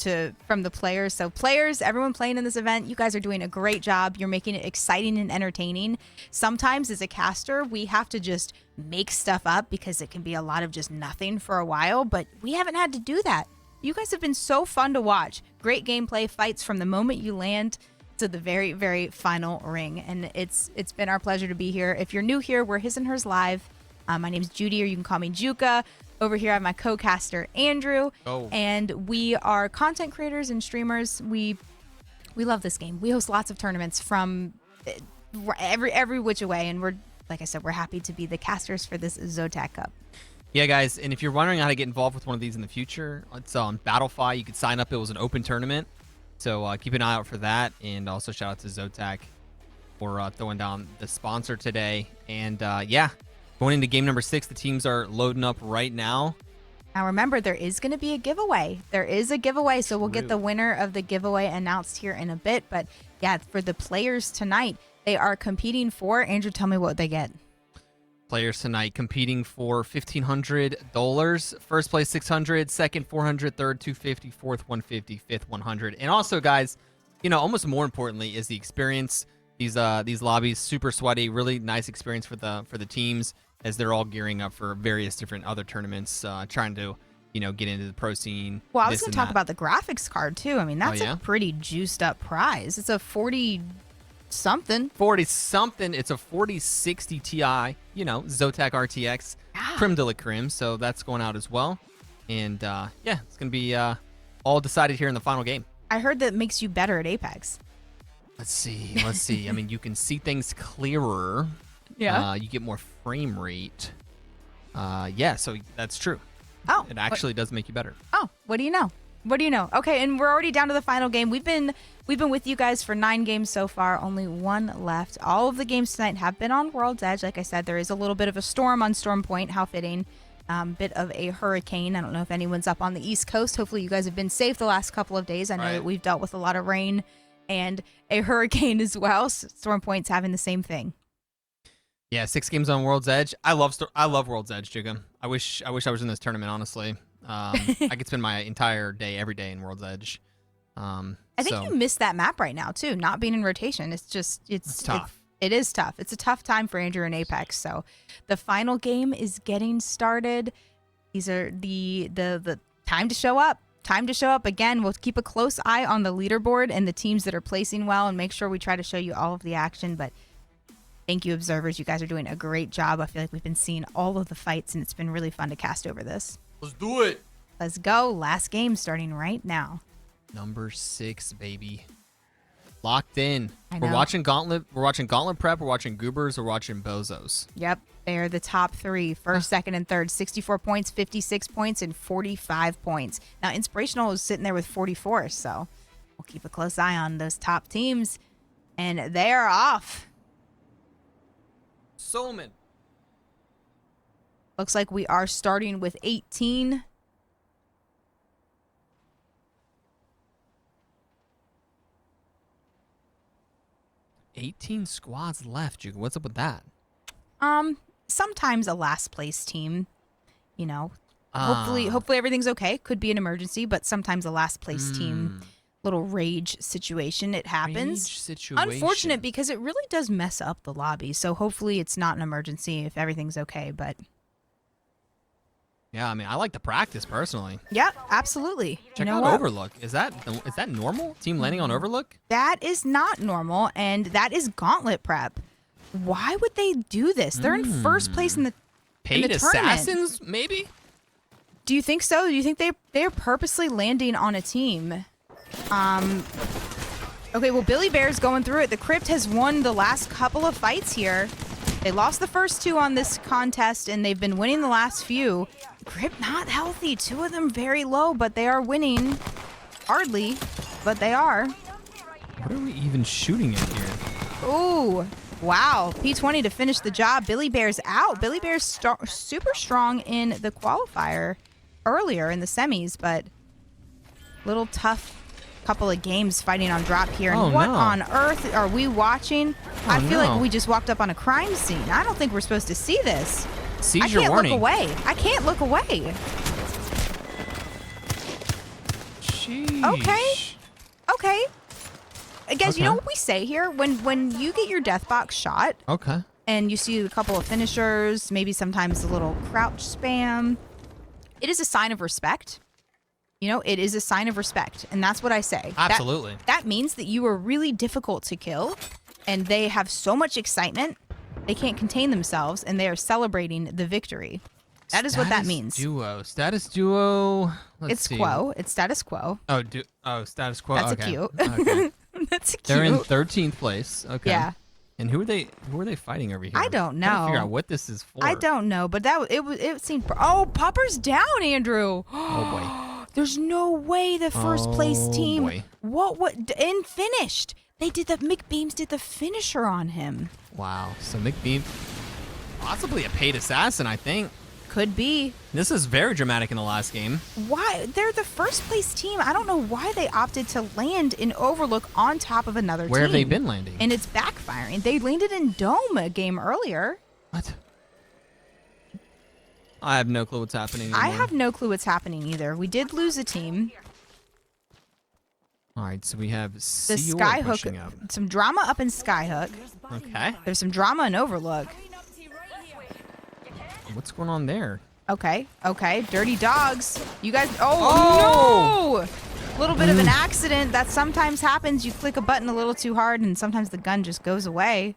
from the players. So players, everyone playing in this event, you guys are doing a great job. You're making it exciting and entertaining. Sometimes as a caster, we have to just make stuff up because it can be a lot of just nothing for a while, but we haven't had to do that. You guys have been so fun to watch. Great gameplay, fights from the moment you land to the very, very final ring. And it's been our pleasure to be here. If you're new here, we're His and Hers Live. My name's Judy, or you can call me Juka. Over here, I have my co-caster, Andrew. Oh. And we are content creators and streamers. We love this game. We host lots of tournaments from every which way. And we're, like I said, we're happy to be the casters for this ZOTAC Cup. Yeah, guys, and if you're wondering how to get involved with one of these in the future, it's on Battlefy. You could sign up. It was an open tournament. So keep an eye out for that. And also shout out to ZOTAC for throwing down the sponsor today. And yeah. Going into game number 6, the teams are loading up right now. Now remember, there is going to be a giveaway. There is a giveaway, so we'll get the winner of the giveaway announced here in a bit. But yeah, for the players tonight, they are competing for, Andrew, tell me what they get. Players tonight competing for $1,500. First place $600, second $400, third $250, fourth $150, fifth $100. And also, guys, almost more importantly is the experience. These lobbies super sweaty, really nice experience for the teams as they're all gearing up for various different other tournaments, trying to get into the pro scene. Well, I was going to talk about the graphics card too. I mean, that's a pretty juiced up prize. It's a 40 something. 40 something. It's a 4060 Ti. ZOTAC RTX, creme de la creme. So that's going out as well. And yeah, it's going to be all decided here in the final game. I heard that makes you better at Apex. Let's see. I mean, you can see things clearer. Yeah. You get more frame rate. Yeah, so that's true. Oh. It actually does make you better. Oh, what do you know? Okay, and we're already down to the final game. We've been with you guys for 9 games so far, only 1 left. All of the games tonight have been on World's Edge. Like I said, there is a little bit of a storm on Storm Point. How fitting. Bit of a hurricane. I don't know if anyone's up on the East Coast. Hopefully you guys have been safe the last couple of days. I know that we've dealt with a lot of rain and a hurricane as well. Storm Point's having the same thing. Yeah, 6 games on World's Edge. I love World's Edge, Jigga. I wish I was in this tournament, honestly. I could spend my entire day every day in World's Edge. I think you missed that map right now too, not being in rotation. It's tough. It is tough. It's a tough time for Andrew and Apex. So the final game is getting started. These are the time to show up. Time to show up. Again, we'll keep a close eye on the leaderboard and the teams that are placing well and make sure we try to show you all of the action. But thank you, observers. You guys are doing a great job. I feel like we've been seeing all of the fights, and it's been really fun to cast over this. Let's do it. Let's go. Last game starting right now. Number 6, baby. Locked in. I know. We're watching Gauntlet. We're watching Gauntlet Prep. We're watching Goobers. We're watching Bozos. Yep. They're the top 3. First, second, and third. 64 points, 56 points, and 45 points. Now, Inspirational is sitting there with 44, so we'll keep a close eye on those top teams. And they are off. Solomon. Looks like we are starting with 18. $18 squads left, Juke. What's up with that? Sometimes a last place team, you know, hopefully everything's okay. Could be an emergency, but sometimes a last place team, little rage situation. It happens. Rage situation. Unfortunate because it really does mess up the lobby. So hopefully it's not an emergency if everything's okay. But yeah, I mean, I like the practice personally. yeah, absolutely. Check you know out what? Overlook. Is that normal? Team landing on Overlook? That is not normal, and that is gauntlet prep. Why would they do this? They're in first place in the Paid tournament. assassins, maybe? Do you think so? Do you think they're purposely landing on a team? Okay, well, Billy Bear's going through it. The Crypt has won the last couple of fights here. They lost the first 2 on this contest, and they've been winning the last few. Crypt not healthy. 2 of them very low, but they are winning. Hardly, but they are. What are we even shooting at here? Ooh, wow. P20 to finish the job. Billy Bear's out. Billy Bear's super strong in the qualifier earlier in the semis, but little tough couple of games fighting on drop here. And what on earth are we watching? I feel like we just walked up on a crime scene. I don't think we're supposed to see this. Seizure I can't warning. look away. I can't look away. Sheesh. Okay. Guys, Okay. you know what we say here? When you get your death box shot, Okay. and you see a couple of finishers, maybe sometimes a little crouch spam, it is a sign of respect. You know, it is a sign of respect, and that's what I say. Absolutely. That means that you are really difficult to kill, and they have so much excitement, they can't contain themselves, and they are celebrating the victory. That is what that means. Status duo. It's quo. It's status quo. Status quo. That's okay. a cute. Okay. That's a cute. They're in 13th place. Okay. Yeah. And who are they fighting over here? I don't I'm trying to know. figure out what this is for. I don't know, but it seemed. Oh, Popper's down, Andrew. Oh boy. There's no way the first place team. Boy. What and finished. They did the McBeams did the finisher on him. Wow. So McBeam, possibly a paid assassin, I think. Could be. This is very dramatic in the last game. Why? They're the first place team. I don't know why they opted to land in Overlook on top of another team. Where have they been landing? And it's backfiring. They landed in Dome a game earlier. What? I have no clue what's happening anymore. I have no clue what's happening either. We did lose a team. All right, so we have The Skyhook pushing up. Skyhook. Some drama up in Skyhook. Okay. There's some drama in Overlook. What's going on there? Okay. Dirty dogs. You guys. Oh, no! Little bit of an accident that sometimes happens. You click a button a little too hard, and sometimes the gun just goes away.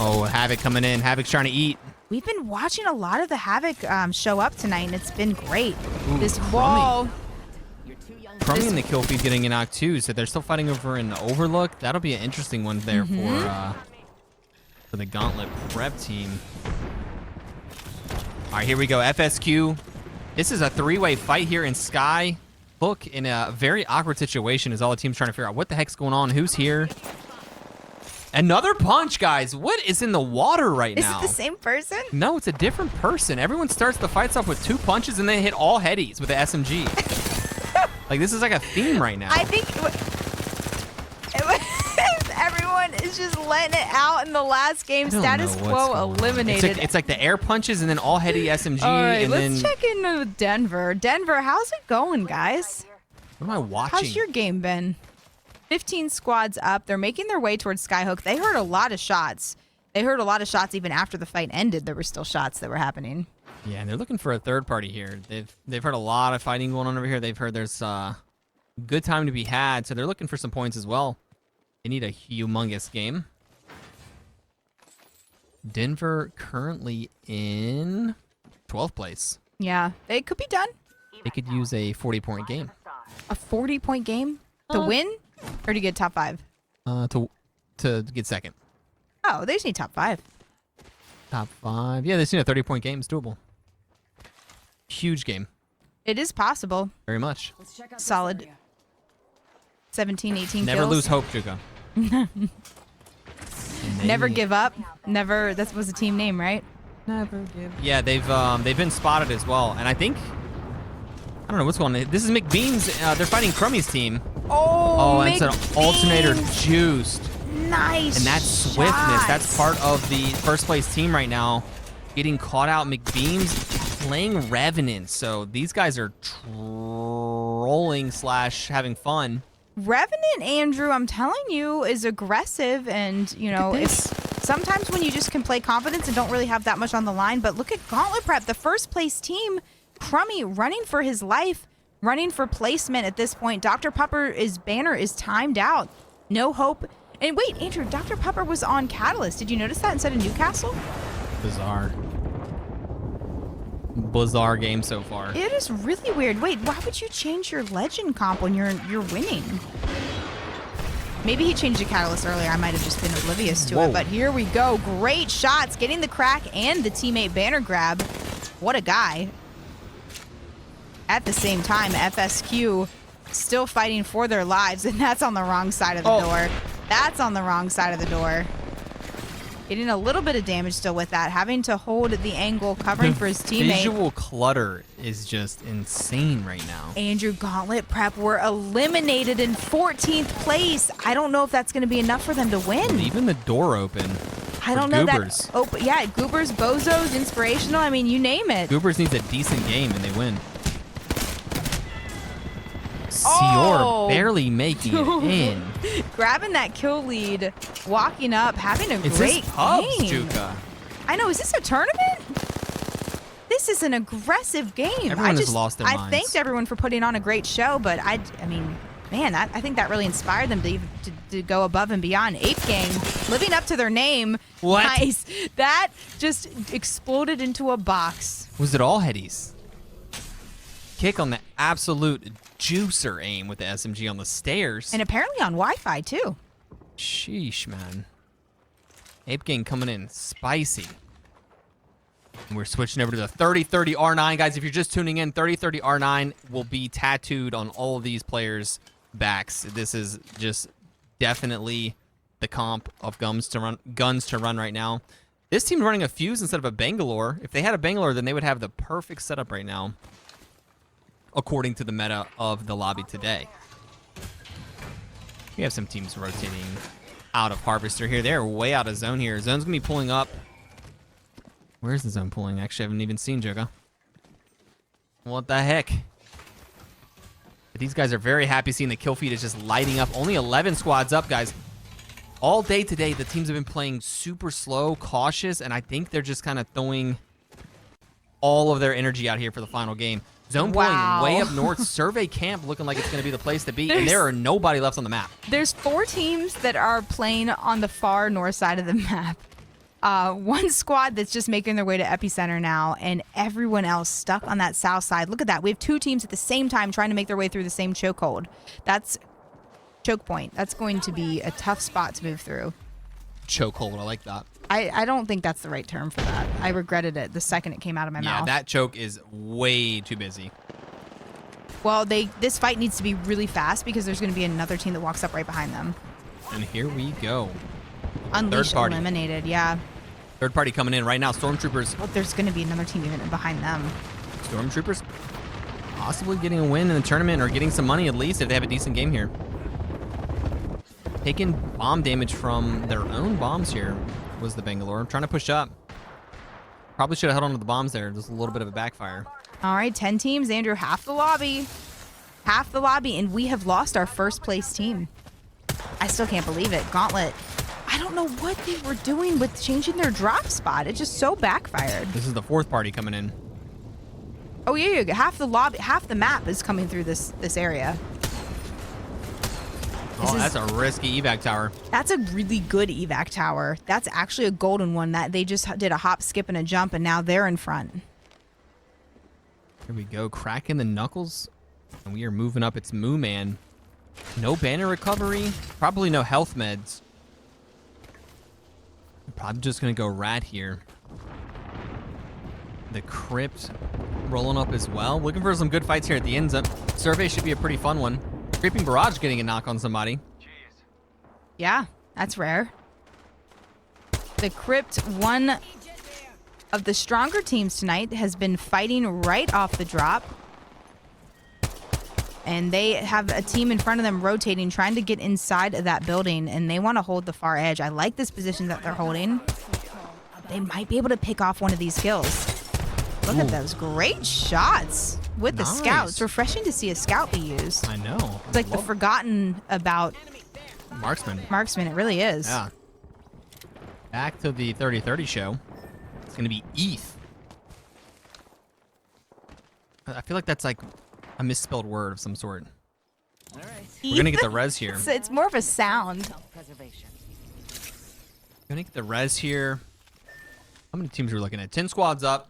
Oh, Havoc coming in. Havoc's trying to eat. We've been watching a lot of the Havoc show up tonight, and it's been great. Ooh, This Crummy. wall. Crummy and the kill feed getting an knock too, so they're still fighting over in the Overlook. That'll be an interesting one there for the Gauntlet prep team. All right, here we go. FSQ. This is a 3-way fight here in Sky. Hook in a very awkward situation as all the teams trying to figure out what the heck's going on, who's here. Another punch, guys. What is in the water right Is now? it the same person? No, it's a different person. Everyone starts the fights off with 2 punches and they hit all headies with the SMG. Like, this is like a theme right now. I think everyone is just letting it out in the last game. I don't Status know what's quo going on. eliminated. It's like the air punches and then all heady SMG. All right, and let's then check in with Denver. Denver, how's it going, guys? what am I watching? How's your game been? 15 squads up. They're making their way towards Skyhook. They heard a lot of shots. They heard a lot of shots even after the fight ended. There were still shots that were happening. Yeah, and they're looking for a third party here. They've heard a lot of fighting going on over here. They've heard there's good time to be had, so they're looking for some points as well. They need a humongous game. Denver currently in 12th place. Yeah, they could be done. They could use a 40-point game. A 40-point game to win or to get top 5? To get second. Oh, they just need top 5. Top 5. Yeah, they just need a 30-point game. It's doable. Huge game. It is possible. Very much. Solid 17, 18 Never kills. lose hope, Juka. Never give up. Never. That was a team name, right? Never give. Yeah, they've been spotted as well, and I think I don't know what's going on. This is McBean's. They're fighting Crummy's team. Oh, and it's an alternator juiced. Nice. And that's swiftness. That's part of the first place team right now. Getting caught out. McBeam's playing Revenant. So these guys are trolling / having fun. Revenant, Andrew, I'm telling you, is aggressive. And, you know, it's sometimes when you just can play confidence and don't really have that much on the line. But look at Gauntlet Prep, the first place team. Crummy running for his life, running for placement at this point. Dr. Pupper's banner is timed out. No hope. And wait, Andrew, Dr. Pupper was on Catalyst. Did you notice that instead of Newcastle? Bizarre game so far. It is really weird. Wait, why would you change your legend comp when you're winning? Maybe he changed the Catalyst earlier. I might have just been oblivious to it. But here we go. Great shots, getting the crack and the teammate banner grab. What a guy. At the same time, FSQ still fighting for their lives, and that's on the wrong side of the door. That's on the wrong side of the door. Getting a little bit of damage still with that, having to hold the angle, covering for his teammate. Visual clutter is just insane right now. Andrew, Gauntlet Prep were eliminated in 14th place. I don't know if that's going to be enough for them to win. Even the door open. I don't know Goobers. that. Oh, yeah, Goobers, Bozos, Inspirational. I mean, you name it. Goobers needs a decent game and they win. Oh! Sior barely making it in. Grabbing that kill lead, walking up, having a It's great this Pubs, game. Juka. I know. Is this a tournament? This is an aggressive game. Everyone has lost their minds. I thanked everyone for putting on a great show, but I mean, man, I think that really inspired them to go above and beyond. Ape Gang, living up to their name. What? Nice. That just exploded into a box. Was it all headies? Kick on the absolute juicer aim with the SMG on the stairs. And apparently on Wi-Fi, too. Sheesh, man. Ape Gang coming in spicy. And we're switching over to the 30-30 R9. Guys, if you're just tuning in, 30-30 R9 will be tattooed on all of these players' backs. This is just definitely the comp of guns to run right now. This team's running a Fuse instead of a Bangalore. If they had a Bangalore, then they would have the perfect setup right now, according to the meta of the lobby today. We have some teams rotating out of Harvester here. They're way out of zone here. Zone's going to be pulling up. Where's the zone pulling? Actually, I haven't even seen Joga. What the heck? But these guys are very happy seeing the kill feed is just lighting up. Only 11 squads up, guys. All day today, the teams have been playing super slow, cautious, and I think they're just kind of throwing all of their energy out here for the final game. Zone pulling way up north. Survey camp looking like it's going to be the place to be. And there are nobody left on the map. There's 4 teams that are playing on the far north side of the map. One squad that's just making their way to Epicenter now, and everyone else stuck on that south side. Look at that. We have 2 teams at the same time trying to make their way through the same chokehold. That's choke point. That's going to be a tough spot to move through. Chokehold. I like that. I don't think that's the right term for that. I regretted it the second it came out of my mouth. Yeah, that choke is way too busy. Well, this fight needs to be really fast because there's going to be another team that walks up right behind them. And here we go. Unleashed, eliminated, yeah. Third party coming in right now. Stormtroopers. Well, there's going to be another team even behind them. Stormtroopers possibly getting a win in the tournament or getting some money at least if they have a decent game here. Taking bomb damage from their own bombs here was the Bangalore. Trying to push up. Probably should have held on to the bombs there. Just a little bit of a backfire. All right, 10 teams. Andrew, half the lobby. Half the lobby, and we have lost our first place team. I still can't believe it. Gauntlet. I don't know what they were doing with changing their drop spot. It just so backfired. This is the fourth party coming in. Oh, yeah. Half the lobby, half the map is coming through this area. Oh, that's a risky evac tower. That's a really good evac tower. That's actually a golden one that they just did a hop, skip, and a jump, and now they're in front. Here we go. Cracking the knuckles. And we are moving up. It's Moo Man. No banner recovery. Probably no health meds. I'm probably just going to go rat here. The Crypt rolling up as well. Looking for some good fights here at the end zone. Survey should be a pretty fun one. Creeping Barrage getting a knock on somebody. Yeah, that's rare. The Crypt, one of the stronger teams tonight, has been fighting right off the drop. And they have a team in front of them rotating, trying to get inside of that building, and they want to hold the far edge. I like this position that they're holding. They might be able to pick off one of these kills. Look at those great shots with the scout. It's refreshing to see a scout be used. I know. It's like the forgotten about marksman. Marksman, it really is. Yeah. Back to the 30-30 show. It's going to be ETH. I feel like that's like a misspelled word of some sort. All right. We're going to get the res here. It's more of a sound. Self-preservation. Going to get the res here. How many teams are we looking at? 10 squads up.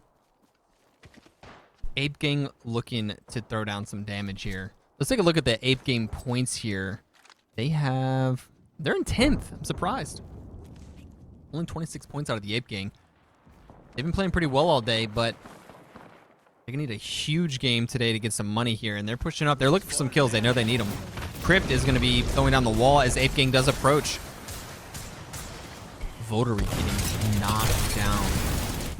Ape Gang looking to throw down some damage here. Let's take a look at the Ape Gang points here. They're in 10th. I'm surprised. Only 26 points out of the Ape Gang. They've been playing pretty well all day, but they're going to need a huge game today to get some money here, and they're pushing up. They're looking for some kills. They know they need them. Crypt is going to be going down the wall as Ape Gang does approach. Votary getting knocked down.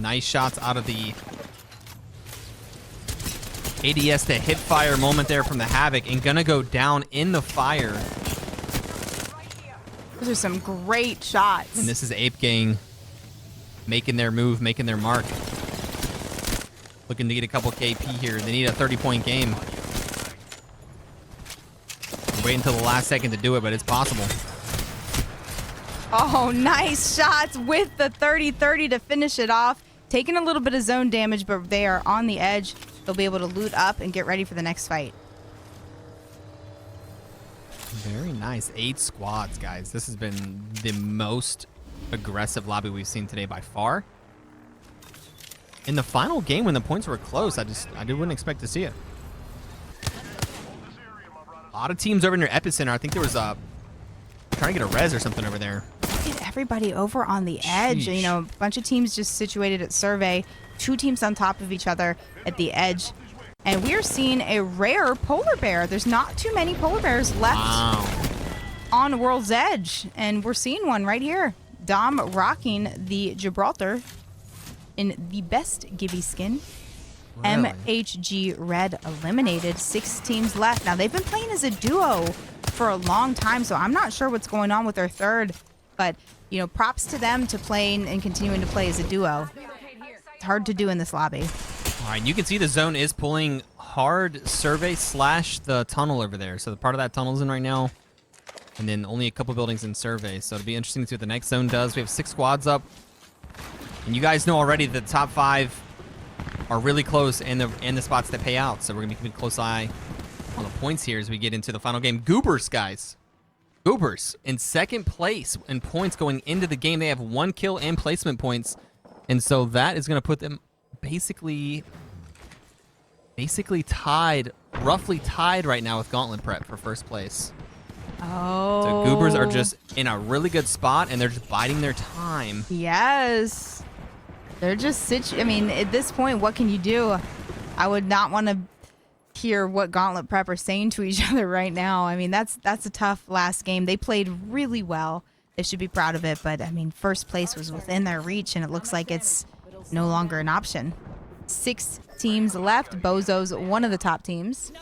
Nice shots out of the ADS to hip fire moment there from the Havoc, and gonna go down in the fire. Those are some great shots. And this is Ape Gang making their move, making their mark. Looking to get a couple KP here. They need a 30-point game. Wait until the last second to do it, but it's possible. Oh, nice shots with the 30-30 to finish it off. Taking a little bit of zone damage, but they are on the edge. They'll be able to loot up and get ready for the next fight. Very nice. 8 squads, guys. This has been the most aggressive lobby we've seen today by far. In the final game, when the points were close, I wouldn't expect to see it. A lot of teams over near Epicenter. I think there was trying to get a res or something over there. Look at everybody over on the edge. Sheesh. You know, a bunch of teams just situated at Survey. 2 teams on top of each other at the edge. And we are seeing a rare polar bear. There's not too many polar bears left on World's Edge. And we're seeing one right here. Dom rocking the Gibraltar in the best Gibby skin. Really? MHG Red eliminated. 6 teams left. Now, they've been playing as a duo for a long time, so I'm not sure what's going on with their third. But, you know, props to them to playing and continuing to play as a duo. It's hard to do in this lobby. All right, you can see the zone is pulling hard Survey / the tunnel over there. So the part of that tunnel's in right now. And then only a couple buildings in Survey. So it'll be interesting to see what the next zone does. We have 6 squads up. And you guys know already the top 5 are really close and the spots that pay out. So we're going to be keeping a close eye on the points here as we get into the final game. Goobers, guys. Goobers in 2nd place in points going into the game. They have 1 kill and placement points. And so that is going to put them basically tied, roughly tied right now with Gauntlet Prep for 1st place. Oh. So Goobers are just in a really good spot, and they're just biding their time. Yes. They're just I mean, at this point, what can you do? I would not want to hear what Gauntlet Prep are saying to each other right now. I mean, that's a tough last game. They played really well. They should be proud of it, but I mean, 1st place was within their reach, and it looks like it's no longer an option. 6 teams left. Bozo's one of the top teams.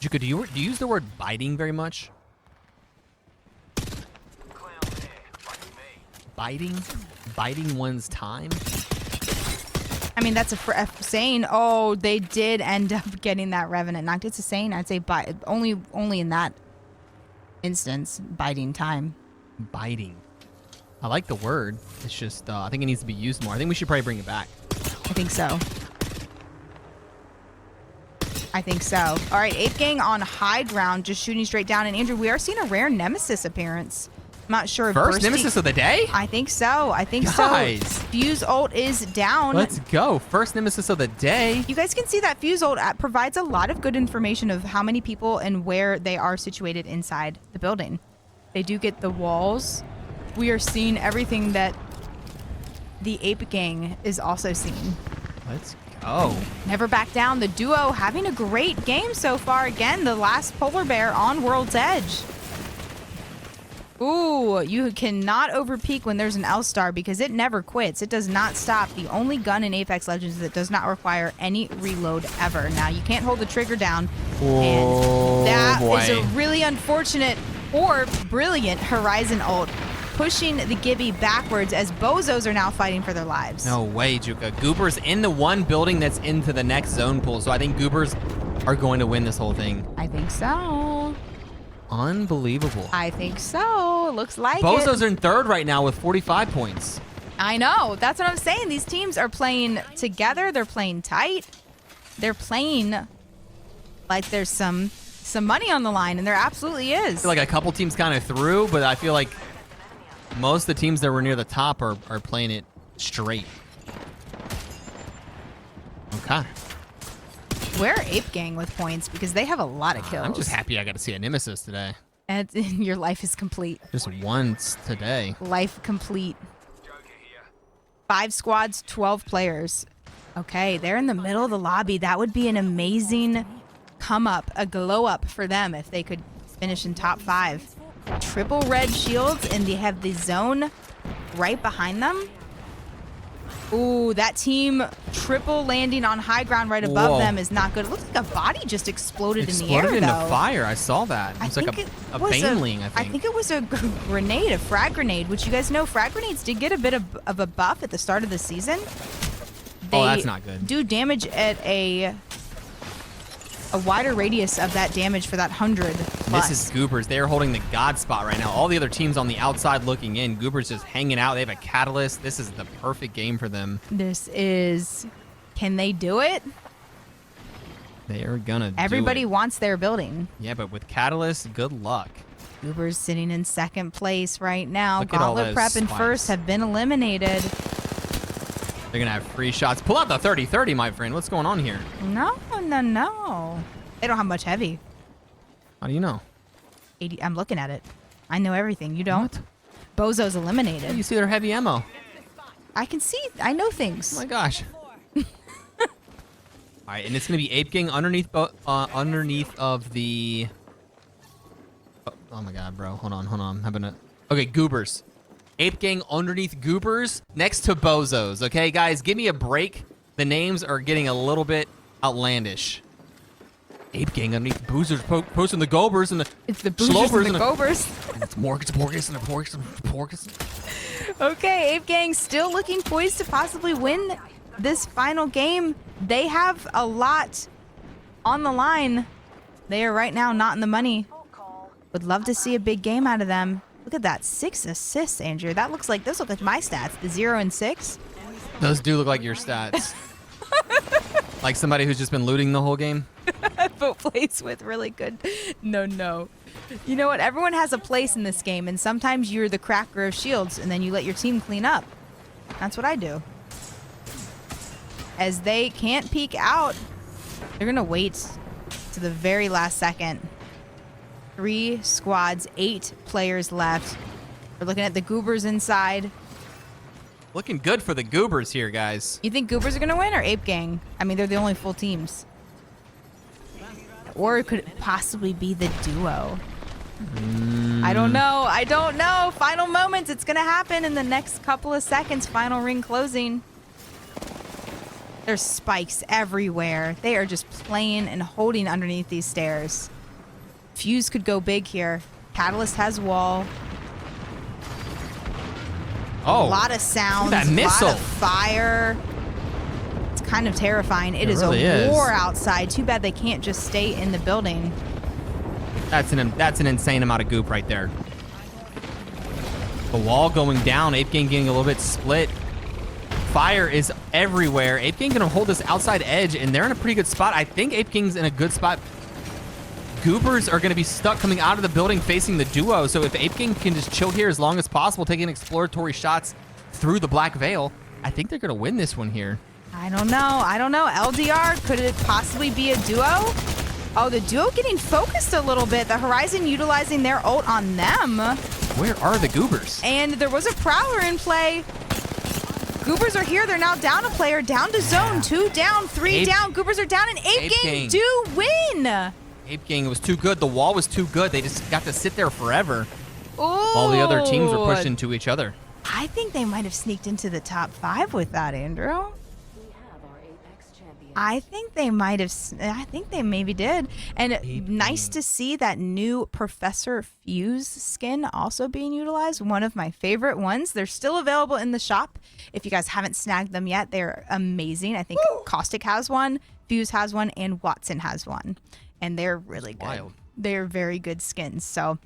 Juka, do you use the word biting very much? Biting? Biting one's time? I mean, that's a saying. Oh, they did end up getting that Revenant knocked. It's a saying. I'd say only in that instance, biding time. Biting. I like the word. It's just, I think it needs to be used more. I think we should probably bring it back. I think so. I think so. All right, Ape Gang on high ground, just shooting straight down. And Andrew, we are seeing a rare Nemesis appearance. I'm not sure. First Nemesis of the day? I think so. I think Guys. so. Fuse ult is down. Let's go. First Nemesis of the day. You guys can see that Fuse ult provides a lot of good information of how many people and where they are situated inside the building. They do get the walls. We are seeing everything that the Ape Gang is also seeing. Let's go. Never back down. The duo having a great game so far. Again, the last polar bear on World's Edge. Ooh, you cannot overpeak when there's an L-Star because it never quits. It does not stop. The only gun in Apex Legends that does not require any reload ever. Now, you can't hold the trigger down. And that is a really unfortunate or brilliant Horizon ult, pushing the Gibby backwards as Bozos are now fighting for their lives. No way, Juka. Goobers in the one building that's into the next zone pool. So I think Goobers are going to win this whole thing. I think so. Unbelievable. I think so. Looks like Bozos it. are in third right now with 45 points. I know. That's what I'm saying. These teams are playing together. They're playing tight. They're playing like there's some money on the line, and there absolutely I is. feel like a couple teams kind of threw, but I feel like most of the teams that were near the top are playing it straight. Okay. Where are Ape Gang with points? Because they have a lot of kills. I'm just happy I got to see a Nemesis today. And your life is complete. Just once today. Life complete. 5 squads, 12 players. Okay, they're in the middle of the lobby. That would be an amazing come up, a glow up for them if they could finish in top 5. Triple red shields, and they have the zone right behind them. Ooh, that team triple landing on high ground right above Whoa. them is not good. It looks like a body just exploded in the air, Exploded into though. fire. I saw that. It's like a baneling, I think. I think it was a grenade, a frag grenade, which you guys know frag grenades did get a bit of a buff at the start of the season. They that's not good. do damage at a wider radius of that damage for that 100 plus. This is Goobers. They're holding the god spot right now. All the other teams on the outside looking in. Goobers just hanging out. They have a catalyst. This is the perfect game for them. This is... Can they do it? They are gonna Everybody do it. wants their building. Yeah, but with catalyst, good luck. Goobers sitting in second place right now. Look at all Gauntlet those Prep and spikes. First have been eliminated. They're gonna have free shots. Pull out the 30-30, my friend. What's going on here? No. They don't have much heavy. How do you know? 80, I'm looking at it. I know everything. You don't? Bozo's eliminated. You see their heavy ammo. I can see. I know things. Oh my gosh. All right, and it's gonna be Ape Gang underneath of the. Oh my god, bro. Hold on. I'm having a. Okay, Goobers. Ape Gang underneath Goobers next to Bozos. Okay, guys, give me a break. The names are getting a little bit outlandish. Ape Gang underneath Boozers posting the Gobers and the. It's the Boozers and the Gobers. And it's Morgus and the Porgus. Okay, Ape Gang still looking poised to possibly win this final game. They have a lot on the line. They are right now not in the money. Would love to see a big game out of them. Look at that, 6 assists, Andrew. Those look like my stats. The 0 and 6. Those do look like your stats. Like somebody who's just been looting the whole game. But plays with really good. No. You know what? Everyone has a place in this game, and sometimes you're the cracker of shields, and then you let your team clean up. That's what I do. As they can't peek out, they're gonna wait to the very last second. 3 squads, 8 players left. We're looking at the Goobers inside. Looking good for the Goobers here, guys. You think Goobers are gonna win or Ape Gang? I mean, they're the only full teams. Or could it possibly be the duo? I don't know. Final moments. It's going to happen in the next couple of seconds. Final ring closing. There's spikes everywhere. They are just playing and holding underneath these stairs. Fuse could go big here. Catalyst has wall. Oh. A lot of sounds. That missile. A lot of fire. It's kind of terrifying. It is really a is. war outside. Too bad they can't just stay in the building. That's an insane amount of goop right there. The wall going down. Ape Gang getting a little bit split. Fire is everywhere. Ape Gang gonna hold this outside edge, and they're in a pretty good spot. I think Ape Gang's in a good spot. Goobers are gonna be stuck coming out of the building facing the duo, so if Ape Gang can just chill here as long as possible, taking exploratory shots through the Black Veil, I think they're gonna win this one here. I don't know. LDR, could it possibly be a duo? Oh, the duo getting focused a little bit. The Horizon utilizing their ult on them. Where are the Goobers? And there was a Prowler in play. Goobers are here. They're now down a player. Down to zone. 2 down, 3 down. Goobers are down, and Ape Gang do win. Ape Gang was too good. The wall was too good. They just got to sit there forever. All the other teams were Ooh. pushed into each other. I think they might have sneaked into the top 5 with that, Andrew. We have our Apex champion. I think they might have. I think they maybe did. And nice to see that new Professor Fuse skin also being utilized. One of my favorite ones. They're still available in the shop. If you guys haven't snagged them yet, they're amazing. I think Caustic has one, Fuse has one, and Watson has one. And they're really good. Wild. They're very good skins. So,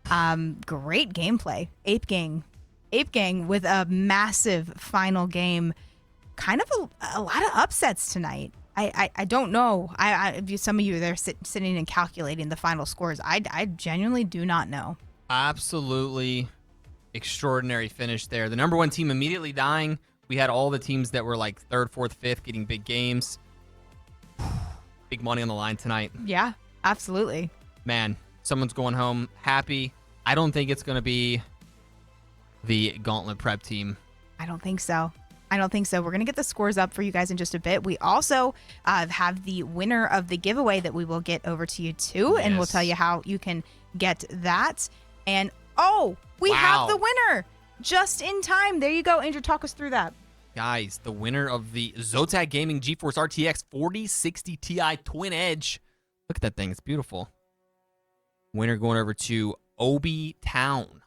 great gameplay. Ape Gang with a massive final game. Kind of a lot of upsets tonight. I don't know. Some of you there sitting and calculating the final scores. I genuinely do not know. Absolutely extraordinary finish there. The number 1 team immediately dying. We had all the teams that were like 3rd, 4th, 5th getting big games. Big money on the line tonight. Yeah, absolutely. Man, someone's going home happy. I don't think it's going to be the Gauntlet Prep team. I don't think so. We're going to get the scores up for you guys in just a bit. We also have the winner of the giveaway that we will get over to you too. And we'll Yes. tell you how you can get that. And we Wow. have the winner just in time. There you go. Andrew, talk us through that. Guys, the winner of the ZOTAC Gaming GeForce RTX 4060 Ti Twin Edge. Look at that thing. It's beautiful. Winner going over to Obi Town.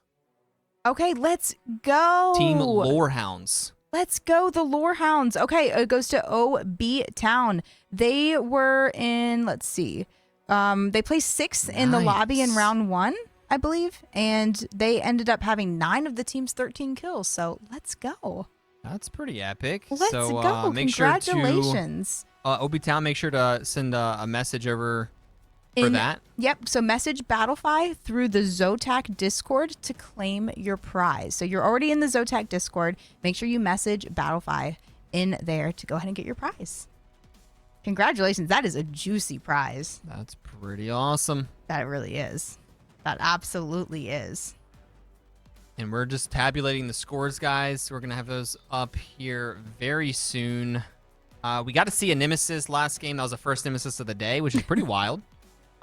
Okay, let's go. Team Lorehounds. Let's go, the Lorehounds. Okay, it goes to OB Town. They were in, let's see, they placed 6th in the lobby in Nice. round 1, I believe, and they ended up having 9 of the team's 13 kills. So let's go. That's pretty epic. Let's so, go. Make Congratulations. Sure to, OB Town, make sure to send a message over for that. Yep. So message Battlefy through the ZOTAC Discord to claim your prize. So you're already in the ZOTAC Discord. Make sure you message Battlefy in there to go ahead and get your prize. Congratulations. That is a juicy prize. That's pretty awesome. That really is. That absolutely is. And we're just tabulating the scores, guys. We're going to have those up here very soon. We got to see a Nemesis last game. That was the first Nemesis of the day, which is pretty wild.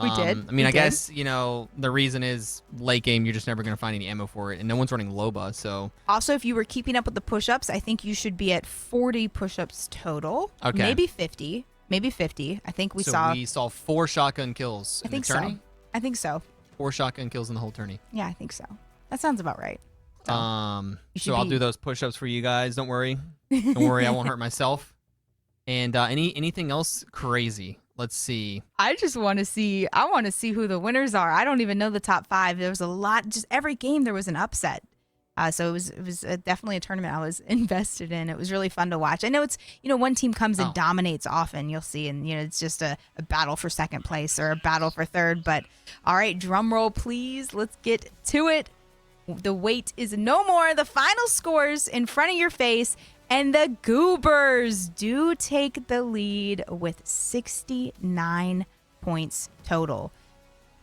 We did. I mean, I guess, the reason is late game, you're just never going to find any ammo for it. And no one's running Loba, so. Also, if you were keeping up with the push-ups, I think you should be at 40 push-ups total. Okay. Maybe 50. I think we saw 4 shotgun kills I in think the tourney. so. I think so. 4 shotgun kills in the whole tourney. Yeah, I think so. That sounds about right. So, you should So I'll be- do those push-ups for you guys. Don't worry. Don't worry, I won't hurt myself. And anything else crazy? Let's see. I just want to see. I want to see who the winners are. I don't even know the top 5. There was a lot. Just every game there was an upset. So it was definitely a tournament I was invested in. It was really fun to watch. I know it's one team comes and dominates often. You'll see, and it's just a battle for second place or a battle for third. But all right, drum roll, please. Let's get to it. The wait is no more. The final scores in front of your face. And the Goobers do take the lead with 69 points total.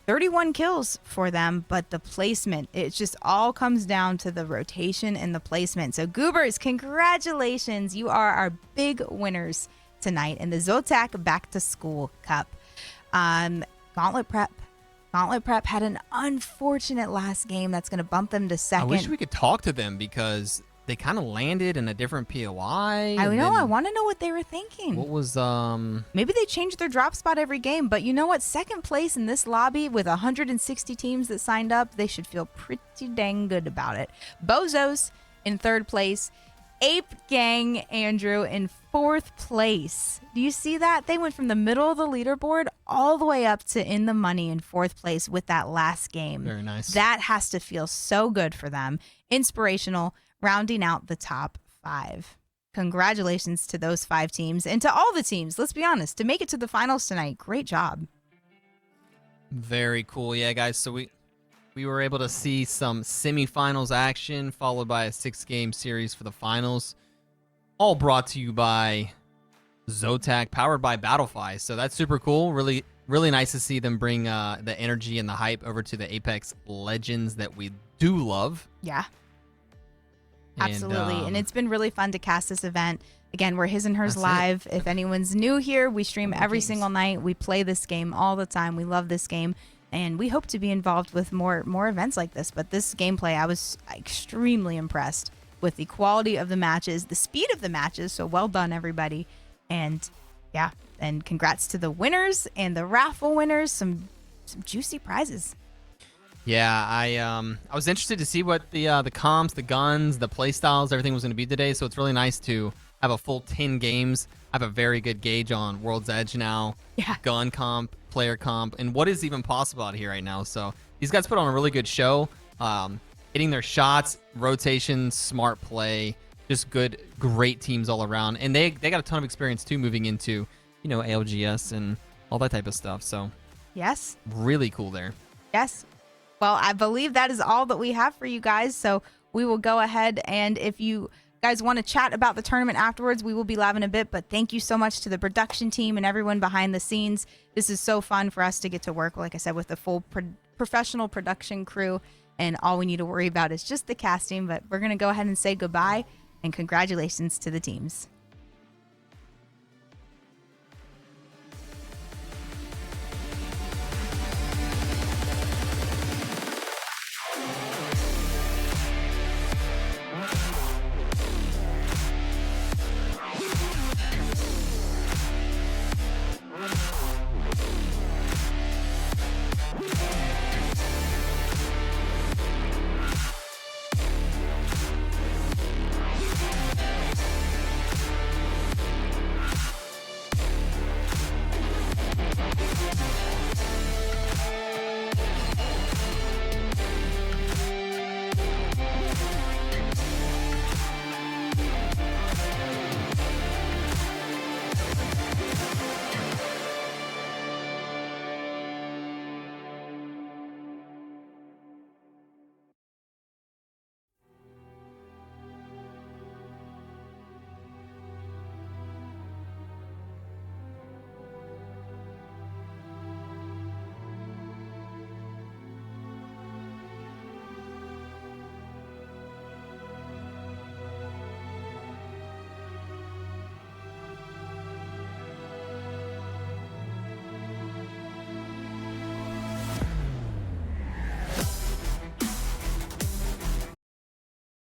31 kills for them, but the placement, it just all comes down to the rotation and the placement. So Goobers, congratulations. You are our big winners tonight in the ZOTAC Back to School Cup. Gauntlet Prep had an unfortunate last game. That's going to bump them to second. I wish we could talk to them because they kind of landed in a different POI. I know. I want to know what they were thinking. What was Maybe they changed their drop spot every game, but you know what? Second place in this lobby with 160 teams that signed up, they should feel pretty dang good about it. Bozos in 3rd place. Ape Gang, Andrew, in 4th place. Do you see that? They went from the middle of the leaderboard all the way up to in the money in 4th place with that last game. Very nice. That has to feel so good for them. Inspirational, rounding out the top 5. Congratulations to those 5 teams and to all the teams, let's be honest, to make it to the finals tonight. Great job. Very cool. Yeah, guys. So we were able to see some semifinals action followed by a 6-game series for the finals. All brought to you by ZOTAC, powered by Battlefy. So that's super cool. Really, really nice to see them bring the energy and the hype over to the Apex Legends that we do love. Yeah. Absolutely. And it's been really fun to cast this event. Again, we're His and Hers That's Live. If anyone's new here, we stream every games. single night. We play this game all the time. We love this game. and we hope to be involved with more events like this. But this gameplay, I was extremely impressed with the quality of the matches, the speed of the matches. So well done, everybody. And yeah, and congrats to the winners and the raffle winners. Some juicy prizes. Yeah, I was interested to see what the comps, the guns, the play styles, everything was going to be today. So it's really nice to have a full 10 games. I have a very good gauge on World's Edge now. Yeah. Gun comp, player comp, and what is even possible out here right now. So these guys put on a really good show. Hitting their shots, rotation, smart play, just great teams all around. And they got a ton of experience too, moving into, ALGS and all that type of stuff. So Yes. really cool there. Yes. Well, I believe that is all that we have for you guys. So we will go ahead, and if you guys want to chat about the tournament afterwards, we will be live in a bit. But thank you so much to the production team and everyone behind the scenes. This is so fun for us to get to work, like I said, with the full professional production crew. And all we need to worry about is just the casting. But we're going to go ahead and say goodbye and congratulations to the teams.